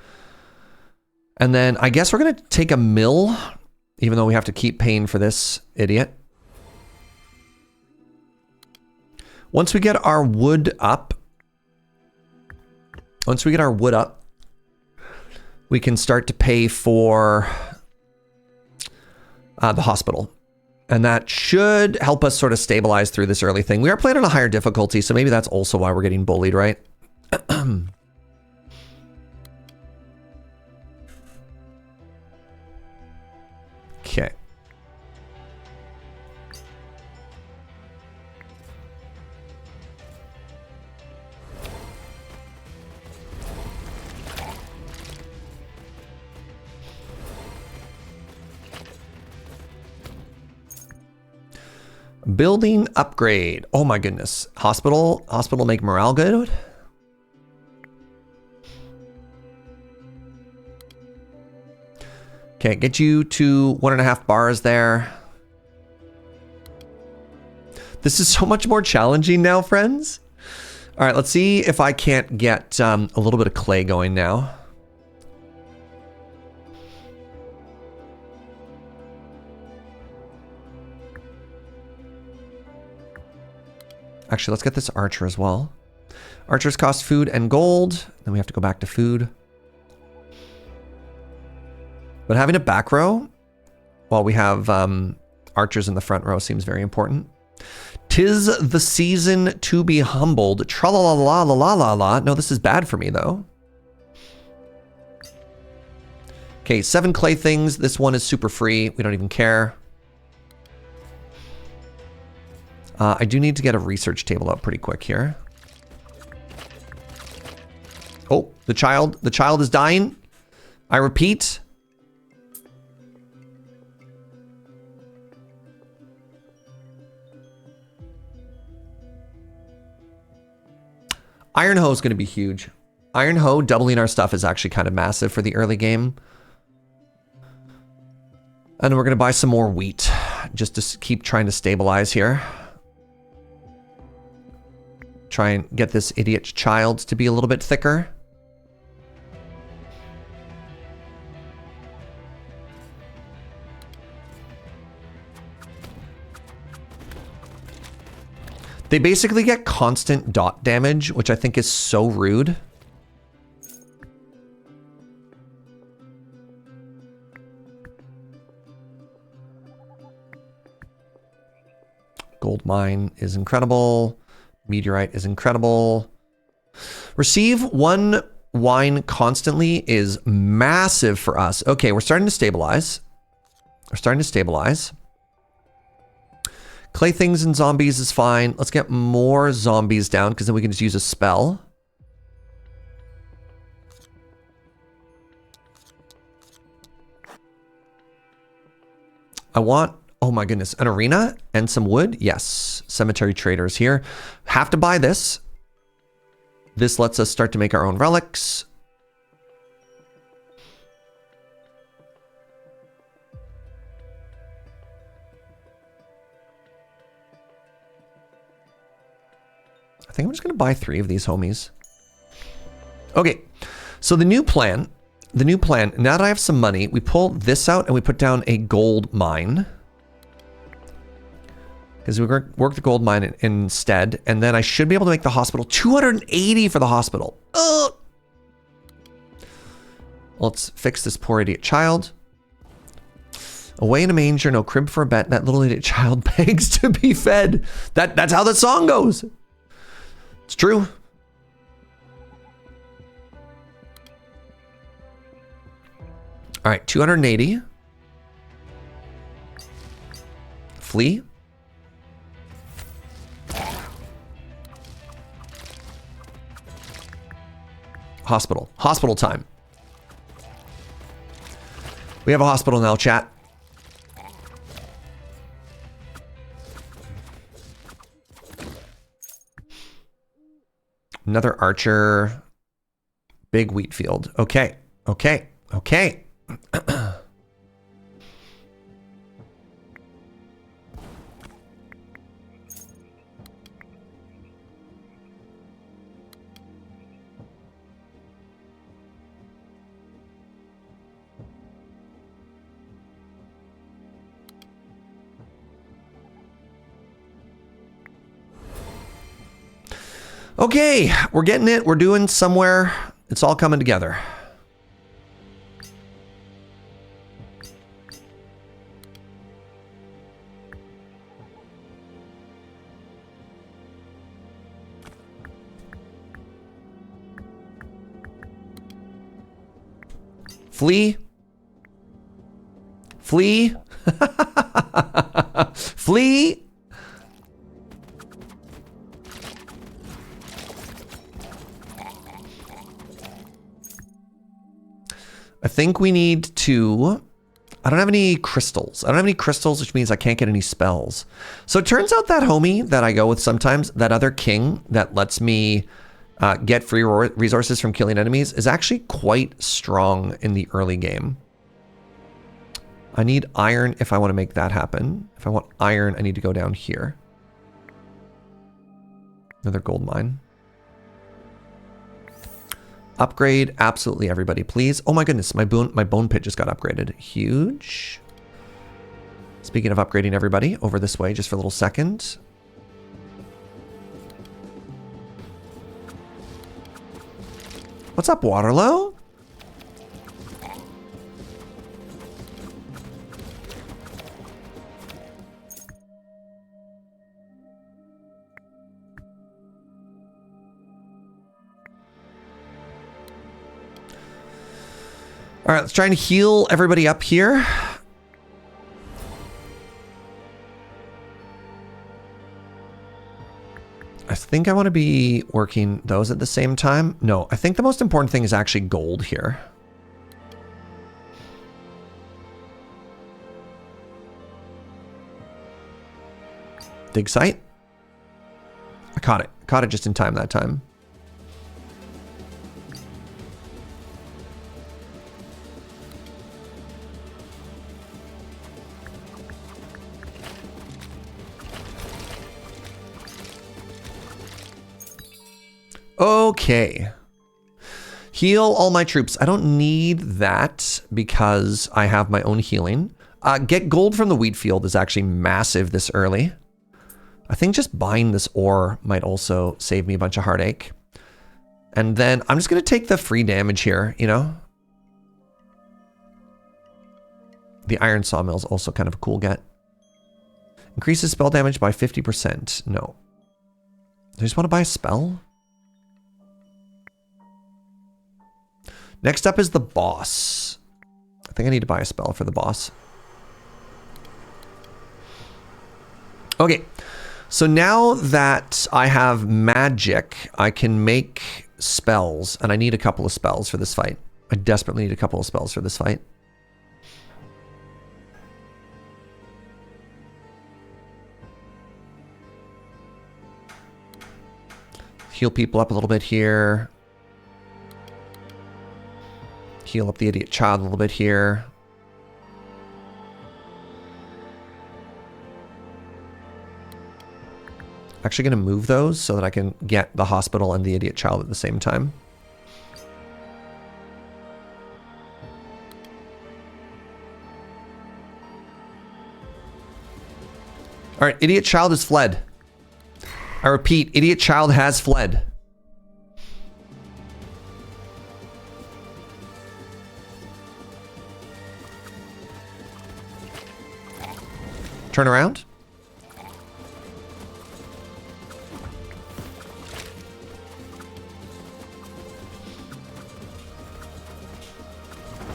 And then I guess we're going to take a mill, even though we have to keep paying for this idiot. Once we get our wood up, we can start to pay for the hospital. And that should help us sort of stabilize through this early thing. We are playing on a higher difficulty, so maybe that's also why we're getting bullied, right? Okay. Building upgrade. Oh my goodness. Hospital make morale good. Okay, get you to 1.5 bars there. This is so much more challenging now, friends. All right, let's see if I can't get a little bit of clay going now. Actually, let's get this archer as well. Archers cost food and gold. Then we have to go back to food. But having a back row while we have archers in the front row seems very important. 'Tis the season to be humbled. Tra-la-la-la-la-la-la-la. No, this is bad for me, though. Okay, 7 clay things. This one is super free. We don't even care. I do need to get a research table up pretty quick here. Oh, the child is dying. I repeat. Iron Hoe is going to be huge. Iron Hoe doubling our stuff is actually kind of massive for the early game. And we're going to buy some more wheat just to keep trying to stabilize here. Try and get this idiot child to be a little bit thicker. They basically get constant dot damage, which I think is so rude. Gold mine is incredible. Meteorite is incredible. Receive 1 wine constantly is massive for us. Okay, we're starting to stabilize. Clay things and zombies is fine. Let's get more zombies down because then we can just use a spell. I want, oh my goodness, an arena and some wood. Yes, cemetery traders here. Have to buy this. This lets us start to make our own relics. I think I'm just going to buy 3 of these homies. Okay, so the new plan, now that I have some money, we pull this out and we put down a gold mine. Because we work the gold mine instead, and then I should be able to make the hospital 280 for the hospital. Ugh. Let's fix this poor idiot child. Away in a manger, no crib for a bet. That little idiot child begs to be fed. That's how the song goes. It's true. All right, 280. Flee. Hospital. Hospital time. We have a hospital now, chat. Another archer. Big wheat field. Okay. Okay. Okay. Okay, we're getting it. We're doing somewhere. It's all coming together. Flee. Flee. Flee. I think we need to... I don't have any crystals. I don't have any crystals, which means I can't get any spells. So it turns out that homie that I go with sometimes, that other king that lets me get free resources from killing enemies, is actually quite strong in the early game. I need iron if I want to make that happen. If I want iron, I need to go down here. Another gold mine. Upgrade absolutely everybody, please. Oh my goodness, my bone pit just got upgraded. Huge. Speaking of upgrading everybody, over this way just for a little second. What's up, Waterloo? All right, let's try and heal everybody up here. I think I want to be working those at the same time. No, I think the most important thing is actually gold here. Dig site. I caught it. Caught it just in time that time. Okay. Heal all my troops. I don't need that because I have my own healing. Get gold from the wheat field is actually massive this early. I think just buying this ore might also save me a bunch of heartache. And then I'm just going to take the free damage here, you know? The iron sawmill is also kind of a cool get. Increases spell damage by 50%. No. I just want to buy a spell. Next up is the boss. I think I need to buy a spell for the boss. Okay, so now that I have magic, I can make spells, and I need a couple of spells for this fight. I desperately need a couple of spells for this fight. Heal people up a little bit here. Heal up the idiot child a little bit here. Actually going to move those so that I can get the hospital and the idiot child at the same time. All right, idiot child has fled. I repeat, idiot child has fled. Turn around.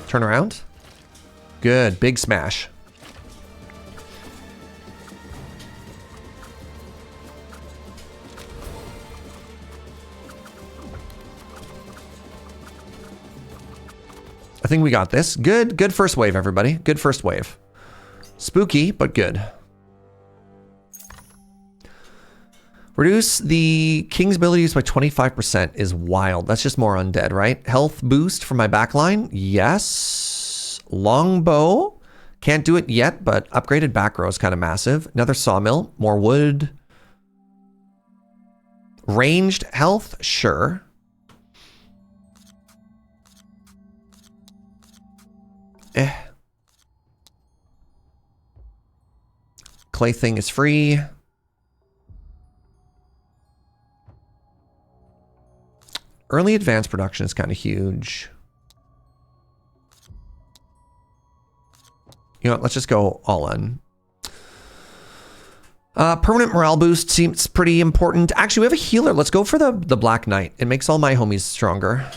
Turn around. Good. Big smash. I think we got this. Good. Good first wave, everybody. Good first wave. Spooky, but good. Reduce the king's abilities by 25% is wild. That's just more undead, right? Health boost for my backline? Yes. Longbow. Can't do it yet, but upgraded back row is kind of massive. Another sawmill. More wood. Ranged health? Sure. Clay thing is free. Early advanced production is kind of huge. You know what? Let's just go all in. Permanent morale boost seems pretty important. Actually, we have a healer. Let's go for the Black Knight. It makes all my homies stronger.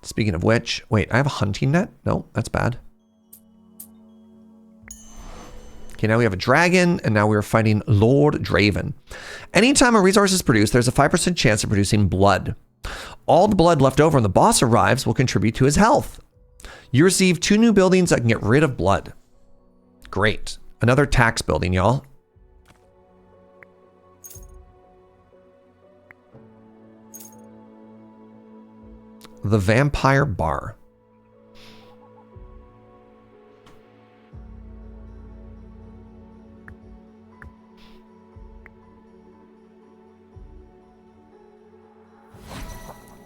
Speaking of which, wait, I have a hunting net? No, that's bad. Okay, now we have a dragon, and now we are fighting Lord Draven. Anytime a resource is produced, there's a 5% chance of producing blood. All the blood left over when the boss arrives will contribute to his health. You receive 2 new buildings that can get rid of blood. Great. Another tax building, y'all. The Vampire Bar.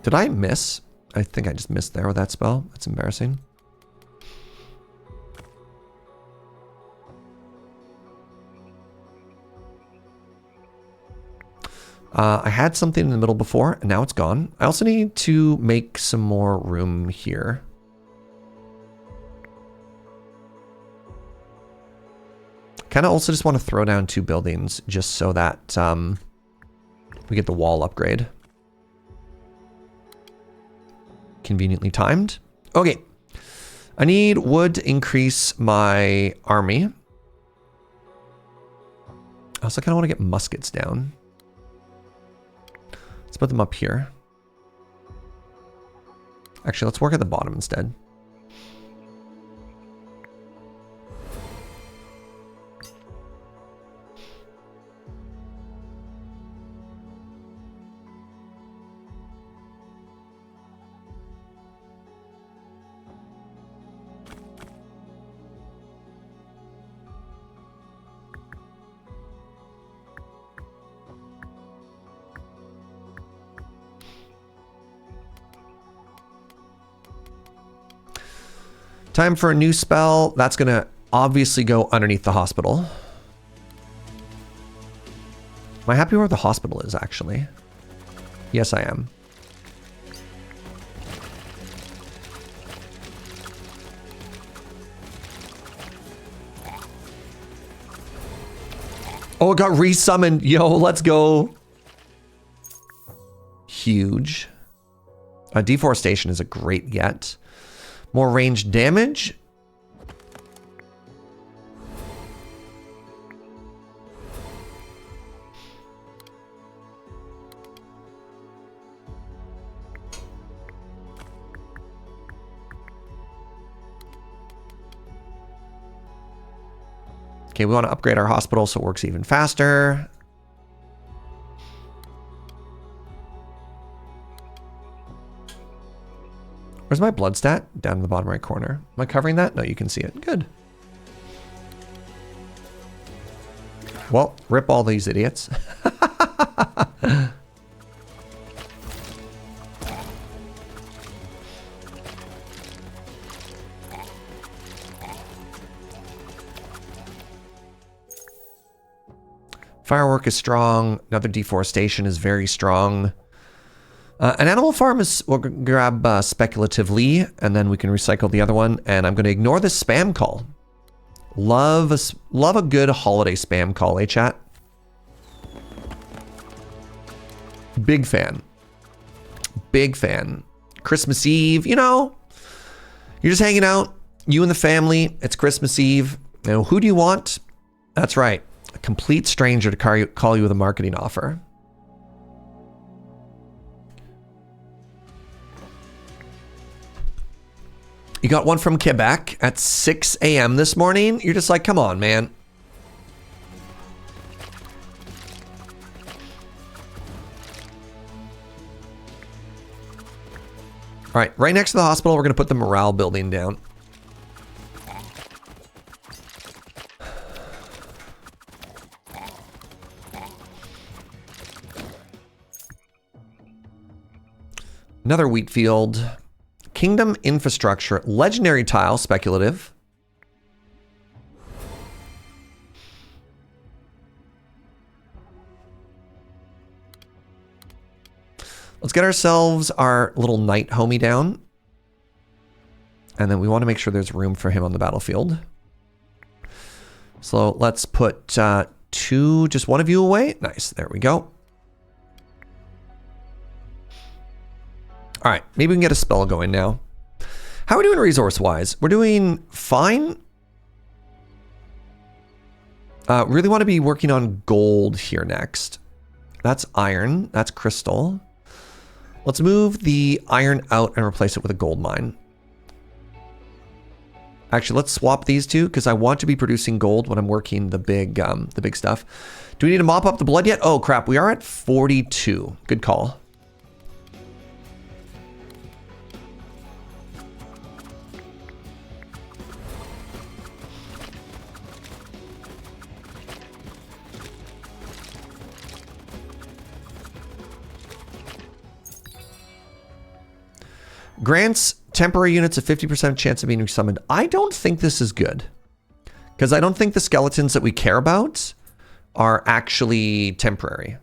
Did I miss? I think I just missed there with that spell. That's embarrassing. I had something in the middle before, and now it's gone. I also need to make some more room here. Kind of also just want to throw down 2 buildings just so that we get the wall upgrade. Conveniently timed. Okay. I need wood to increase my army. I also kind of want to get muskets down. Let's put them up here. Actually, let's work at the bottom instead. Time for a new spell. That's going to obviously go underneath the hospital. Am I happy where the hospital is, actually? Yes, I am. Oh, it got resummoned. Yo, let's go. Huge. Deforestation is a great get. More ranged damage. Okay, we want to upgrade our hospital so it works even faster. Where's my blood stat? Down in the bottom right corner. Am I covering that? No, you can see it. Good. Well, rip all these idiots. Firework is strong. Another deforestation is very strong. An animal farm is, we'll grab speculatively, and then we can recycle the other one. And I'm going to ignore this spam call. Love a good holiday spam call, eh, chat? Big fan. Big fan. Christmas Eve, you know, You're just hanging out, you and the family. It's Christmas Eve. You know, who do you want? That's right, a complete stranger to call you with a marketing offer. You got one from Quebec at 6 a.m. this morning. You're just like, come on, man. All right, right next to the hospital, we're going to put the morale building down. Another wheat field. Kingdom infrastructure. Legendary tile, speculative. Let's get ourselves our little knight homie down. And then we want to make sure there's room for him on the battlefield. So let's put just one of you away. Nice, there we go. All right, maybe we can get a spell going now. How are we doing resource-wise? We're doing fine. Really want to be working on gold here next. That's iron, that's crystal. Let's move the iron out and replace it with a gold mine. Actually, let's swap these two because I want to be producing gold when I'm working the big stuff. Do we need to mop up the blood yet? Oh crap, we are at 42. Good call. Grants temporary units a 50% chance of being resummoned. I don't think this is good. Because I don't think the skeletons that we care about are actually temporary.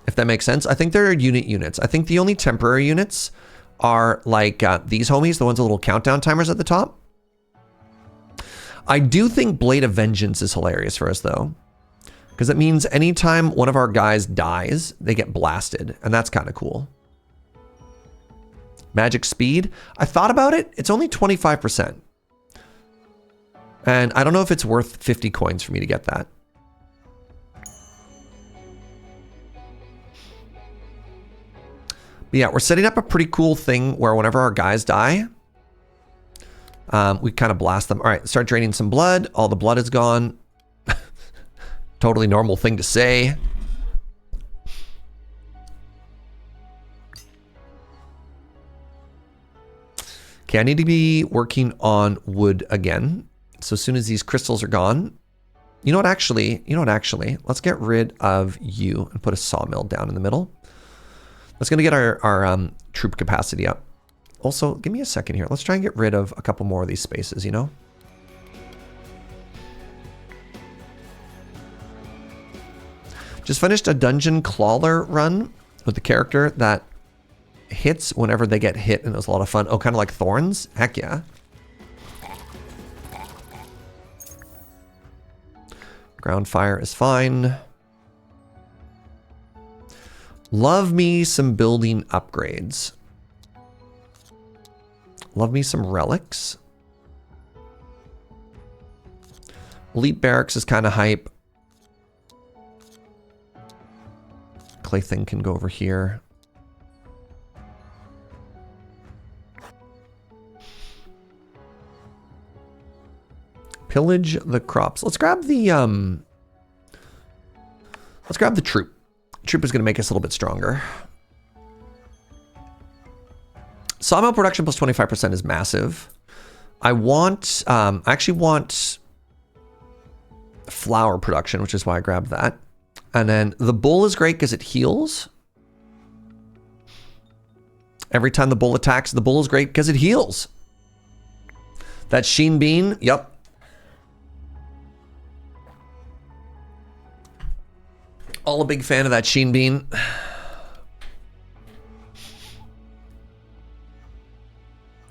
If that makes sense. I think they're units. I think the only temporary units are like these homies, the ones with little countdown timers at the top. I do think Blade of Vengeance is hilarious for us though. Because it means anytime one of our guys dies, they get blasted. And that's kind of cool. Magic speed. I thought about it. It's only 25%. And I don't know if it's worth 50 coins for me to get that. But yeah, we're setting up a pretty cool thing where whenever our guys die, we kind of blast them. All right, start draining some blood. All the blood is gone. Totally normal thing to say. Okay, I need to be working on wood again. So as soon as these crystals are gone, you know what actually, let's get rid of you and put a sawmill down in the middle. That's gonna get our troop capacity up. Also, give me a second here. Let's try and get rid of a couple more of these spaces, you know? Just finished a dungeon crawler run with the character that hits whenever they get hit, and it was a lot of fun. Oh, kind of like thorns? Heck yeah. Ground fire is fine. Love me some building upgrades. Love me some relics. Elite barracks is kind of hype. Clay thing can go over here. Pillage the crops. Let's grab the troop. Troop is going to make us a little bit stronger. Sawmill production plus 25% is massive. I actually want flour production, which is why I grabbed that. And then the bull is great because it heals. Every time the bull attacks, the bull is great because it heals. That Sheen Bean, yep. All a big fan of that Sheen Bean.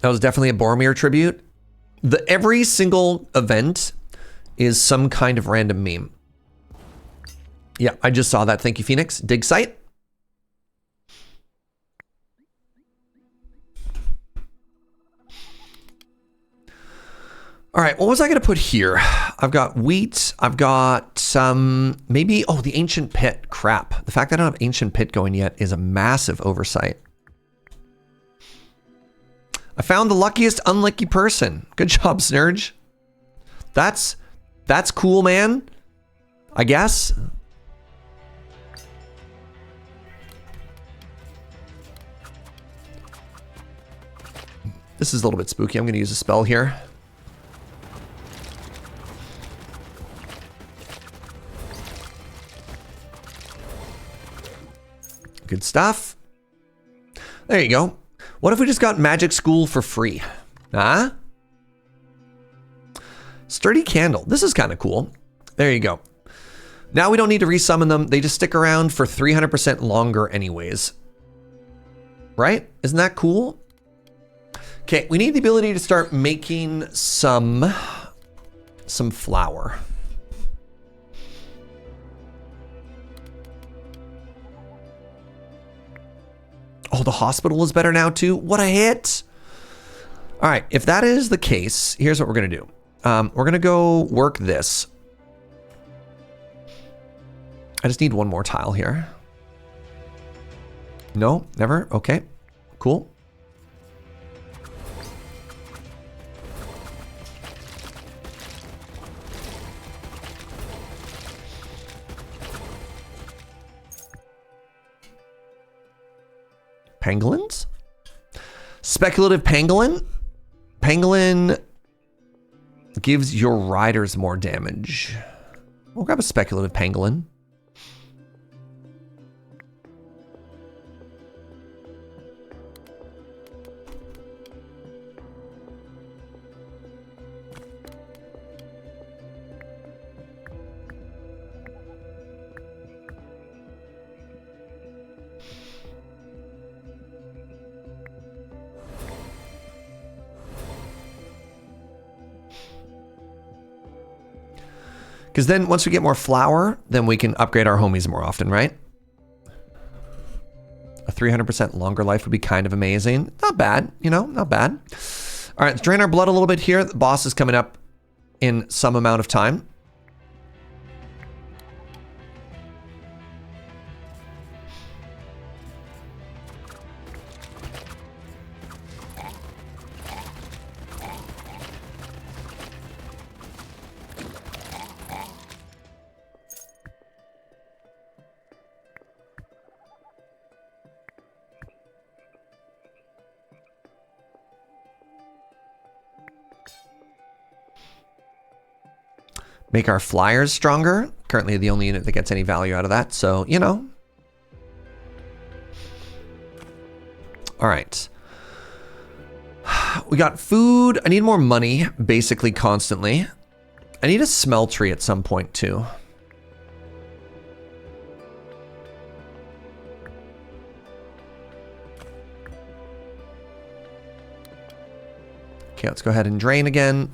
That was definitely a Boromir tribute. Every single event is some kind of random meme. Yeah, I just saw that. Thank you, Phoenix. Dig site. All right, what was I going to put here? I've got wheat. I've got some, maybe, oh, the ancient pit. Crap. The fact that I don't have ancient pit going yet is a massive oversight. I found the luckiest unlucky person. Good job, Serge. That's cool, man. I guess. This is a little bit spooky. I'm going to use a spell here. Good stuff. There you go. What if we just got magic school for free? Huh? Sturdy candle. This is kind of cool. There you go. Now we don't need to resummon them. They just stick around for 300% longer anyways. Right? Isn't that cool? Okay, we need the ability to start making some flour. Oh, the hospital is better now too. What a hit. All right, if that is the case, here's what we're going to do. We're going to go work this. I just need one more tile here. No, never. Okay, cool. Pangolins? Speculative pangolin? Pangolin gives your riders more damage. We'll grab a speculative pangolin. Because then once we get more flour, then we can upgrade our homies more often, right? A 300% longer life would be kind of amazing. Not bad, you know, not bad. All right, let's drain our blood a little bit here. The boss is coming up in some amount of time. Make our flyers stronger. Currently the only unit that gets any value out of that. So, you know. All right. We got food. I need more money, basically constantly. I need a smeltery at some point too. Okay, let's go ahead and drain again.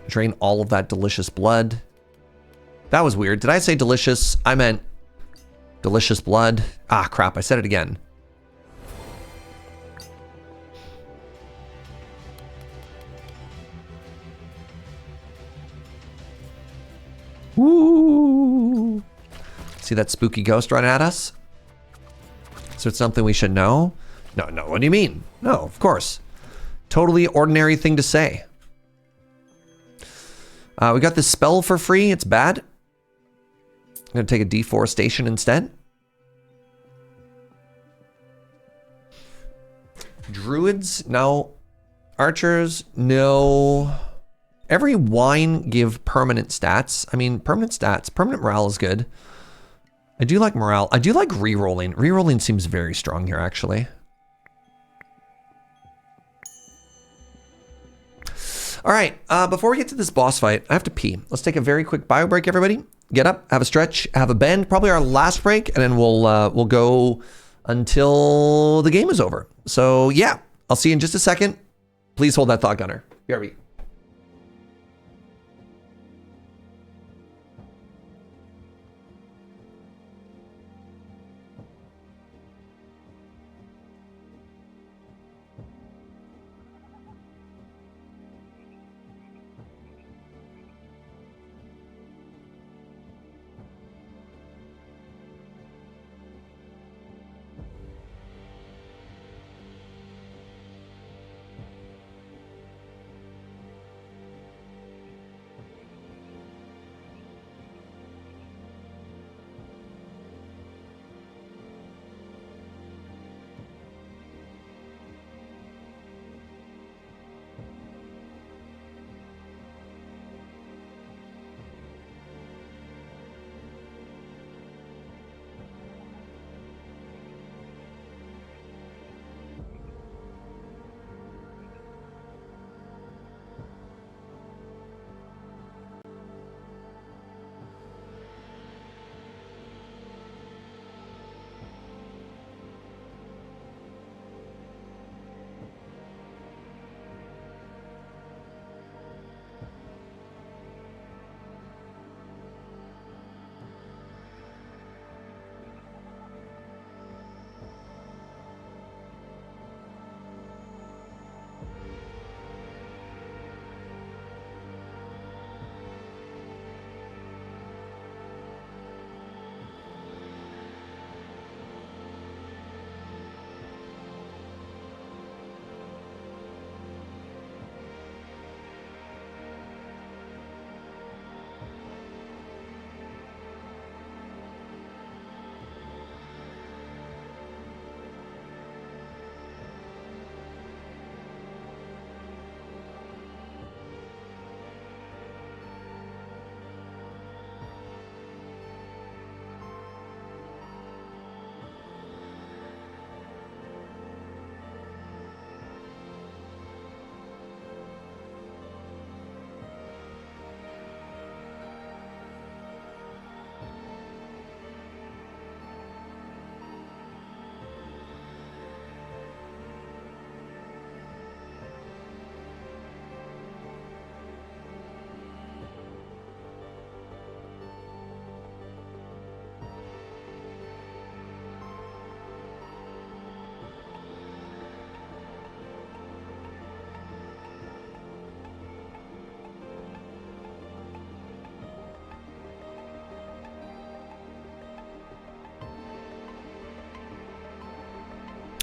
Drain all of that delicious blood. That was weird. Did I say delicious? I meant delicious blood. Ah, crap. I said it again. Woo! See that spooky ghost running at us? So it's something we should know? No, what do you mean? No, of course. Totally ordinary thing to say. We got this spell for free. It's bad. I'm going to take a deforestation instead. Druids? No. Archers? No. Every wine give permanent stats. I mean, permanent stats. Permanent morale is good. I do like morale. I do like rerolling. Rerolling seems very strong here, actually. All right, before we get to this boss fight, I have to pee. Let's take a very quick bio break, everybody. Get up, have a stretch, have a bend. Probably our last break, and then we'll go until the game is over. So yeah, I'll see you in just a second. Please hold that thought, Gunner. BRB.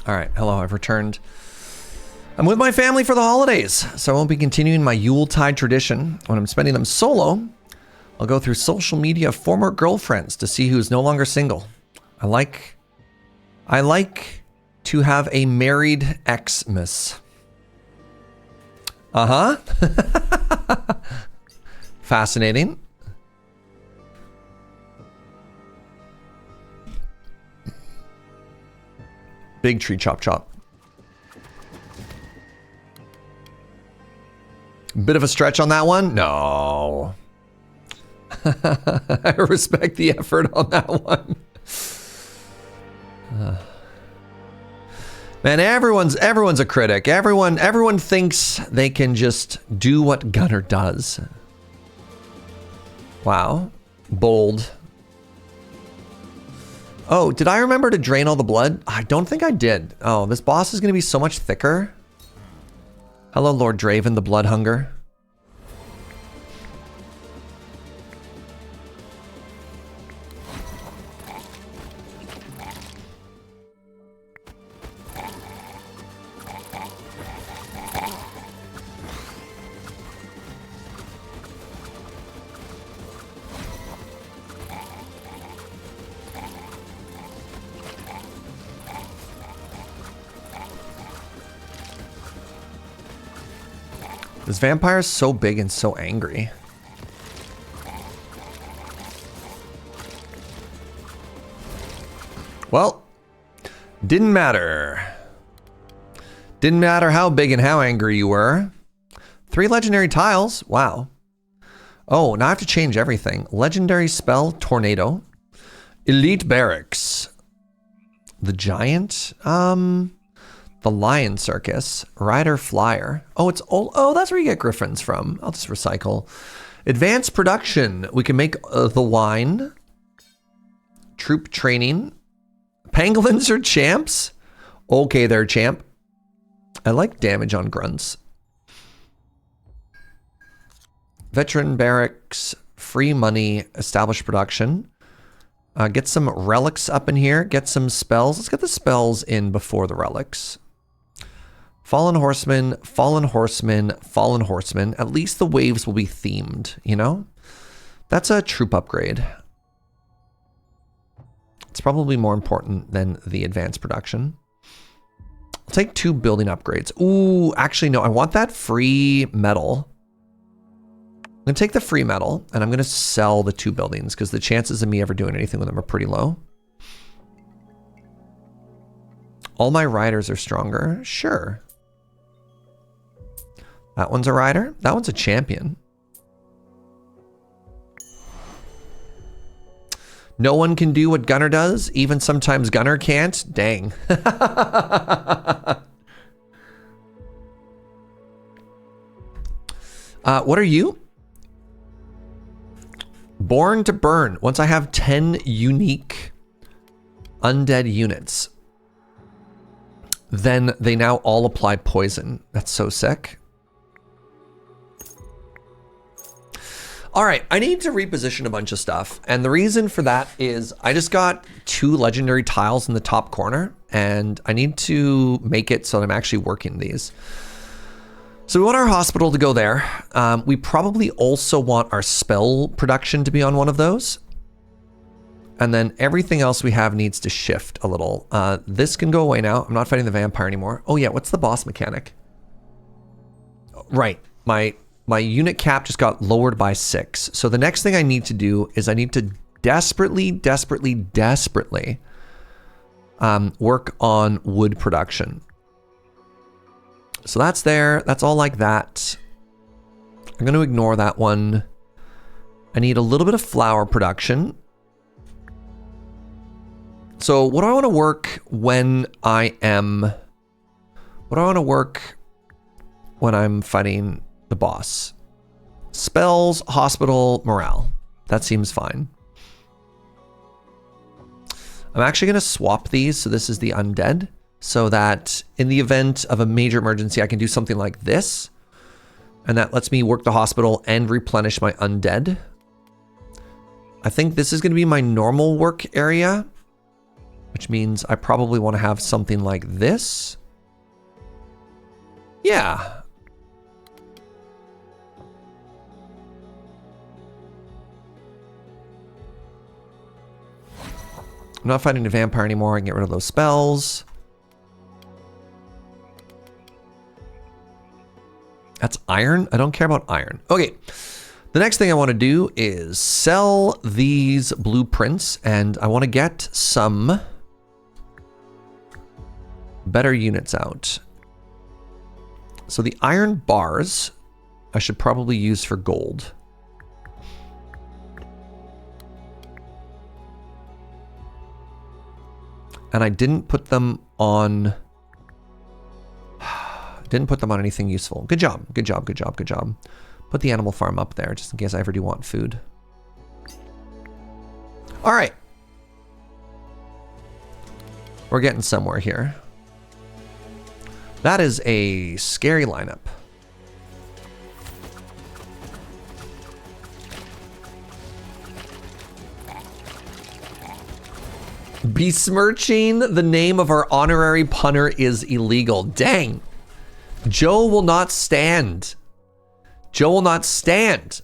All right, hello, I've returned. I'm with my family for the holidays, so I won't be continuing my Yuletide tradition. When I'm spending them solo, I'll go through social media of former girlfriends to see who's no longer single. I like to have a married Xmas. Uh-huh. Fascinating. Big tree chop chop. Bit of a stretch on that one? No. I respect the effort on that one. Man, everyone's a critic. Everyone thinks they can just do what Gunner does. Wow. Bold. Oh, did I remember to drain all the blood? I don't think I did. Oh, this boss is going to be so much thicker. Hello, Lord Draven, the blood hunger. This vampire is so big and so angry. Well, didn't matter. Didn't matter how big and how angry you were. 3 legendary tiles. Wow. Oh, now I have to change everything. Legendary spell, Tornado. Elite Barracks. The Giant. The Lion Circus. Rider Flyer. Oh, it's old. Oh, that's where you get griffins from. I'll just recycle. Advanced Production. We can make the wine. Troop Training. Pangolins are champs. Okay, they're champ. I like damage on grunts. Veteran Barracks. Free money. Established production. Get some relics up in here. Get some spells. Let's get the spells in before the relics. Fallen Horseman, Fallen Horseman, Fallen Horseman. At least the waves will be themed, you know? That's a troop upgrade. It's probably more important than the advanced production. I'll take 2 building upgrades. Ooh, actually, no. I want that free metal. I'm going to take the free metal, and I'm going to sell the 2 buildings, because the chances of me ever doing anything with them are pretty low. All my riders are stronger. Sure. That one's a rider. That one's a champion. No one can do what Gunner does. Even sometimes Gunner can't. Dang. What are you? Born to Burn. Once I have 10 unique undead units, then they now all apply poison. That's so sick. All right, I need to reposition a bunch of stuff. And the reason for that is I just got 2 legendary tiles in the top corner, and I need to make it so that I'm actually working these. So we want our hospital to go there. We probably also want our spell production to be on one of those. And then everything else we have needs to shift a little. This can go away now. I'm not fighting the vampire anymore. Oh yeah, what's the boss mechanic? Right, my unit cap just got lowered by 6. So the next thing I need to do is I need to desperately work on wood production. So that's there. That's all like that. I'm going to ignore that one. I need a little bit of flower production. So what do I want to work when I am... What do I want to work when I'm fighting the boss? Spells, hospital, morale. That seems fine. I'm actually going to swap these. So this is the undead. So that in the event of a major emergency, I can do something like this. And that lets me work the hospital and replenish my undead. I think this is going to be my normal work area. which means I probably want to have something like this. Yeah. I'm not fighting a vampire anymore. I can get rid of those spells. That's iron? I don't care about iron. Okay. The next thing I want to do is sell these blueprints, and I want to get some better units out. So the iron bars I should probably use for gold. And I didn't put them on... Didn't put them on anything useful. Good job, good job, good job, good job. Put the animal farm up there, just in case I ever do want food. All right. We're getting somewhere here. That is a scary lineup. Besmirching the name of our honorary punter is illegal. Dang. Joe will not stand. Joe will not stand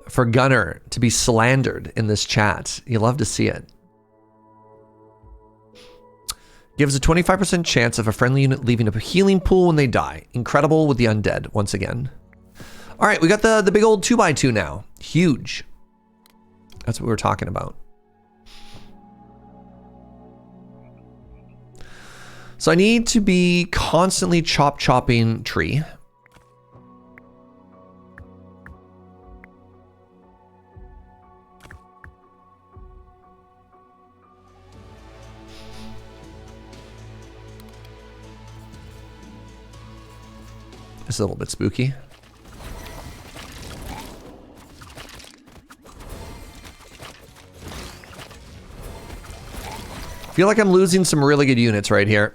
for Gunner to be slandered in this chat. You love to see it. Gives a 25% chance of a friendly unit leaving a healing pool when they die. Incredible with the undead, once again. All right, we got the big old 2x2 now. Huge. That's what we were talking about. So I need to be constantly chopping tree. It's a little bit spooky. Feel like I'm losing some really good units right here.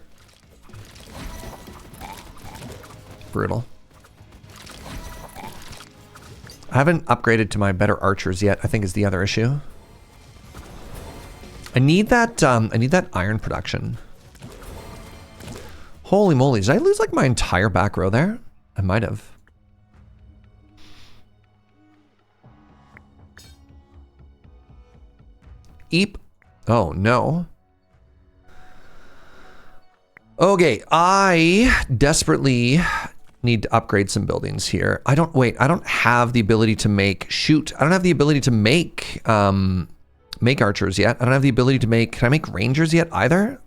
Brutal. I haven't upgraded to my better archers yet, I think is the other issue. I need that iron production. Holy moly, did I lose like my entire back row there? I might have. Eep. Oh no. Okay, I desperately need to upgrade some buildings here. I don't have the ability to make, I don't have the ability to make archers yet. I don't have the ability to make, can I make rangers yet either?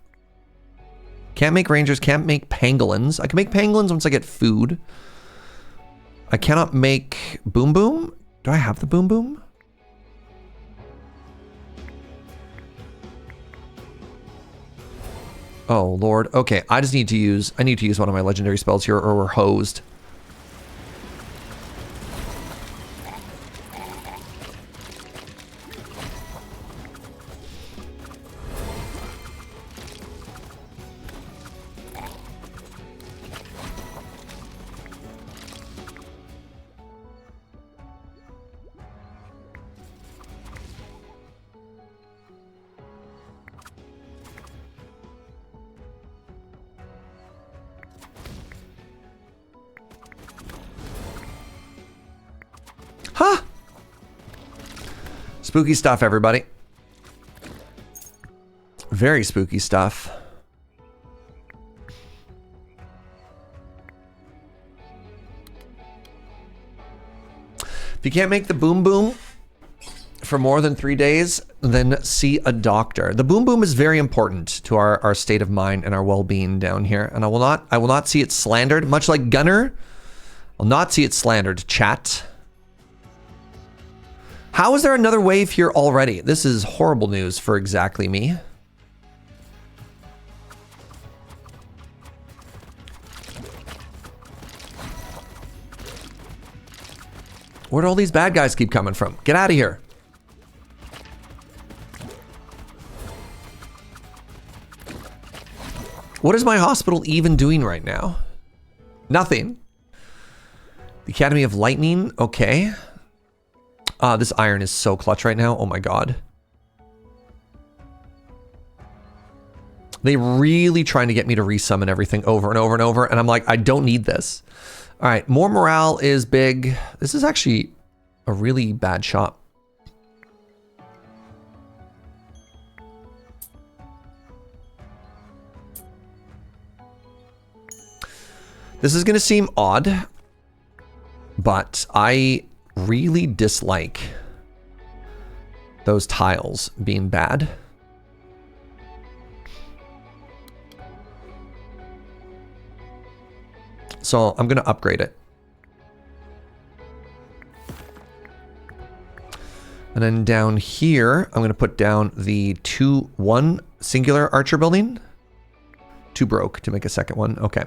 Can't make rangers, can't make pangolins. I can make pangolins once I get food. I cannot make boom boom. Do I have the boom boom? Oh Lord. Okay, I need to use one of my legendary spells here or we're hosed. Huh? Spooky stuff, everybody. Very spooky stuff. If you can't make the boom boom for more than 3 days, then see a doctor. The boom boom is very important to our state of mind and our well-being down here. And I will not see it slandered, much like Gunner. I'll not see it slandered, chat. How is there another wave here already? This is horrible news for exactly me. Where do all these bad guys keep coming from? Get out of here. What is my hospital even doing right now? Nothing. The Academy of Lightning, okay. This iron is so clutch right now. Oh my god. They really trying to get me to resummon everything over and over and over. And I'm like, I don't need this. All right, more morale is big. This is actually a really bad shot. This is going to seem odd, but I really dislike those tiles being bad. So I'm going to upgrade it. And then down here, I'm going to put down the 2-1 singular archer building. 2 broke to make a second one. Okay.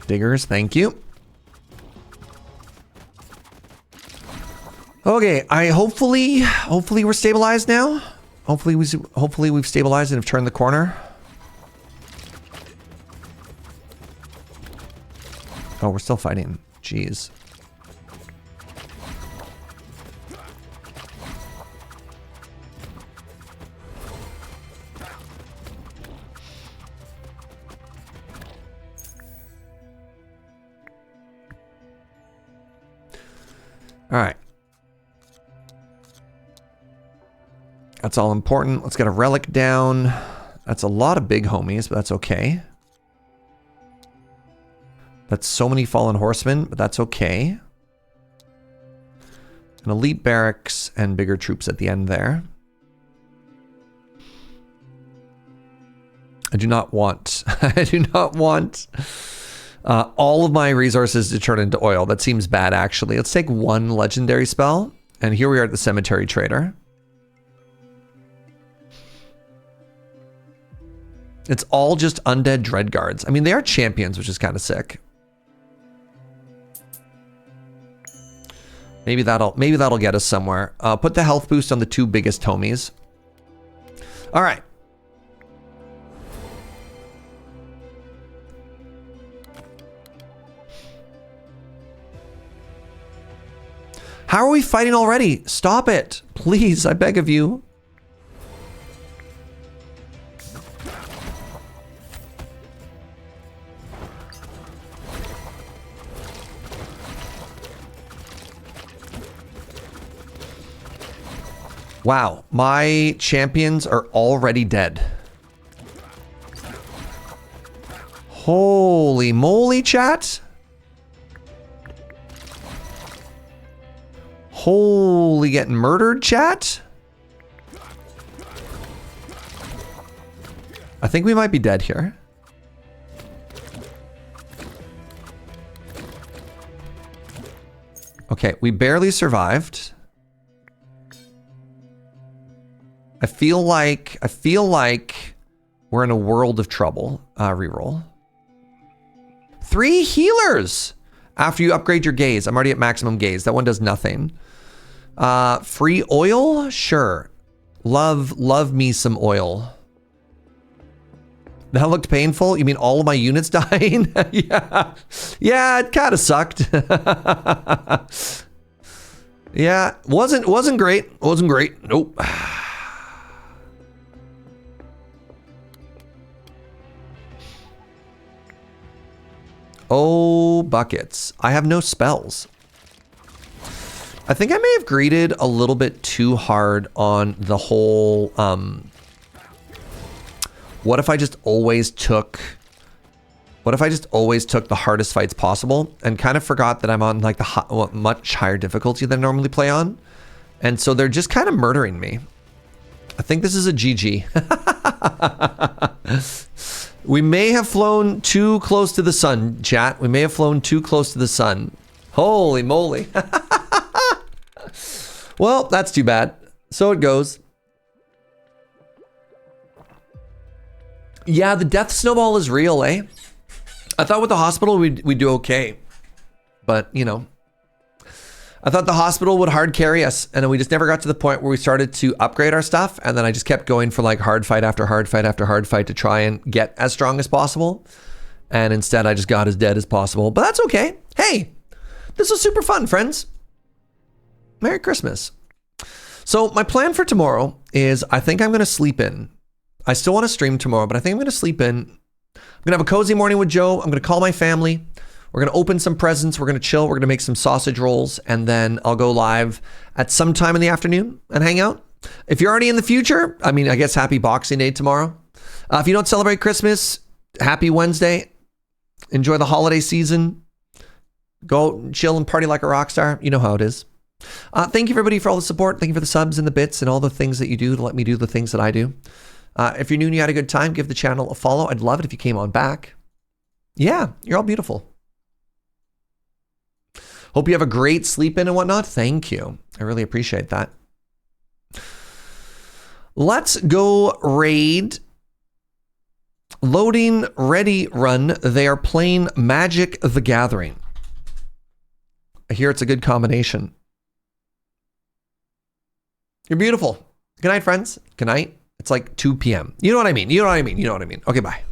Diggers, thank you. Okay, hopefully we're stabilized now. Hopefully we've stabilized and have turned the corner. Oh, we're still fighting. Jeez. All right. That's all important. Let's get a relic down. That's a lot of big homies, but that's okay. That's so many fallen horsemen, but that's okay. An elite barracks and bigger troops at the end there. I do not want all of my resources to turn into oil. That seems bad, actually. Let's take 1 legendary spell. And here we are at the Cemetery Trader. It's all just undead dread guards. I mean, they are champions, which is kind of sick. Maybe that'll get us somewhere. Put the health boost on the 2 biggest homies. All right. How are we fighting already? Stop it. Please, I beg of you. Wow, my champions are already dead. Holy moly, chat. Holy getting murdered, chat. I think we might be dead here. Okay, we barely survived. I feel like we're in a world of trouble. Reroll. 3 healers after you upgrade your gaze. I'm already at maximum gaze. That one does nothing. Free oil? Sure. Love me some oil. That looked painful? You mean all of my units dying? Yeah. Yeah, it kind of sucked. Yeah, wasn't great. Wasn't great. Nope. Oh, buckets. I have no spells. I think I may have greeted a little bit too hard on the whole, what if I just always took the hardest fights possible and kind of forgot that I'm on like the much higher difficulty than I normally play on. And so they're just kind of murdering me. I think this is a GG. We may have flown too close to the sun, chat. We may have flown too close to the sun. Holy moly. Well, that's too bad. So it goes. Yeah, the death snowball is real, eh? I thought with the hospital we'd do okay. But, you know, I thought the hospital would hard carry us, and then we just never got to the point where we started to upgrade our stuff, and then I just kept going for like hard fight after hard fight after hard fight to try and get as strong as possible. And instead I just got as dead as possible. But that's okay. Hey, this was super fun, friends. Merry Christmas. So my plan for tomorrow is I think I'm going to sleep in. I still want to stream tomorrow, but I think I'm going to sleep in. I'm going to have a cozy morning with Joe. I'm going to call my family. We're going to open some presents. We're going to chill. We're going to make some sausage rolls. And then I'll go live at some time in the afternoon and hang out. If you're already in the future, I mean, I guess happy Boxing Day tomorrow. If you don't celebrate Christmas, happy Wednesday. Enjoy the holiday season. Go out and chill and party like a rock star. You know how it is. Thank you, everybody, for all the support. Thank you for the subs and the bits and all the things that you do to let me do the things that I do. If you're new and you had a good time, give the channel a follow. I'd love it if you came on back. Yeah, you're all beautiful. Hope you have a great sleep in and whatnot. Thank you. I really appreciate that. Let's go raid. Loading, ready, run. They are playing Magic the Gathering. I hear it's a good combination. You're beautiful. Good night, friends. Good night. It's like 2 p.m. You know what I mean? You know what I mean? You know what I mean? Okay, bye.